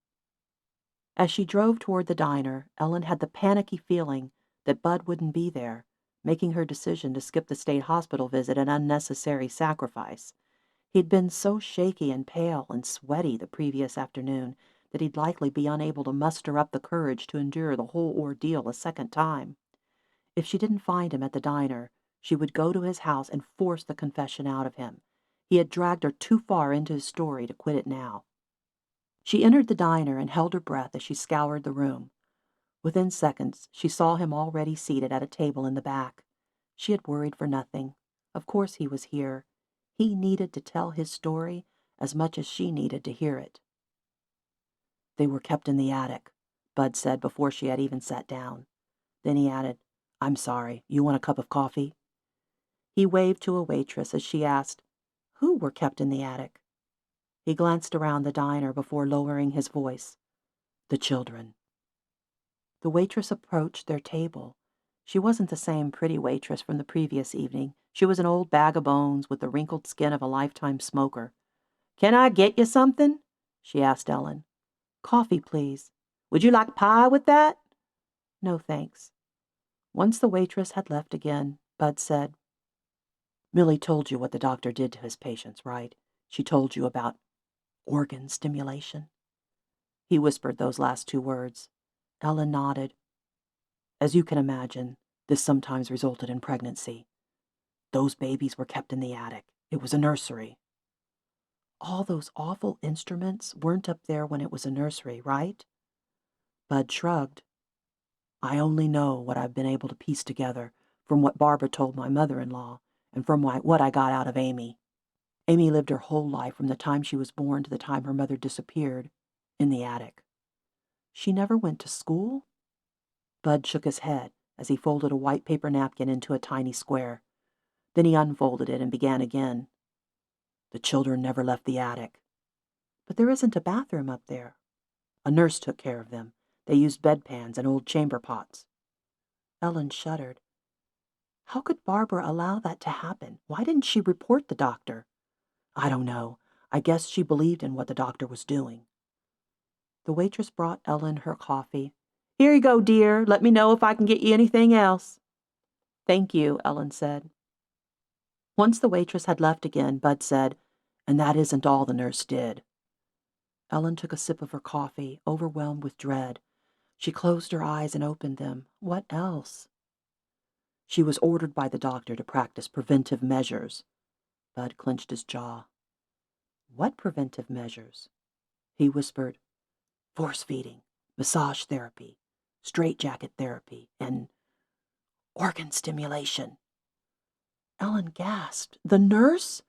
As she drove toward the diner, Ellen had the panicky feeling that Bud wouldn't be there, making her decision to skip the state hospital visit an unnecessary sacrifice. He'd been so shaky and pale and sweaty the previous afternoon that he'd likely be unable to muster up the courage to endure the whole ordeal a second time. If she didn't find him at the diner, she would go to his house and force the confession out of him. He had dragged her too far into his story to quit it now. She entered the diner and held her breath as she scoured the room. Within seconds, she saw him already seated at a table in the back. She had worried for nothing. Of course he was here. He needed to tell his story as much as she needed to hear it. "They were kept in the attic," Bud said before she had even sat down. Then he added, "I'm sorry. You want a cup of coffee?" He waved to a waitress as she asked, "Who were kept in the attic?" He glanced around the diner before lowering his voice. "The children." The waitress approached their table. She wasn't the same pretty waitress from the previous evening. She was an old bag of bones with the wrinkled skin of a lifetime smoker. "Can I get you something?" she asked Ellen. "Coffee, please." "Would you like pie with that?" "No, thanks." Once the waitress had left again, Bud said, "Millie told you what the doctor did to his patients, right? She told you about organ stimulation?" He whispered those last 2 words. Ellen nodded. "As you can imagine, this sometimes resulted in pregnancy. Those babies were kept in the attic. It was a nursery." "All those awful instruments weren't up there when it was a nursery, right?" Bud shrugged. "I only know what I've been able to piece together from what Barbara told my mother-in-law and from what I got out of Amy. Amy lived her whole life from the time she was born to the time her mother disappeared, in the attic." "She never went to school?" Bud shook his head as he folded a white paper napkin into a tiny square. Then he unfolded it and began again. "The children never left the attic." "But there isn't a bathroom up there." "A nurse took care of them. They used bedpans and old chamber pots." Ellen shuddered. How could Barbara allow that to happen? Why didn't she report the doctor? "I don't know. I guess she believed in what the doctor was doing." The waitress brought Ellen her coffee. "Here you go, dear. Let me know if I can get you anything else." "Thank you," Ellen said. Once the waitress had left again, Bud said, "And that isn't all the nurse did." Ellen took a sip of her coffee, overwhelmed with dread. She closed her eyes and opened them. What else? She was ordered by the doctor to practice preventive measures. Bud clenched his jaw. What preventive measures? He whispered, "Force feeding, massage therapy, straitjacket therapy, and organ stimulation." Ellen gasped. "The nurse?"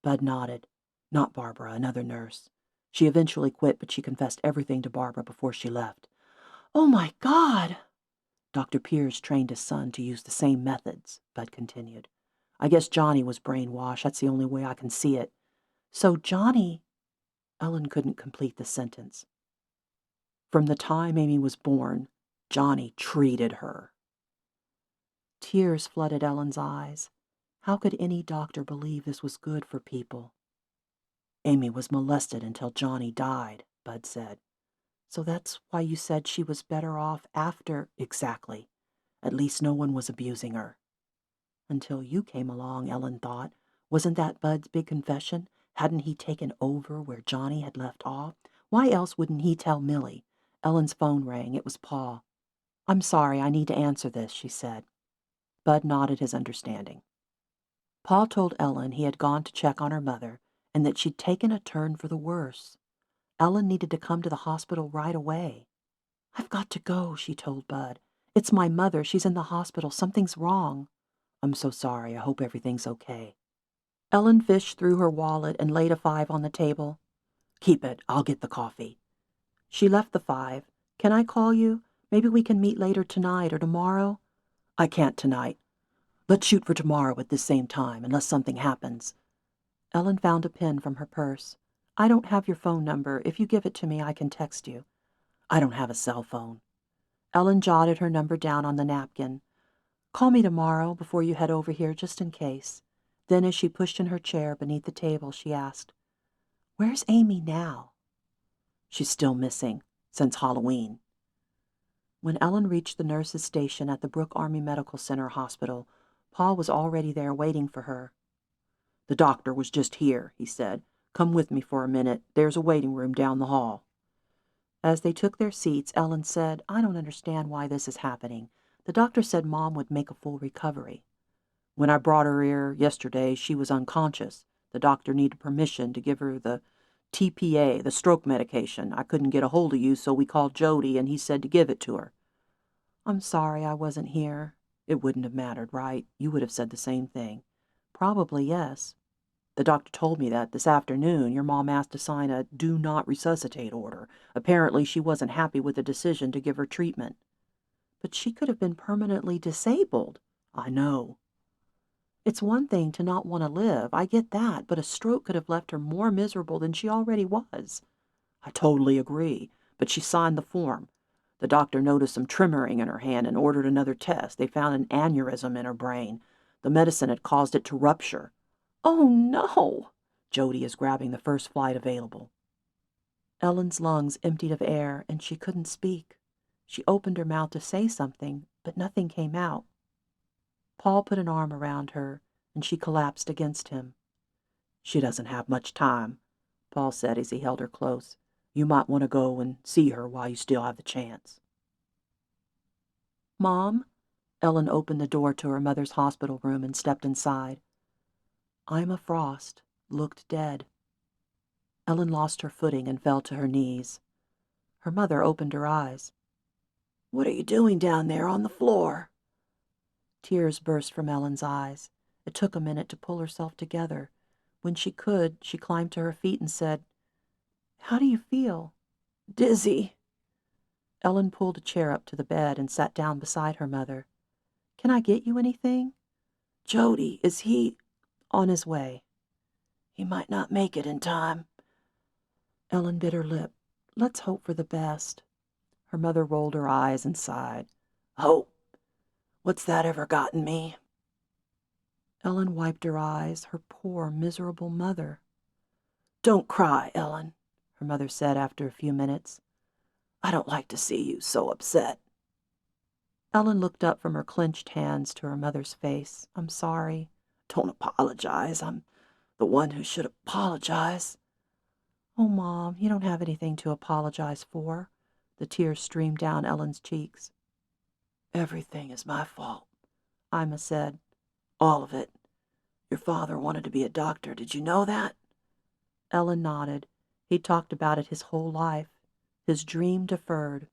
Bud nodded. "Not Barbara, another nurse. She eventually quit, but she confessed everything to Barbara before she left." "Oh, my God!" "Dr. Pierce trained his son to use the same methods," Bud continued. "I guess Johnny was brainwashed. That's the only way I can see it." "So Johnny—" Ellen couldn't complete the sentence. "From the time Amy was born, Johnny treated her." Tears flooded Ellen's eyes. How could any doctor believe this was good for people? "Amy was molested until Johnny died," Bud said. "So that's why you said she was better off after—" "Exactly. At least no one was abusing her." Until you came along, Ellen thought. Wasn't that Bud's big confession? Hadn't he taken over where Johnny had left off? Why else wouldn't he tell Millie? Ellen's phone rang. It was Paul. "I'm sorry, I need to answer this," she said. Bud nodded his understanding. Paul told Ellen he had gone to check on her mother and that she'd taken a turn for the worse. Ellen needed to come to the hospital right away. "I've got to go," she told Bud. "It's my mother. She's in the hospital. Something's wrong." "I'm so sorry. I hope everything's okay." Ellen fished through her wallet and laid a $5 on the table. "Keep it. I'll get the coffee." She left the $5. "Can I call you? Maybe we can meet later tonight or tomorrow." "I can't tonight. Let's shoot for tomorrow at this same time, unless something happens." Ellen found a pen from her purse. "I don't have your phone number. If you give it to me, I can text you." "I don't have a cell phone." Ellen jotted her number down on the napkin. "Call me tomorrow before you head over here, just in case." Then, as she pushed in her chair beneath the table, she asked, "Where's Amy now?" "She's still missing, since Halloween." When Ellen reached the nurse's station at the Brooke Army Medical Center hospital, Paul was already there waiting for her. "The doctor was just here," he said. "Come with me for a minute. There's a waiting room down the hall." As they took their seats, Ellen said, "I don't understand why this is happening. The doctor said Mom would make a full recovery." "When I brought her here yesterday, she was unconscious. The doctor needed permission to give her the TPA, the stroke medication. I couldn't get a hold of you, so we called Jody, and he said to give it to her." "I'm sorry I wasn't here." "It wouldn't have mattered, right? You would have said the same thing." "Probably, yes." "The doctor told me that this afternoon your mom asked to sign a do not resuscitate order. Apparently she wasn't happy with the decision to give her treatment." "But she could have been permanently disabled." "I know." "It's one thing to not want to live. I get that, but a stroke could have left her more miserable than she already was." "I totally agree, but she signed the form. The doctor noticed some tremoring in her hand and ordered another test. They found an aneurysm in her brain. The medicine had caused it to rupture." "Oh, no!" "Jody is grabbing the first flight available." Ellen's lungs emptied of air, and she couldn't speak. She opened her mouth to say something, but nothing came out. Paul put an arm around her, and she collapsed against him. "She doesn't have much time," Paul said as he held her close. "You might want to go and see her while you still have the chance." "Mom?" Ellen opened the door to her mother's hospital room and stepped inside. Ima Frost looked dead. Ellen lost her footing and fell to her knees. Her mother opened her eyes. "What are you doing down there on the floor?" Tears burst from Ellen's eyes. It took a minute to pull herself together. When she could, she climbed to her feet and said, "How do you feel?" "Dizzy." Ellen pulled a chair up to the bed and sat down beside her mother. "Can I get you anything?" "Jody, is he—" "On his way." "He might not make it in time." Ellen bit her lip. "Let's hope for the best." Her mother rolled her eyes and sighed. "Hope? What's that ever gotten me?" Ellen wiped her eyes. Her poor, miserable mother. "Don't cry, Ellen," her mother said after a few minutes. "I don't like to see you so upset." Ellen looked up from her clenched hands to her mother's face. "I'm sorry." "Don't apologize. I'm the one who should apologize." "Oh, Mom, you don't have anything to apologize for." The tears streamed down Ellen's cheeks. "Everything is my fault," Ima said. "All of it. Your father wanted to be a doctor. Did you know that?" Ellen nodded. He'd talked about it his whole life. His dream deferred.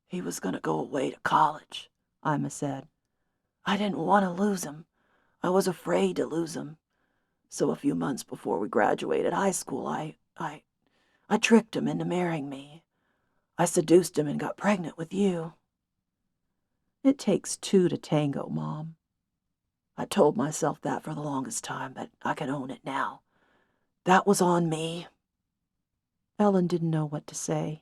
"He was going to go away to college," Ima said. "I didn't want to lose him. I was afraid to lose him. So a few months before we graduated high school, I tricked him into marrying me. I seduced him and got pregnant with you." "It takes two to tango, Mom." "I told myself that for the longest time, but I can own it now. That was on me." Ellen didn't know what to say.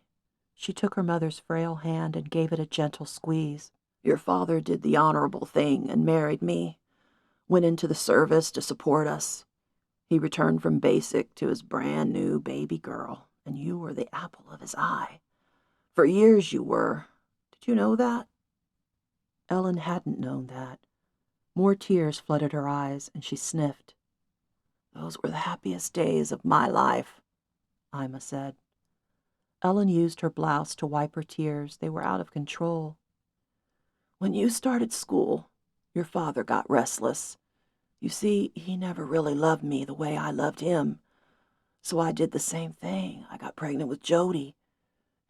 She took her mother's frail hand and gave it a gentle squeeze. "Your father did the honorable thing and married me. Went into the service to support us. He returned from basic to his brand new baby girl, and you were the apple of his eye. For years you were. Did you know that?" Ellen hadn't known that. More tears flooded her eyes, and she sniffed. "Those were the happiest days of my life," Ima said. Ellen used her blouse to wipe her tears. They were out of control. "When you started school, your father got restless. You see, he never really loved me the way I loved him. So I did the same thing. I got pregnant with Jody,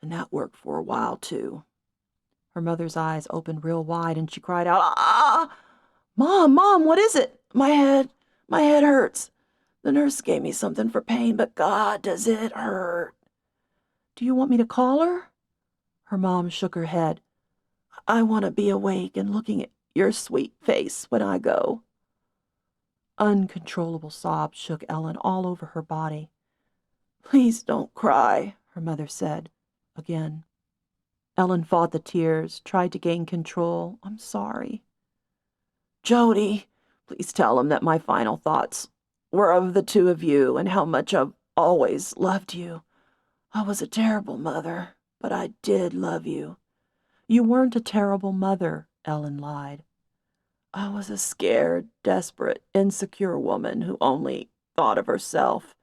and that worked for a while, too." Her mother's eyes opened real wide, and she cried out, "Ah! Mom, what is it? My head hurts. The nurse gave me something for pain, but God, does it hurt." "Do you want me to call her?" Her mom shook her head. "I want to be awake and looking at your sweet face when I go." Uncontrollable sobs shook Ellen all over her body. "Please don't cry," her mother said, again. Ellen fought the tears, tried to gain control. "I'm sorry." "Jody, please tell him that my final thoughts were of the two of you and how much I've always loved you. I was a terrible mother, but I did love you." "You weren't a terrible mother," Ellen lied. "I was a scared, desperate, insecure woman who only thought of herself.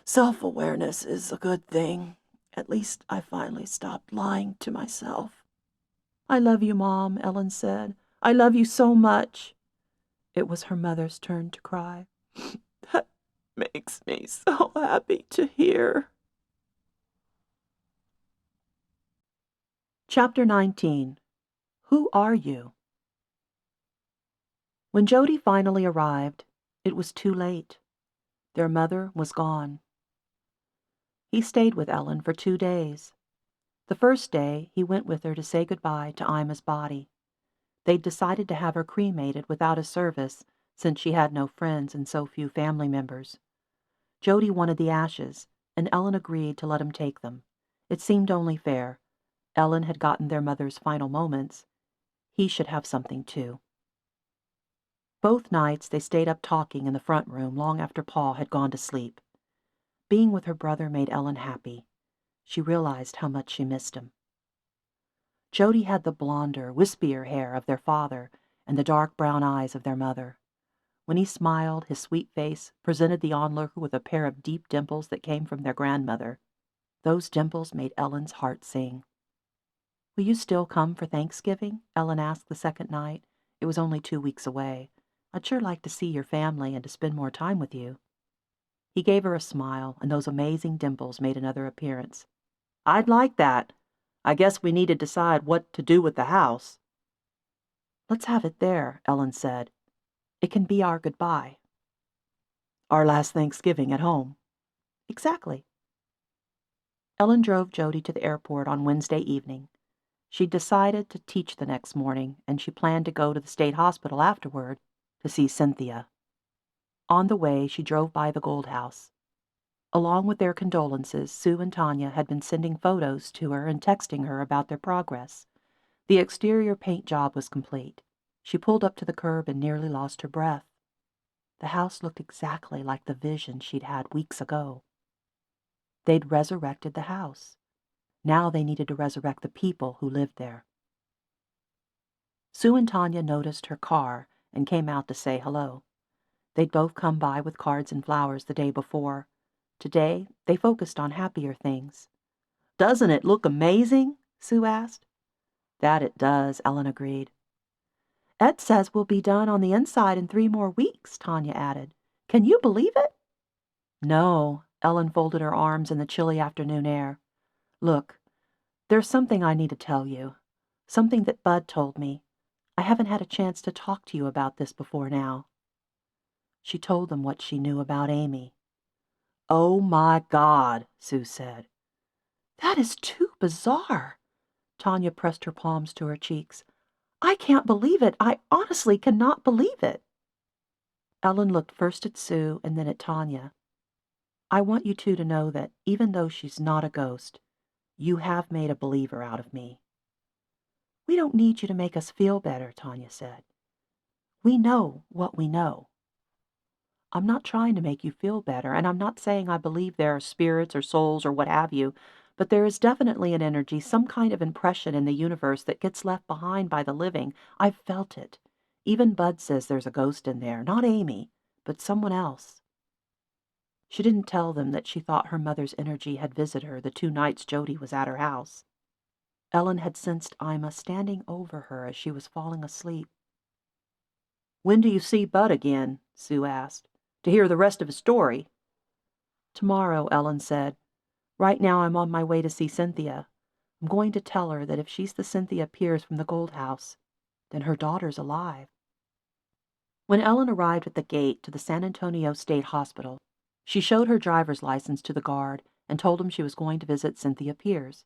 Self-awareness is a good thing. At least I finally stopped lying to myself." "I love you, Mom," Ellen said. "I love you so much." It was her mother's turn to cry. "That makes me so happy to hear." Chapter 19. Who Are You? When Jody finally arrived, it was too late. Their mother was gone. He stayed with Ellen for 2 days. The first day, he went with her to say goodbye to Ima's body. They'd decided to have her cremated without a service since she had no friends and so few family members. Jody wanted the ashes, and Ellen agreed to let him take them. It seemed only fair. Ellen had gotten their mother's final moments. He should have something too. Both nights they stayed up talking in the front room long after Paul had gone to sleep. Being with her brother made Ellen happy. She realized how much she missed him. Jody had the blonder, wispier hair of their father and the dark brown eyes of their mother. When he smiled, his sweet face presented the onlooker with a pair of deep dimples that came from their grandmother. Those dimples made Ellen's heart sing. "Will you still come for Thanksgiving?" Ellen asked the second night. It was only 2 weeks away. "I'd sure like to see your family and to spend more time with you." He gave her a smile, and those amazing dimples made another appearance. "I'd like that. I guess we need to decide what to do with the house." "Let's have it there," Ellen said. "It can be our goodbye." "Our last Thanksgiving at home." "Exactly." Ellen drove Jody to the airport on Wednesday evening. She'd decided to teach the next morning, and she planned to go to the state hospital afterward to see Cynthia. On the way, she drove by the Gold House. Along with their condolences, Sue and Tanya had been sending photos to her and texting her about their progress. The exterior paint job was complete. She pulled up to the curb and nearly lost her breath. The house looked exactly like the vision she'd had weeks ago. They'd resurrected the house. Now they needed to resurrect the people who lived there. Sue and Tanya noticed her car and came out to say hello. They'd both come by with cards and flowers the day before. Today, they focused on happier things. "Doesn't it look amazing?" Sue asked. "That it does," Ellen agreed. "Ed says we'll be done on the inside in 3 more weeks," Tanya added. "Can you believe it?" "No." Ellen folded her arms in the chilly afternoon air. "Look, there's something I need to tell you. Something that Bud told me. I haven't had a chance to talk to you about this before now." She told them what she knew about Amy. "Oh, my God," Sue said. "That is too bizarre." Tanya pressed her palms to her cheeks. "I can't believe it. I honestly cannot believe it." Ellen looked first at Sue and then at Tanya. "I want you two to know that, even though she's not a ghost, you have made a believer out of me." "We don't need you to make us feel better," Tanya said. "We know what we know." "I'm not trying to make you feel better, and I'm not saying I believe there are spirits or souls or what have you, but there is definitely an energy, some kind of impression in the universe that gets left behind by the living. I've felt it. Even Bud says there's a ghost in there, not Amy, but someone else." She didn't tell them that she thought her mother's energy had visited her the 2 nights Jody was at her house. Ellen had sensed Ima standing over her as she was falling asleep. "When do you see Bud again?" Sue asked. "To hear the rest of his story?" "Tomorrow," Ellen said. "Right now I'm on my way to see Cynthia. I'm going to tell her that if she's the Cynthia Pierce from the Gold House, then her daughter's alive." When Ellen arrived at the gate to the San Antonio State Hospital, she showed her driver's license to the guard and told him she was going to visit Cynthia Pierce.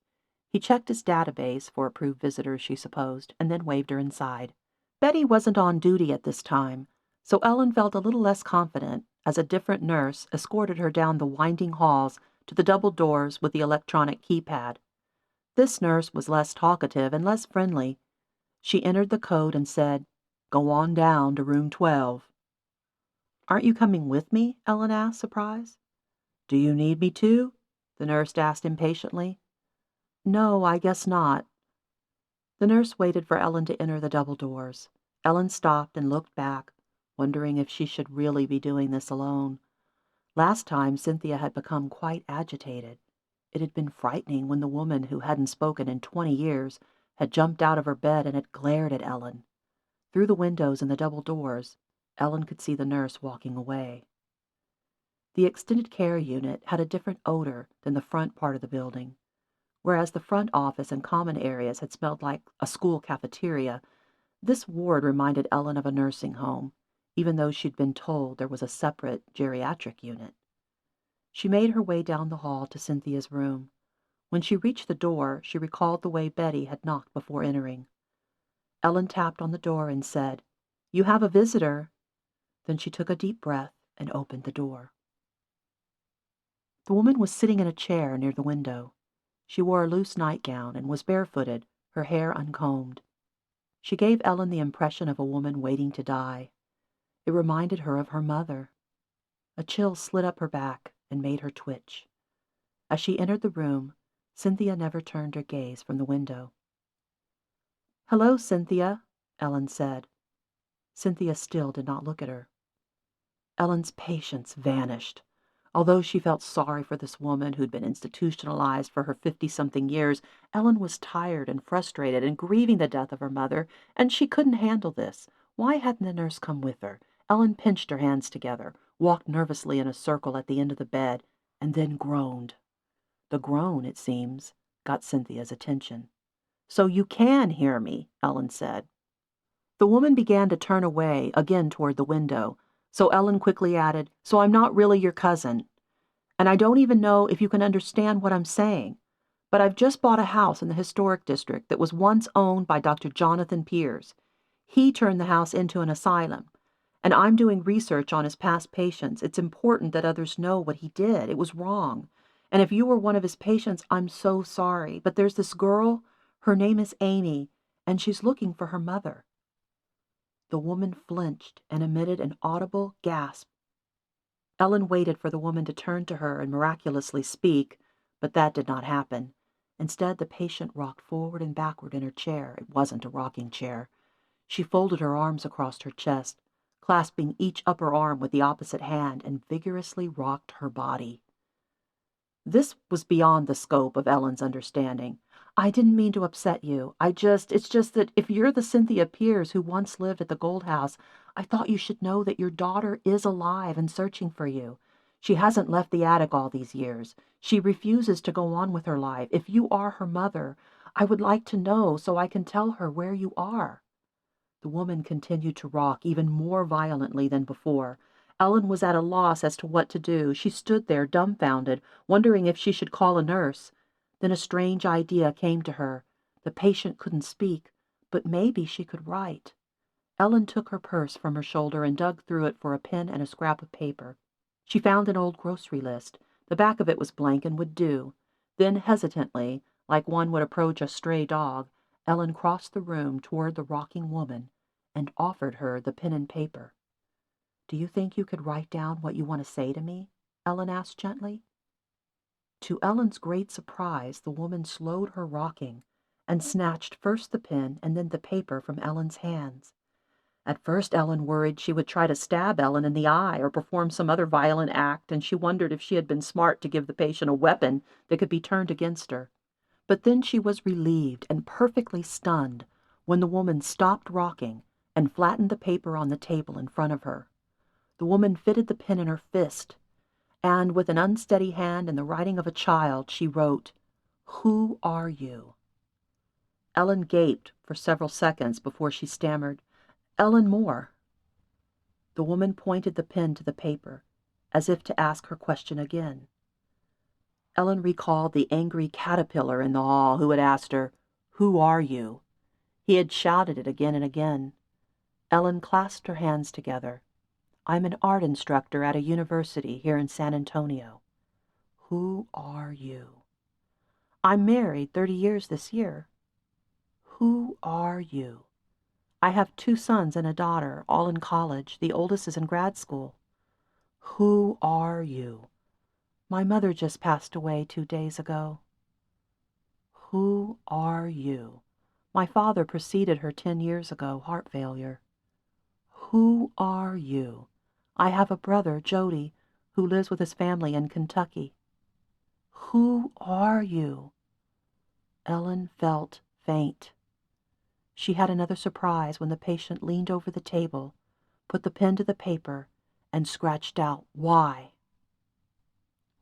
He checked his database for approved visitors, she supposed, and then waved her inside. Betty wasn't on duty at this time, so Ellen felt a little less confident as a different nurse escorted her down the winding halls to the double doors with the electronic keypad. This nurse was less talkative and less friendly. She entered the code and said, "Go on down to room 12. "Aren't you coming with me?" Ellen asked, surprised. "Do you need me to?" the nurse asked impatiently. "No, I guess not." The nurse waited for Ellen to enter the double doors. Ellen stopped and looked back, wondering if she should really be doing this alone. Last time Cynthia had become quite agitated. It had been frightening when the woman who hadn't spoken in 20 years had jumped out of her bed and had glared at Ellen. Through the windows in the double doors, Ellen could see the nurse walking away. The extended care unit had a different odor than the front part of the building. Whereas the front office and common areas had smelled like a school cafeteria, this ward reminded Ellen of a nursing home, even though she'd been told there was a separate geriatric unit. She made her way down the hall to Cynthia's room. When she reached the door, she recalled the way Betty had knocked before entering. Ellen tapped on the door and said, "You have a visitor." Then she took a deep breath and opened the door. The woman was sitting in a chair near the window. She wore a loose nightgown and was barefooted, her hair uncombed. She gave Ellen the impression of a woman waiting to die. It reminded her of her mother. A chill slid up her back and made her twitch. As she entered the room, Cynthia never turned her gaze from the window. "Hello, Cynthia," Ellen said. Cynthia still did not look at her. Ellen's patience vanished. Although she felt sorry for this woman who'd been institutionalized for her 50-something years, Ellen was tired and frustrated and grieving the death of her mother, and she couldn't handle this. Why hadn't the nurse come with her? Ellen pinched her hands together, walked nervously in a circle at the end of the bed, and then groaned. The groan, it seems, got Cynthia's attention. "So you can hear me," Ellen said. The woman began to turn away, again toward the window, so Ellen quickly added, "So I'm not really your cousin. And I don't even know if you can understand what I'm saying. But I've just bought a house in the historic district that was once owned by Dr. Jonathan Pierce. He turned the house into an asylum. And I'm doing research on his past patients. It's important that others know what he did. It was wrong. And if you were one of his patients, I'm so sorry. But there's this girl, her name is Amy, and she's looking for her mother." The woman flinched and emitted an audible gasp. Ellen waited for the woman to turn to her and miraculously speak, but that did not happen. Instead, the patient rocked forward and backward in her chair. It wasn't a rocking chair. She folded her arms across her chest, clasping each upper arm with the opposite hand, and vigorously rocked her body. This was beyond the scope of Ellen's understanding. "I didn't mean to upset you. It's just that if you're the Cynthia Pierce who once lived at the Gold House, I thought you should know that your daughter is alive and searching for you. She hasn't left the attic all these years. She refuses to go on with her life. If you are her mother, I would like to know so I can tell her where you are." The woman continued to rock even more violently than before. Ellen was at a loss as to what to do. She stood there dumbfounded, wondering if she should call a nurse. Then a strange idea came to her. The patient couldn't speak, but maybe she could write. Ellen took her purse from her shoulder and dug through it for a pen and a scrap of paper. She found an old grocery list. The back of it was blank and would do. Then hesitantly, like one would approach a stray dog, Ellen crossed the room toward the rocking woman and offered her the pen and paper. "Do you think you could write down what you want to say to me?" Ellen asked gently. To Ellen's great surprise, the woman slowed her rocking and snatched first the pen and then the paper from Ellen's hands. At first Ellen worried she would try to stab Ellen in the eye or perform some other violent act, and she wondered if she had been smart to give the patient a weapon that could be turned against her. But then she was relieved and perfectly stunned when the woman stopped rocking and flattened the paper on the table in front of her. The woman fitted the pen in her fist, and with an unsteady hand and the writing of a child, she wrote, "Who are you?" Ellen gaped for several seconds before she stammered, "Ellen Moore." The woman pointed the pen to the paper, as if to ask her question again. Ellen recalled the angry caterpillar in the hall who had asked her, "Who are you?" He had shouted it again and again. Ellen clasped her hands together. "I'm an art instructor at a university here in San Antonio." "Who are you?" "I'm married 30 years this year." "Who are you?" "I have 2 sons and a daughter, all in college. The oldest is in grad school." "Who are you?" "My mother just passed away 2 days ago." "Who are you?" "My father preceded her 10 years ago, heart failure." "Who are you?" "I have a brother, Jody, who lives with his family in Kentucky." "Who are you?" Ellen felt faint. She had another surprise when the patient leaned over the table, put the pen to the paper, and scratched out, "Why?"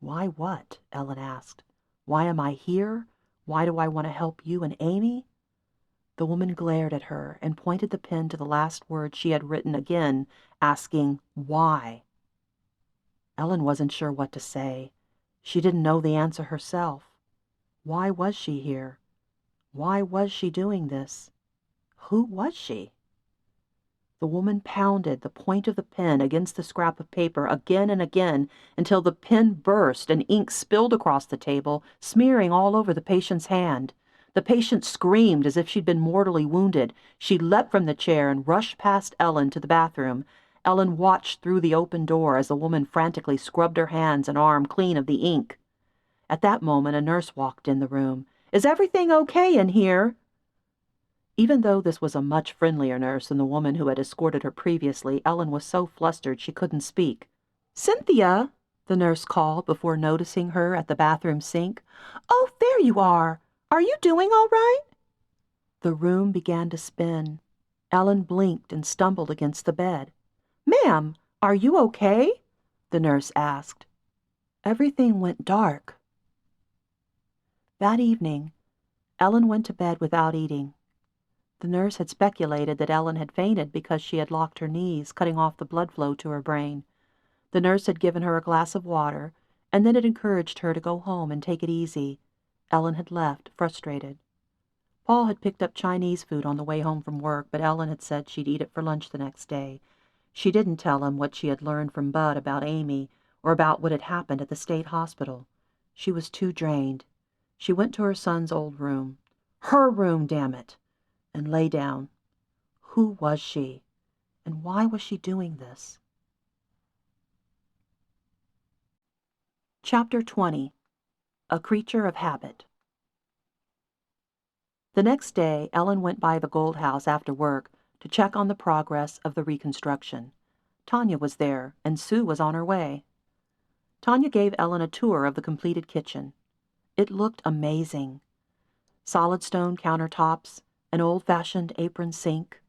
"Why what?" Ellen asked. "Why am I here? Why do I want to help you and Amy?" The woman glared at her and pointed the pen to the last word she had written again, asking, "Why?" Ellen wasn't sure what to say. She didn't know the answer herself. Why was she here? Why was she doing this? Who was she? The woman pounded the point of the pen against the scrap of paper again and again until the pen burst and ink spilled across the table, smearing all over the patient's hand. The patient screamed as if she'd been mortally wounded. She leapt from the chair and rushed past Ellen to the bathroom. Ellen watched through the open door as the woman frantically scrubbed her hands and arm clean of the ink. At that moment, a nurse walked in the room. "Is everything okay in here?" Even though this was a much friendlier nurse than the woman who had escorted her previously, Ellen was so flustered she couldn't speak. "Cynthia," the nurse called before noticing her at the bathroom sink. "Oh, there you are. Are you doing all right?" The room began to spin. Ellen blinked and stumbled against the bed. "Ma'am, are you okay?" the nurse asked. Everything went dark. That evening, Ellen went to bed without eating. The nurse had speculated that Ellen had fainted because she had locked her knees, cutting off the blood flow to her brain. The nurse had given her a glass of water, and then had encouraged her to go home and take it easy. Ellen had left, frustrated. Paul had picked up Chinese food on the way home from work, but Ellen had said she'd eat it for lunch the next day. She didn't tell him what she had learned from Bud about Amy, or about what had happened at the state hospital. She was too drained. She went to her son's old room. Her room, damn it! And lay down. Who was she? And why was she doing this? Chapter 20. A Creature of Habit. The next day, Ellen went by the Gold House after work, to check on the progress of the reconstruction. Tanya was there, and Sue was on her way. Tanya gave Ellen a tour of the completed kitchen. It looked amazing. Solid stone countertops, an old-fashioned apron sink,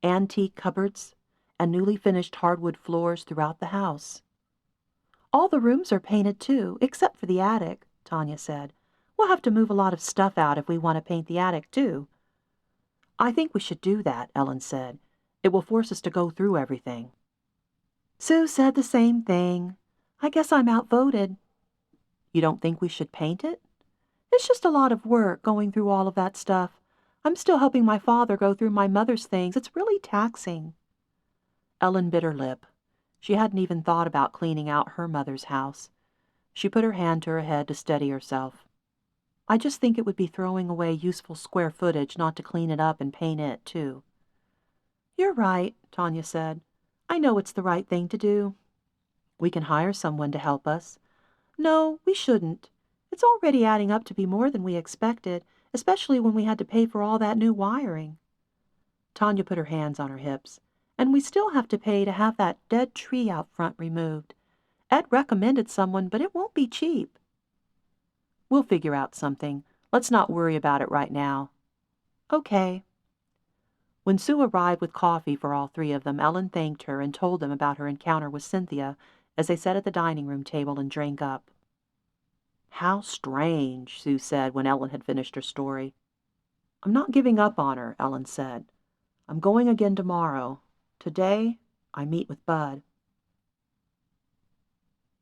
antique cupboards, and newly finished hardwood floors throughout the house. "All the rooms are painted, too, except for the attic," Tanya said. "We'll have to move a lot of stuff out if we want to paint the attic, too." "I think we should do that," Ellen said. "It will force us to go through everything." Sue said the same thing. "I guess I'm outvoted." "You don't think we should paint it?" "It's just a lot of work, going through all of that stuff. I'm still helping my father go through my mother's things. It's really taxing." Ellen bit her lip. She hadn't even thought about cleaning out her mother's house. She put her hand to her head to steady herself. "I just think it would be throwing away useful square footage not to clean it up and paint it, too." "You're right," Tanya said. "I know it's the right thing to do." "We can hire someone to help us." "No, we shouldn't. It's already adding up to be more than we expected, especially when we had to pay for all that new wiring." Tanya put her hands on her hips. "And we still have to pay to have that dead tree out front removed. Ed recommended someone, but it won't be cheap." "We'll figure out something. Let's not worry about it right now." "Okay." When Sue arrived with coffee for all three of them, Ellen thanked her and told them about her encounter with Cynthia as they sat at the dining room table and drank up. "How strange," Sue said when Ellen had finished her story. "I'm not giving up on her," Ellen said. "I'm going again tomorrow. Today, I meet with Bud."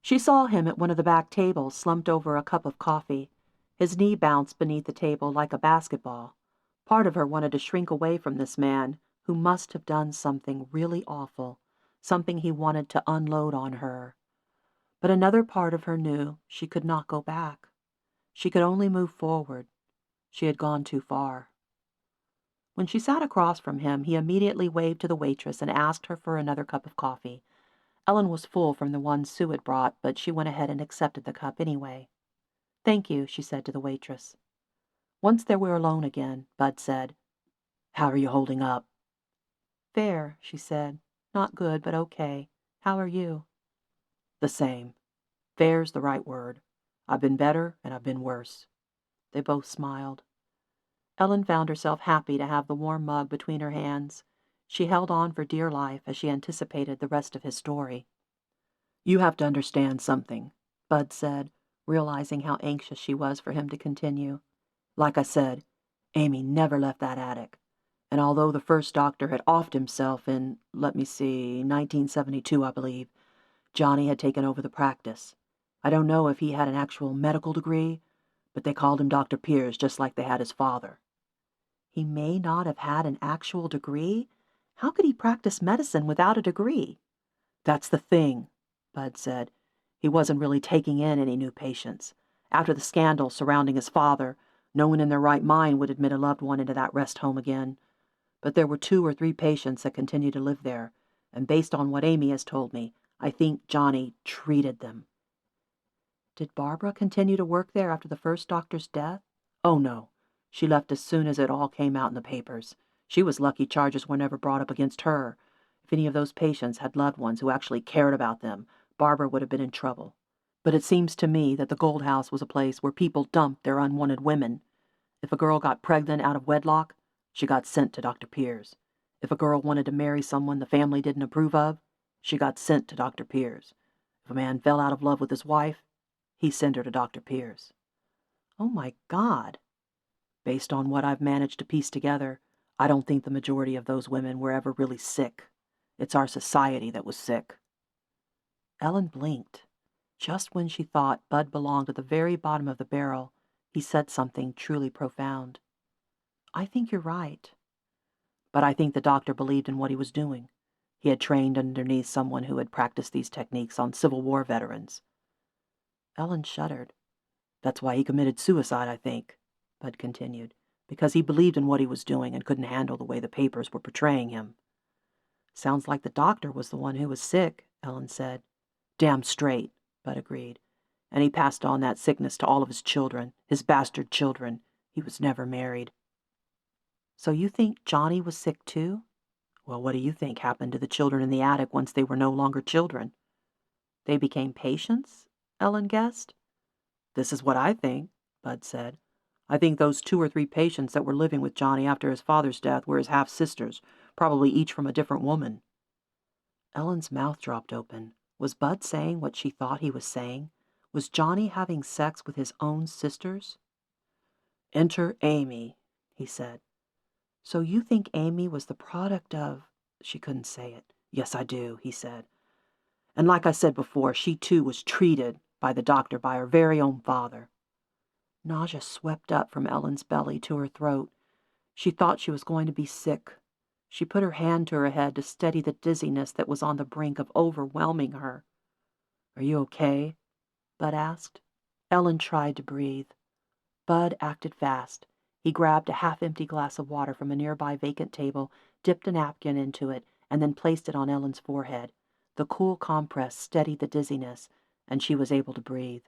She saw him at one of the back tables, slumped over a cup of coffee. His knee bounced beneath the table like a basketball. Part of her wanted to shrink away from this man, who must have done something really awful, something he wanted to unload on her. But another part of her knew she could not go back. She could only move forward. She had gone too far. When she sat across from him, he immediately waved to the waitress and asked her for another cup of coffee. Ellen was full from the one Sue had brought, but she went ahead and accepted the cup anyway. "Thank you," she said to the waitress. Once they were alone again, Bud said, "How are you holding up?" "Fair," she said. "Not good, but okay. How are you?" "The same. Fair's the right word. I've been better and I've been worse." They both smiled. Ellen found herself happy to have the warm mug between her hands. She held on for dear life as she anticipated the rest of his story. "You have to understand something," Bud said, realizing how anxious she was for him to continue. "Like I said, Amy never left that attic. And although the first doctor had offed himself in, 1972, I believe, Johnny had taken over the practice. I don't know if he had an actual medical degree, but they called him Dr. Piers just like they had his father." "He may not have had an actual degree? How could he practice medicine without a degree?" "That's the thing," Bud said. "He wasn't really taking in any new patients. After the scandal surrounding his father, no one in their right mind would admit a loved one into that rest home again. But there were 2 or 3 patients that continued to live there, and based on what Amy has told me, I think Johnny treated them." "Did Barbara continue to work there after the first doctor's death?" "Oh, no. She left as soon as it all came out in the papers. She was lucky charges were never brought up against her. If any of those patients had loved ones who actually cared about them, Barbara would have been in trouble. But it seems to me that the Gold House was a place where people dumped their unwanted women. If a girl got pregnant out of wedlock, she got sent to Dr. Piers. If a girl wanted to marry someone the family didn't approve of, she got sent to Dr. Piers. If a man fell out of love with his wife, he sent her to Dr. Piers." "Oh, my God." "Based on what I've managed to piece together, I don't think the majority of those women were ever really sick. It's our society that was sick." Ellen blinked. Just when she thought Bud belonged at the very bottom of the barrel, he said something truly profound. "I think you're right." "But I think the doctor believed in what he was doing. He had trained underneath someone who had practiced these techniques on Civil War veterans." Ellen shuddered. "That's why he committed suicide, I think," Bud continued, "because he believed in what he was doing and couldn't handle the way the papers were portraying him." "Sounds like the doctor was the one who was sick," Ellen said. "Damn straight," Bud agreed. "And he passed on that sickness to all of his children, his bastard children. He was never married." "So you think Johnny was sick too?" Well, what do you think happened to the children in the attic once they were no longer children? They became patients? Ellen guessed. This is what I think, Bud said. I think those 2 or 3 patients that were living with Johnny after his father's death were his half-sisters, probably each from a different woman. Ellen's mouth dropped open. Was Bud saying what she thought he was saying? Was Johnny having sex with his own sisters? Enter Amy, he said. So you think Amy was the product of... She couldn't say it. Yes, I do, he said. And like I said before, she too was treated by the doctor by her very own father. Nausea swept up from Ellen's belly to her throat. She thought she was going to be sick. She put her hand to her head to steady the dizziness that was on the brink of overwhelming her. Are you okay? Bud asked. Ellen tried to breathe. Bud acted fast. He grabbed a half-empty glass of water from a nearby vacant table, dipped a napkin into it, and then placed it on Ellen's forehead. The cool compress steadied the dizziness, and she was able to breathe.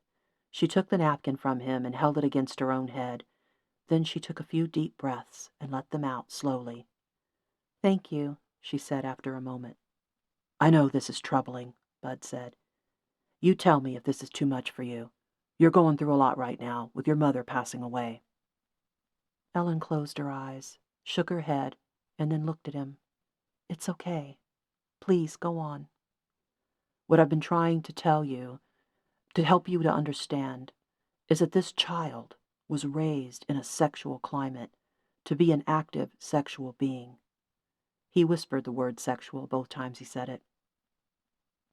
She took the napkin from him and held it against her own head. Then she took a few deep breaths and let them out slowly. Thank you, she said after a moment. I know this is troubling, Bud said. You tell me if this is too much for you. You're going through a lot right now, with your mother passing away. Ellen closed her eyes, shook her head, and then looked at him. It's okay. Please go on. What I've been trying to tell you, to help you to understand, is that this child was raised in a sexual climate to be an active sexual being. He whispered the word sexual both times he said it.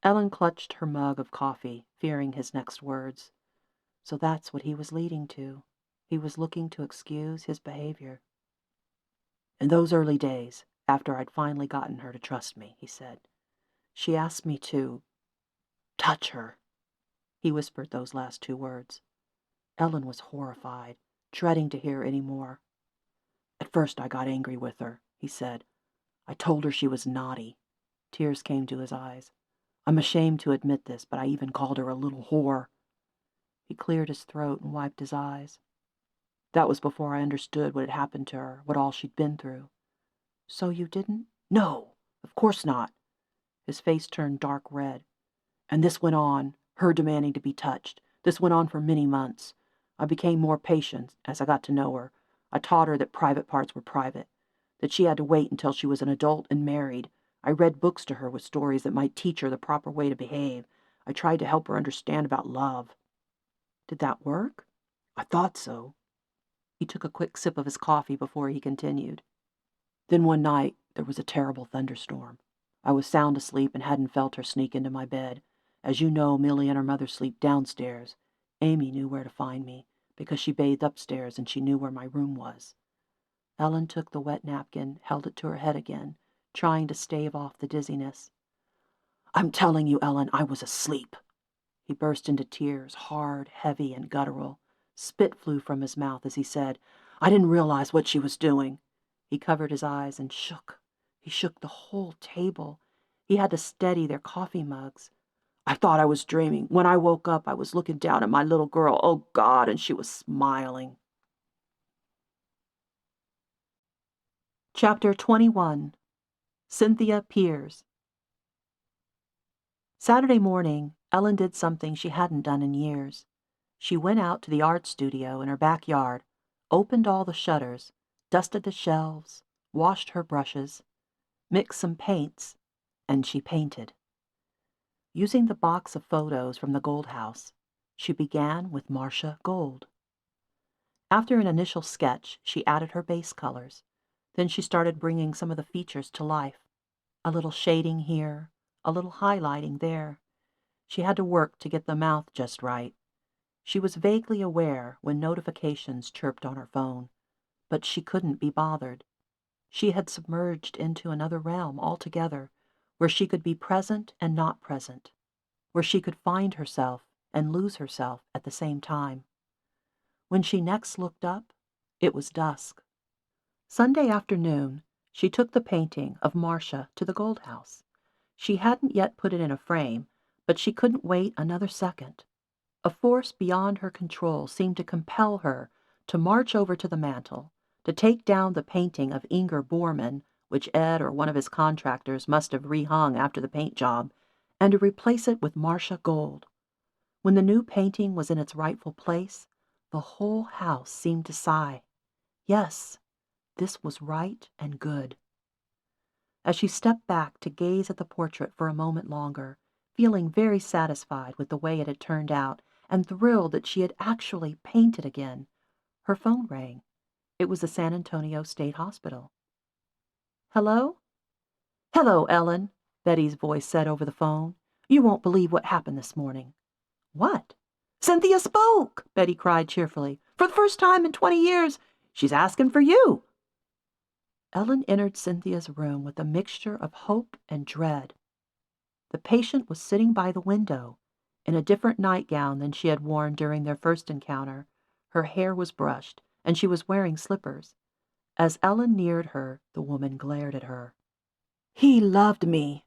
Ellen clutched her mug of coffee, fearing his next words. So that's what he was leading to. He was looking to excuse his behavior. In those early days, after I'd finally gotten her to trust me, he said, she asked me to touch her. He whispered those last 2 words. Ellen was horrified, dreading to hear any more. At first I got angry with her, he said. I told her she was naughty. Tears came to his eyes. I'm ashamed to admit this, but I even called her a little whore. He cleared his throat and wiped his eyes. That was before I understood what had happened to her, what all she'd been through. So you didn't? No, of course not. His face turned dark red. And this went on, her demanding to be touched. This went on for many months. I became more patient as I got to know her. I taught her that private parts were private, that she had to wait until she was an adult and married. I read books to her with stories that might teach her the proper way to behave. I tried to help her understand about love. Did that work? I thought so. He took a quick sip of his coffee before he continued. Then one night there was a terrible thunderstorm. I was sound asleep and hadn't felt her sneak into my bed. As you know, Millie and her mother sleep downstairs. Amy knew where to find me, because she bathed upstairs and she knew where my room was. Ellen took the wet napkin, held it to her head again, trying to stave off the dizziness. I'm telling you, Ellen, I was asleep. He burst into tears, hard, heavy, and guttural. Spit flew from his mouth as he said, I didn't realize what she was doing. He covered his eyes and shook. He shook the whole table. He had to steady their coffee mugs. I thought I was dreaming. When I woke up, I was looking down at my little girl. Oh, God, and she was smiling. Chapter 21. Cynthia Peers. Saturday morning, Ellen did something she hadn't done in years. She went out to the art studio in her backyard, opened all the shutters, dusted the shelves, washed her brushes, mixed some paints, and she painted. Using the box of photos from the Gold House, she began with Marcia Gold. After an initial sketch, she added her base colors. Then she started bringing some of the features to life. A little shading here, a little highlighting there. She had to work to get the mouth just right. She was vaguely aware when notifications chirped on her phone, but she couldn't be bothered. She had submerged into another realm altogether, where she could be present and not present, where she could find herself and lose herself at the same time. When she next looked up, it was dusk. Sunday afternoon, she took the painting of Marcia to the Gold House. She hadn't yet put it in a frame, but she couldn't wait another second. A force beyond her control seemed to compel her to march over to the mantel, to take down the painting of Inger Borman, which Ed or one of his contractors must have rehung after the paint job, and to replace it with Marcia gold. When the new painting was in its rightful place, the whole house seemed to sigh. Yes, this was right and good. As she stepped back to gaze at the portrait for a moment longer, feeling very satisfied with the way it had turned out and thrilled that she had actually painted again, her phone rang. It was the San Antonio State Hospital. "Hello?" "Hello, Ellen," Betty's voice said over the phone. "You won't believe what happened this morning." "What?" "Cynthia spoke!" Betty cried cheerfully. "For the first time in 20 years. She's asking for you." Ellen entered Cynthia's room with a mixture of hope and dread. The patient was sitting by the window, in a different nightgown than she had worn during their first encounter. Her hair was brushed, and she was wearing slippers. As Ellen neared her, the woman glared at her. "He loved me,"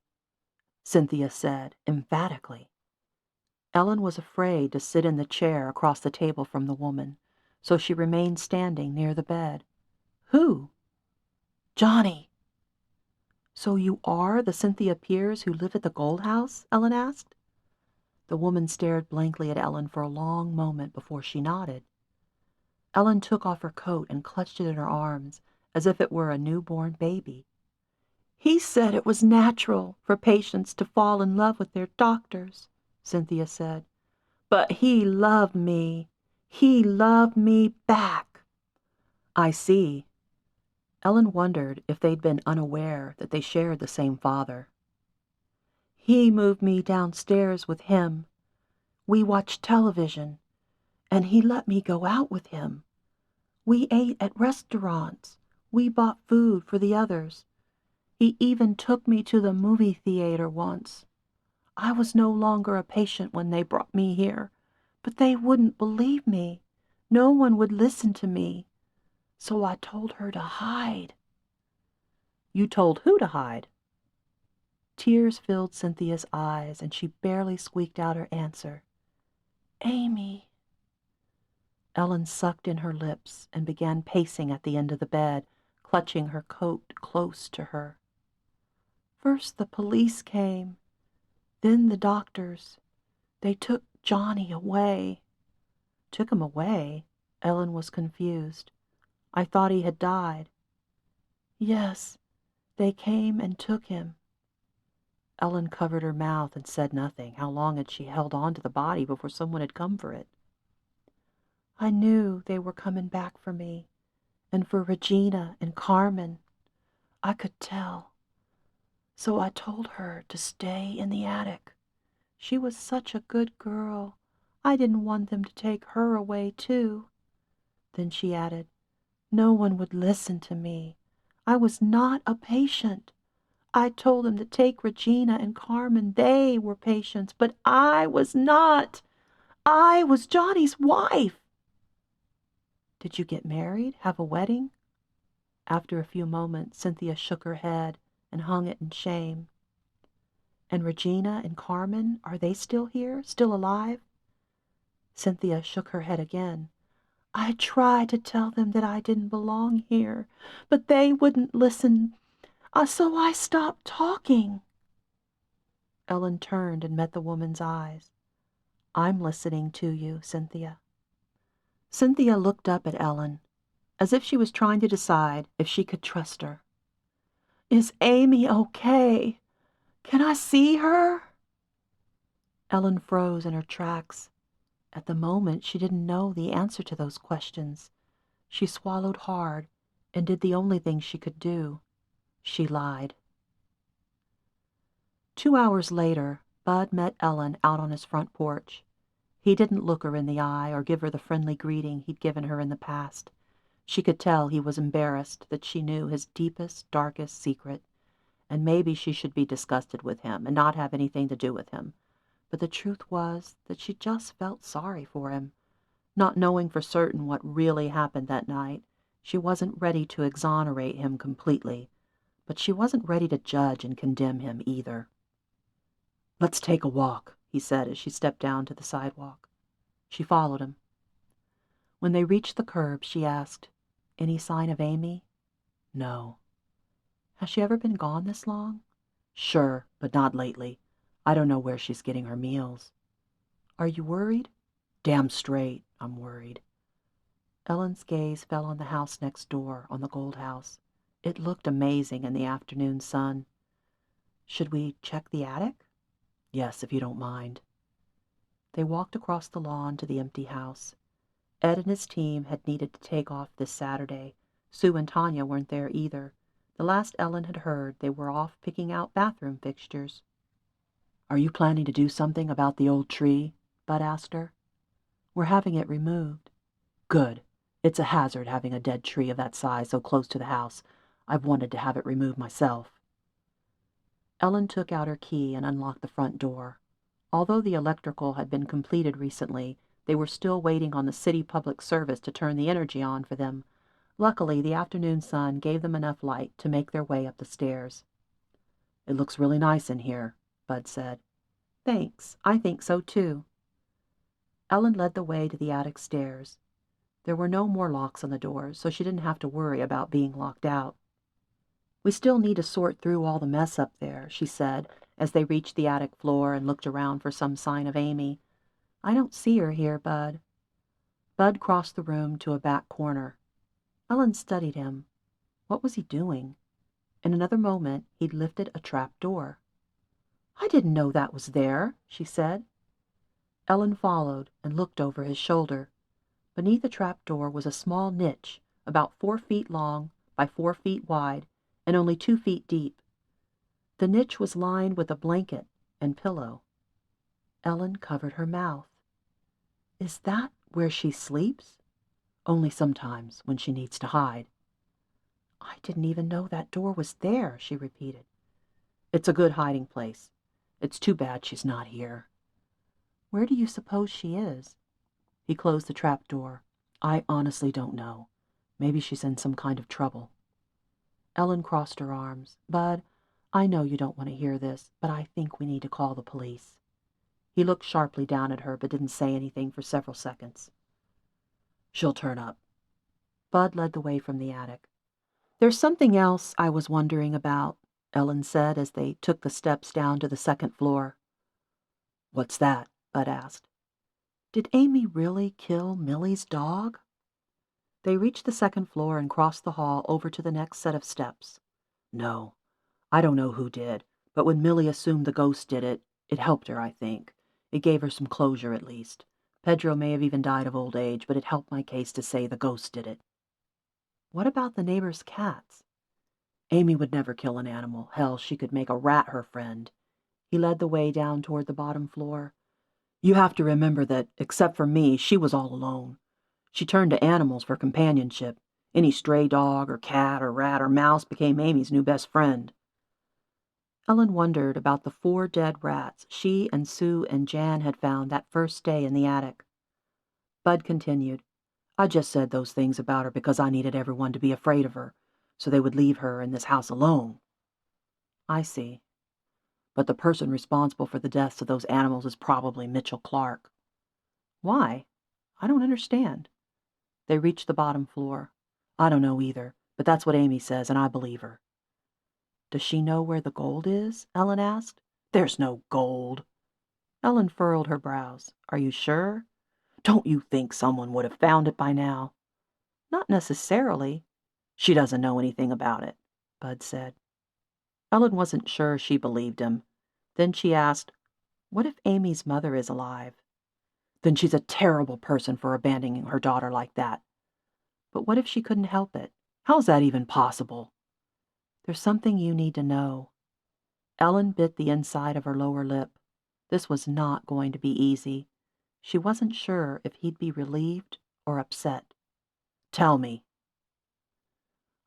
Cynthia said emphatically. Ellen was afraid to sit in the chair across the table from the woman, so she remained standing near the bed. "Who?" "Johnny." "So you are the Cynthia Pierce who lived at the Gold House?" Ellen asked. The woman stared blankly at Ellen for a long moment before she nodded. Ellen took off her coat and clutched it in her arms, as if it were a newborn baby. "He said it was natural for patients to fall in love with their doctors," Cynthia said. "But he loved me. He loved me back." "I see." Ellen wondered if they'd been unaware that they shared the same father. "He moved me downstairs with him. We watched television, and he let me go out with him. We ate at restaurants. We bought food for the others. He even took me to the movie theater once. I was no longer a patient when they brought me here, but they wouldn't believe me. No one would listen to me. So I told her to hide." "You told who to hide?" Tears filled Cynthia's eyes, and she barely squeaked out her answer. "Amy." Ellen sucked in her lips and began pacing at the end of the bed, clutching her coat close to her. "First the police came, then the doctors. They took Johnny away." "Took him away?" Ellen was confused. "I thought he had died." "Yes, they came and took him." Ellen covered her mouth and said nothing. How long had she held on to the body before someone had come for it? "I knew they were coming back for me, and for Regina and Carmen. I could tell. So I told her to stay in the attic. She was such a good girl. I didn't want them to take her away, too." Then she added, "No one would listen to me. I was not a patient. I told them to take Regina and Carmen. They were patients, but I was not. I was Johnny's wife." "Did you get married? Have a wedding?" After a few moments, Cynthia shook her head and hung it in shame. "And Regina and Carmen, are they still here? Still alive?" Cynthia shook her head again. "I tried to tell them that I didn't belong here, but they wouldn't listen. So I stopped talking." Ellen turned and met the woman's eyes. "I'm listening to you, Cynthia." Cynthia looked up at Ellen, as if she was trying to decide if she could trust her. "Is Amy okay? Can I see her?" Ellen froze in her tracks. At the moment, she didn't know the answer to those questions. She swallowed hard and did the only thing she could do. She lied. 2 hours later, Bud met Ellen out on his front porch. He didn't look her in the eye or give her the friendly greeting he'd given her in the past. She could tell he was embarrassed that she knew his deepest, darkest secret, and maybe she should be disgusted with him and not have anything to do with him. But the truth was that she just felt sorry for him. Not knowing for certain what really happened that night, she wasn't ready to exonerate him completely, but she wasn't ready to judge and condemn him either. "Let's take a walk," he said as she stepped down to the sidewalk. She followed him. When they reached the curb, she asked, "Any sign of Amy?" "No." Has she ever been gone this long? Sure, but not lately. I don't know where she's getting her meals. Are you worried? Damn straight, I'm worried. Ellen's gaze fell on the house next door, on the Gold House. It looked amazing in the afternoon sun. Should we check the attic? Yes, if you don't mind. They walked across the lawn to the empty house. Ed and his team had needed to take off this Saturday. Sue and Tanya weren't there either. The last Ellen had heard, they were off picking out bathroom fixtures. Are you planning to do something about the old tree? Bud asked her. We're having it removed. Good. It's a hazard having a dead tree of that size so close to the house. I've wanted to have it removed myself. Ellen took out her key and unlocked the front door. Although the electrical had been completed recently, they were still waiting on the city public service to turn the energy on for them. Luckily, the afternoon sun gave them enough light to make their way up the stairs. It looks really nice in here, Bud said. Thanks. I think so, too. Ellen led the way to the attic stairs. There were no more locks on the doors, so she didn't have to worry about being locked out. We still need to sort through all the mess up there, she said, as they reached the attic floor and looked around for some sign of Amy. I don't see her here, Bud. Bud crossed the room to a back corner. Ellen studied him. What was he doing? In another moment, he'd lifted a trap door. I didn't know that was there, she said. Ellen followed and looked over his shoulder. Beneath the trap door was a small niche, about 4 feet long by 4 feet wide and only 2 feet deep. The niche was lined with a blanket and pillow. Ellen covered her mouth. Is that where she sleeps? Only sometimes, when she needs to hide. I didn't even know that door was there, she repeated. It's a good hiding place. It's too bad she's not here. Where do you suppose she is? He closed the trap door. I honestly don't know. Maybe she's in some kind of trouble. Ellen crossed her arms. Bud, I know you don't want to hear this, but I think we need to call the police. He looked sharply down at her but didn't say anything for several seconds. She'll turn up. Bud led the way from the attic. There's something else I was wondering about, Ellen said as they took the steps down to the second floor. What's that? Bud asked. Did Amy really kill Millie's dog? They reached the second floor and crossed the hall over to the next set of steps. No, I don't know who did, but when Millie assumed the ghost did it, it helped her, I think. It gave her some closure, at least. Pedro may have even died of old age, but it helped my case to say the ghost did it. What about the neighbor's cats? Amy would never kill an animal. Hell, she could make a rat her friend. He led the way down toward the bottom floor. You have to remember that, except for me, she was all alone. She turned to animals for companionship. Any stray dog or cat or rat or mouse became Amy's new best friend. Ellen wondered about the 4 dead rats she and Sue and Jan had found that first day in the attic. Bud continued, I just said those things about her because I needed everyone to be afraid of her, so they would leave her in this house alone. I see. But the person responsible for the deaths of those animals is probably Mitchell Clark. Why? I don't understand. They reached the bottom floor. I don't know either, but that's what Amy says, and I believe her. Does she know where the gold is? Ellen asked. There's no gold. Ellen furrowed her brows. Are you sure? Don't you think someone would have found it by now? Not necessarily. She doesn't know anything about it, Bud said. Ellen wasn't sure she believed him. Then she asked, what if Amy's mother is alive? Then she's a terrible person for abandoning her daughter like that. But what if she couldn't help it? How's that even possible? There's something you need to know. Ellen bit the inside of her lower lip. This was not going to be easy. She wasn't sure if he'd be relieved or upset. Tell me.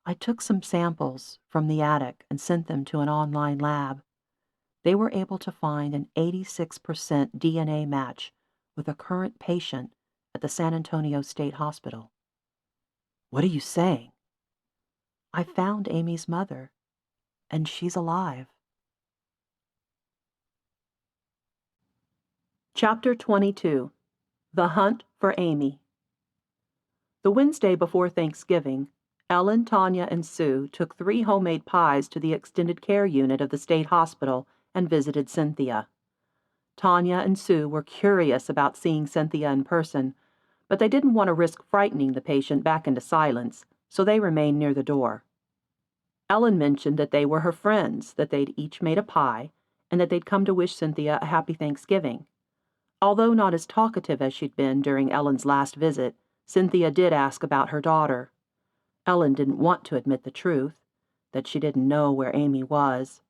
I took some samples from the attic and sent them to an online lab. They were able to find an 86% DNA match with a current patient at the San Antonio State Hospital. What are you saying? I found Amy's mother, and she's alive. Chapter 22. The Hunt for Amy. The Wednesday before Thanksgiving, Ellen, Tanya, and Sue took 3 homemade pies to the extended care unit of the state hospital and visited Cynthia. Tanya and Sue were curious about seeing Cynthia in person, but they didn't want to risk frightening the patient back into silence, so they remained near the door. Ellen mentioned that they were her friends, that they'd each made a pie, and that they'd come to wish Cynthia a happy Thanksgiving. Although not as talkative as she'd been during Ellen's last visit, Cynthia did ask about her daughter. Ellen didn't want to admit the truth, that she didn't know where Amy was,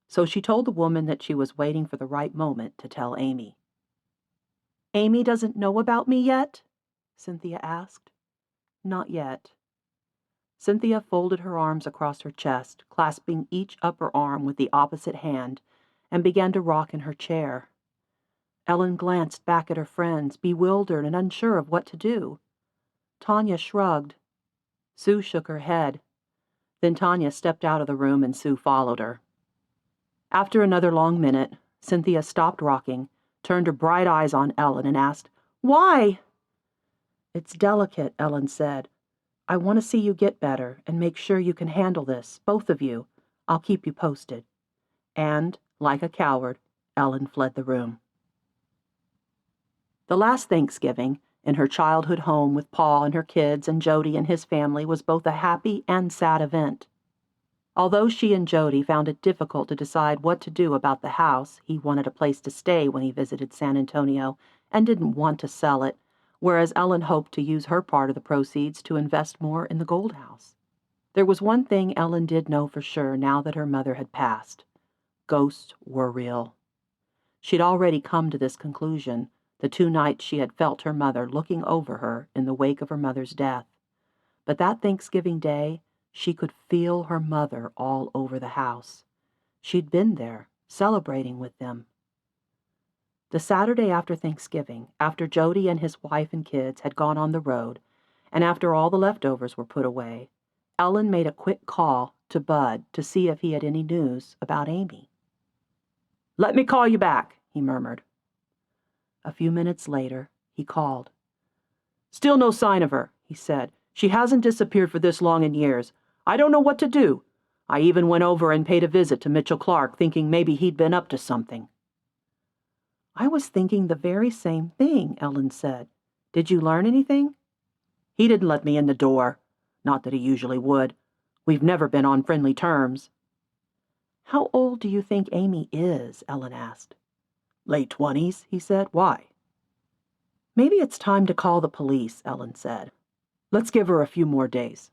so she told the woman that she was waiting for the right moment to tell Amy. "Amy doesn't know about me yet?" Cynthia asked. "Not yet." Cynthia folded her arms across her chest, clasping each upper arm with the opposite hand, and began to rock in her chair. Ellen glanced back at her friends, bewildered and unsure of what to do. Tanya shrugged. Sue shook her head. Then Tanya stepped out of the room and Sue followed her. After another long minute, Cynthia stopped rocking, turned her bright eyes on Ellen, and asked, "Why?" "It's delicate," Ellen said. "I want to see you get better and make sure you can handle this, both of you. I'll keep you posted." And, like a coward, Ellen fled the room. The last Thanksgiving, in her childhood home with Paul and her kids and Jody and his family, was both a happy and sad event. Although she and Jody found it difficult to decide what to do about the house, he wanted a place to stay when he visited San Antonio and didn't want to sell it, whereas Ellen hoped to use her part of the proceeds to invest more in the Gold House. There was one thing Ellen did know for sure now that her mother had passed. Ghosts were real. She'd already come to this conclusion the 2 nights she had felt her mother looking over her in the wake of her mother's death. But that Thanksgiving day, she could feel her mother all over the house. She'd been there, celebrating with them. The Saturday after Thanksgiving, after Jody and his wife and kids had gone on the road, and after all the leftovers were put away, Ellen made a quick call to Bud to see if he had any news about Amy. "Let me call you back," he murmured. A few minutes later, he called. "Still no sign of her," he said. "She hasn't disappeared for this long in years. I don't know what to do. I even went over and paid a visit to Mitchell Clark, thinking maybe he'd been up to something." "I was thinking the very same thing," Ellen said. "Did you learn anything?" "He didn't let me in the door. Not that he usually would. We've never been on friendly terms." "How old do you think Amy is?" Ellen asked. "Late 20s, he said. "Why?" "Maybe it's time to call the police," Ellen said. "Let's give her a few more days."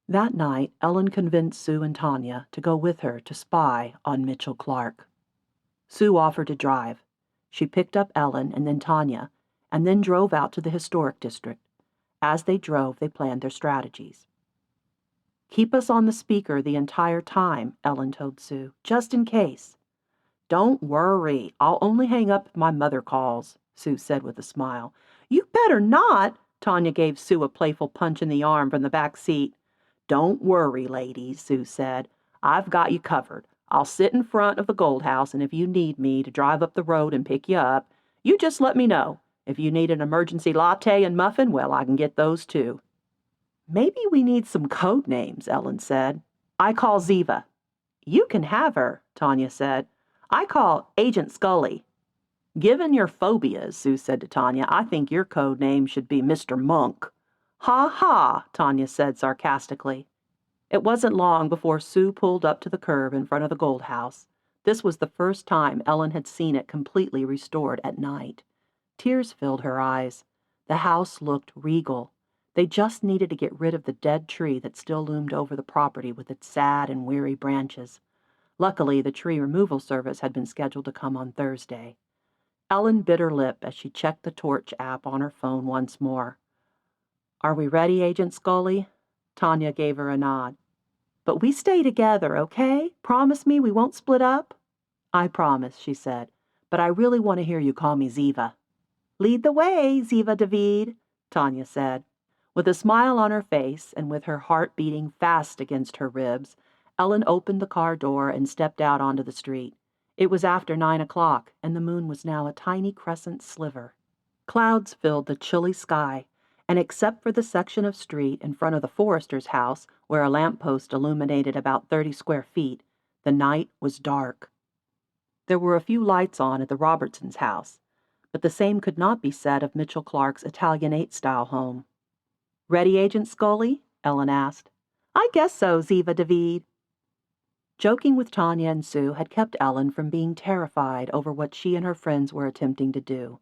That night, Ellen convinced Sue and Tanya to go with her to spy on Mitchell Clark. Sue offered to drive. She picked up Ellen and then Tanya, and then drove out to the historic district. As they drove, they planned their strategies. "Keep us on the speaker the entire time," Ellen told Sue, "just in case." "Don't worry. I'll only hang up if my mother calls," Sue said with a smile. "You better not!" Tanya gave Sue a playful punch in the arm from the back seat. "Don't worry, ladies," Sue said. "I've got you covered. I'll sit in front of the Gold House, and if you need me to drive up the road and pick you up, you just let me know. If you need an emergency latte and muffin, well, I can get those too." "Maybe we need some code names," Ellen said. "I call Ziva." "You can have her," Tanya said. "I call Agent Scully." "Given your phobias," Sue said to Tanya, "I think your code name should be Mr. Monk." "Ha ha," Tanya said sarcastically. It wasn't long before Sue pulled up to the curb in front of the Gold House. This was the first time Ellen had seen it completely restored at night. Tears filled her eyes. The house looked regal. They just needed to get rid of the dead tree that still loomed over the property with its sad and weary branches. Luckily, the tree removal service had been scheduled to come on Thursday. Ellen bit her lip as she checked the torch app on her phone once more. "Are we ready, Agent Scully?" Tanya gave her a nod. "But we stay together, okay? Promise me we won't split up?" "I promise," she said, "but I really want to hear you call me Ziva." "Lead the way, Ziva David," Tanya said. With a smile on her face and with her heart beating fast against her ribs, Ellen opened the car door and stepped out onto the street. It was after 9 o'clock, and the moon was now a tiny crescent sliver. Clouds filled the chilly sky, and except for the section of street in front of the forester's house where a lamppost illuminated about 30 square feet, the night was dark. There were a few lights on at the Robertsons' house, but the same could not be said of Mitchell Clark's Italianate-style home. "Ready, Agent Scully?" Ellen asked. "I guess so, Ziva David." Joking with Tanya and Sue had kept Ellen from being terrified over what she and her friends were attempting to do.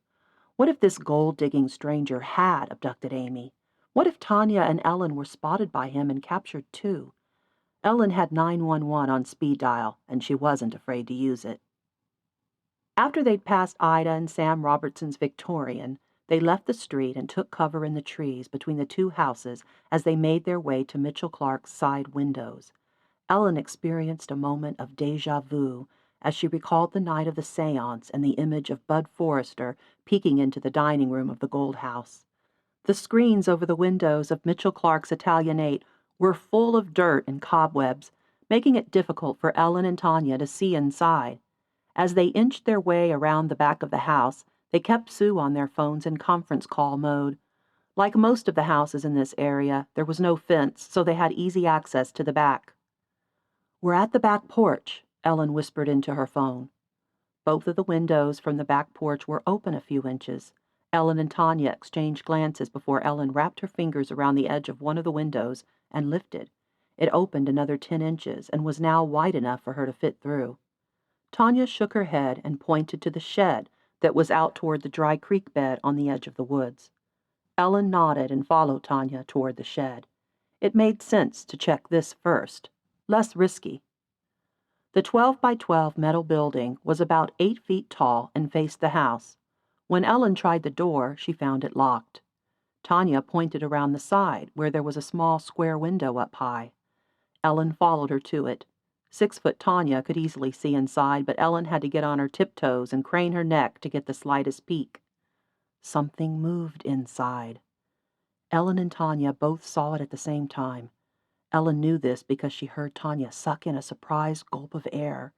What if this gold-digging stranger had abducted Amy? What if Tanya and Ellen were spotted by him and captured too? Ellen had 911 on speed dial, and she wasn't afraid to use it. After they'd passed Ida and Sam Robertson's Victorian, they left the street and took cover in the trees between the two houses as they made their way to Mitchell Clark's side windows. Ellen experienced a moment of déjà vu as she recalled the night of the séance and the image of Bud Forrester peeking into the dining room of the Gold House. The screens over the windows of Mitchell Clark's Italianate were full of dirt and cobwebs, making it difficult for Ellen and Tanya to see inside. As they inched their way around the back of the house, they kept Sue on their phones in conference call mode. Like most of the houses in this area, there was no fence, so they had easy access to the back. "We're at the back porch," Ellen whispered into her phone. Both of the windows from the back porch were open a few inches. Ellen and Tanya exchanged glances before Ellen wrapped her fingers around the edge of one of the windows and lifted. It opened another 10 inches and was now wide enough for her to fit through. Tanya shook her head and pointed to the shed that was out toward the dry creek bed on the edge of the woods. Ellen nodded and followed Tanya toward the shed. It made sense to check this first. Less risky. The 12 by 12 metal building was about 8 feet tall and faced the house. When Ellen tried the door, she found it locked. Tanya pointed around the side, where there was a small square window up high. Ellen followed her to it. 6-foot Tanya could easily see inside, but Ellen had to get on her tiptoes and crane her neck to get the slightest peek. Something moved inside. Ellen and Tanya both saw it at the same time. Ellen knew this because she heard Tanya suck in a surprised gulp of air.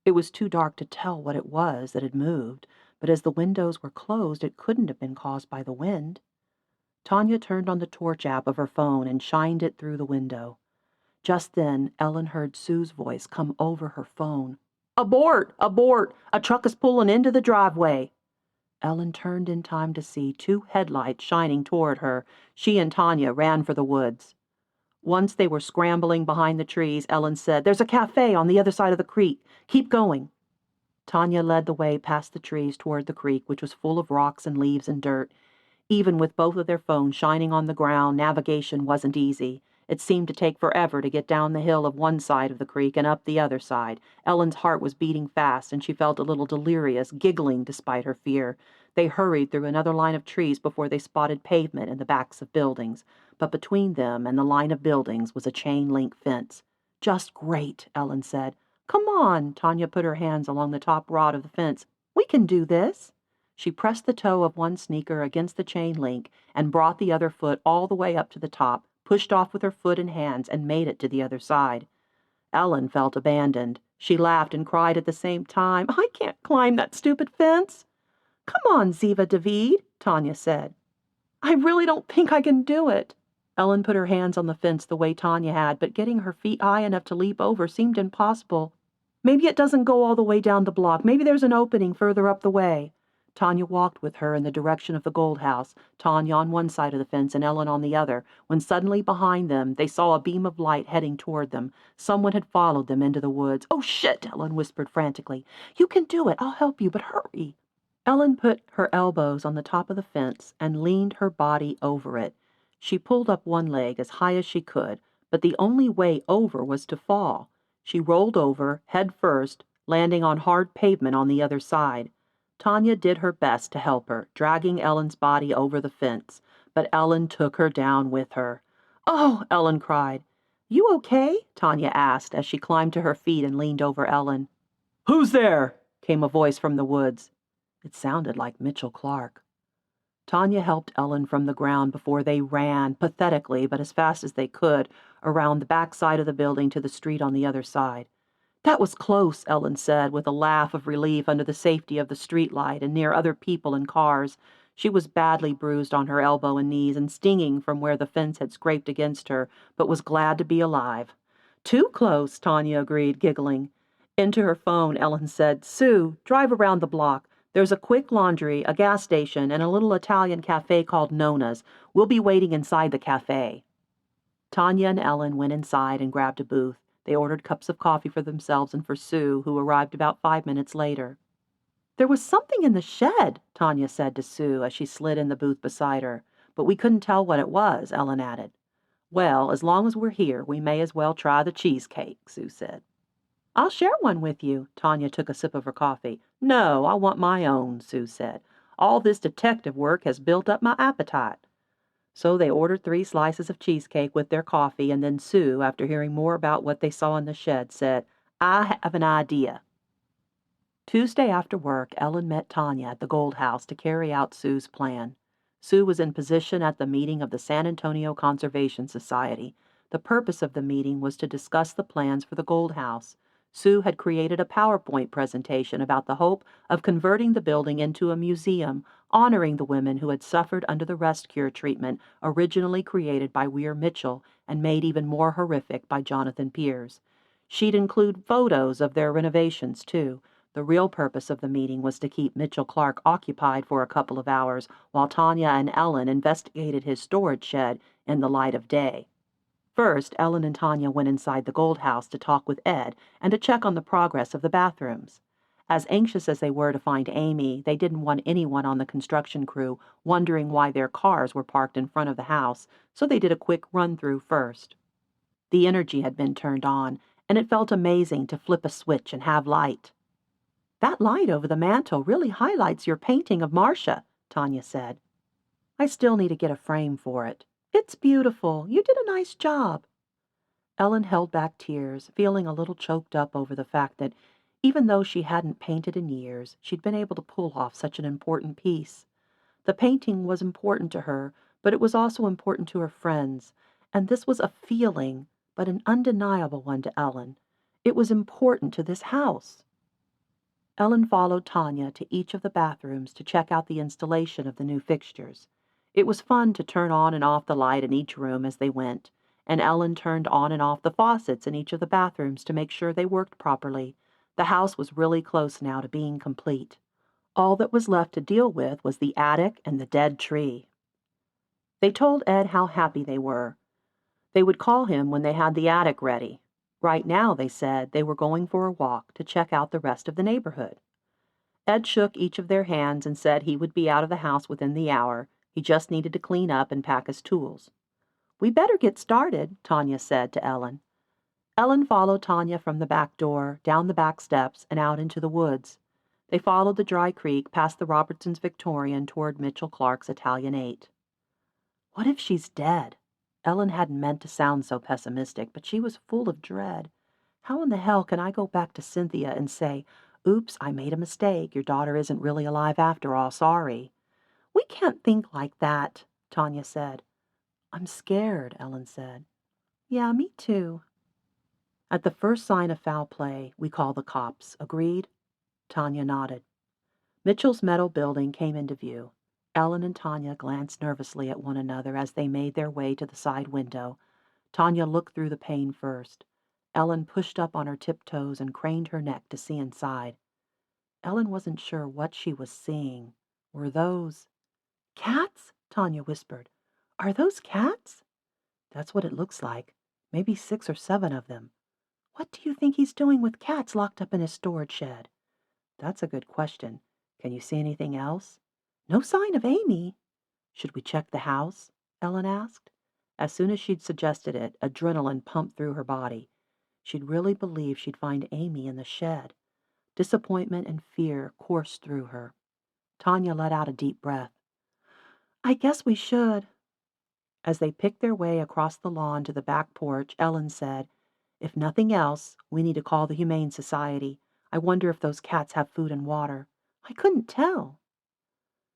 It was too dark to tell what it was that had moved, but as the windows were closed, it couldn't have been caused by the wind. Tanya turned on the torch app of her phone and shined it through the window. Just then, Ellen heard Sue's voice come over her phone. "Abort! Abort! A truck is pulling into the driveway!" Ellen turned in time to see 2 headlights shining toward her. She and Tanya ran for the woods. Once they were scrambling behind the trees, Ellen said, "There's a cafe on the other side of the creek. Keep going." Tanya led the way past the trees toward the creek, which was full of rocks and leaves and dirt. Even with both of their phones shining on the ground, navigation wasn't easy. It seemed to take forever to get down the hill of one side of the creek and up the other side. Ellen's heart was beating fast, and she felt a little delirious, giggling despite her fear. They hurried through another line of trees before they spotted pavement and the backs of buildings. But between them and the line of buildings was a chain-link fence. "Just great," Ellen said. "Come on," Tanya put her hands along the top rod of the fence. "We can do this." She pressed the toe of one sneaker against the chain link and brought the other foot all the way up to the top, pushed off with her foot and hands, and made it to the other side. Ellen felt abandoned. She laughed and cried at the same time. "I can't climb that stupid fence." "Come on, Ziva David," Tanya said. "I really don't think I can do it." Ellen put her hands on the fence the way Tanya had, but getting her feet high enough to leap over seemed impossible. "Maybe it doesn't go all the way down the block. Maybe there's an opening further up the way." Tanya walked with her in the direction of the Gold House, Tanya on one side of the fence and Ellen on the other, when suddenly behind them they saw a beam of light heading toward them. Someone had followed them into the woods. "Oh, shit!" Ellen whispered frantically. "You can do it. I'll help you, but hurry." Ellen put her elbows on the top of the fence and leaned her body over it. She pulled up one leg as high as she could, but the only way over was to fall. She rolled over, head first, landing on hard pavement on the other side. Tanya did her best to help her, dragging Ellen's body over the fence, but Ellen took her down with her. "Oh!" Ellen cried. "You okay?" Tanya asked as she climbed to her feet and leaned over Ellen. "Who's there?" came a voice from the woods. It sounded like Mitchell Clark. Tanya helped Ellen from the ground before they ran, pathetically but as fast as they could, around the back side of the building to the street on the other side. "That was close," Ellen said, with a laugh of relief under the safety of the street light and near other people and cars. She was badly bruised on her elbow and knees and stinging from where the fence had scraped against her, but was glad to be alive. Too close, Tanya agreed, giggling. Into her phone, Ellen said, "Sue, drive around the block. There's a quick laundry, a gas station, and a little Italian cafe called Nona's. We'll be waiting inside the cafe." Tanya and Ellen went inside and grabbed a booth. They ordered cups of coffee for themselves and for Sue, who arrived about 5 minutes later. "There was something in the shed," Tanya said to Sue as she slid in the booth beside her. "But we couldn't tell what it was," Ellen added. "Well, as long as we're here, we may as well try the cheesecake," Sue said. "I'll share one with you." Tanya took a sip of her coffee. "No, I want my own," Sue said. "All this detective work has built up my appetite." So they ordered 3 slices of cheesecake with their coffee, and then Sue, after hearing more about what they saw in the shed, said, "I have an idea." Tuesday after work, Ellen met Tanya at the Gold House to carry out Sue's plan. Sue was in position at the meeting of the San Antonio Conservation Society. The purpose of the meeting was to discuss the plans for the Gold House. Sue had created a PowerPoint presentation about the hope of converting the building into a museum, honoring the women who had suffered under the rest cure treatment originally created by Weir Mitchell and made even more horrific by Jonathan Pierce. She'd include photos of their renovations, too. The real purpose of the meeting was to keep Mitchell Clark occupied for a couple of hours while Tanya and Ellen investigated his storage shed in the light of day. First, Ellen and Tanya went inside the Gold House to talk with Ed and to check on the progress of the bathrooms. As anxious as they were to find Amy, they didn't want anyone on the construction crew wondering why their cars were parked in front of the house, so they did a quick run-through first. The energy had been turned on, and it felt amazing to flip a switch and have light. "That light over the mantel really highlights your painting of Marcia," Tanya said. "I still need to get a frame for it." "It's beautiful. You did a nice job." Ellen held back tears, feeling a little choked up over the fact that even though she hadn't painted in years, she'd been able to pull off such an important piece. The painting was important to her, but it was also important to her friends, and this was a feeling, but an undeniable one to Ellen. It was important to this house. Ellen followed Tanya to each of the bathrooms to check out the installation of the new fixtures. It was fun to turn on and off the light in each room as they went, and Ellen turned on and off the faucets in each of the bathrooms to make sure they worked properly. The house was really close now to being complete. All that was left to deal with was the attic and the dead tree. They told Ed how happy they were. They would call him when they had the attic ready. Right now, they said, they were going for a walk to check out the rest of the neighborhood. Ed shook each of their hands and said he would be out of the house within the hour. He just needed to clean up and pack his tools. "We better get started," Tanya said to Ellen. Ellen followed Tanya from the back door, down the back steps, and out into the woods. They followed the dry creek past the Robertsons' Victorian toward Mitchell Clark's Italian 8. What if she's dead? Ellen hadn't meant to sound so pessimistic, but she was full of dread. How in the hell can I go back to Cynthia and say, "Oops, I made a mistake. Your daughter isn't really alive after all. Sorry." "We can't think like that," Tanya said. "I'm scared," Ellen said. "Yeah, me too." "At the first sign of foul play, we call the cops. Agreed?" Tanya nodded. Mitchell's metal building came into view. Ellen and Tanya glanced nervously at one another as they made their way to the side window. Tanya looked through the pane first. Ellen pushed up on her tiptoes and craned her neck to see inside. Ellen wasn't sure what she was seeing. Were those cats? Tanya whispered. "Are those cats?" "That's what it looks like. Maybe 6 or 7 of them." "What do you think he's doing with cats locked up in his storage shed?" "That's a good question. Can you see anything else?" "No sign of Amy." "Should we check the house?" Ellen asked. As soon as she'd suggested it, adrenaline pumped through her body. She'd really believed she'd find Amy in the shed. Disappointment and fear coursed through her. Tanya let out a deep breath. "I guess we should." As they picked their way across the lawn to the back porch, Ellen said, "If nothing else, we need to call the Humane Society. I wonder if those cats have food and water." "I couldn't tell."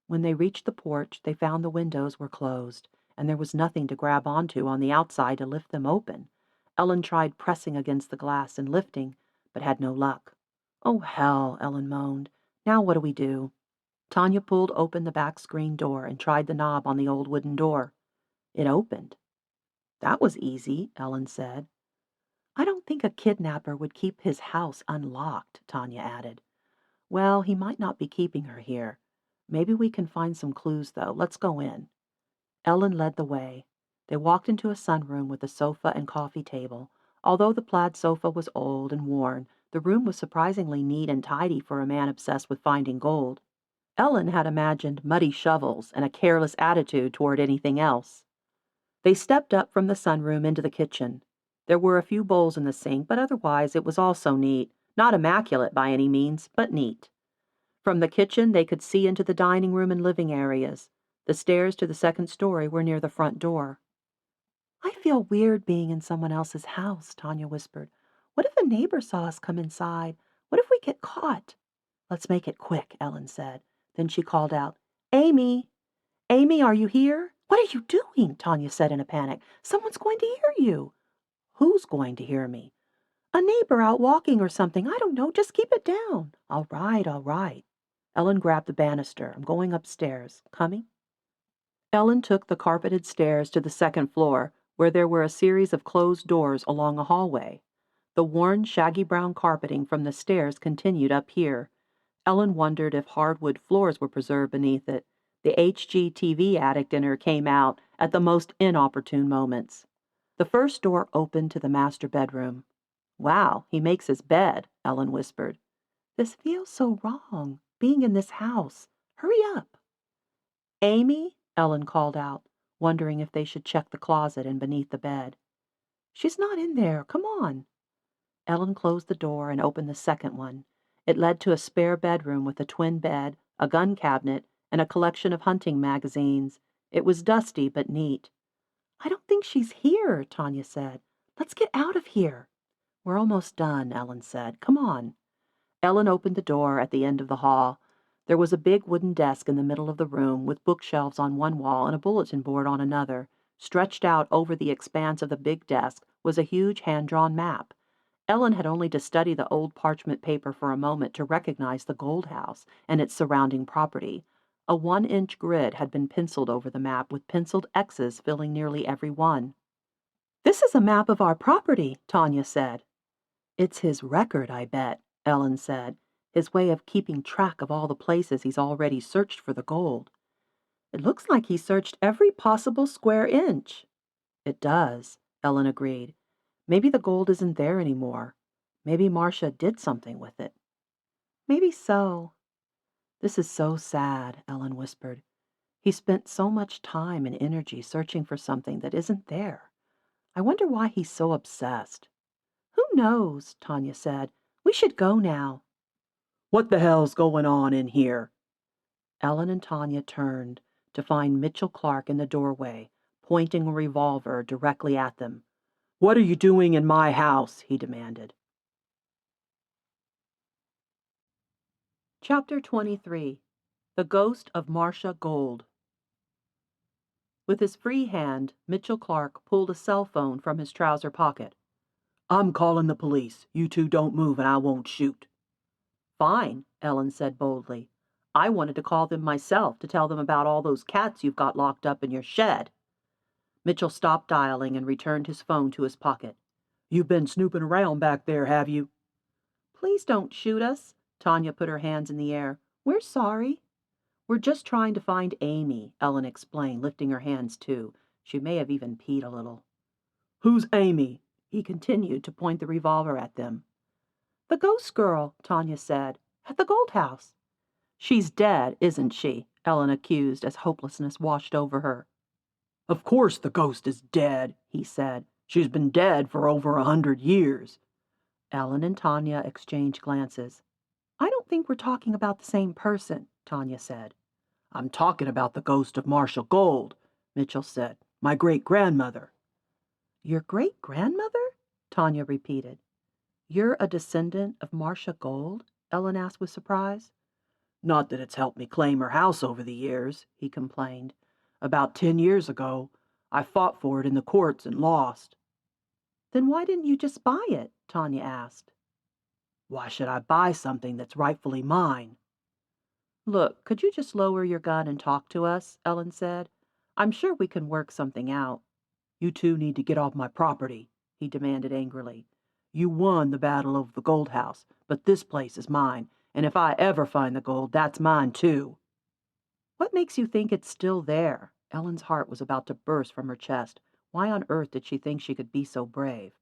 When they reached the porch, they found the windows were closed, and there was nothing to grab onto on the outside to lift them open. Ellen tried pressing against the glass and lifting, but had no luck. "Oh, hell," Ellen moaned. "Now what do we do?" Tanya pulled open the back screen door and tried the knob on the old wooden door. It opened. That was easy, Ellen said. I don't think a kidnapper would keep his house unlocked, Tanya added. Well, he might not be keeping her here. Maybe we can find some clues, though. Let's go in. Ellen led the way. They walked into a sunroom with a sofa and coffee table. Although the plaid sofa was old and worn, the room was surprisingly neat and tidy for a man obsessed with finding gold. Ellen had imagined muddy shovels and a careless attitude toward anything else. They stepped up from the sunroom into the kitchen. There were a few bowls in the sink, but otherwise it was also neat. Not immaculate by any means, but neat. From the kitchen they could see into the dining room and living areas. The stairs to the second story were near the front door. I feel weird being in someone else's house, Tanya whispered. What if a neighbor saw us come inside? What if we get caught? Let's make it quick, Ellen said. Then she called out, Amy! Amy, are you here? What are you doing? Tanya said in a panic. Someone's going to hear you. Who's going to hear me? A neighbor out walking or something. I don't know. Just keep it down. All right, all right. Ellen grabbed the banister. I'm going upstairs. Coming? Ellen took the carpeted stairs to the second floor, where there were a series of closed doors along a hallway. The worn, shaggy brown carpeting from the stairs continued up here. Ellen wondered if hardwood floors were preserved beneath it. The HGTV addict in her came out at the most inopportune moments. The first door opened to the master bedroom. Wow, he makes his bed, Ellen whispered. This feels so wrong, being in this house. Hurry up. Amy, Ellen called out, wondering if they should check the closet and beneath the bed. She's not in there. Come on. Ellen closed the door and opened the second one. It led to a spare bedroom with a twin bed, a gun cabinet, and a collection of hunting magazines. It was dusty but neat. I don't think she's here, Tanya said. Let's get out of here. We're almost done, Ellen said. Come on. Ellen opened the door at the end of the hall. There was a big wooden desk in the middle of the room with bookshelves on one wall and a bulletin board on another. Stretched out over the expanse of the big desk was a huge hand-drawn map. Ellen had only to study the old parchment paper for a moment to recognize the gold house and its surrounding property. A 1-inch grid had been penciled over the map with penciled X's filling nearly every one. This is a map of our property, Tanya said. It's his record, I bet, Ellen said, his way of keeping track of all the places he's already searched for the gold. It looks like he searched every possible square inch. It does, Ellen agreed. Maybe the gold isn't there anymore. Maybe Marcia did something with it. Maybe so. This is so sad, Ellen whispered. He spent so much time and energy searching for something that isn't there. I wonder why he's so obsessed. Who knows, Tanya said. We should go now. What the hell's going on in here? Ellen and Tanya turned to find Mitchell Clark in the doorway, pointing a revolver directly at them. What are you doing in my house? He demanded. Chapter 23. The Ghost of Marcia Gold. With his free hand, Mitchell Clark pulled a cell phone from his trouser pocket. I'm calling the police. You two don't move and I won't shoot. Fine, Ellen said boldly. I wanted to call them myself to tell them about all those cats you've got locked up in your shed. Mitchell stopped dialing and returned his phone to his pocket. You've been snooping around back there, have you? Please don't shoot us. Tanya put her hands in the air. We're sorry. We're just trying to find Amy, Ellen explained, lifting her hands too. She may have even peed a little. Who's Amy? He continued to point the revolver at them. The ghost girl, Tanya said, at the gold house. She's dead, isn't she? Ellen accused as hopelessness washed over her. Of course the ghost is dead, he said. She's been dead for over 100 years. Ellen and Tanya exchanged glances. I don't think we're talking about the same person, Tanya said. I'm talking about the ghost of Marcia Gold, Mitchell said. My great-grandmother. Your great-grandmother? Tanya repeated. You're a descendant of Marcia Gold? Ellen asked with surprise. Not that it's helped me claim her house over the years, he complained. About 10 years ago, I fought for it in the courts and lost. Then why didn't you just buy it? Tanya asked. Why should I buy something that's rightfully mine? Look, could you just lower your gun and talk to us? Ellen said. I'm sure we can work something out. You two need to get off my property, he demanded angrily. You won the battle of the gold house, but this place is mine, and if I ever find the gold, that's mine too. What makes you think it's still there? Ellen's heart was about to burst from her chest. Why on earth did she think she could be so brave?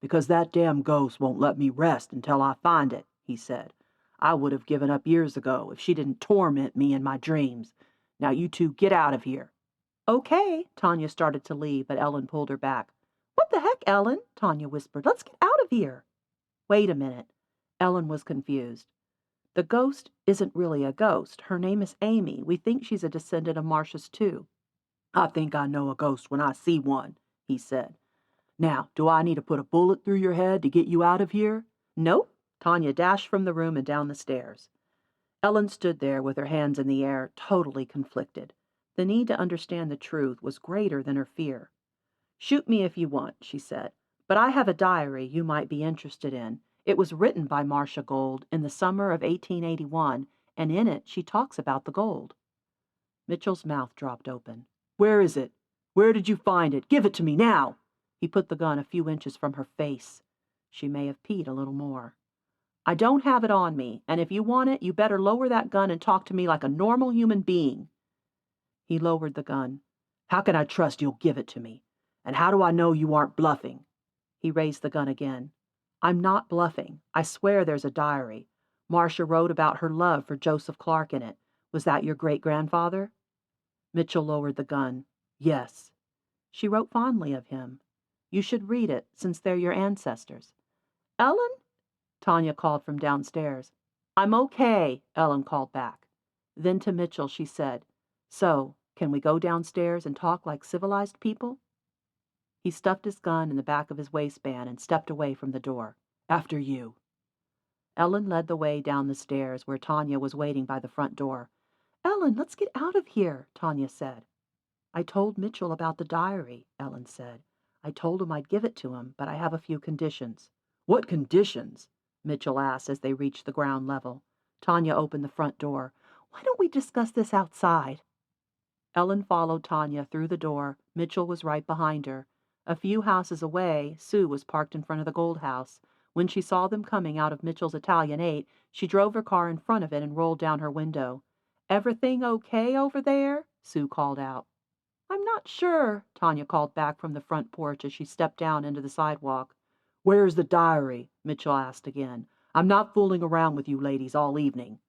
Because that damn ghost won't let me rest until I find it, he said. I would have given up years ago if she didn't torment me in my dreams. Now you two get out of here. Okay, Tanya started to leave, but Ellen pulled her back. What the heck, Ellen? Tanya whispered. Let's get out of here. Wait a minute. Ellen was confused. The ghost isn't really a ghost. Her name is Amy. We think she's a descendant of Marcia's too. I think I know a ghost when I see one, he said. Now, do I need to put a bullet through your head to get you out of here? Nope. Tanya dashed from the room and down the stairs. Ellen stood there with her hands in the air, totally conflicted. The need to understand the truth was greater than her fear. Shoot me if you want, she said, but I have a diary you might be interested in. It was written by Marcia Gold in the summer of 1881, and in it she talks about the gold. Mitchell's mouth dropped open. Where is it? Where did you find it? Give it to me now! He put the gun a few inches from her face. She may have peed a little more. I don't have it on me, and if you want it, you better lower that gun and talk to me like a normal human being. He lowered the gun. How can I trust you'll give it to me? And how do I know you aren't bluffing? He raised the gun again. I'm not bluffing. I swear there's a diary. Marcia wrote about her love for Joseph Clark in it. Was that your great-grandfather? Mitchell lowered the gun. Yes. She wrote fondly of him. You should read it, since they're your ancestors. Ellen? Tanya called from downstairs. I'm okay, Ellen called back. Then to Mitchell she said, So, can we go downstairs and talk like civilized people? He stuffed his gun in the back of his waistband and stepped away from the door. After you. Ellen led the way down the stairs where Tanya was waiting by the front door. Ellen, let's get out of here, Tanya said. I told Mitchell about the diary, Ellen said. I told him I'd give it to him, but I have a few conditions. What conditions? Mitchell asked as they reached the ground level. Tanya opened the front door. Why don't we discuss this outside? Ellen followed Tanya through the door. Mitchell was right behind her. A few houses away, Sue was parked in front of the Gold House. When she saw them coming out of Mitchell's Italian 8, she drove her car in front of it and rolled down her window. Everything okay over there? Sue called out. I'm not sure, Tanya called back from the front porch as she stepped down into the sidewalk. Where's the diary? Mitchell asked again. I'm not fooling around with you ladies all evening.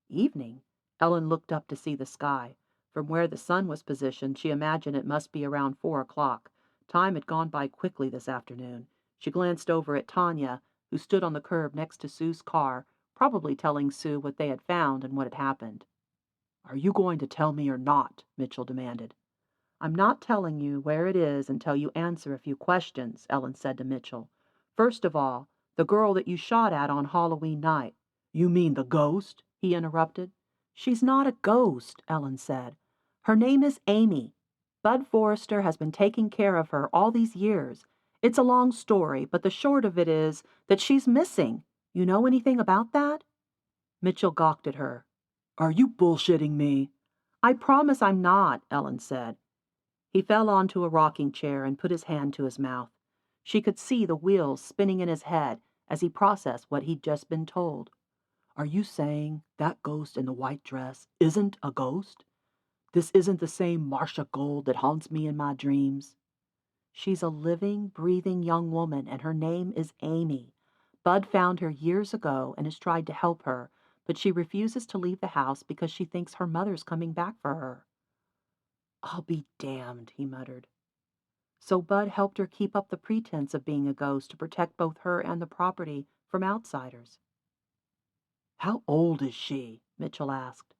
Evening? Ellen looked up to see the sky. From where the sun was positioned, she imagined it must be around 4 o'clock. Time had gone by quickly this afternoon. She glanced over at Tanya, who stood on the curb next to Sue's car, probably telling Sue what they had found and what had happened. Are you going to tell me or not? Mitchell demanded. I'm not telling you where it is until you answer a few questions, Ellen said to Mitchell. First of all, the girl that you shot at on Halloween night. You mean the ghost? He interrupted. She's not a ghost, Ellen said. Her name is Amy. Bud Forrester has been taking care of her all these years. It's a long story, but the short of it is that she's missing. You know anything about that? Mitchell gawked at her. Are you bullshitting me? I promise I'm not, Ellen said. He fell onto a rocking chair and put his hand to his mouth. She could see the wheels spinning in his head as he processed what he'd just been told. Are you saying that ghost in the white dress isn't a ghost? This isn't the same Marcia Gold that haunts me in my dreams? She's a living, breathing young woman, and her name is Amy. Bud found her years ago and has tried to help her, but she refuses to leave the house because she thinks her mother's coming back for her. I'll be damned, he muttered. So Bud helped her keep up the pretense of being a ghost to protect both her and the property from outsiders. How old is she? Mitchell asked.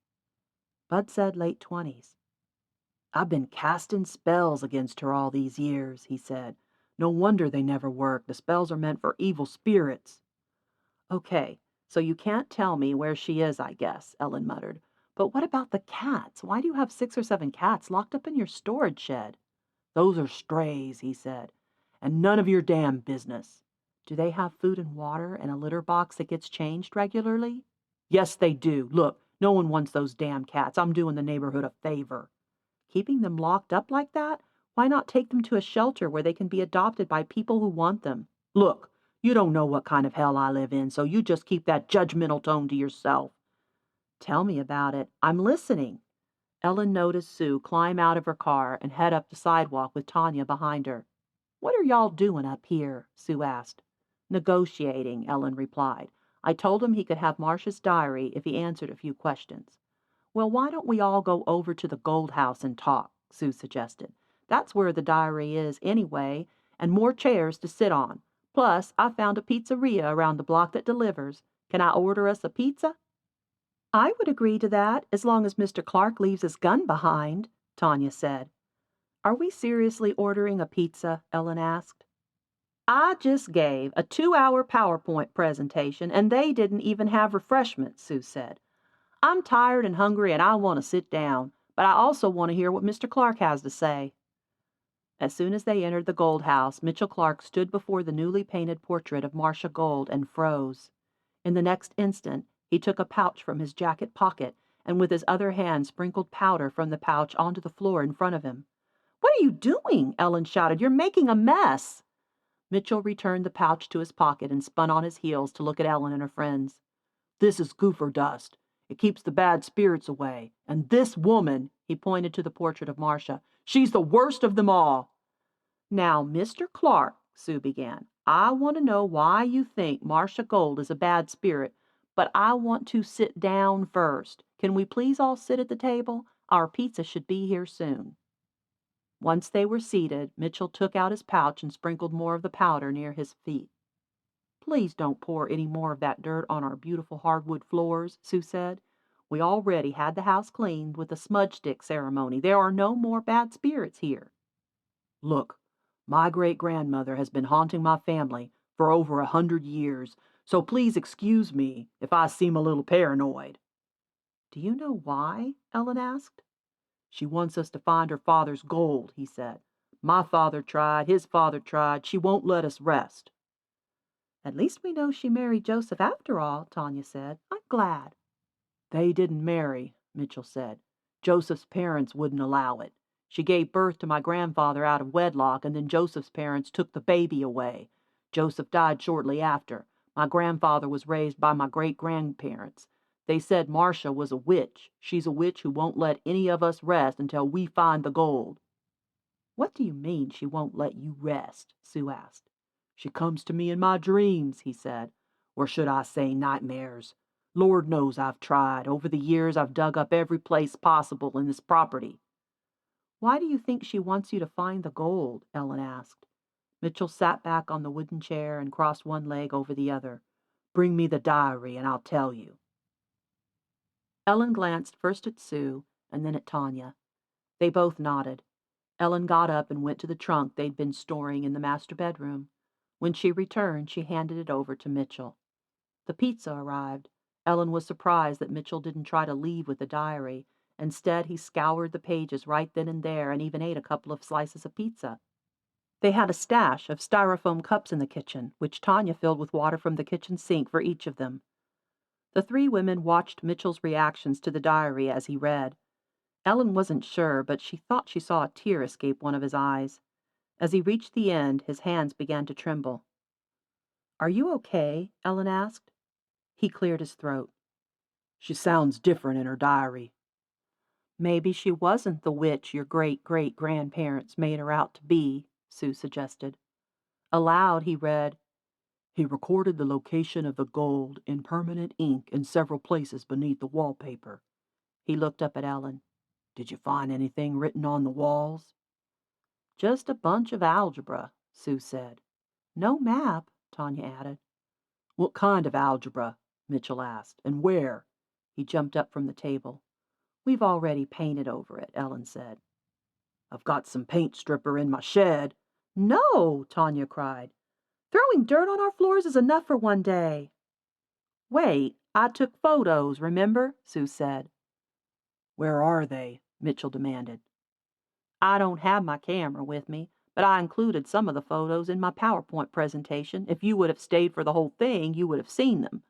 Bud said late 20s. I've been casting spells against her all these years, he said. No wonder they never work. The spells are meant for evil spirits. Okay, so you can't tell me where she is, I guess, Ellen muttered. But what about the cats? Why do you have 6 or 7 cats locked up in your storage shed? Those are strays, he said, and none of your damn business. Do they have food and water and a litter box that gets changed regularly? Yes, they do. Look, No one wants those damn cats. I'm doing the neighborhood a favor." "Keeping them locked up like that? Why not take them to a shelter where they can be adopted by people who want them?" "Look, you don't know what kind of hell I live in, so you just keep that judgmental tone to yourself." "Tell me about it. I'm listening." Ellen noticed Sue climb out of her car and head up the sidewalk with Tanya behind her. "What are y'all doing up here?" Sue asked. "Negotiating," Ellen replied. "I told him he could have Marcia's diary if he answered a few questions." "Well, why don't we all go over to the Gold House and talk?" Sue suggested. "That's where the diary is, anyway, and more chairs to sit on. Plus, I found a pizzeria around the block that delivers. Can I order us a pizza?" "I would agree to that, as long as Mr. Clark leaves his gun behind," Tanya said. "Are we seriously ordering a pizza?" Ellen asked. "I just gave a 2-hour PowerPoint presentation, and they didn't even have refreshments," Sue said. "I'm tired and hungry, and I want to sit down, but I also want to hear what Mr. Clark has to say." As soon as they entered the Gold House, Mitchell Clark stood before the newly painted portrait of Marcia Gold and froze. In the next instant, he took a pouch from his jacket pocket and with his other hand sprinkled powder from the pouch onto the floor in front of him. "What are you doing?" Ellen shouted. "You're making a mess." Mitchell returned the pouch to his pocket and spun on his heels to look at Ellen and her friends. "This is gopher dust. It keeps the bad spirits away. And this woman," he pointed to the portrait of Marcia, "she's the worst of them all." "Now, Mr. Clark," Sue began, "I want to know why you think Marcia Gold is a bad spirit, but I want to sit down first. Can we please all sit at the table? Our pizza should be here soon." Once they were seated, Mitchell took out his pouch and sprinkled more of the powder near his feet. "Please don't pour any more of that dirt on our beautiful hardwood floors," Sue said. "We already had the house cleaned with the smudge stick ceremony. There are no more bad spirits here." "Look, my great-grandmother has been haunting my family for over 100 years, so please excuse me if I seem a little paranoid." "Do you know why?" Ellen asked. "She wants us to find her father's gold," he said. "My father tried, his father tried. She won't let us rest." "At least we know she married Joseph after all," Tanya said. "I'm glad." "They didn't marry," Mitchell said. "Joseph's parents wouldn't allow it. She gave birth to my grandfather out of wedlock, and then Joseph's parents took the baby away. Joseph died shortly after. My grandfather was raised by my great-grandparents. They said Marcia was a witch. She's a witch who won't let any of us rest until we find the gold." "What do you mean she won't let you rest?" Sue asked. "She comes to me in my dreams," he said. "Or should I say nightmares? Lord knows I've tried. Over the years I've dug up every place possible in this property." "Why do you think she wants you to find the gold?" Ellen asked. Mitchell sat back on the wooden chair and crossed one leg over the other. "Bring me the diary and I'll tell you." Ellen glanced first at Sue and then at Tanya. They both nodded. Ellen got up and went to the trunk they'd been storing in the master bedroom. When she returned, she handed it over to Mitchell. The pizza arrived. Ellen was surprised that Mitchell didn't try to leave with the diary. Instead, he scoured the pages right then and there and even ate a couple of slices of pizza. They had a stash of styrofoam cups in the kitchen, which Tanya filled with water from the kitchen sink for each of them. The three women watched Mitchell's reactions to the diary as he read. Ellen wasn't sure, but she thought she saw a tear escape one of his eyes. As he reached the end, his hands began to tremble. "Are you okay?" Ellen asked. He cleared his throat. "She sounds different in her diary." "Maybe she wasn't the witch your great-great-grandparents made her out to be," Sue suggested. Aloud, he read, "He recorded the location of the gold in permanent ink in several places beneath the wallpaper." He looked up at Ellen. "Did you find anything written on the walls?" "Just a bunch of algebra," Sue said. "No map," Tanya added. "What kind of algebra?" Mitchell asked. "And where?" He jumped up from the table. "We've already painted over it," Ellen said. "I've got some paint stripper in my shed." "No!" Tanya cried. "Throwing dirt on our floors is enough for one day." "Wait, I took photos, remember?" Sue said. "Where are they?" Mitchell demanded. "I don't have my camera with me, but I included some of the photos in my PowerPoint presentation. If you would have stayed for the whole thing, you would have seen them."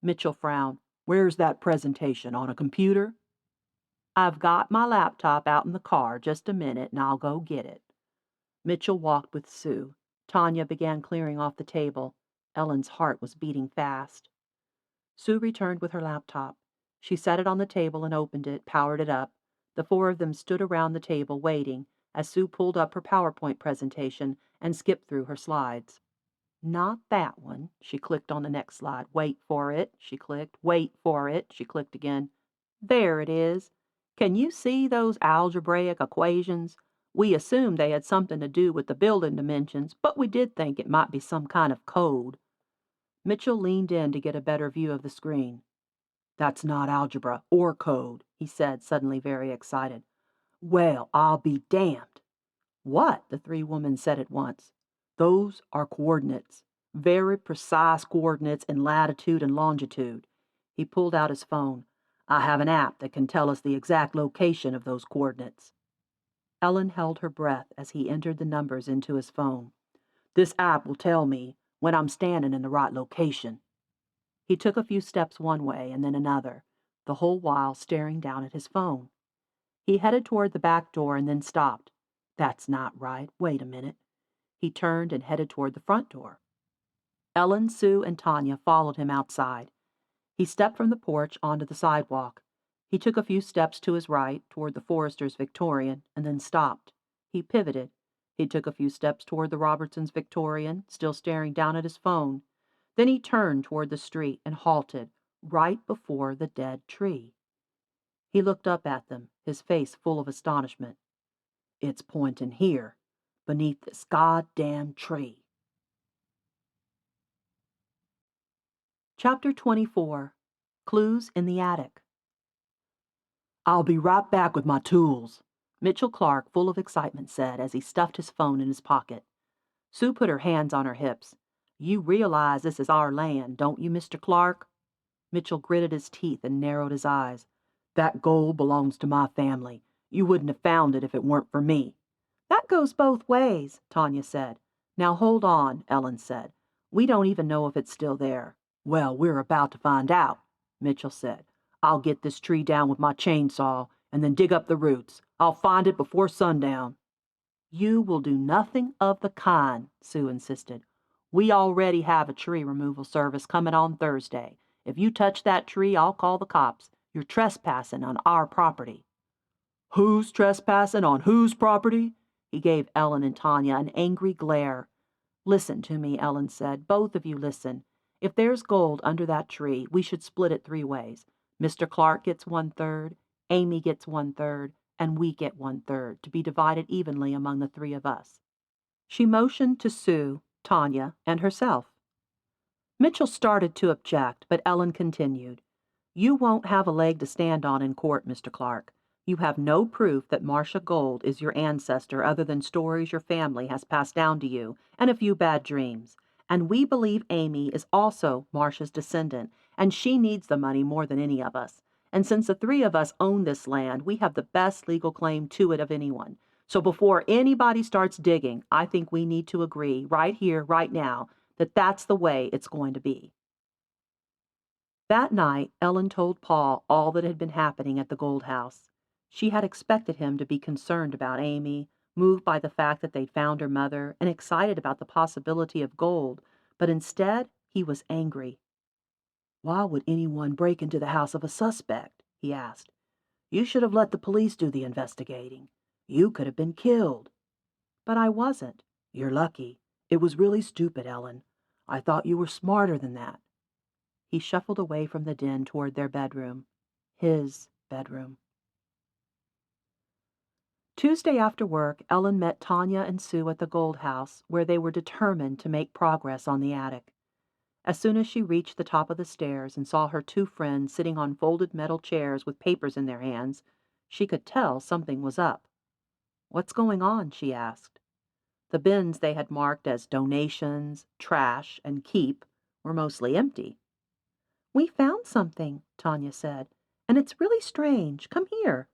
Mitchell frowned. Where's that presentation, on a computer? I've got my laptop out in the car. Just a minute, and I'll go get it. Mitchell walked with Sue. Tanya began clearing off the table. Ellen's heart was beating fast. Sue returned with her laptop. She set it on the table and opened it, powered it up. The four of them stood around the table waiting as Sue pulled up her PowerPoint presentation and skipped through her slides. Not that one. She clicked on the next slide. Wait for it. She clicked. Wait for it. She clicked again. There it is. Can you see those algebraic equations? We assumed they had something to do with the building dimensions, but we did think it might be some kind of code. Mitchell leaned in to get a better view of the screen. That's not algebra or code, he said, suddenly very excited. Well, I'll be damned. What? The three women said at once. Those are coordinates. Very precise coordinates in latitude and longitude. He pulled out his phone. I have an app that can tell us the exact location of those coordinates. Ellen held her breath as he entered the numbers into his phone. This app will tell me when I'm standing in the right location. He took a few steps one way and then another, the whole while staring down at his phone. He headed toward the back door and then stopped. That's not right. Wait a minute. He turned and headed toward the front door. Ellen, Sue, and Tanya followed him outside. He stepped from the porch onto the sidewalk. He took a few steps to his right toward the Foresters' Victorian and then stopped. He pivoted. He took a few steps toward the Robertsons' Victorian, still staring down at his phone. Then he turned toward the street and halted right before the dead tree. He looked up at them, his face full of astonishment. It's pointing here, beneath this goddamn tree. Chapter 24. Clues in the Attic. I'll be right back with my tools, Mitchell Clark, full of excitement, said as he stuffed his phone in his pocket. Sue put her hands on her hips. You realize this is our land, don't you, Mr. Clark? Mitchell gritted his teeth and narrowed his eyes. That gold belongs to my family. You wouldn't have found it if it weren't for me. That goes both ways, Tanya said. Now hold on, Ellen said. We don't even know if it's still there. Well, we're about to find out, Mitchell said. I'll get this tree down with my chainsaw and then dig up the roots. I'll find it before sundown. You will do nothing of the kind, Sue insisted. We already have a tree removal service coming on Thursday. If you touch that tree, I'll call the cops. You're trespassing on our property. Who's trespassing on whose property? He gave Ellen and Tanya an angry glare. Listen to me, Ellen said. Both of you listen. If there's gold under that tree, we should split it 3 ways. Mr. Clark gets 1/3, Amy gets 1/3, and we get 1/3, to be divided evenly among the 3 of us. She motioned to Sue, Tanya, and herself. Mitchell started to object, but Ellen continued. You won't have a leg to stand on in court, Mr. Clark. You have no proof that Marcia Gold is your ancestor other than stories your family has passed down to you and a few bad dreams. And we believe Amy is also Marcia's descendant, and she needs the money more than any of us. And since the 3 of us own this land, we have the best legal claim to it of anyone. So before anybody starts digging, I think we need to agree right here, right now, that that's the way it's going to be. That night, Ellen told Paul all that had been happening at the Gold House. She had expected him to be concerned about Amy, moved by the fact that they'd found her mother, and excited about the possibility of gold, but instead he was angry. Why would anyone break into the house of a suspect? He asked. You should have let the police do the investigating. You could have been killed. But I wasn't. You're lucky. It was really stupid, Ellen. I thought you were smarter than that. He shuffled away from the den toward their bedroom. His bedroom. Tuesday after work, Ellen met Tanya and Sue at the Gold House, where they were determined to make progress on the attic. As soon as she reached the top of the stairs and saw her 2 friends sitting on folded metal chairs with papers in their hands, she could tell something was up. What's going on? She asked. The bins they had marked as donations, trash, and keep were mostly empty. We found something, Tanya said, and it's really strange. Come here.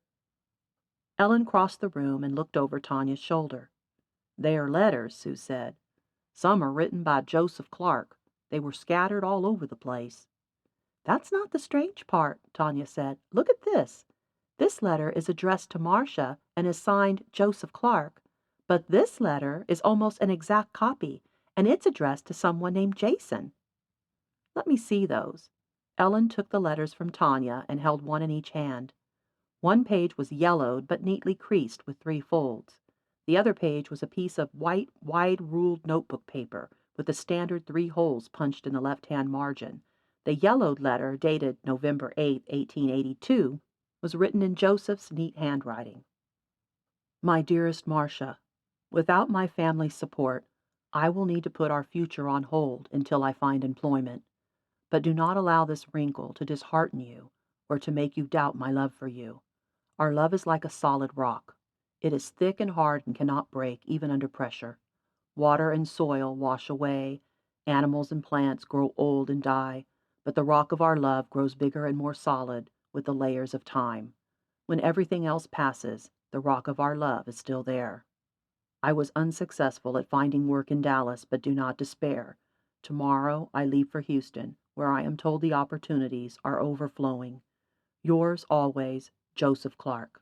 Ellen crossed the room and looked over Tanya's shoulder. They are letters, Sue said. Some are written by Joseph Clark. They were scattered all over the place. That's not the strange part, Tanya said. Look at this. This letter is addressed to Marcia and is signed Joseph Clark, but this letter is almost an exact copy, and it's addressed to someone named Jason. Let me see those. Ellen took the letters from Tanya and held one in each hand. One page was yellowed but neatly creased with 3 folds. The other page was a piece of white, wide-ruled notebook paper with the standard 3 holes punched in the left-hand margin. The yellowed letter, dated November 8, 1882, was written in Joseph's neat handwriting. My dearest Marcia, without my family's support, I will need to put our future on hold until I find employment. But do not allow this wrinkle to dishearten you or to make you doubt my love for you. Our love is like a solid rock. It is thick and hard and cannot break, even under pressure. Water and soil wash away, animals and plants grow old and die, but the rock of our love grows bigger and more solid with the layers of time. When everything else passes, the rock of our love is still there. I was unsuccessful at finding work in Dallas, but do not despair. Tomorrow I leave for Houston, where I am told the opportunities are overflowing. Yours always, Joseph Clark.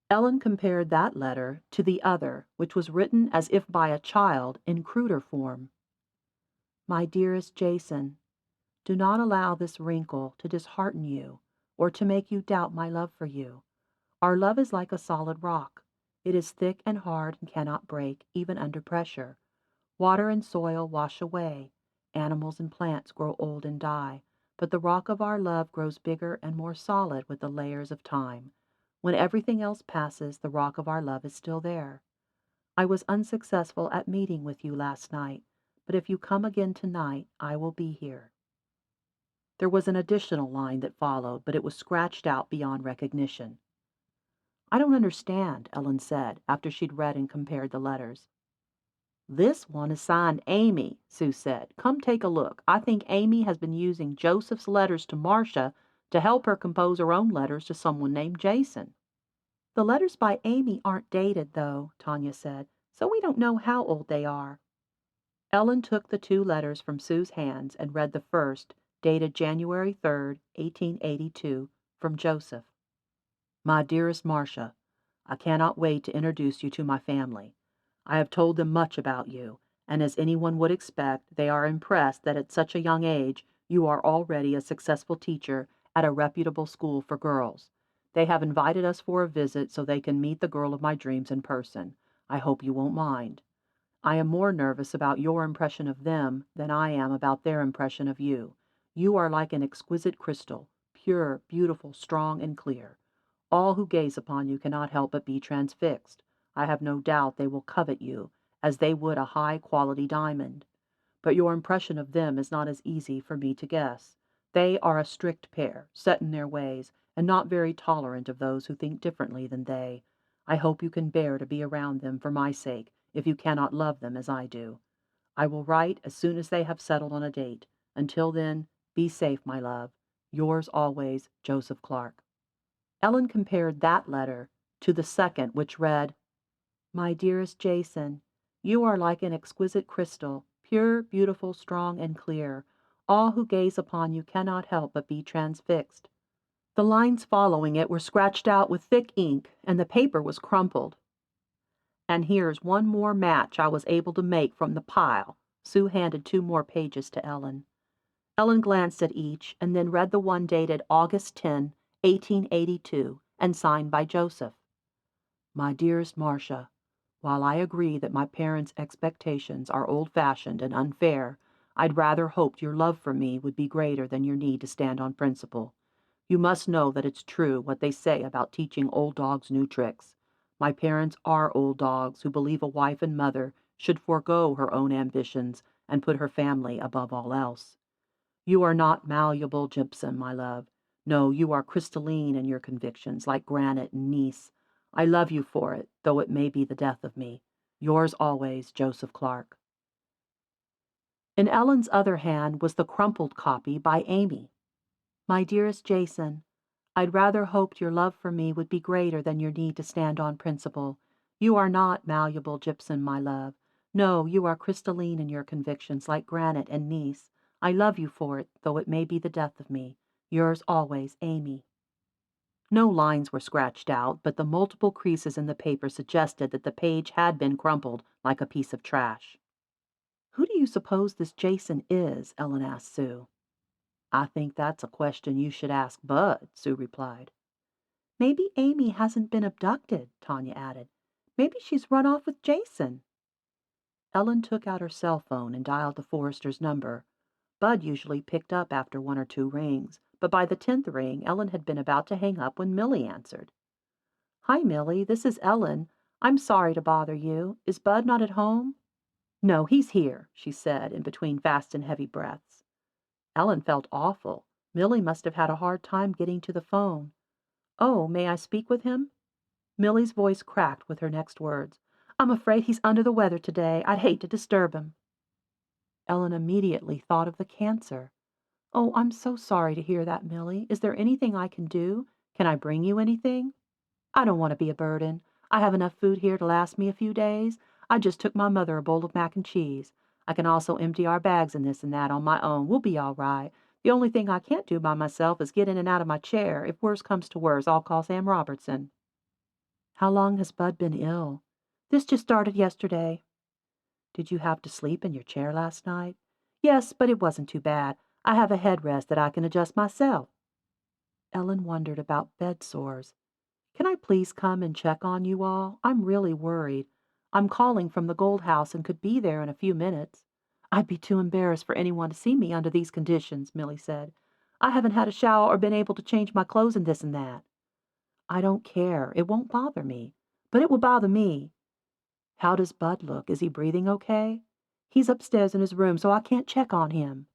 Ellen compared that letter to the other, which was written as if by a child in cruder form. My dearest Jason, do not allow this wrinkle to dishearten you or to make you doubt my love for you. Our love is like a solid rock. It is thick and hard and cannot break, even under pressure. Water and soil wash away. Animals and plants grow old and die. But the rock of our love grows bigger and more solid with the layers of time. When everything else passes, the rock of our love is still there. I was unsuccessful at meeting with you last night, but if you come again tonight, I will be here. There was an additional line that followed, but it was scratched out beyond recognition. I don't understand, Ellen said, after she'd read and compared the letters. This one is signed Amy, Sue said. Come take a look. I think Amy has been using Joseph's letters to Marcia to help her compose her own letters to someone named Jason. The letters by Amy aren't dated, though, Tanya said, so we don't know how old they are. Ellen took the 2 letters from Sue's hands and read the first, dated January 3rd, 1882, from Joseph. My dearest Marcia, I cannot wait to introduce you to my family. I have told them much about you, and as anyone would expect, they are impressed that at such a young age you are already a successful teacher at a reputable school for girls. They have invited us for a visit so they can meet the girl of my dreams in person. I hope you won't mind. I am more nervous about your impression of them than I am about their impression of you. You are like an exquisite crystal, pure, beautiful, strong, and clear. All who gaze upon you cannot help but be transfixed. I have no doubt they will covet you, as they would a high-quality diamond. But your impression of them is not as easy for me to guess. They are a strict pair, set in their ways, and not very tolerant of those who think differently than they. I hope you can bear to be around them for my sake, if you cannot love them as I do. I will write as soon as they have settled on a date. Until then, be safe, my love. Yours always, Joseph Clark. Ellen compared that letter to the second, which read, My dearest Jason, you are like an exquisite crystal, pure, beautiful, strong, and clear. All who gaze upon you cannot help but be transfixed. The lines following it were scratched out with thick ink, and the paper was crumpled. And here's one more match I was able to make from the pile. Sue handed 2 more pages to Ellen. Ellen glanced at each and then read the one dated August 10, 1882, and signed by Joseph. My dearest Marcia, while I agree that my parents' expectations are old-fashioned and unfair, I'd rather hoped your love for me would be greater than your need to stand on principle. You must know that it's true what they say about teaching old dogs new tricks. My parents are old dogs who believe a wife and mother should forego her own ambitions and put her family above all else. You are not malleable gypsum, my love. No, you are crystalline in your convictions, like granite and gneiss. I love you for it, though it may be the death of me. Yours always, Joseph Clark. In Ellen's other hand was the crumpled copy by Amy. My dearest Jason, I'd rather hoped your love for me would be greater than your need to stand on principle. You are not malleable gypsum, my love. No, you are crystalline in your convictions, like granite and gneiss. I love you for it, though it may be the death of me. Yours always, Amy. No lines were scratched out, but the multiple creases in the paper suggested that the page had been crumpled like a piece of trash. "Who do you suppose this Jason is?" Ellen asked Sue. "I think that's a question you should ask Bud," Sue replied. "Maybe Amy hasn't been abducted," Tanya added. "Maybe she's run off with Jason." Ellen took out her cell phone and dialed the Forresters' number. Bud usually picked up after 1 or 2 rings, but by the 10th ring, Ellen had been about to hang up when Millie answered. "Hi, Millie, this is Ellen. I'm sorry to bother you. Is Bud not at home?" "No, he's here," she said, in between fast and heavy breaths. Ellen felt awful. Millie must have had a hard time getting to the phone. "Oh, may I speak with him?" Millie's voice cracked with her next words. "I'm afraid he's under the weather today. I'd hate to disturb him." Ellen immediately thought of the cancer. "Oh, I'm so sorry to hear that, Millie. Is there anything I can do? Can I bring you anything?" "I don't want to be a burden. I have enough food here to last me a few days. I just took my mother a bowl of mac and cheese. I can also empty our bags and this and that on my own. We'll be all right. The only thing I can't do by myself is get in and out of my chair. If worse comes to worse, I'll call Sam Robertson." "How long has Bud been ill?" "This just started yesterday." "Did you have to sleep in your chair last night?" "Yes, but it wasn't too bad. I have a headrest that I can adjust myself." Ellen wondered about bed sores. "Can I please come and check on you all? I'm really worried. I'm calling from the Gold House and could be there in a few minutes." "I'd be too embarrassed for anyone to see me under these conditions," Millie said. "I haven't had a shower or been able to change my clothes and this and that." "I don't care. It won't bother me." "But it will bother me." "How does Bud look? Is he breathing okay?" "He's upstairs in his room, so I can't check on him."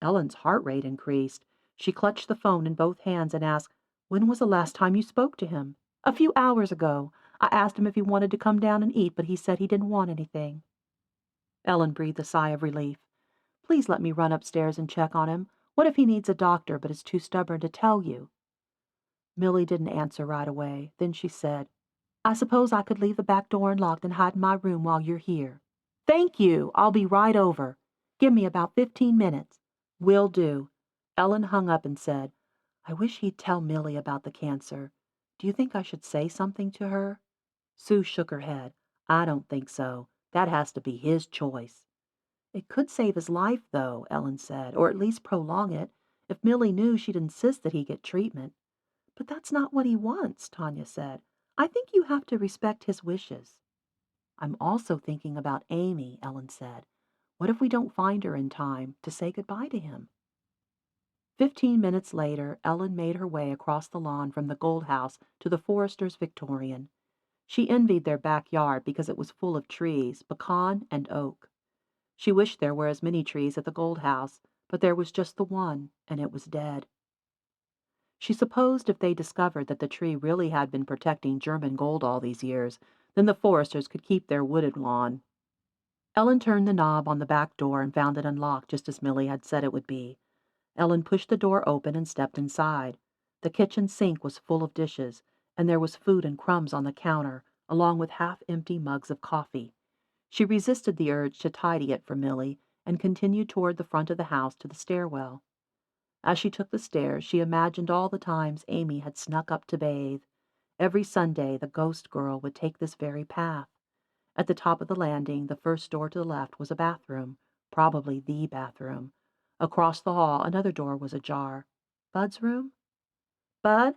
Ellen's heart rate increased. She clutched the phone in both hands and asked, "When was the last time you spoke to him?" "A few hours ago. I asked him if he wanted to come down and eat, but he said he didn't want anything." Ellen breathed a sigh of relief. "Please let me run upstairs and check on him. What if he needs a doctor but is too stubborn to tell you?" Millie didn't answer right away. Then she said, "I suppose I could leave the back door unlocked and hide in my room while you're here." "Thank you. I'll be right over. Give me about 15 minutes. "Will do." Ellen hung up and said, "I wish he'd tell Millie about the cancer. Do you think I should say something to her?" Sue shook her head. "I don't think so. That has to be his choice." "It could save his life, though," Ellen said, "or at least prolong it. If Millie knew, she'd insist that he get treatment." "But that's not what he wants," Tanya said. "I think you have to respect his wishes." "I'm also thinking about Amy," Ellen said. "What if we don't find her in time to say goodbye to him?" 15 minutes later, Ellen made her way across the lawn from the Gold House to the Forresters' Victorian. She envied their backyard because it was full of trees, pecan and oak. She wished there were as many trees at the Gold House, but there was just the one, and it was dead. She supposed if they discovered that the tree really had been protecting German gold all these years, then the Forresters could keep their wooded lawn. Ellen turned the knob on the back door and found it unlocked just as Millie had said it would be. Ellen pushed the door open and stepped inside. The kitchen sink was full of dishes, and there was food and crumbs on the counter, along with half-empty mugs of coffee. She resisted the urge to tidy it for Millie and continued toward the front of the house to the stairwell. As she took the stairs, she imagined all the times Amy had snuck up to bathe. Every Sunday the ghost girl would take this very path. At the top of the landing, the first door to the left was a bathroom, probably the bathroom. Across the hall, another door was ajar. Bud's room? "Bud,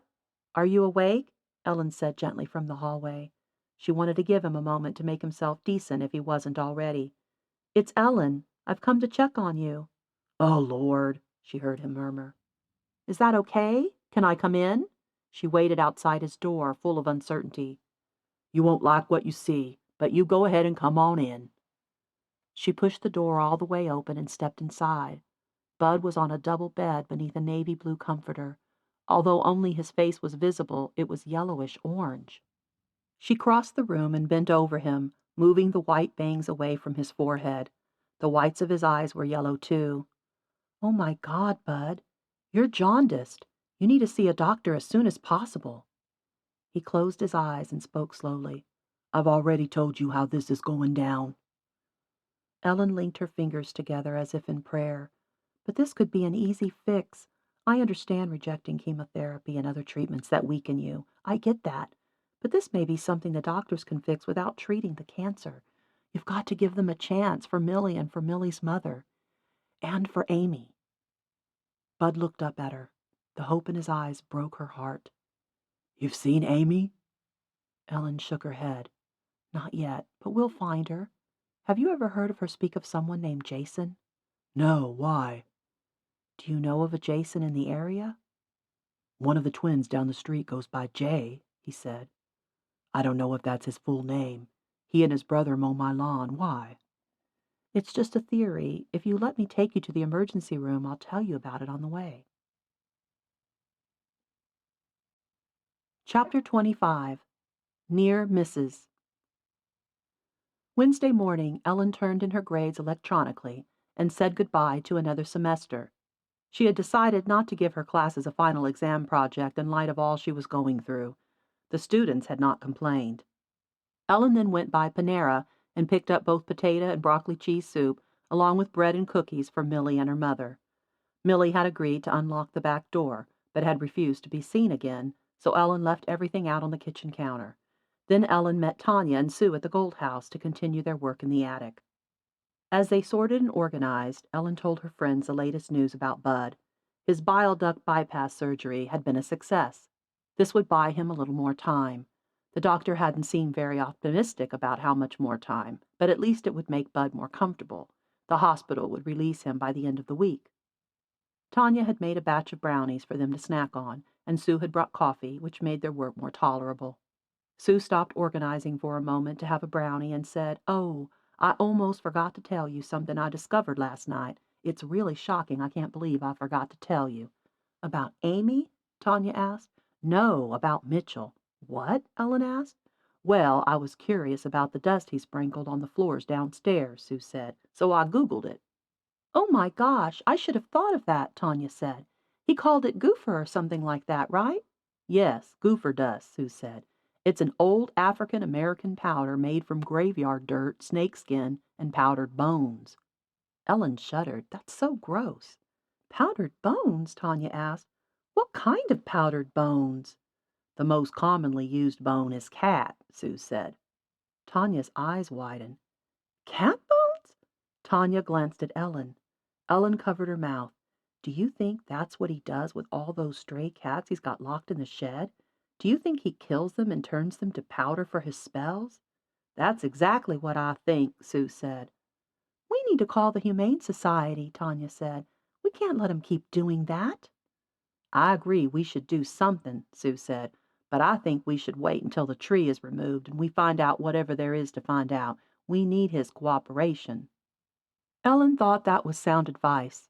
are you awake?" Ellen said gently from the hallway. She wanted to give him a moment to make himself decent if he wasn't already. "It's Ellen. I've come to check on you." "Oh, Lord," she heard him murmur. "Is that okay? Can I come in?" She waited outside his door, full of uncertainty. "You won't like what you see, but you go ahead and come on in." She pushed the door all the way open and stepped inside. Bud was on a double bed beneath a navy blue comforter. Although only his face was visible, it was yellowish orange. She crossed the room and bent over him, moving the white bangs away from his forehead. The whites of his eyes were yellow, too. "Oh, my God, Bud. You're jaundiced. You need to see a doctor as soon as possible." He closed his eyes and spoke slowly. "I've already told you how this is going down." Ellen linked her fingers together as if in prayer. but this could be an easy fix. I understand rejecting chemotherapy and other treatments that weaken you. I get that. But this may be something the doctors can fix without treating the cancer. You've got to give them a chance for Millie and for Millie's mother. And for Amy. Bud looked up at her. The hope in his eyes broke her heart. "You've seen Amy?" Ellen shook her head. "Not yet, but we'll find her. Have you ever heard of her speak of someone named Jason?" "No, why?" "Do you know of a Jason in the area?" "One of the twins down the street goes by Jay," he said. "I don't know if that's his full name. He and his brother mow my lawn. Why?" "It's just a theory. If you let me take you to the emergency room, I'll tell you about it on the way." Chapter 25. Near Misses. Wednesday morning, Ellen turned in her grades electronically and said goodbye to another semester. She had decided not to give her classes a final exam project in light of all she was going through. The students had not complained. Ellen then went by Panera and picked up both potato and broccoli cheese soup, along with bread and cookies for Millie and her mother. Millie had agreed to unlock the back door, but had refused to be seen again, so Ellen left everything out on the kitchen counter. Then Ellen met Tanya and Sue at the Gold House to continue their work in the attic. As they sorted and organized, Ellen told her friends the latest news about Bud. His bile duct bypass surgery had been a success. This would buy him a little more time. The doctor hadn't seemed very optimistic about how much more time, but at least it would make Bud more comfortable. The hospital would release him by the end of the week. Tanya had made a batch of brownies for them to snack on, and Sue had brought coffee, which made their work more tolerable. Sue stopped organizing for a moment to have a brownie and said, "Oh, I almost forgot to tell you something I discovered last night. It's really shocking. I can't believe I forgot to tell you." "About Amy?" Tanya asked. "No, about Mitchell." "What?" Ellen asked. "Well, I was curious about the dust he sprinkled on the floors downstairs," Sue said, "so I Googled it." "Oh my gosh, I should have thought of that," Tanya said. "He called it gopher or something like that, right?" "Yes, gopher dust," Sue said. "It's an old African American powder made from graveyard dirt, snakeskin, and powdered bones." Ellen shuddered. "That's so gross." "Powdered bones?" Tanya asked. "What kind of powdered bones?" "The most commonly used bone is cat," Sue said. Tanya's eyes widened. "Cat bones?" Tanya glanced at Ellen. Ellen covered her mouth. "Do you think that's what he does with all those stray cats he's got locked in the shed? Do you think he kills them and turns them to powder for his spells?" "That's exactly what I think," Sue said. "We need to call the Humane Society," Tanya said. "We can't let him keep doing that." "I agree we should do something," Sue said, "but I think we should wait until the tree is removed and we find out whatever there is to find out. We need his cooperation." Ellen thought that was sound advice.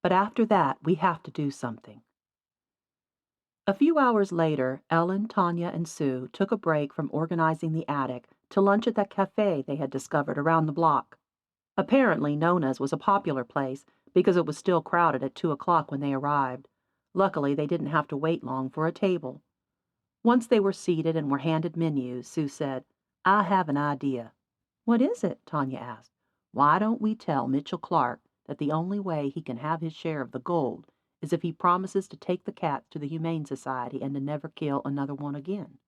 But after that, we have to do something. A few hours later, Ellen, Tanya, and Sue took a break from organizing the attic to lunch at that cafe they had discovered around the block. Apparently, Nona's was a popular place because it was still crowded at 2 o'clock when they arrived. Luckily, they didn't have to wait long for a table. Once they were seated and were handed menus, Sue said, "I have an idea." "What is it?" Tanya asked. "Why don't we tell Mitchell Clark that the only way he can have his share of the gold is if he promises to take the cats to the Humane Society and to never kill another one again?"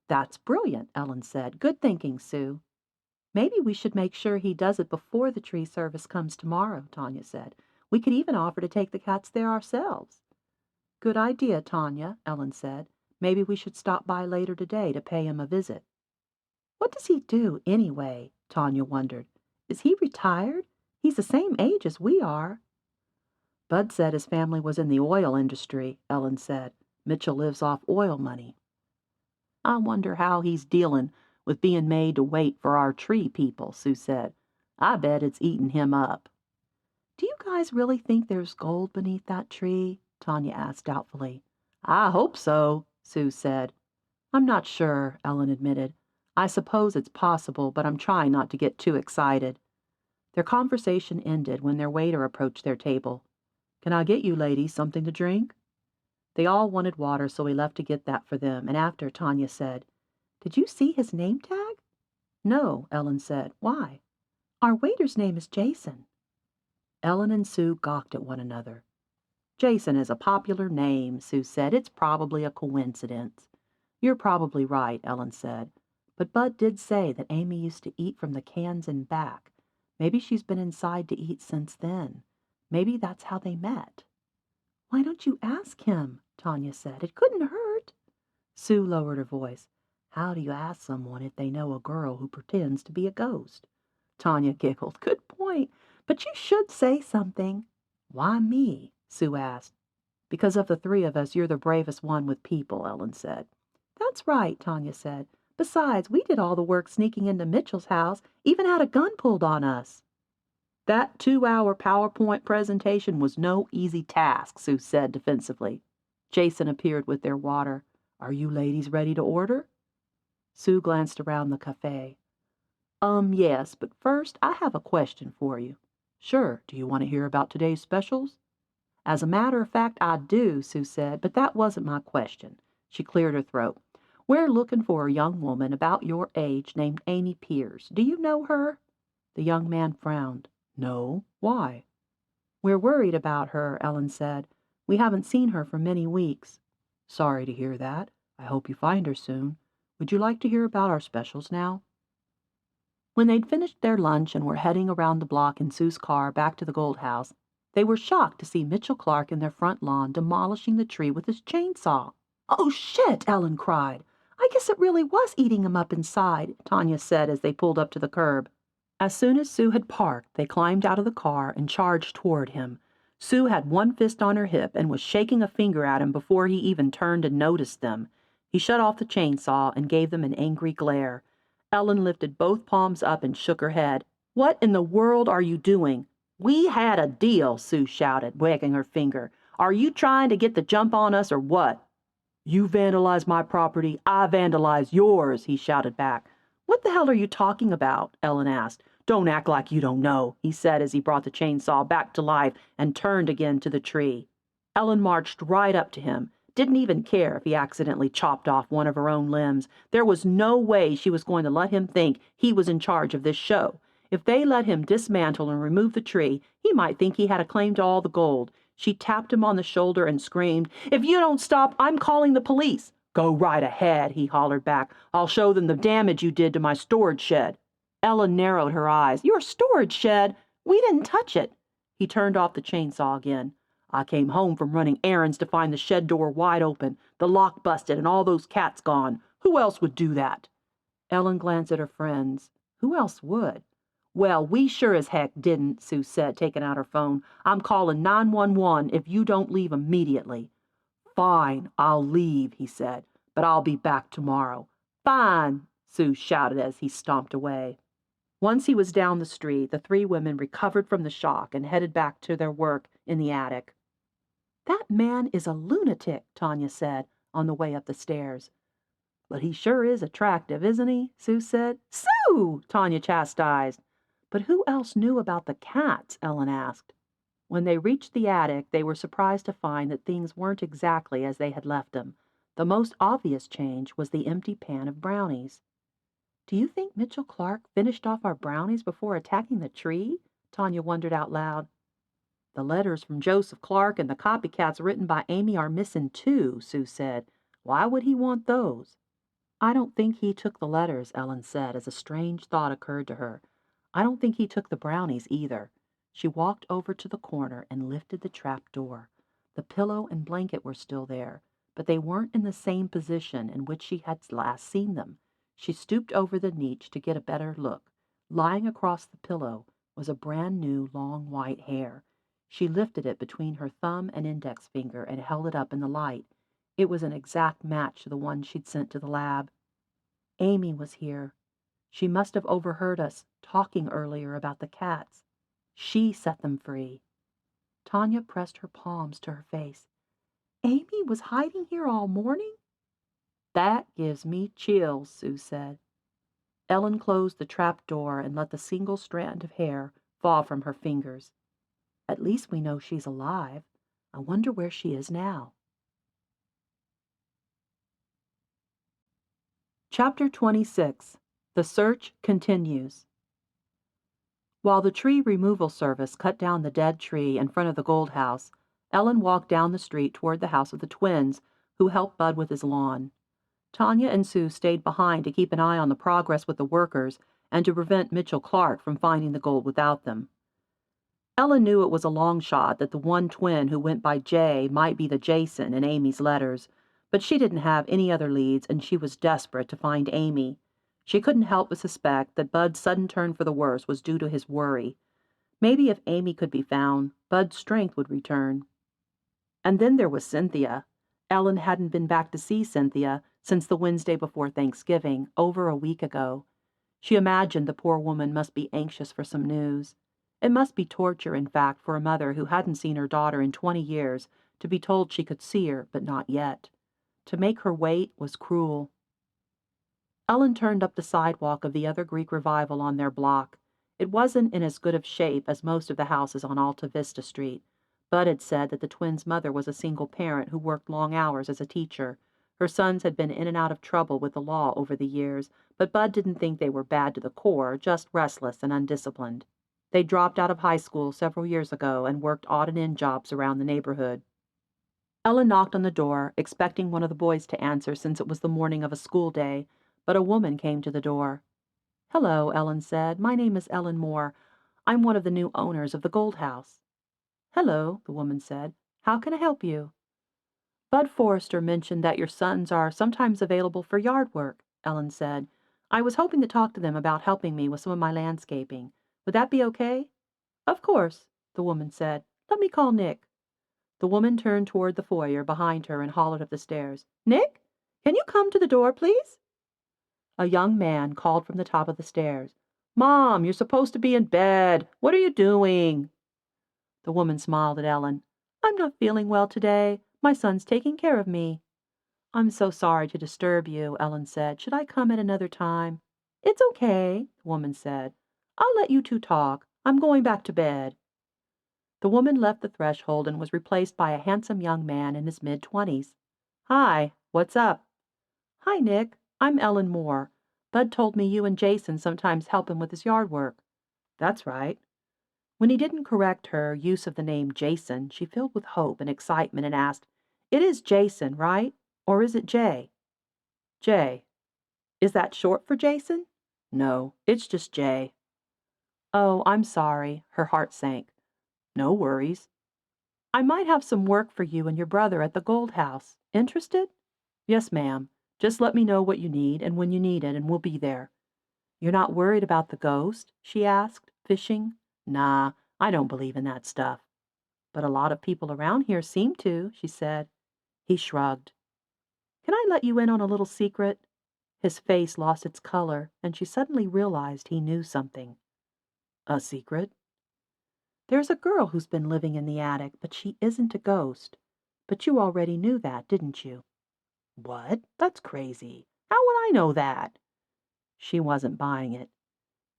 "That's brilliant," Ellen said. "Good thinking, Sue." "Maybe we should make sure he does it before the tree service comes tomorrow," Tanya said. "We could even offer to take the cats there ourselves." "Good idea, Tanya," Ellen said. "Maybe we should stop by later today to pay him a visit." "What does he do, anyway?" Tanya wondered. "Is he retired? He's the same age as we are." "Bud said his family was in the oil industry," Ellen said. "Mitchell lives off oil money." "I wonder how he's dealing with being made to wait for our tree people," Sue said. "I bet it's eating him up." "Do you guys really think there's gold beneath that tree?" Tanya asked doubtfully. "I hope so," Sue said. "I'm not sure," Ellen admitted. "I suppose it's possible, but I'm trying not to get too excited." Their conversation ended when their waiter approached their table. "Can I get you ladies something to drink?" They all wanted water, so he left to get that for them, and after, Tanya said, "Did you see his name tag?" "No," Ellen said. "Why?" "Our waiter's name is Jason." Ellen and Sue gawked at one another. Jason is a popular name, Sue said. It's probably a coincidence. You're probably right, Ellen said. But Bud did say that Amy used to eat from the cans in back. Maybe she's been inside to eat since then. Maybe that's how they met. Why don't you ask him? Tanya said. It couldn't hurt. Sue lowered her voice. How do you ask someone if they know a girl who pretends to be a ghost? Tanya giggled. Good point. But you should say something. Why me? Sue asked. Because of the three of us, you're the bravest one with people, Ellen said. That's right, Tanya said. Besides, we did all the work sneaking into Mitchell's house, even had a gun pulled on us. That 2-hour PowerPoint presentation was no easy task, Sue said defensively. Jason appeared with their water. Are you ladies ready to order? Sue glanced around the cafe. Yes, but first I have a question for you. Sure, do you want to hear about today's specials? As a matter of fact, I do, Sue said, but that wasn't my question. She cleared her throat. We're looking for a young woman about your age named Amy Pierce. Do you know her? The young man frowned. No, why? We're worried about her, Ellen said. We haven't seen her for many weeks. Sorry to hear that. I hope you find her soon. Would you like to hear about our specials now? When they'd finished their lunch and were heading around the block in Sue's car back to the Gold House, they were shocked to see Mitchell Clark in their front lawn demolishing the tree with his chainsaw. Oh, shit, Ellen cried. I guess it really was eating him up inside, Tanya said as they pulled up to the curb. As soon as Sue had parked, they climbed out of the car and charged toward him. Sue had one fist on her hip and was shaking a finger at him before he even turned and noticed them. He shut off the chainsaw and gave them an angry glare. Ellen lifted both palms up and shook her head. What in the world are you doing? We had a deal, Sue shouted, wagging her finger. Are you trying to get the jump on us or what? You vandalized my property, I vandalized yours, he shouted back. What the hell are you talking about? Ellen asked. Don't act like you don't know, he said as he brought the chainsaw back to life and turned again to the tree. Ellen marched right up to him. Didn't even care if he accidentally chopped off one of her own limbs. There was no way she was going to let him think he was in charge of this show. If they let him dismantle and remove the tree, he might think he had a claim to all the gold. She tapped him on the shoulder and screamed, If you don't stop, I'm calling the police. Go right ahead, he hollered back. I'll show them the damage you did to my storage shed. Ellen narrowed her eyes. Your storage shed? We didn't touch it. He turned off the chainsaw again. I came home from running errands to find the shed door wide open, the lock busted, and all those cats gone. Who else would do that? Ellen glanced at her friends. Who else would? Well, we sure as heck didn't, Sue said, taking out her phone. I'm calling 911 if you don't leave immediately. Fine, I'll leave, he said, but I'll be back tomorrow. Fine, Sue shouted as he stomped away. Once he was down the street, the three women recovered from the shock and headed back to their work in the attic. That man is a lunatic, Tanya said, on the way up the stairs. But he sure is attractive, isn't he? Sue said. Sue! Tanya chastised. But who else knew about the cats? Ellen asked. When they reached the attic, they were surprised to find that things weren't exactly as they had left them. The most obvious change was the empty pan of brownies. Do you think Mitchell Clark finished off our brownies before attacking the tree? Tanya wondered out loud. The letters from Joseph Clark and the copycats written by Amy are missing too, Sue said. Why would he want those? I don't think he took the letters, Ellen said, as a strange thought occurred to her. I don't think he took the brownies either. She walked over to the corner and lifted the trap door. The pillow and blanket were still there, but they weren't in the same position in which she had last seen them. She stooped over the niche to get a better look. Lying across the pillow was a brand new long white hair. She lifted it between her thumb and index finger and held it up in the light. It was an exact match to the one she'd sent to the lab. Amy was here. She must have overheard us talking earlier about the cats. She set them free. Tanya pressed her palms to her face. Amy was hiding here all morning? That gives me chills, Sue said. Ellen closed the trap door and let the single strand of hair fall from her fingers. At least we know she's alive. I wonder where she is now. Chapter 26. The Search Continues. While the tree removal service cut down the dead tree in front of the Gold House, Ellen walked down the street toward the house of the twins, who helped Bud with his lawn. Tanya and Sue stayed behind to keep an eye on the progress with the workers and to prevent Mitchell Clark from finding the gold without them. Ellen knew it was a long shot that the one twin who went by Jay might be the Jason in Amy's letters, but she didn't have any other leads and she was desperate to find Amy. She couldn't help but suspect that Bud's sudden turn for the worse was due to his worry. Maybe if Amy could be found, Bud's strength would return. And then there was Cynthia. Ellen hadn't been back to see Cynthia since the Wednesday before Thanksgiving, over a week ago. She imagined the poor woman must be anxious for some news. It must be torture, in fact, for a mother who hadn't seen her daughter in 20 years to be told she could see her, but not yet. To make her wait was cruel. Ellen turned up the sidewalk of the other Greek revival on their block. It wasn't in as good of shape as most of the houses on Alta Vista Street. Bud had said that the twins' mother was a single parent who worked long hours as a teacher. Her sons had been in and out of trouble with the law over the years, but Bud didn't think they were bad to the core, just restless and undisciplined. They dropped out of high school several years ago and worked odd and end jobs around the neighborhood. Ellen knocked on the door, expecting one of the boys to answer since it was the morning of a school day, but a woman came to the door. "Hello," Ellen said. "My name is Ellen Moore. I'm one of the new owners of the Gold House." "Hello," the woman said. "How can I help you?" "Bud Forrester mentioned that your sons are sometimes available for yard work," Ellen said. "I was hoping to talk to them about helping me with some of my landscaping. Would that be okay?" "Of course," the woman said. "Let me call Nick." The woman turned toward the foyer behind her and hollered up the stairs. "Nick, can you come to the door, please?" A young man called from the top of the stairs. "Mom, you're supposed to be in bed. What are you doing?" The woman smiled at Ellen. "I'm not feeling well today. My son's taking care of me." "I'm so sorry to disturb you," Ellen said. "Should I come at another time?" "It's okay," the woman said. "I'll let you two talk. I'm going back to bed." The woman left the threshold and was replaced by a handsome young man in his mid-20s. "Hi, what's up?" "Hi, Nick. I'm Ellen Moore. Bud told me you and Jason sometimes help him with his yard work." "That's right." When he didn't correct her use of the name Jason, she filled with hope and excitement and asked, "It is Jason, right? Or is it Jay?" "Jay." "Is that short for Jason?" "No, it's just Jay." "Oh, I'm sorry." Her heart sank. "No worries." "I might have some work for you and your brother at the Gold House. Interested?" "Yes, ma'am. Just let me know what you need and when you need it, and we'll be there." "You're not worried about the ghost?" she asked, fishing. "Nah, I don't believe in that stuff." "But a lot of people around here seem to," she said. He shrugged. "Can I let you in on a little secret?" His face lost its color, and she suddenly realized he knew something. "A secret?" "There's a girl who's been living in the attic, but she isn't a ghost. But you already knew that, didn't you?" "What? That's crazy. How would I know that?" She wasn't buying it.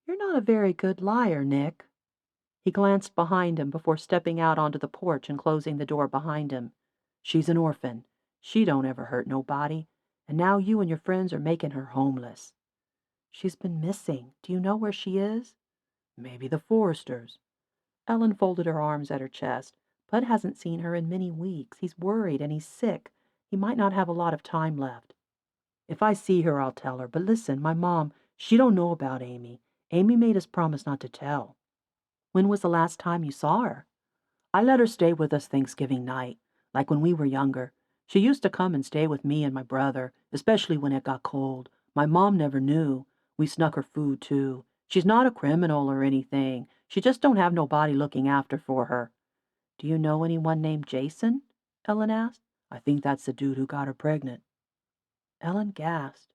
"You're not a very good liar, Nick." He glanced behind him before stepping out onto the porch and closing the door behind him. "She's an orphan. She don't ever hurt nobody. And now you and your friends are making her homeless." "She's been missing. Do you know where she is?" "Maybe the Forresters." Ellen folded her arms at her chest. "Bud hasn't seen her in many weeks. He's worried and he's sick. He might not have a lot of time left." "If I see her, I'll tell her. But listen, my mom, she don't know about Amy. Amy made us promise not to tell." "When was the last time you saw her?" "I let her stay with us Thanksgiving night, like when we were younger. She used to come and stay with me and my brother, especially when it got cold. My mom never knew. We snuck her food, too. She's not a criminal or anything. She just don't have nobody looking after for her." "Do you know anyone named Jason?" Ellen asked. "I think that's the dude who got her pregnant." Ellen gasped.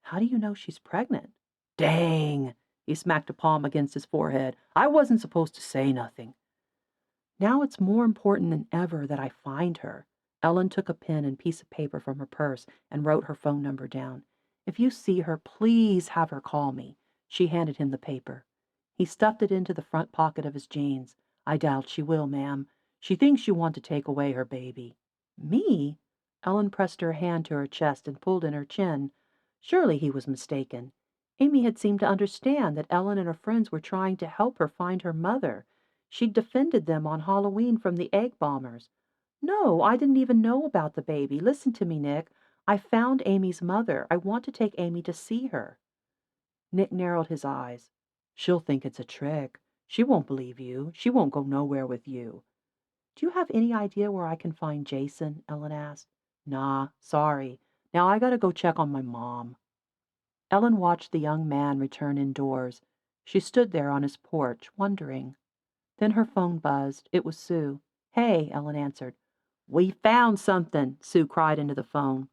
"How do you know she's pregnant?" "Dang!" He smacked a palm against his forehead. "I wasn't supposed to say nothing." "Now it's more important than ever that I find her." Ellen took a pen and piece of paper from her purse and wrote her phone number down. "If you see her, please have her call me." She handed him the paper. He stuffed it into the front pocket of his jeans. "I doubt she will, ma'am. She thinks you want to take away her baby." "Me?" Ellen pressed her hand to her chest and pulled in her chin. Surely he was mistaken. Amy had seemed to understand that Ellen and her friends were trying to help her find her mother. She'd defended them on Halloween from the egg bombers. "No, I didn't even know about the baby. Listen to me, Nick. I found Amy's mother. I want to take Amy to see her." Nick narrowed his eyes. "She'll think it's a trick. She won't believe you. She won't go nowhere with you." "Do you have any idea where I can find Jason?" Ellen asked. "Nah, sorry. Now I gotta go check on my mom." Ellen watched the young man return indoors. She stood there on his porch, wondering. Then her phone buzzed. It was Sue. "Hey," Ellen answered. "We found something," Sue cried into the phone.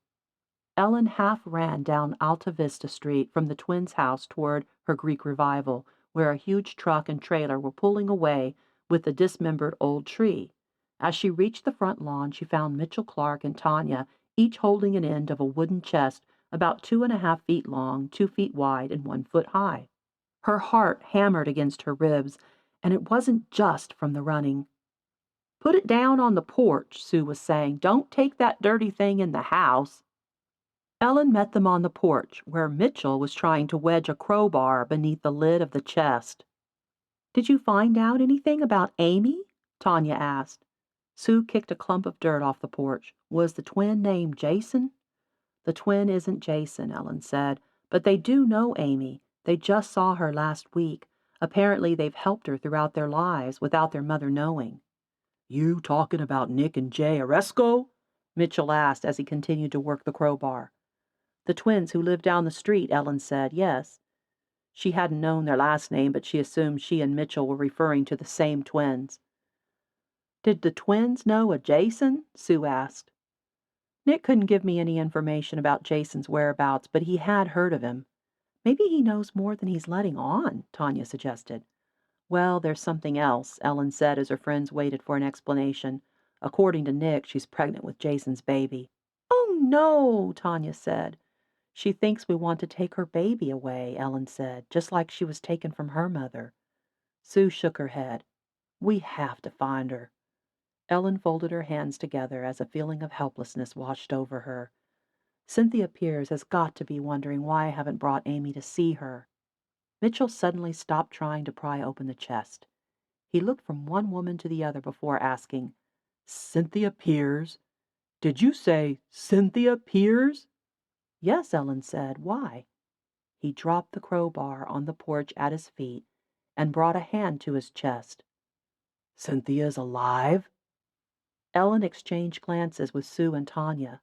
Ellen half ran down Alta Vista Street from the twins' house toward her Greek revival, where a huge truck and trailer were pulling away with the dismembered old tree. As she reached the front lawn, she found Mitchell Clark and Tanya each holding an end of a wooden chest about 2.5 feet long, 2 feet wide, and 1 foot high. Her heart hammered against her ribs, and it wasn't just from the running. "Put it down on the porch," Sue was saying. "Don't take that dirty thing in the house." Ellen met them on the porch, where Mitchell was trying to wedge a crowbar beneath the lid of the chest. "Did you find out anything about Amy?" Tanya asked. Sue kicked a clump of dirt off the porch. "Was the twin named Jason?" "The twin isn't Jason," Ellen said, "but they do know Amy. They just saw her last week. Apparently they've helped her throughout their lives without their mother knowing." "You talking about Nick and Jay Oresco?" Mitchell asked as he continued to work the crowbar. "The twins who live down the street," Ellen said. "Yes." She hadn't known their last name, but she assumed she and Mitchell were referring to the same twins. "Did the twins know a Jason?" Sue asked. "Nick couldn't give me any information about Jason's whereabouts, but he had heard of him." "Maybe he knows more than he's letting on," Tanya suggested. "Well, there's something else," Ellen said as her friends waited for an explanation. "According to Nick, she's pregnant with Jason's baby." "Oh, no," Tanya said. "She thinks we want to take her baby away," Ellen said, "just like she was taken from her mother." Sue shook her head. "We have to find her." Ellen folded her hands together as a feeling of helplessness washed over her. "Cynthia Pierce has got to be wondering why I haven't brought Amy to see her." Mitchell suddenly stopped trying to pry open the chest. He looked from one woman to the other before asking, "Cynthia Pierce? Did you say Cynthia Pierce?" "Yes," Ellen said. "Why?" He dropped the crowbar on the porch at his feet and brought a hand to his chest. "Cynthia's alive?" Ellen exchanged glances with Sue and Tanya.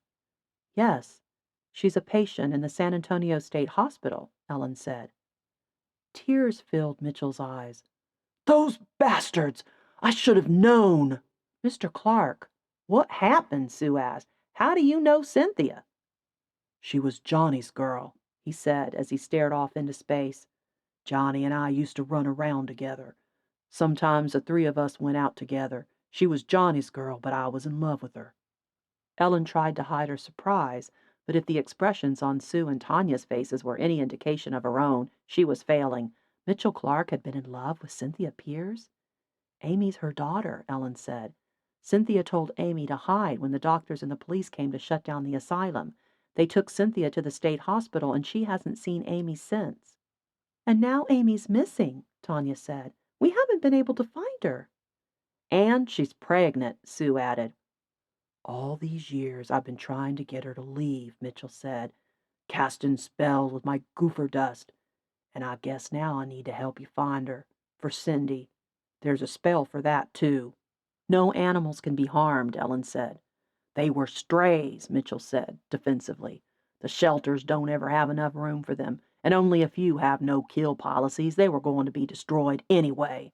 "Yes, she's a patient in the San Antonio State Hospital," Ellen said. Tears filled Mitchell's eyes. "Those bastards! I should have known!" "Mr. Clark, what happened?" Sue asked. "How do you know Cynthia?" "She was Johnny's girl," he said as he stared off into space. "Johnny and I used to run around together. Sometimes the three of us went out together. She was Johnny's girl, but I was in love with her." Ellen tried to hide her surprise, but if the expressions on Sue and Tanya's faces were any indication of her own, she was failing. Mitchell Clark had been in love with Cynthia Pierce? "Amy's her daughter," Ellen said. "Cynthia told Amy to hide when the doctors and the police came to shut down the asylum. They took Cynthia to the state hospital, and she hasn't seen Amy since." "And now Amy's missing," Tanya said. "We haven't been able to find her." "And she's pregnant," Sue added. "All these years I've been trying to get her to leave," Mitchell said, "casting spells with my goofer dust. And I guess now I need to help you find her. For Cindy. There's a spell for that, too." "No animals can be harmed," Ellen said. "They were strays," Mitchell said, defensively. "The shelters don't ever have enough room for them, and only a few have no-kill policies. They were going to be destroyed anyway."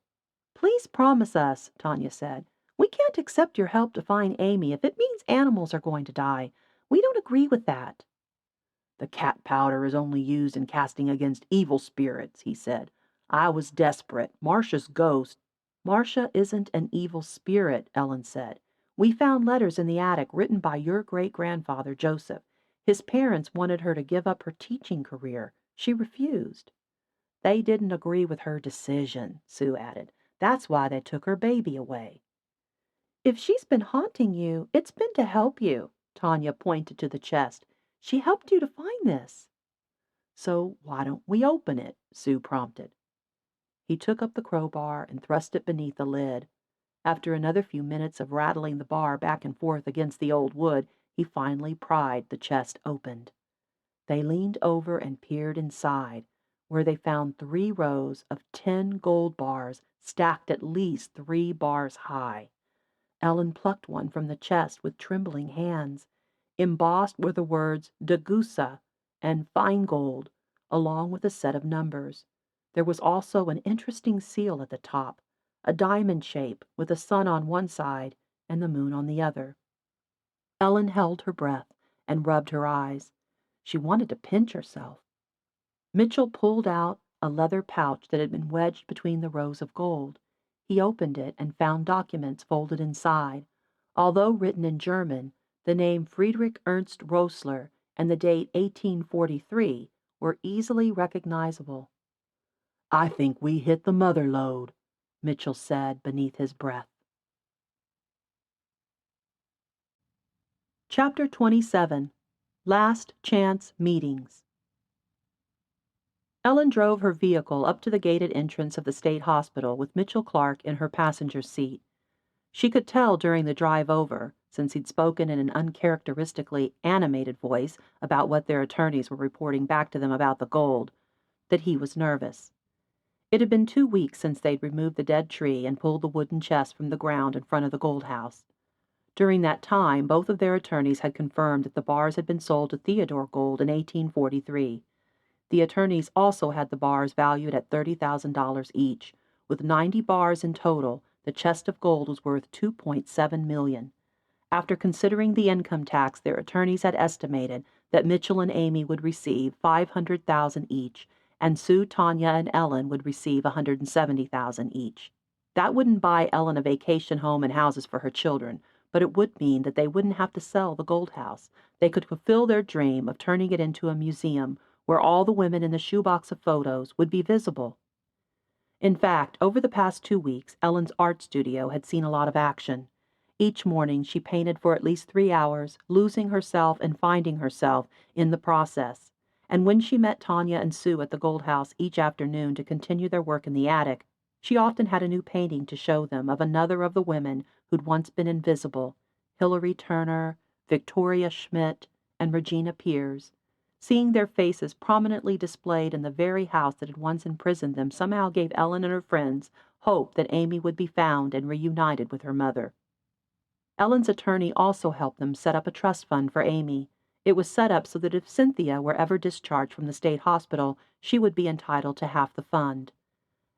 "Please promise us," Tanya said. "We can't accept your help to find Amy if it means animals are going to die. We don't agree with that." "The cat powder is only used in casting against evil spirits," he said. "I was desperate. Marcia's ghost—" "Marcia isn't an evil spirit," Ellen said. "We found letters in the attic written by your great-grandfather, Joseph. His parents wanted her to give up her teaching career. She refused." "They didn't agree with her decision," Sue added. "That's why they took her baby away." "If she's been haunting you, it's been to help you." Tanya pointed to the chest. "She helped you to find this." "So why don't we open it?" Sue prompted. He took up the crowbar and thrust it beneath the lid. After another few minutes of rattling the bar back and forth against the old wood, he finally pried the chest open. They leaned over and peered inside, where they found 3 rows of 10 gold bars stacked at least 3 bars high. Ellen plucked one from the chest with trembling hands. Embossed were the words Degussa and Feingold, along with a set of numbers. There was also an interesting seal at the top, a diamond shape with the sun on one side and the moon on the other. Ellen held her breath and rubbed her eyes. She wanted to pinch herself. Mitchell pulled out a leather pouch that had been wedged between the rows of gold. He opened it and found documents folded inside. Although written in German, the name Friedrich Ernst Rosler and the date 1843 were easily recognizable. "I think we hit the mother lode," Mitchell said beneath his breath. Chapter 27. Last Chance Meetings. Ellen drove her vehicle up to the gated entrance of the state hospital with Mitchell Clark in her passenger seat. She could tell during the drive over, since he'd spoken in an uncharacteristically animated voice about what their attorneys were reporting back to them about the gold, that he was nervous. It had been 2 weeks since they'd removed the dead tree and pulled the wooden chest from the ground in front of the gold house. During that time, both of their attorneys had confirmed that the bars had been sold to Theodore Gold in 1843. The attorneys also had the bars valued at $30,000 each. With 90 bars in total, the chest of gold was worth $2.7 million. After considering the income tax, their attorneys had estimated that Mitchell and Amy would receive $500,000 each, and Sue, Tanya, and Ellen would receive $170,000 each. That wouldn't buy Ellen a vacation home and houses for her children, but it would mean that they wouldn't have to sell the gold house. They could fulfill their dream of turning it into a museum where all the women in the shoebox of photos would be visible. In fact, over the past 2 weeks, Ellen's art studio had seen a lot of action. Each morning she painted for at least 3 hours, losing herself and finding herself in the process. And when she met Tanya and Sue at the Gold House each afternoon to continue their work in the attic, she often had a new painting to show them of another of the women who'd once been invisible, Hilary Turner, Victoria Schmidt, and Regina Piers. Seeing their faces prominently displayed in the very house that had once imprisoned them somehow gave Ellen and her friends hope that Amy would be found and reunited with her mother. Ellen's attorney also helped them set up a trust fund for Amy. It was set up so that if Cynthia were ever discharged from the state hospital, she would be entitled to half the fund.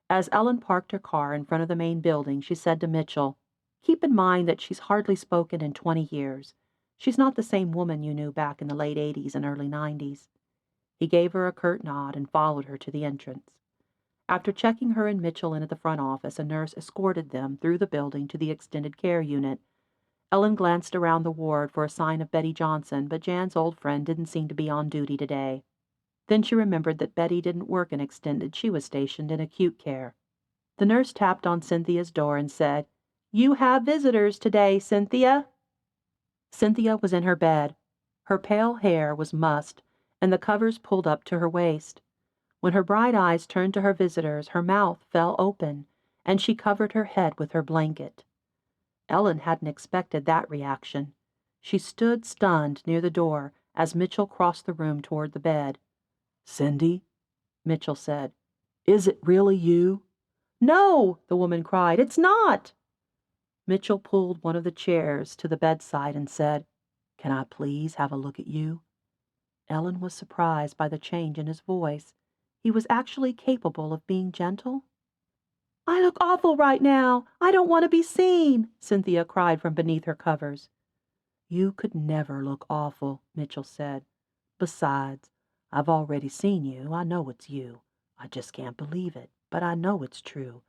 As Ellen parked her car in front of the main building, she said to Mitchell, "Keep in mind that she's hardly spoken in 20 years. She's not the same woman you knew back in the late 80s and early 90s. He gave her a curt nod and followed her to the entrance. After checking her and Mitchell in at the front office, a nurse escorted them through the building to the extended care unit. Ellen glanced around the ward for a sign of Betty Johnson, but Jan's old friend didn't seem to be on duty today. Then she remembered that Betty didn't work in extended, she was stationed in acute care. The nurse tapped on Cynthia's door and said, "You have visitors today, Cynthia." Cynthia was in her bed. Her pale hair was mussed, and the covers pulled up to her waist. When her bright eyes turned to her visitors, her mouth fell open, and she covered her head with her blanket. Ellen hadn't expected that reaction. She stood stunned near the door as Mitchell crossed the room toward the bed. "Cindy," Mitchell said, "is it really you?" "No," the woman cried, "it's not." Mitchell pulled one of the chairs to the bedside and said, "Can I please have a look at you?" Ellen was surprised by the change in his voice. He was actually capable of being gentle. "I look awful right now. I don't want to be seen," Cynthia cried from beneath her covers. "You could never look awful," Mitchell said. "Besides, I've already seen you. I know it's you. I just can't believe it, but I know it's true,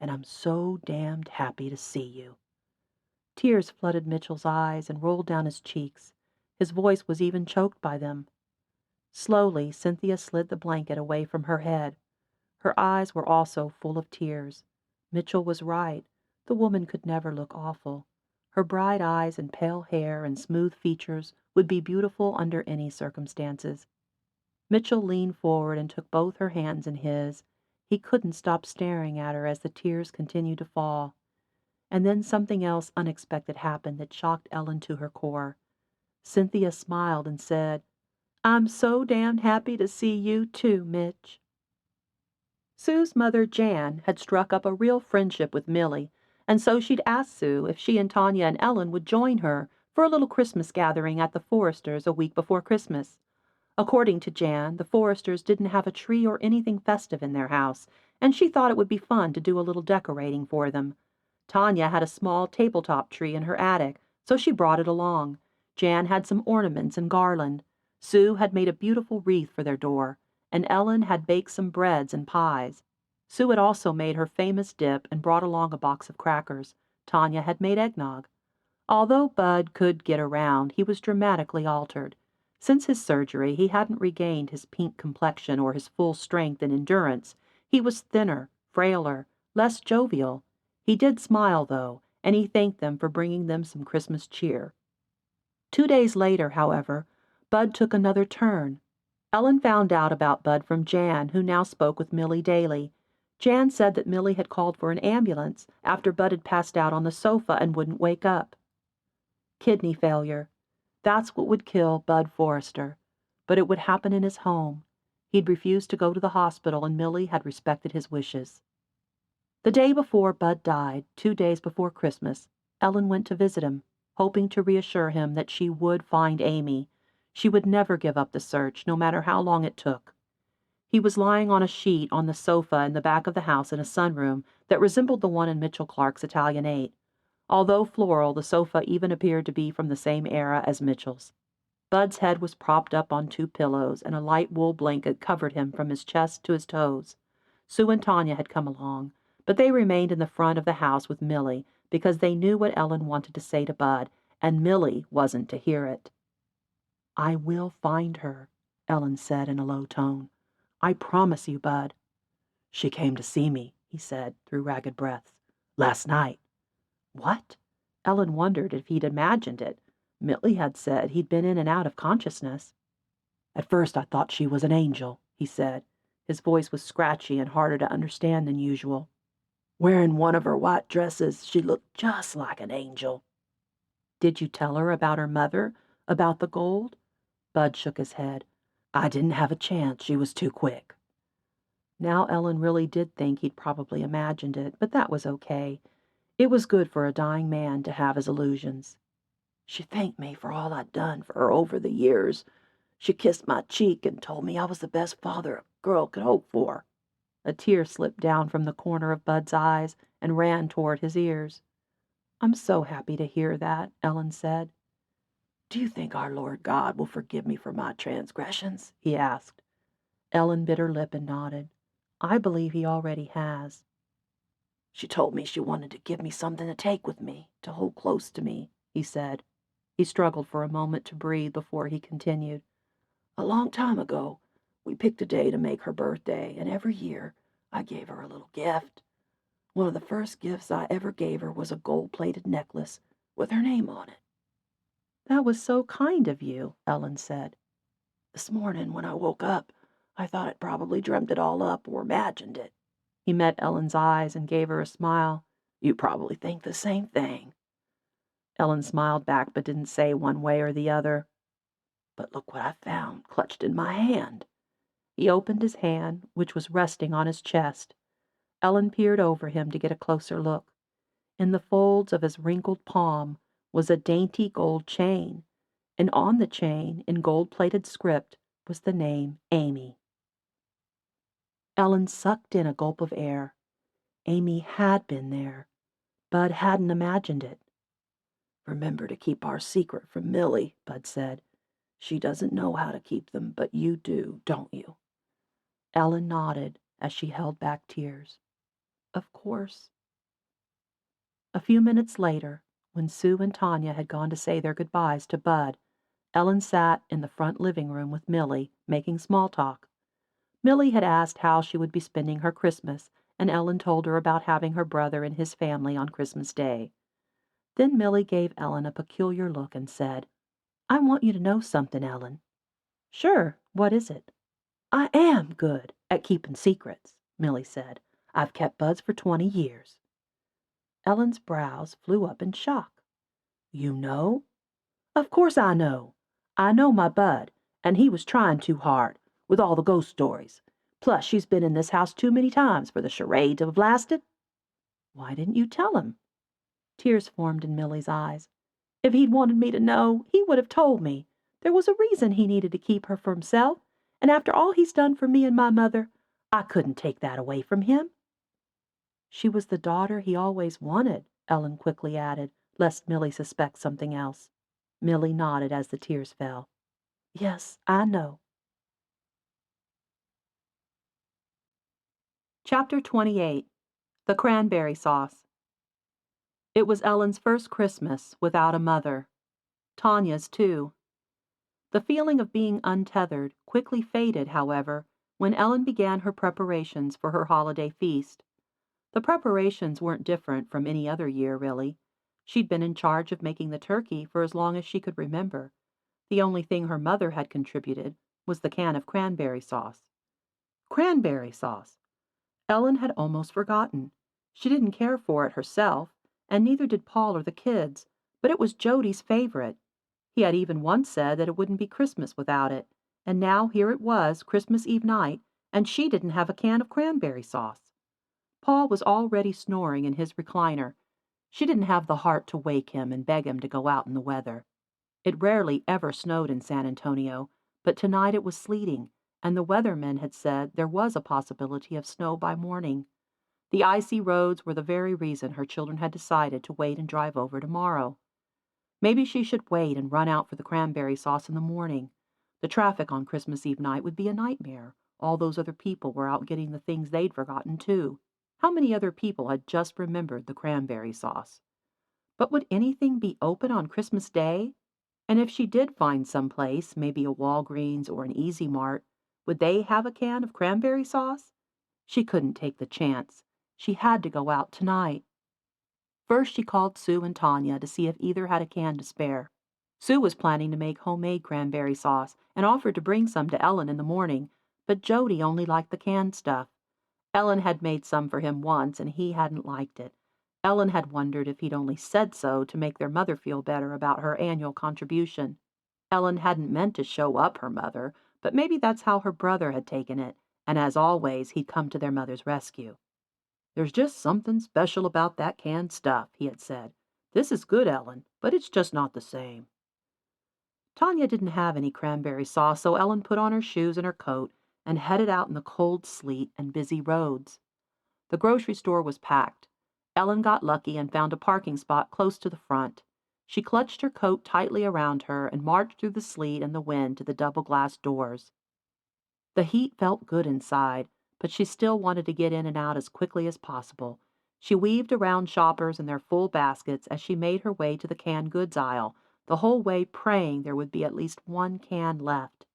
and I'm so damned happy to see you." Tears flooded Mitchell's eyes and rolled down his cheeks. His voice was even choked by them. Slowly, Cynthia slid the blanket away from her head. Her eyes were also full of tears. Mitchell was right. The woman could never look awful. Her bright eyes and pale hair and smooth features would be beautiful under any circumstances. Mitchell leaned forward and took both her hands in his. He couldn't stop staring at her as the tears continued to fall. And then something else unexpected happened that shocked Ellen to her core. Cynthia smiled and said, "I'm so damned happy to see you too, Mitch." Sue's mother, Jan, had struck up a real friendship with Millie, and so she'd asked Sue if she and Tanya and Ellen would join her for a little Christmas gathering at the Forresters' a week before Christmas. According to Jan, the Forresters didn't have a tree or anything festive in their house, and she thought it would be fun to do a little decorating for them. Tanya had a small tabletop tree in her attic, so she brought it along. Jan had some ornaments and garland. Sue had made a beautiful wreath for their door, and Ellen had baked some breads and pies. Sue had also made her famous dip and brought along a box of crackers. Tanya had made eggnog. Although Bud could get around, he was dramatically altered. Since his surgery, he hadn't regained his pink complexion or his full strength and endurance. He was thinner, frailer, less jovial. He did smile, though, and he thanked them for bringing them some Christmas cheer. 2 days later, however, Bud took another turn. Ellen found out about Bud from Jan, who now spoke with Millie daily. Jan said that Millie had called for an ambulance after Bud had passed out on the sofa and wouldn't wake up. Kidney failure. That's what would kill Bud Forrester. But it would happen in his home. He'd refused to go to the hospital, and Millie had respected his wishes. The day before Bud died, 2 days before Christmas, Ellen went to visit him, hoping to reassure him that she would find Amy. She would never give up the search, no matter how long it took. He was lying on a sheet on the sofa in the back of the house in a sunroom that resembled the one in Mitchell Clark's Italianate. Although floral, the sofa even appeared to be from the same era as Mitchell's. Bud's head was propped up on 2 pillows, and a light wool blanket covered him from his chest to his toes. Sue and Tanya had come along, but they remained in the front of the house with Millie because they knew what Ellen wanted to say to Bud, and Millie wasn't to hear it. "I will find her," Ellen said in a low tone. "I promise you, Bud." "She came to see me," he said through ragged breaths. "Last night." What? Ellen wondered if he'd imagined it. Millie had said he'd been in and out of consciousness. "At first I thought she was an angel," he said. His voice was scratchy and harder to understand than usual. "Wearing one of her white dresses, she looked just like an angel." "Did you tell her about her mother, about the gold?" Bud shook his head. "I didn't have a chance. She was too quick." Now Ellen really did think he'd probably imagined it, but that was okay. It was good for a dying man to have his illusions. "She thanked me for all I'd done for her over the years. She kissed my cheek and told me I was the best father a girl could hope for." A tear slipped down from the corner of Bud's eyes and ran toward his ears. "I'm so happy to hear that," Ellen said. "Do you think our Lord God will forgive me for my transgressions?" he asked. Ellen bit her lip and nodded. "I believe he already has." "She told me she wanted to give me something to take with me, to hold close to me," he said. He struggled for a moment to breathe before he continued. "A long time ago, we picked a day to make her birthday, and every year I gave her a little gift. One of the first gifts I ever gave her was a gold-plated necklace with her name on it." "That was so kind of you," Ellen said. "This morning when I woke up, I thought I'd probably dreamt it all up or imagined it." He met Ellen's eyes and gave her a smile. "You probably think the same thing." Ellen smiled back but didn't say one way or the other. "But look what I found clutched in my hand." He opened his hand, which was resting on his chest. Ellen peered over him to get a closer look. In the folds of his wrinkled palm was a dainty gold chain, and on the chain, in gold-plated script, was the name Amy. Ellen sucked in a gulp of air. Amy had been there. Bud hadn't imagined it. "Remember to keep our secret from Millie," Bud said. "She doesn't know how to keep them, but you do, don't you?" Ellen nodded as she held back tears. "Of course." A few minutes later, when Sue and Tanya had gone to say their goodbyes to Bud, Ellen sat in the front living room with Millie, making small talk. Millie had asked how she would be spending her Christmas, and Ellen told her about having her brother and his family on Christmas Day. Then Millie gave Ellen a peculiar look and said, "I want you to know something, Ellen." "Sure, what is it?" I am good at keeping secrets, Millie said. I've kept buds for 20 years. Ellen's brows flew up in shock. You know? Of course I know. I know my bud, and he was trying too hard, with all the ghost stories. Plus, she's been in this house too many times for the charade to have lasted. Why didn't you tell him? Tears formed in Millie's eyes. If he'd wanted me to know, he would have told me. There was a reason he needed to keep her for himself, and after all he's done for me and my mother, I couldn't take that away from him. She was the daughter he always wanted, Ellen quickly added, lest Millie suspect something else. Millie nodded as the tears fell. Yes, I know. Chapter 28. The Cranberry Sauce. It was Ellen's first Christmas without a mother. Tanya's, too. The feeling of being untethered quickly faded, however, when Ellen began her preparations for her holiday feast. The preparations weren't different from any other year, really. She'd been in charge of making the turkey for as long as she could remember. The only thing her mother had contributed was the can of cranberry sauce. Cranberry sauce! Ellen had almost forgotten. She didn't care for it herself, and neither did Paul or the kids, but it was Jody's favorite. He had even once said that it wouldn't be Christmas without it, and now here it was, Christmas Eve night, and she didn't have a can of cranberry sauce. Paul was already snoring in his recliner. She didn't have the heart to wake him and beg him to go out in the weather. It rarely ever snowed in San Antonio, but tonight it was sleeting, and the weathermen had said there was a possibility of snow by morning. The icy roads were the very reason her children had decided to wait and drive over tomorrow. Maybe she should wait and run out for the cranberry sauce in the morning. The traffic on Christmas Eve night would be a nightmare. All those other people were out getting the things they'd forgotten, too. How many other people had just remembered the cranberry sauce? But would anything be open on Christmas Day? And if she did find some place, maybe a Walgreens or an Easy Mart, would they have a can of cranberry sauce? She couldn't take the chance. She had to go out tonight. First she called Sue and Tanya to see if either had a can to spare. Sue was planning to make homemade cranberry sauce and offered to bring some to Ellen in the morning, but Jody only liked the canned stuff. Ellen had made some for him once, and he hadn't liked it. Ellen had wondered if he'd only said so to make their mother feel better about her annual contribution. Ellen hadn't meant to show up her mother, but maybe that's how her brother had taken it, and as always he'd come to their mother's rescue. There's just something special about that canned stuff, he had said. This is good, Ellen, but it's just not the same. Tanya didn't have any cranberry sauce, so Ellen put on her shoes and her coat and headed out in the cold sleet and busy roads. The grocery store was packed. Ellen got lucky and found a parking spot close to the front. She clutched her coat tightly around her and marched through the sleet and the wind to the double-glass doors. The heat felt good inside, but she still wanted to get in and out as quickly as possible. She weaved around shoppers and their full baskets as she made her way to the canned goods aisle, the whole way praying there would be at least one can left.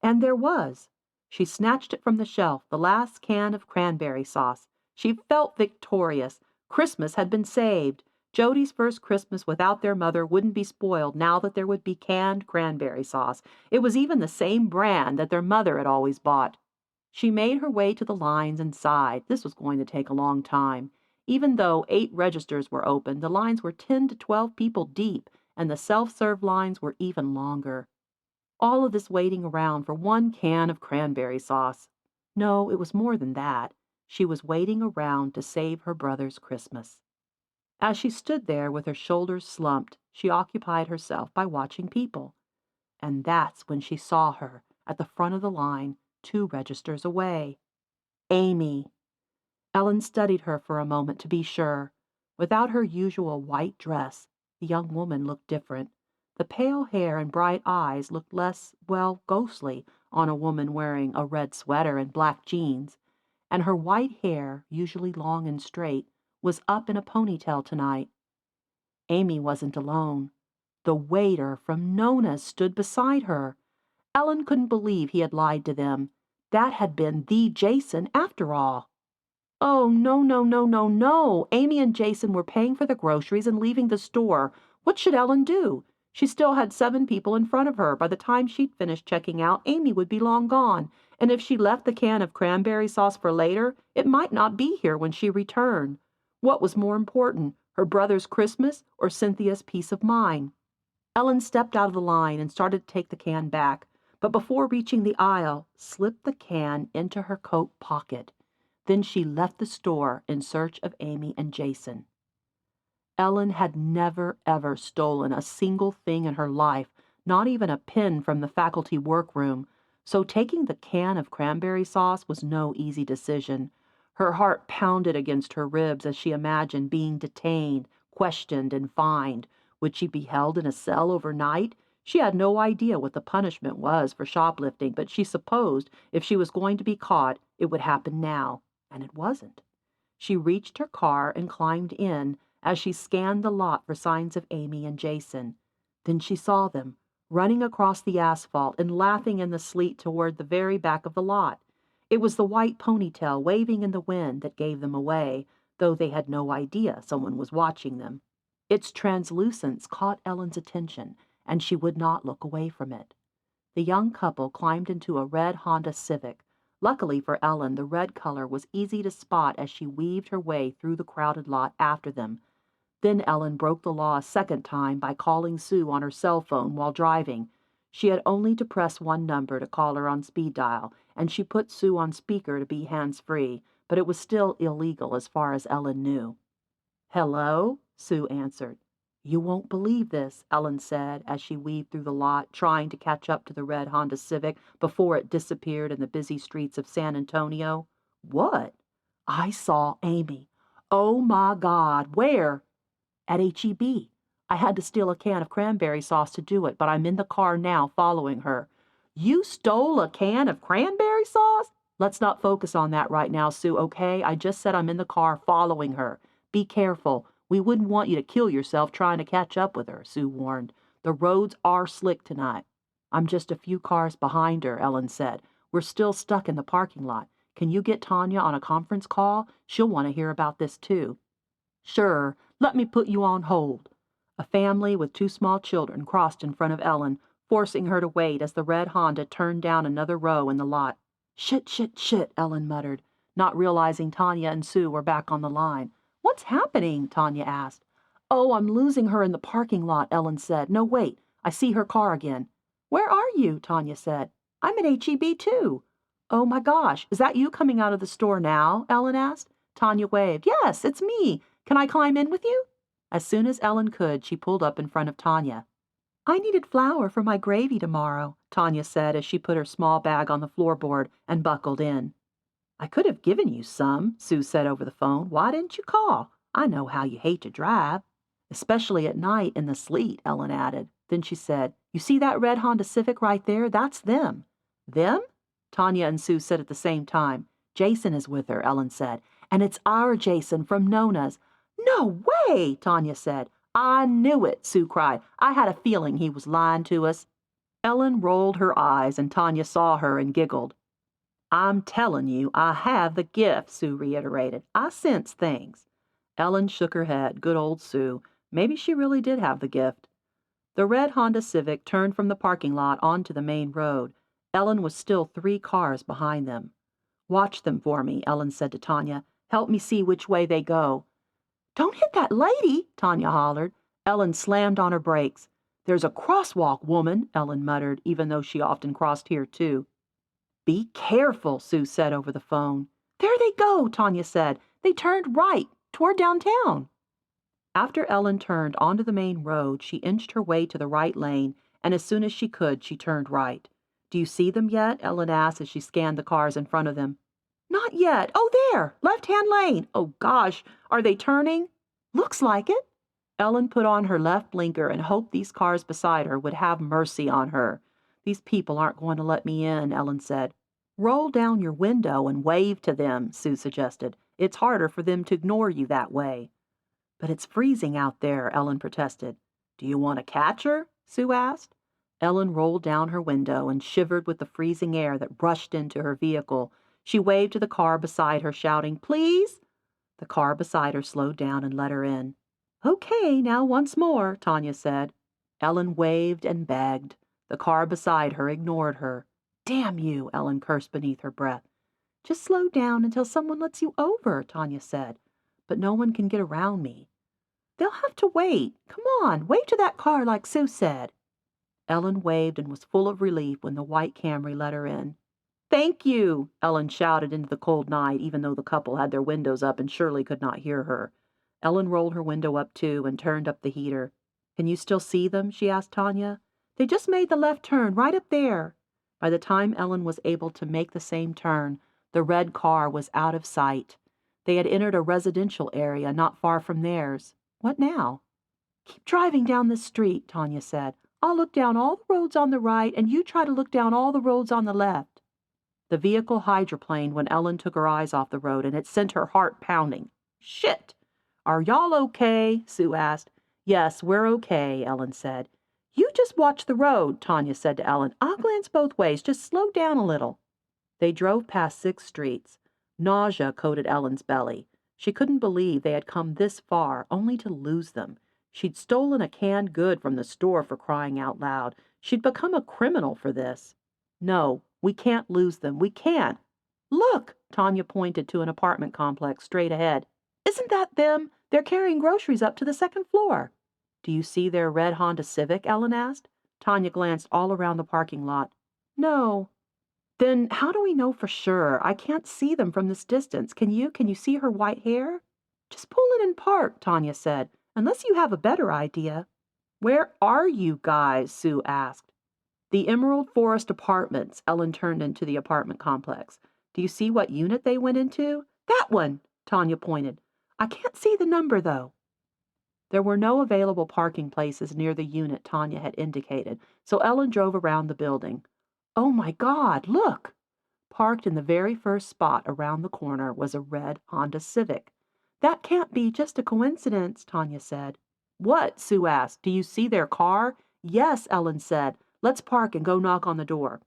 And there was. She snatched it from the shelf, the last can of cranberry sauce. She felt victorious. Christmas had been saved. Jody's first Christmas without their mother wouldn't be spoiled now that there would be canned cranberry sauce. It was even the same brand that their mother had always bought. She made her way to the lines and sighed. This was going to take a long time. Even though 8 registers were open, the lines were 10 to 12 people deep, and the self-serve lines were even longer. All of this waiting around for one can of cranberry sauce. No, it was more than that. She was waiting around to save her brother's Christmas. As she stood there with her shoulders slumped, she occupied herself by watching people. And that's when she saw her at the front of the line, 2 registers away. Amy. Ellen studied her for a moment to be sure. Without her usual white dress, the young woman looked different. The pale hair and bright eyes looked less, well, ghostly on a woman wearing a red sweater and black jeans, and her white hair, usually long and straight, was up in a ponytail tonight. Amy wasn't alone. The waiter from Nona's stood beside her. Ellen couldn't believe he had lied to them. That had been the Jason after all. Oh, no, no, no, no, no. Amy and Jason were paying for the groceries and leaving the store. What should Ellen do? She still had 7 people in front of her. By the time she'd finished checking out, Amy would be long gone, and if she left the can of cranberry sauce for later, it might not be here when she returned. What was more important, her brother's Christmas or Cynthia's peace of mind? Ellen stepped out of the line and started to take the can back, but before reaching the aisle, slipped the can into her coat pocket. Then she left the store in search of Amy and Jason. Ellen had never, ever stolen a single thing in her life, not even a pin from the faculty workroom, so taking the can of cranberry sauce was no easy decision. Her heart pounded against her ribs as she imagined being detained, questioned, and fined. Would she be held in a cell overnight? She had no idea what the punishment was for shoplifting, but she supposed if she was going to be caught, it would happen now, and it wasn't. She reached her car and climbed in as she scanned the lot for signs of Amy and Jason. Then she saw them, running across the asphalt and laughing in the sleet toward the very back of the lot. It was the white ponytail waving in the wind that gave them away, though they had no idea someone was watching them. Its translucence caught Ellen's attention, and she would not look away from it. The young couple climbed into a red Honda Civic. Luckily for Ellen, the red color was easy to spot as she weaved her way through the crowded lot after them. Then Ellen broke the law a second time by calling Sue on her cell phone while driving. She had only to press one number to call her on speed dial, and she put Sue on speaker to be hands-free, but it was still illegal as far as Ellen knew. "Hello?" Sue answered. "You won't believe this," Ellen said as she weaved through the lot, trying to catch up to the red Honda Civic before it disappeared in the busy streets of San Antonio. "What?" "I saw Amy." "Oh, my God, where?" "At H-E-B. I had to steal a can of cranberry sauce to do it, but I'm in the car now following her." "You stole a can of cranberry sauce?" "Let's not focus on that right now, Sue, okay? I just said I'm in the car following her. Be careful. We wouldn't want you to kill yourself trying to catch up with her," Sue warned. "The roads are slick tonight." "I'm just a few cars behind her," Ellen said. "We're still stuck in the parking lot. Can you get Tanya on a conference call? She'll want to hear about this too." "Sure. Let me put you on hold." A family with 2 small children crossed in front of Ellen, forcing her to wait as the red Honda turned down another row in the lot. "Shit, shit, shit," Ellen muttered, not realizing Tanya and Sue were back on the line. "What's happening?" Tanya asked. "Oh, I'm losing her in the parking lot," Ellen said. "No, wait. I see her car again." "Where are you?" Tanya said. "I'm at H-E-B too." "Oh my gosh, is that you coming out of the store now?" Ellen asked. Tanya waved. "Yes, it's me. Can I climb in with you?" As soon as Ellen could, she pulled up in front of Tanya. "I needed flour for my gravy tomorrow," Tanya said as she put her small bag on the floorboard and buckled in. "I could have given you some," Sue said over the phone. "Why didn't you call? I know how you hate to drive." "Especially at night in the sleet," Ellen added. Then she said, "You see that red Honda Civic right there? That's them." "Them?" Tanya and Sue said at the same time. "Jason is with her," Ellen said. "And it's our Jason from Nona's." "No way!" Tanya said. "I knew it," Sue cried. "I had a feeling he was lying to us." Ellen rolled her eyes and Tanya saw her and giggled. "I'm telling you, I have the gift," Sue reiterated. "I sense things." Ellen shook her head. Good old Sue. Maybe she really did have the gift. The red Honda Civic turned from the parking lot onto the main road. Ellen was still 3 cars behind them. "Watch them for me," Ellen said to Tanya. "Help me see which way they go." "Don't hit that lady!" Tanya hollered. Ellen slammed on her brakes. "There's a crosswalk, woman," Ellen muttered, even though she often crossed here too. "Be careful," Sue said over the phone. "There they go," Tanya said. "They turned right, toward downtown." After Ellen turned onto the main road, she inched her way to the right lane, and as soon as she could, she turned right. "Do you see them yet?" Ellen asked as she scanned the cars in front of them. "Not yet. Oh, there! Left-hand lane. Oh, gosh, are they turning?" "Looks like it." Ellen put on her left blinker and hoped these cars beside her would have mercy on her. "These people aren't going to let me in," Ellen said. "Roll down your window and wave to them," Sue suggested. "It's harder for them to ignore you that way." "But it's freezing out there," Ellen protested. "Do you want to catch her?" Sue asked. Ellen rolled down her window and shivered with the freezing air that rushed into her vehicle. She waved to the car beside her, shouting, "Please?" The car beside her slowed down and let her in. "Okay, now once more," Tanya said. Ellen waved and begged. The car beside her ignored her. "Damn you," Ellen cursed beneath her breath. "Just slow down until someone lets you over," Tanya said. "But no one can get around me." "They'll have to wait. Come on, wave to that car like Sue said." Ellen waved and was full of relief when the white Camry let her in. "Thank you," Ellen shouted into the cold night, even though the couple had their windows up and Shirley could not hear her. Ellen rolled her window up too and turned up the heater. "Can you still see them?" she asked Tanya. "They just made the left turn right up there." By the time Ellen was able to make the same turn, the red car was out of sight. They had entered a residential area not far from theirs. What now? "Keep driving down this street," Tanya said. "I'll look down all the roads on the right, and you try to look down all the roads on the left." The vehicle hydroplaned when Ellen took her eyes off the road, and it sent her heart pounding. "Shit! Are y'all okay?" Sue asked. "Yes, we're okay," Ellen said. "You just watch the road," Tanya said to Ellen. "I'll glance both ways. Just slow down a little." They drove past 6 streets. Nausea coated Ellen's belly. She couldn't believe they had come this far, only to lose them. She'd stolen a canned good from the store, for crying out loud. She'd become a criminal for this. "No, we can't lose them. We can't." "Look!" Tanya pointed to an apartment complex straight ahead. "Isn't that them? They're carrying groceries up to the 2nd floor." "Do you see their red Honda Civic?" Ellen asked. Tanya glanced all around the parking lot. "No." "Then how do we know for sure? I can't see them from this distance. Can you? Can you see her white hair?" "Just pull in and park," Tanya said, "unless you have a better idea." "Where are you guys?" Sue asked. "The Emerald Forest Apartments." Ellen turned into the apartment complex. "Do you see what unit they went into?" "That one," Tanya pointed. "I can't see the number, though." There were no available parking places near the unit Tanya had indicated, so Ellen drove around the building. "Oh my God, look!" Parked in the very first spot around the corner was a red Honda Civic. "That can't be just a coincidence," Tanya said. "What?" Sue asked. "Do you see their car?" "Yes," Ellen said. "Let's park and go knock on the door."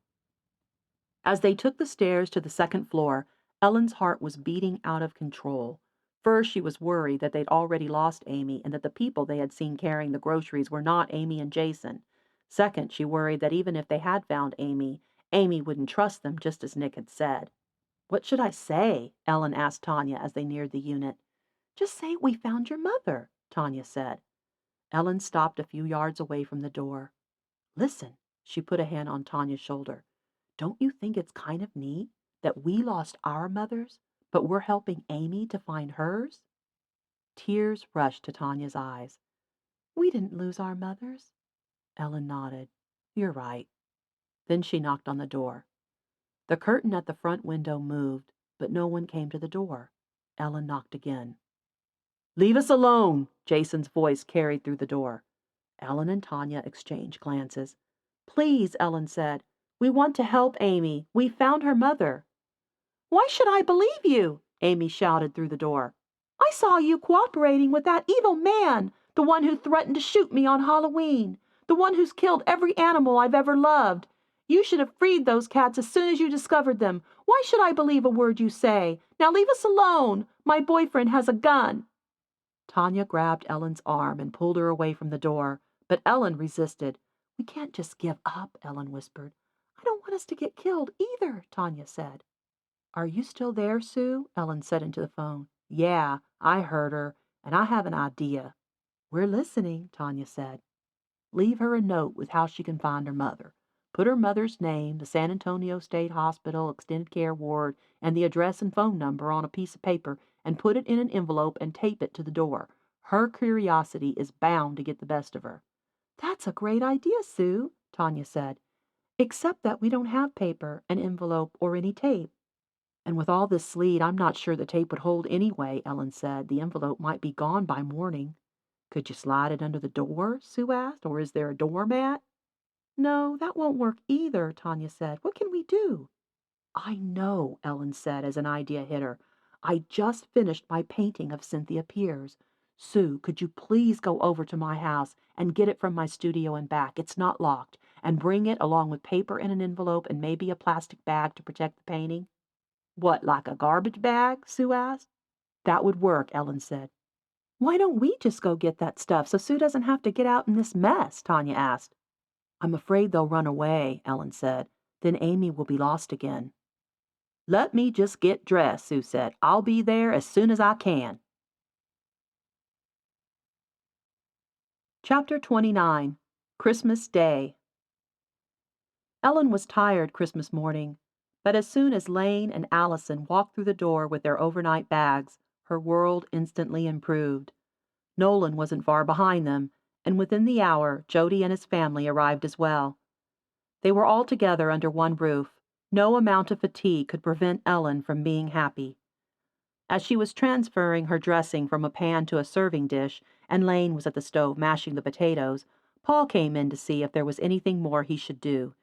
As they took the stairs to the 2nd floor, Ellen's heart was beating out of control. First, she was worried that they'd already lost Amy and that the people they had seen carrying the groceries were not Amy and Jason. Second, she worried that even if they had found Amy, Amy wouldn't trust them, just as Nick had said. "What should I say?" Ellen asked Tanya as they neared the unit. "Just say we found your mother," Tanya said. Ellen stopped a few yards away from the door. "Listen," she put a hand on Tanya's shoulder. "Don't you think it's kind of neat that we lost our mothers, but we're helping Amy to find hers?" Tears rushed to Tanya's eyes. "We didn't lose our mothers." Ellen nodded. "You're right." Then she knocked on the door. The curtain at the front window moved, but no one came to the door. Ellen knocked again. "Leave us alone!" Jason's voice carried through the door. Ellen and Tanya exchanged glances. "Please," Ellen said. "We want to help Amy. We found her mother." "Why should I believe you?" Amy shouted through the door. "I saw you cooperating with that evil man, the one who threatened to shoot me on Halloween, the one who's killed every animal I've ever loved. You should have freed those cats as soon as you discovered them. Why should I believe a word you say? Now leave us alone. My boyfriend has a gun." Tanya grabbed Ellen's arm and pulled her away from the door, but Ellen resisted. "We can't just give up," Ellen whispered. "I don't want us to get killed either," Tanya said. "Are you still there, Sue?" Ellen said into the phone. "Yeah, I heard her, and I have an idea." "We're listening," Tanya said. "Leave her a note with how she can find her mother. Put her mother's name, the San Antonio State Hospital Extended Care Ward, and the address and phone number on a piece of paper, and put it in an envelope and tape it to the door. Her curiosity is bound to get the best of her." "That's a great idea, Sue," Tanya said. "Except that we don't have paper, an envelope, or any tape." "And with all this sleet, I'm not sure the tape would hold anyway," Ellen said. "The envelope might be gone by morning." "Could you slide it under the door?" Sue asked. "Or is there a doormat?" "No, that won't work either," Tanya said. "What can we do?" "I know," Ellen said as an idea hit her. "I just finished my painting of Cynthia Piers. Sue, could you please go over to my house and get it from my studio and back? It's not locked. And bring it along with paper in an envelope and maybe a plastic bag to protect the painting." "What, like a garbage bag?" Sue asked. "That would work," Ellen said. Why don't we just go get that stuff so Sue doesn't have to get out in this mess? Tanya asked. I'm afraid they'll run away, Ellen said. Then Amy will be lost again. Let me just get dressed, Sue said. I'll be there as soon as I can. Chapter 29. Christmas Day. Ellen was tired Christmas morning, but as soon as Lane and Allison walked through the door with their overnight bags, her world instantly improved. Nolan wasn't far behind them, and within the hour Jody and his family arrived as well. They were all together under one roof. No amount of fatigue could prevent Ellen from being happy. As she was transferring her dressing from a pan to a serving dish, and Lane was at the stove mashing the potatoes, Paul came in to see if there was anything more he should do.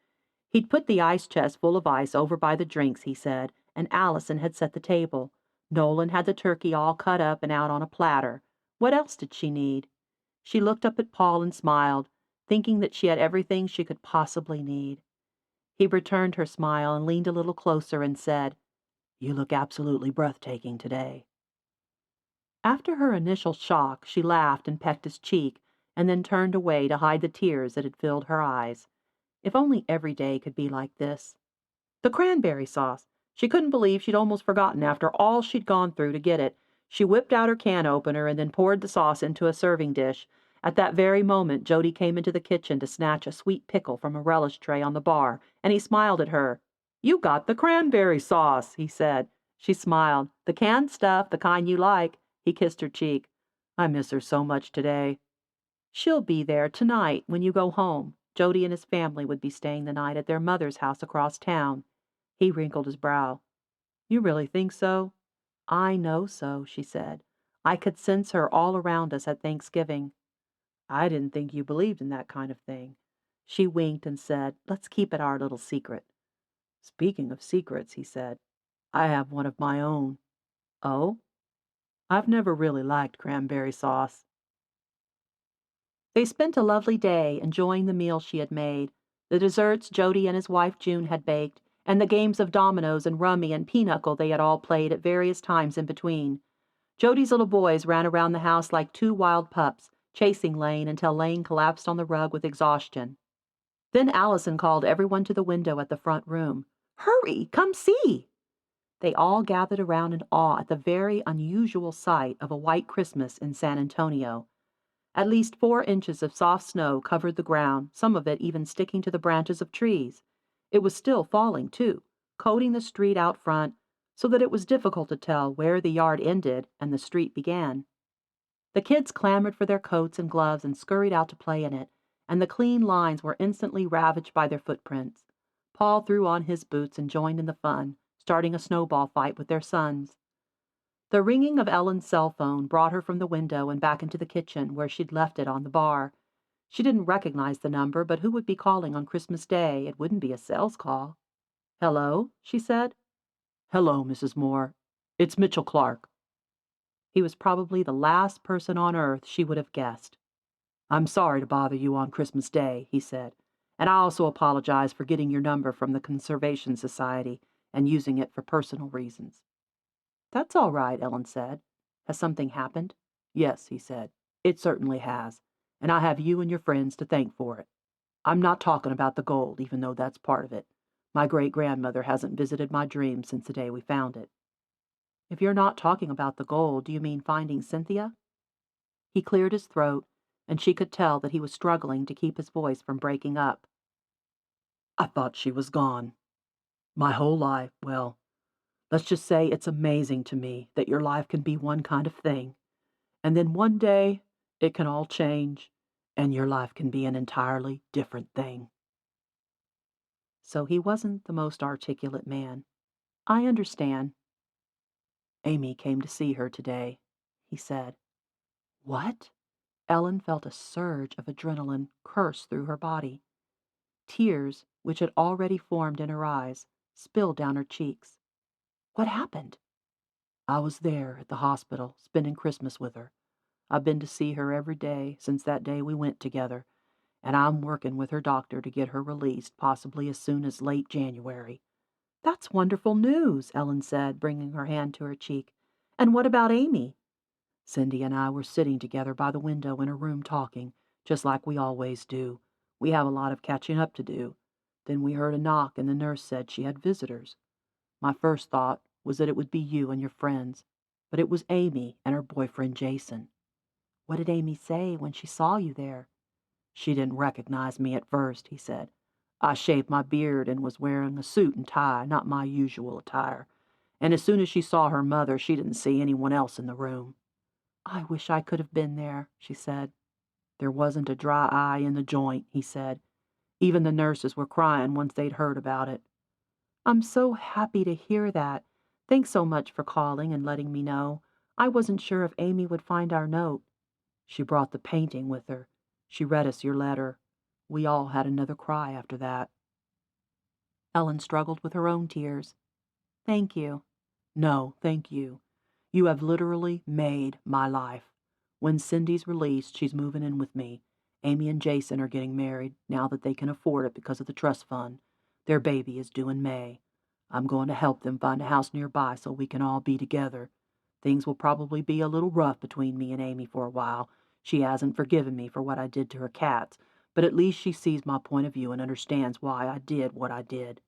He'd put the ice chest full of ice over by the drinks, he said, and Allison had set the table. Nolan had the turkey all cut up and out on a platter. What else did she need? She looked up at Paul and smiled, thinking that she had everything she could possibly need. He returned her smile and leaned a little closer and said, "You look absolutely breathtaking today." After her initial shock, she laughed and pecked his cheek, and then turned away to hide the tears that had filled her eyes. If only every day could be like this. The cranberry sauce. She couldn't believe she'd almost forgotten after all she'd gone through to get it. She whipped out her can opener and then poured the sauce into a serving dish. At that very moment, Jody came into the kitchen to snatch a sweet pickle from a relish tray on the bar, and he smiled at her. "You got the cranberry sauce," he said. She smiled. "The canned stuff, the kind you like." He kissed her cheek. "I miss her so much today." "She'll be there tonight when you go home." Jody and his family would be staying the night at their mother's house across town. He wrinkled his brow. "You really think so?" "I know so," she said. "I could sense her all around us at Thanksgiving." "I didn't think you believed in that kind of thing." She winked and said, "Let's keep it our little secret." "Speaking of secrets," he said, "I have one of my own." "Oh?" "I've never really liked cranberry sauce." They spent a lovely day enjoying the meal she had made, the desserts Jody and his wife June had baked, and the games of dominoes and rummy and pinochle they had all played at various times in between. Jody's little boys ran around the house like two wild pups, chasing Lane until Lane collapsed on the rug with exhaustion. Then Allison called everyone to the window at the front room. "Hurry, come see!" They all gathered around in awe at the very unusual sight of a white Christmas in San Antonio. At least 4 inches of soft snow covered the ground, some of it even sticking to the branches of trees. It was still falling, too, coating the street out front, so that it was difficult to tell where the yard ended and the street began. The kids clamored for their coats and gloves and scurried out to play in it, and the clean lines were instantly ravaged by their footprints. Paul threw on his boots and joined in the fun, starting a snowball fight with their sons. The ringing of Ellen's cell phone brought her from the window and back into the kitchen, where she'd left it on the bar. She didn't recognize the number, but who would be calling on Christmas Day? It wouldn't be a sales call. "Hello?" she said. "Hello, Mrs. Moore. It's Mitchell Clark." He was probably the last person on earth she would have guessed. "I'm sorry to bother you on Christmas Day," he said, "and I also apologize for getting your number from the Conservation Society and using it for personal reasons." "That's all right," Ellen said. "Has something happened?" "Yes," he said, "it certainly has, and I have you and your friends to thank for it. I'm not talking about the gold, even though that's part of it. My great-grandmother hasn't visited my dreams since the day we found it." "If you're not talking about the gold, do you mean finding Cynthia?" He cleared his throat, and she could tell that he was struggling to keep his voice from breaking up. "I thought she was gone. My whole life, well, let's just say it's amazing to me that your life can be one kind of thing, and then one day it can all change, and your life can be an entirely different thing." So he wasn't the most articulate man. "I understand." "Amy came to see her today," he said. "What?" Ellen felt a surge of adrenaline curse through her body. Tears, which had already formed in her eyes, spilled down her cheeks. "What happened?" "I was there at the hospital, spending Christmas with her. I've been to see her every day since that day we went together, and I'm working with her doctor to get her released possibly as soon as late January." "That's wonderful news," Ellen said, bringing her hand to her cheek. "And what about Amy?" Cindy and I were sitting together by the window in her room talking, just like we always do. We have a lot of catching up to do. Then we heard a knock and the nurse said she had visitors. My first thought was that it would be you and your friends, but it was Amy and her boyfriend Jason. What did Amy say when she saw you there? She didn't recognize me at first, he said. I shaved my beard and was wearing a suit and tie, not my usual attire. And as soon as she saw her mother, she didn't see anyone else in the room. I wish I could have been there, she said. There wasn't a dry eye in the joint, he said. Even the nurses were crying once they'd heard about it. I'm so happy to hear that. Thanks so much for calling and letting me know. I wasn't sure if Amy would find our note. She brought the painting with her. She read us your letter. We all had another cry after that. Ellen struggled with her own tears. Thank you. No, thank you. You have literally made my life. When Cindy's released, she's moving in with me. Amy and Jason are getting married now that they can afford it because of the trust fund. Their baby is due in May. I'm going to help them find a house nearby so we can all be together. Things will probably be a little rough between me and Amy for a while. She hasn't forgiven me for what I did to her cats, but at least she sees my point of view and understands why I did what I did.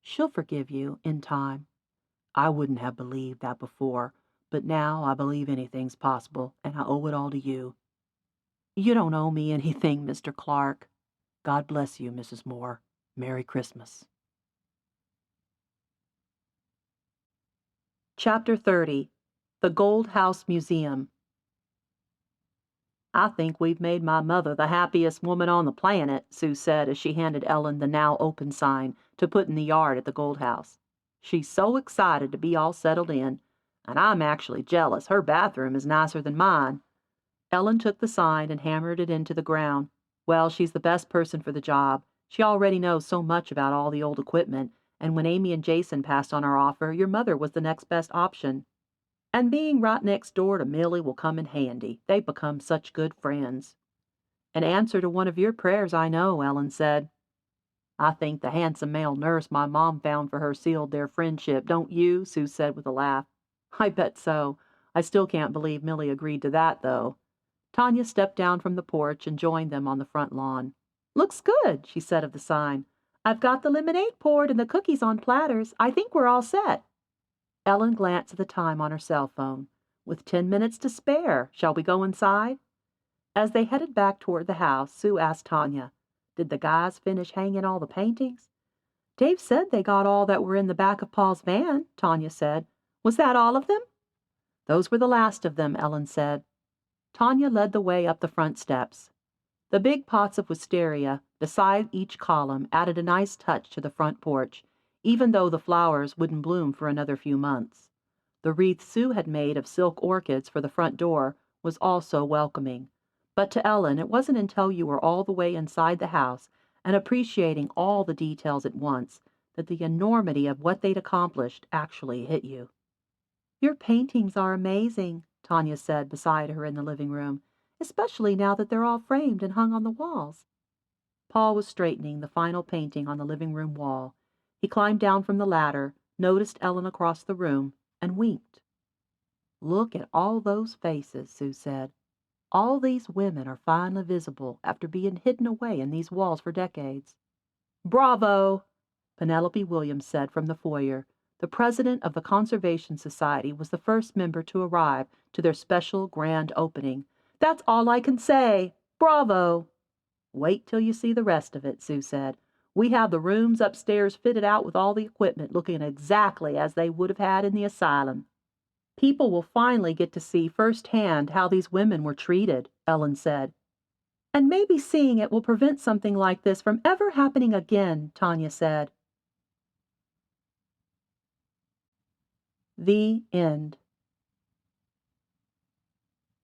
She'll forgive you in time. I wouldn't have believed that before, but now I believe anything's possible, and I owe it all to you. You don't owe me anything, Mr. Clark. God bless you, Mrs. Moore. Merry Christmas. Chapter 30. The Gold House Museum. I think we've made my mother the happiest woman on the planet, Sue said as she handed Ellen the now open sign to put in the yard at the Gold House. She's so excited to be all settled in, and I'm actually jealous. Her bathroom is nicer than mine. Ellen took the sign and hammered it into the ground. Well, she's the best person for the job. She already knows so much about all the old equipment, and when Amy and Jason passed on our offer, your mother was the next best option. And being right next door to Millie will come in handy. They've become such good friends. An answer to one of your prayers, I know, Ellen said. I think the handsome male nurse my mom found for her sealed their friendship, don't you? Sue said with a laugh. I bet so. I still can't believe Millie agreed to that, though. Tanya stepped down from the porch and joined them on the front lawn. Looks good, she said of the sign. I've got the lemonade poured and the cookies on platters. I think we're all set. Ellen glanced at the time on her cell phone. With 10 minutes to spare, shall we go inside? As they headed back toward the house, Sue asked Tanya, Did the guys finish hanging all the paintings? Dave said they got all that were in the back of Paul's van, Tanya said. Was that all of them? Those were the last of them, Ellen said. Tanya led the way up the front steps. The big pots of wisteria beside each column added a nice touch to the front porch, even though the flowers wouldn't bloom for another few months. The wreath Sue had made of silk orchids for the front door was also welcoming. But to Ellen, it wasn't until you were all the way inside the house and appreciating all the details at once that the enormity of what they'd accomplished actually hit you. Your paintings are amazing, Tanya said beside her in the living room, especially now that they're all framed and hung on the walls. Paul was straightening the final painting on the living room wall. He climbed down from the ladder, noticed Ellen across the room, and winked. Look at all those faces, Sue said. All these women are finally visible after being hidden away in these walls for decades. Bravo! Penelope Williams said from the foyer. The president of the Conservation Society was the first member to arrive to their special grand opening. That's all I can say. Bravo! Wait till you see the rest of it, Sue said. We have the rooms upstairs fitted out with all the equipment looking exactly as they would have had in the asylum. People will finally get to see firsthand how these women were treated, Ellen said. And maybe seeing it will prevent something like this from ever happening again, Tanya said. The end.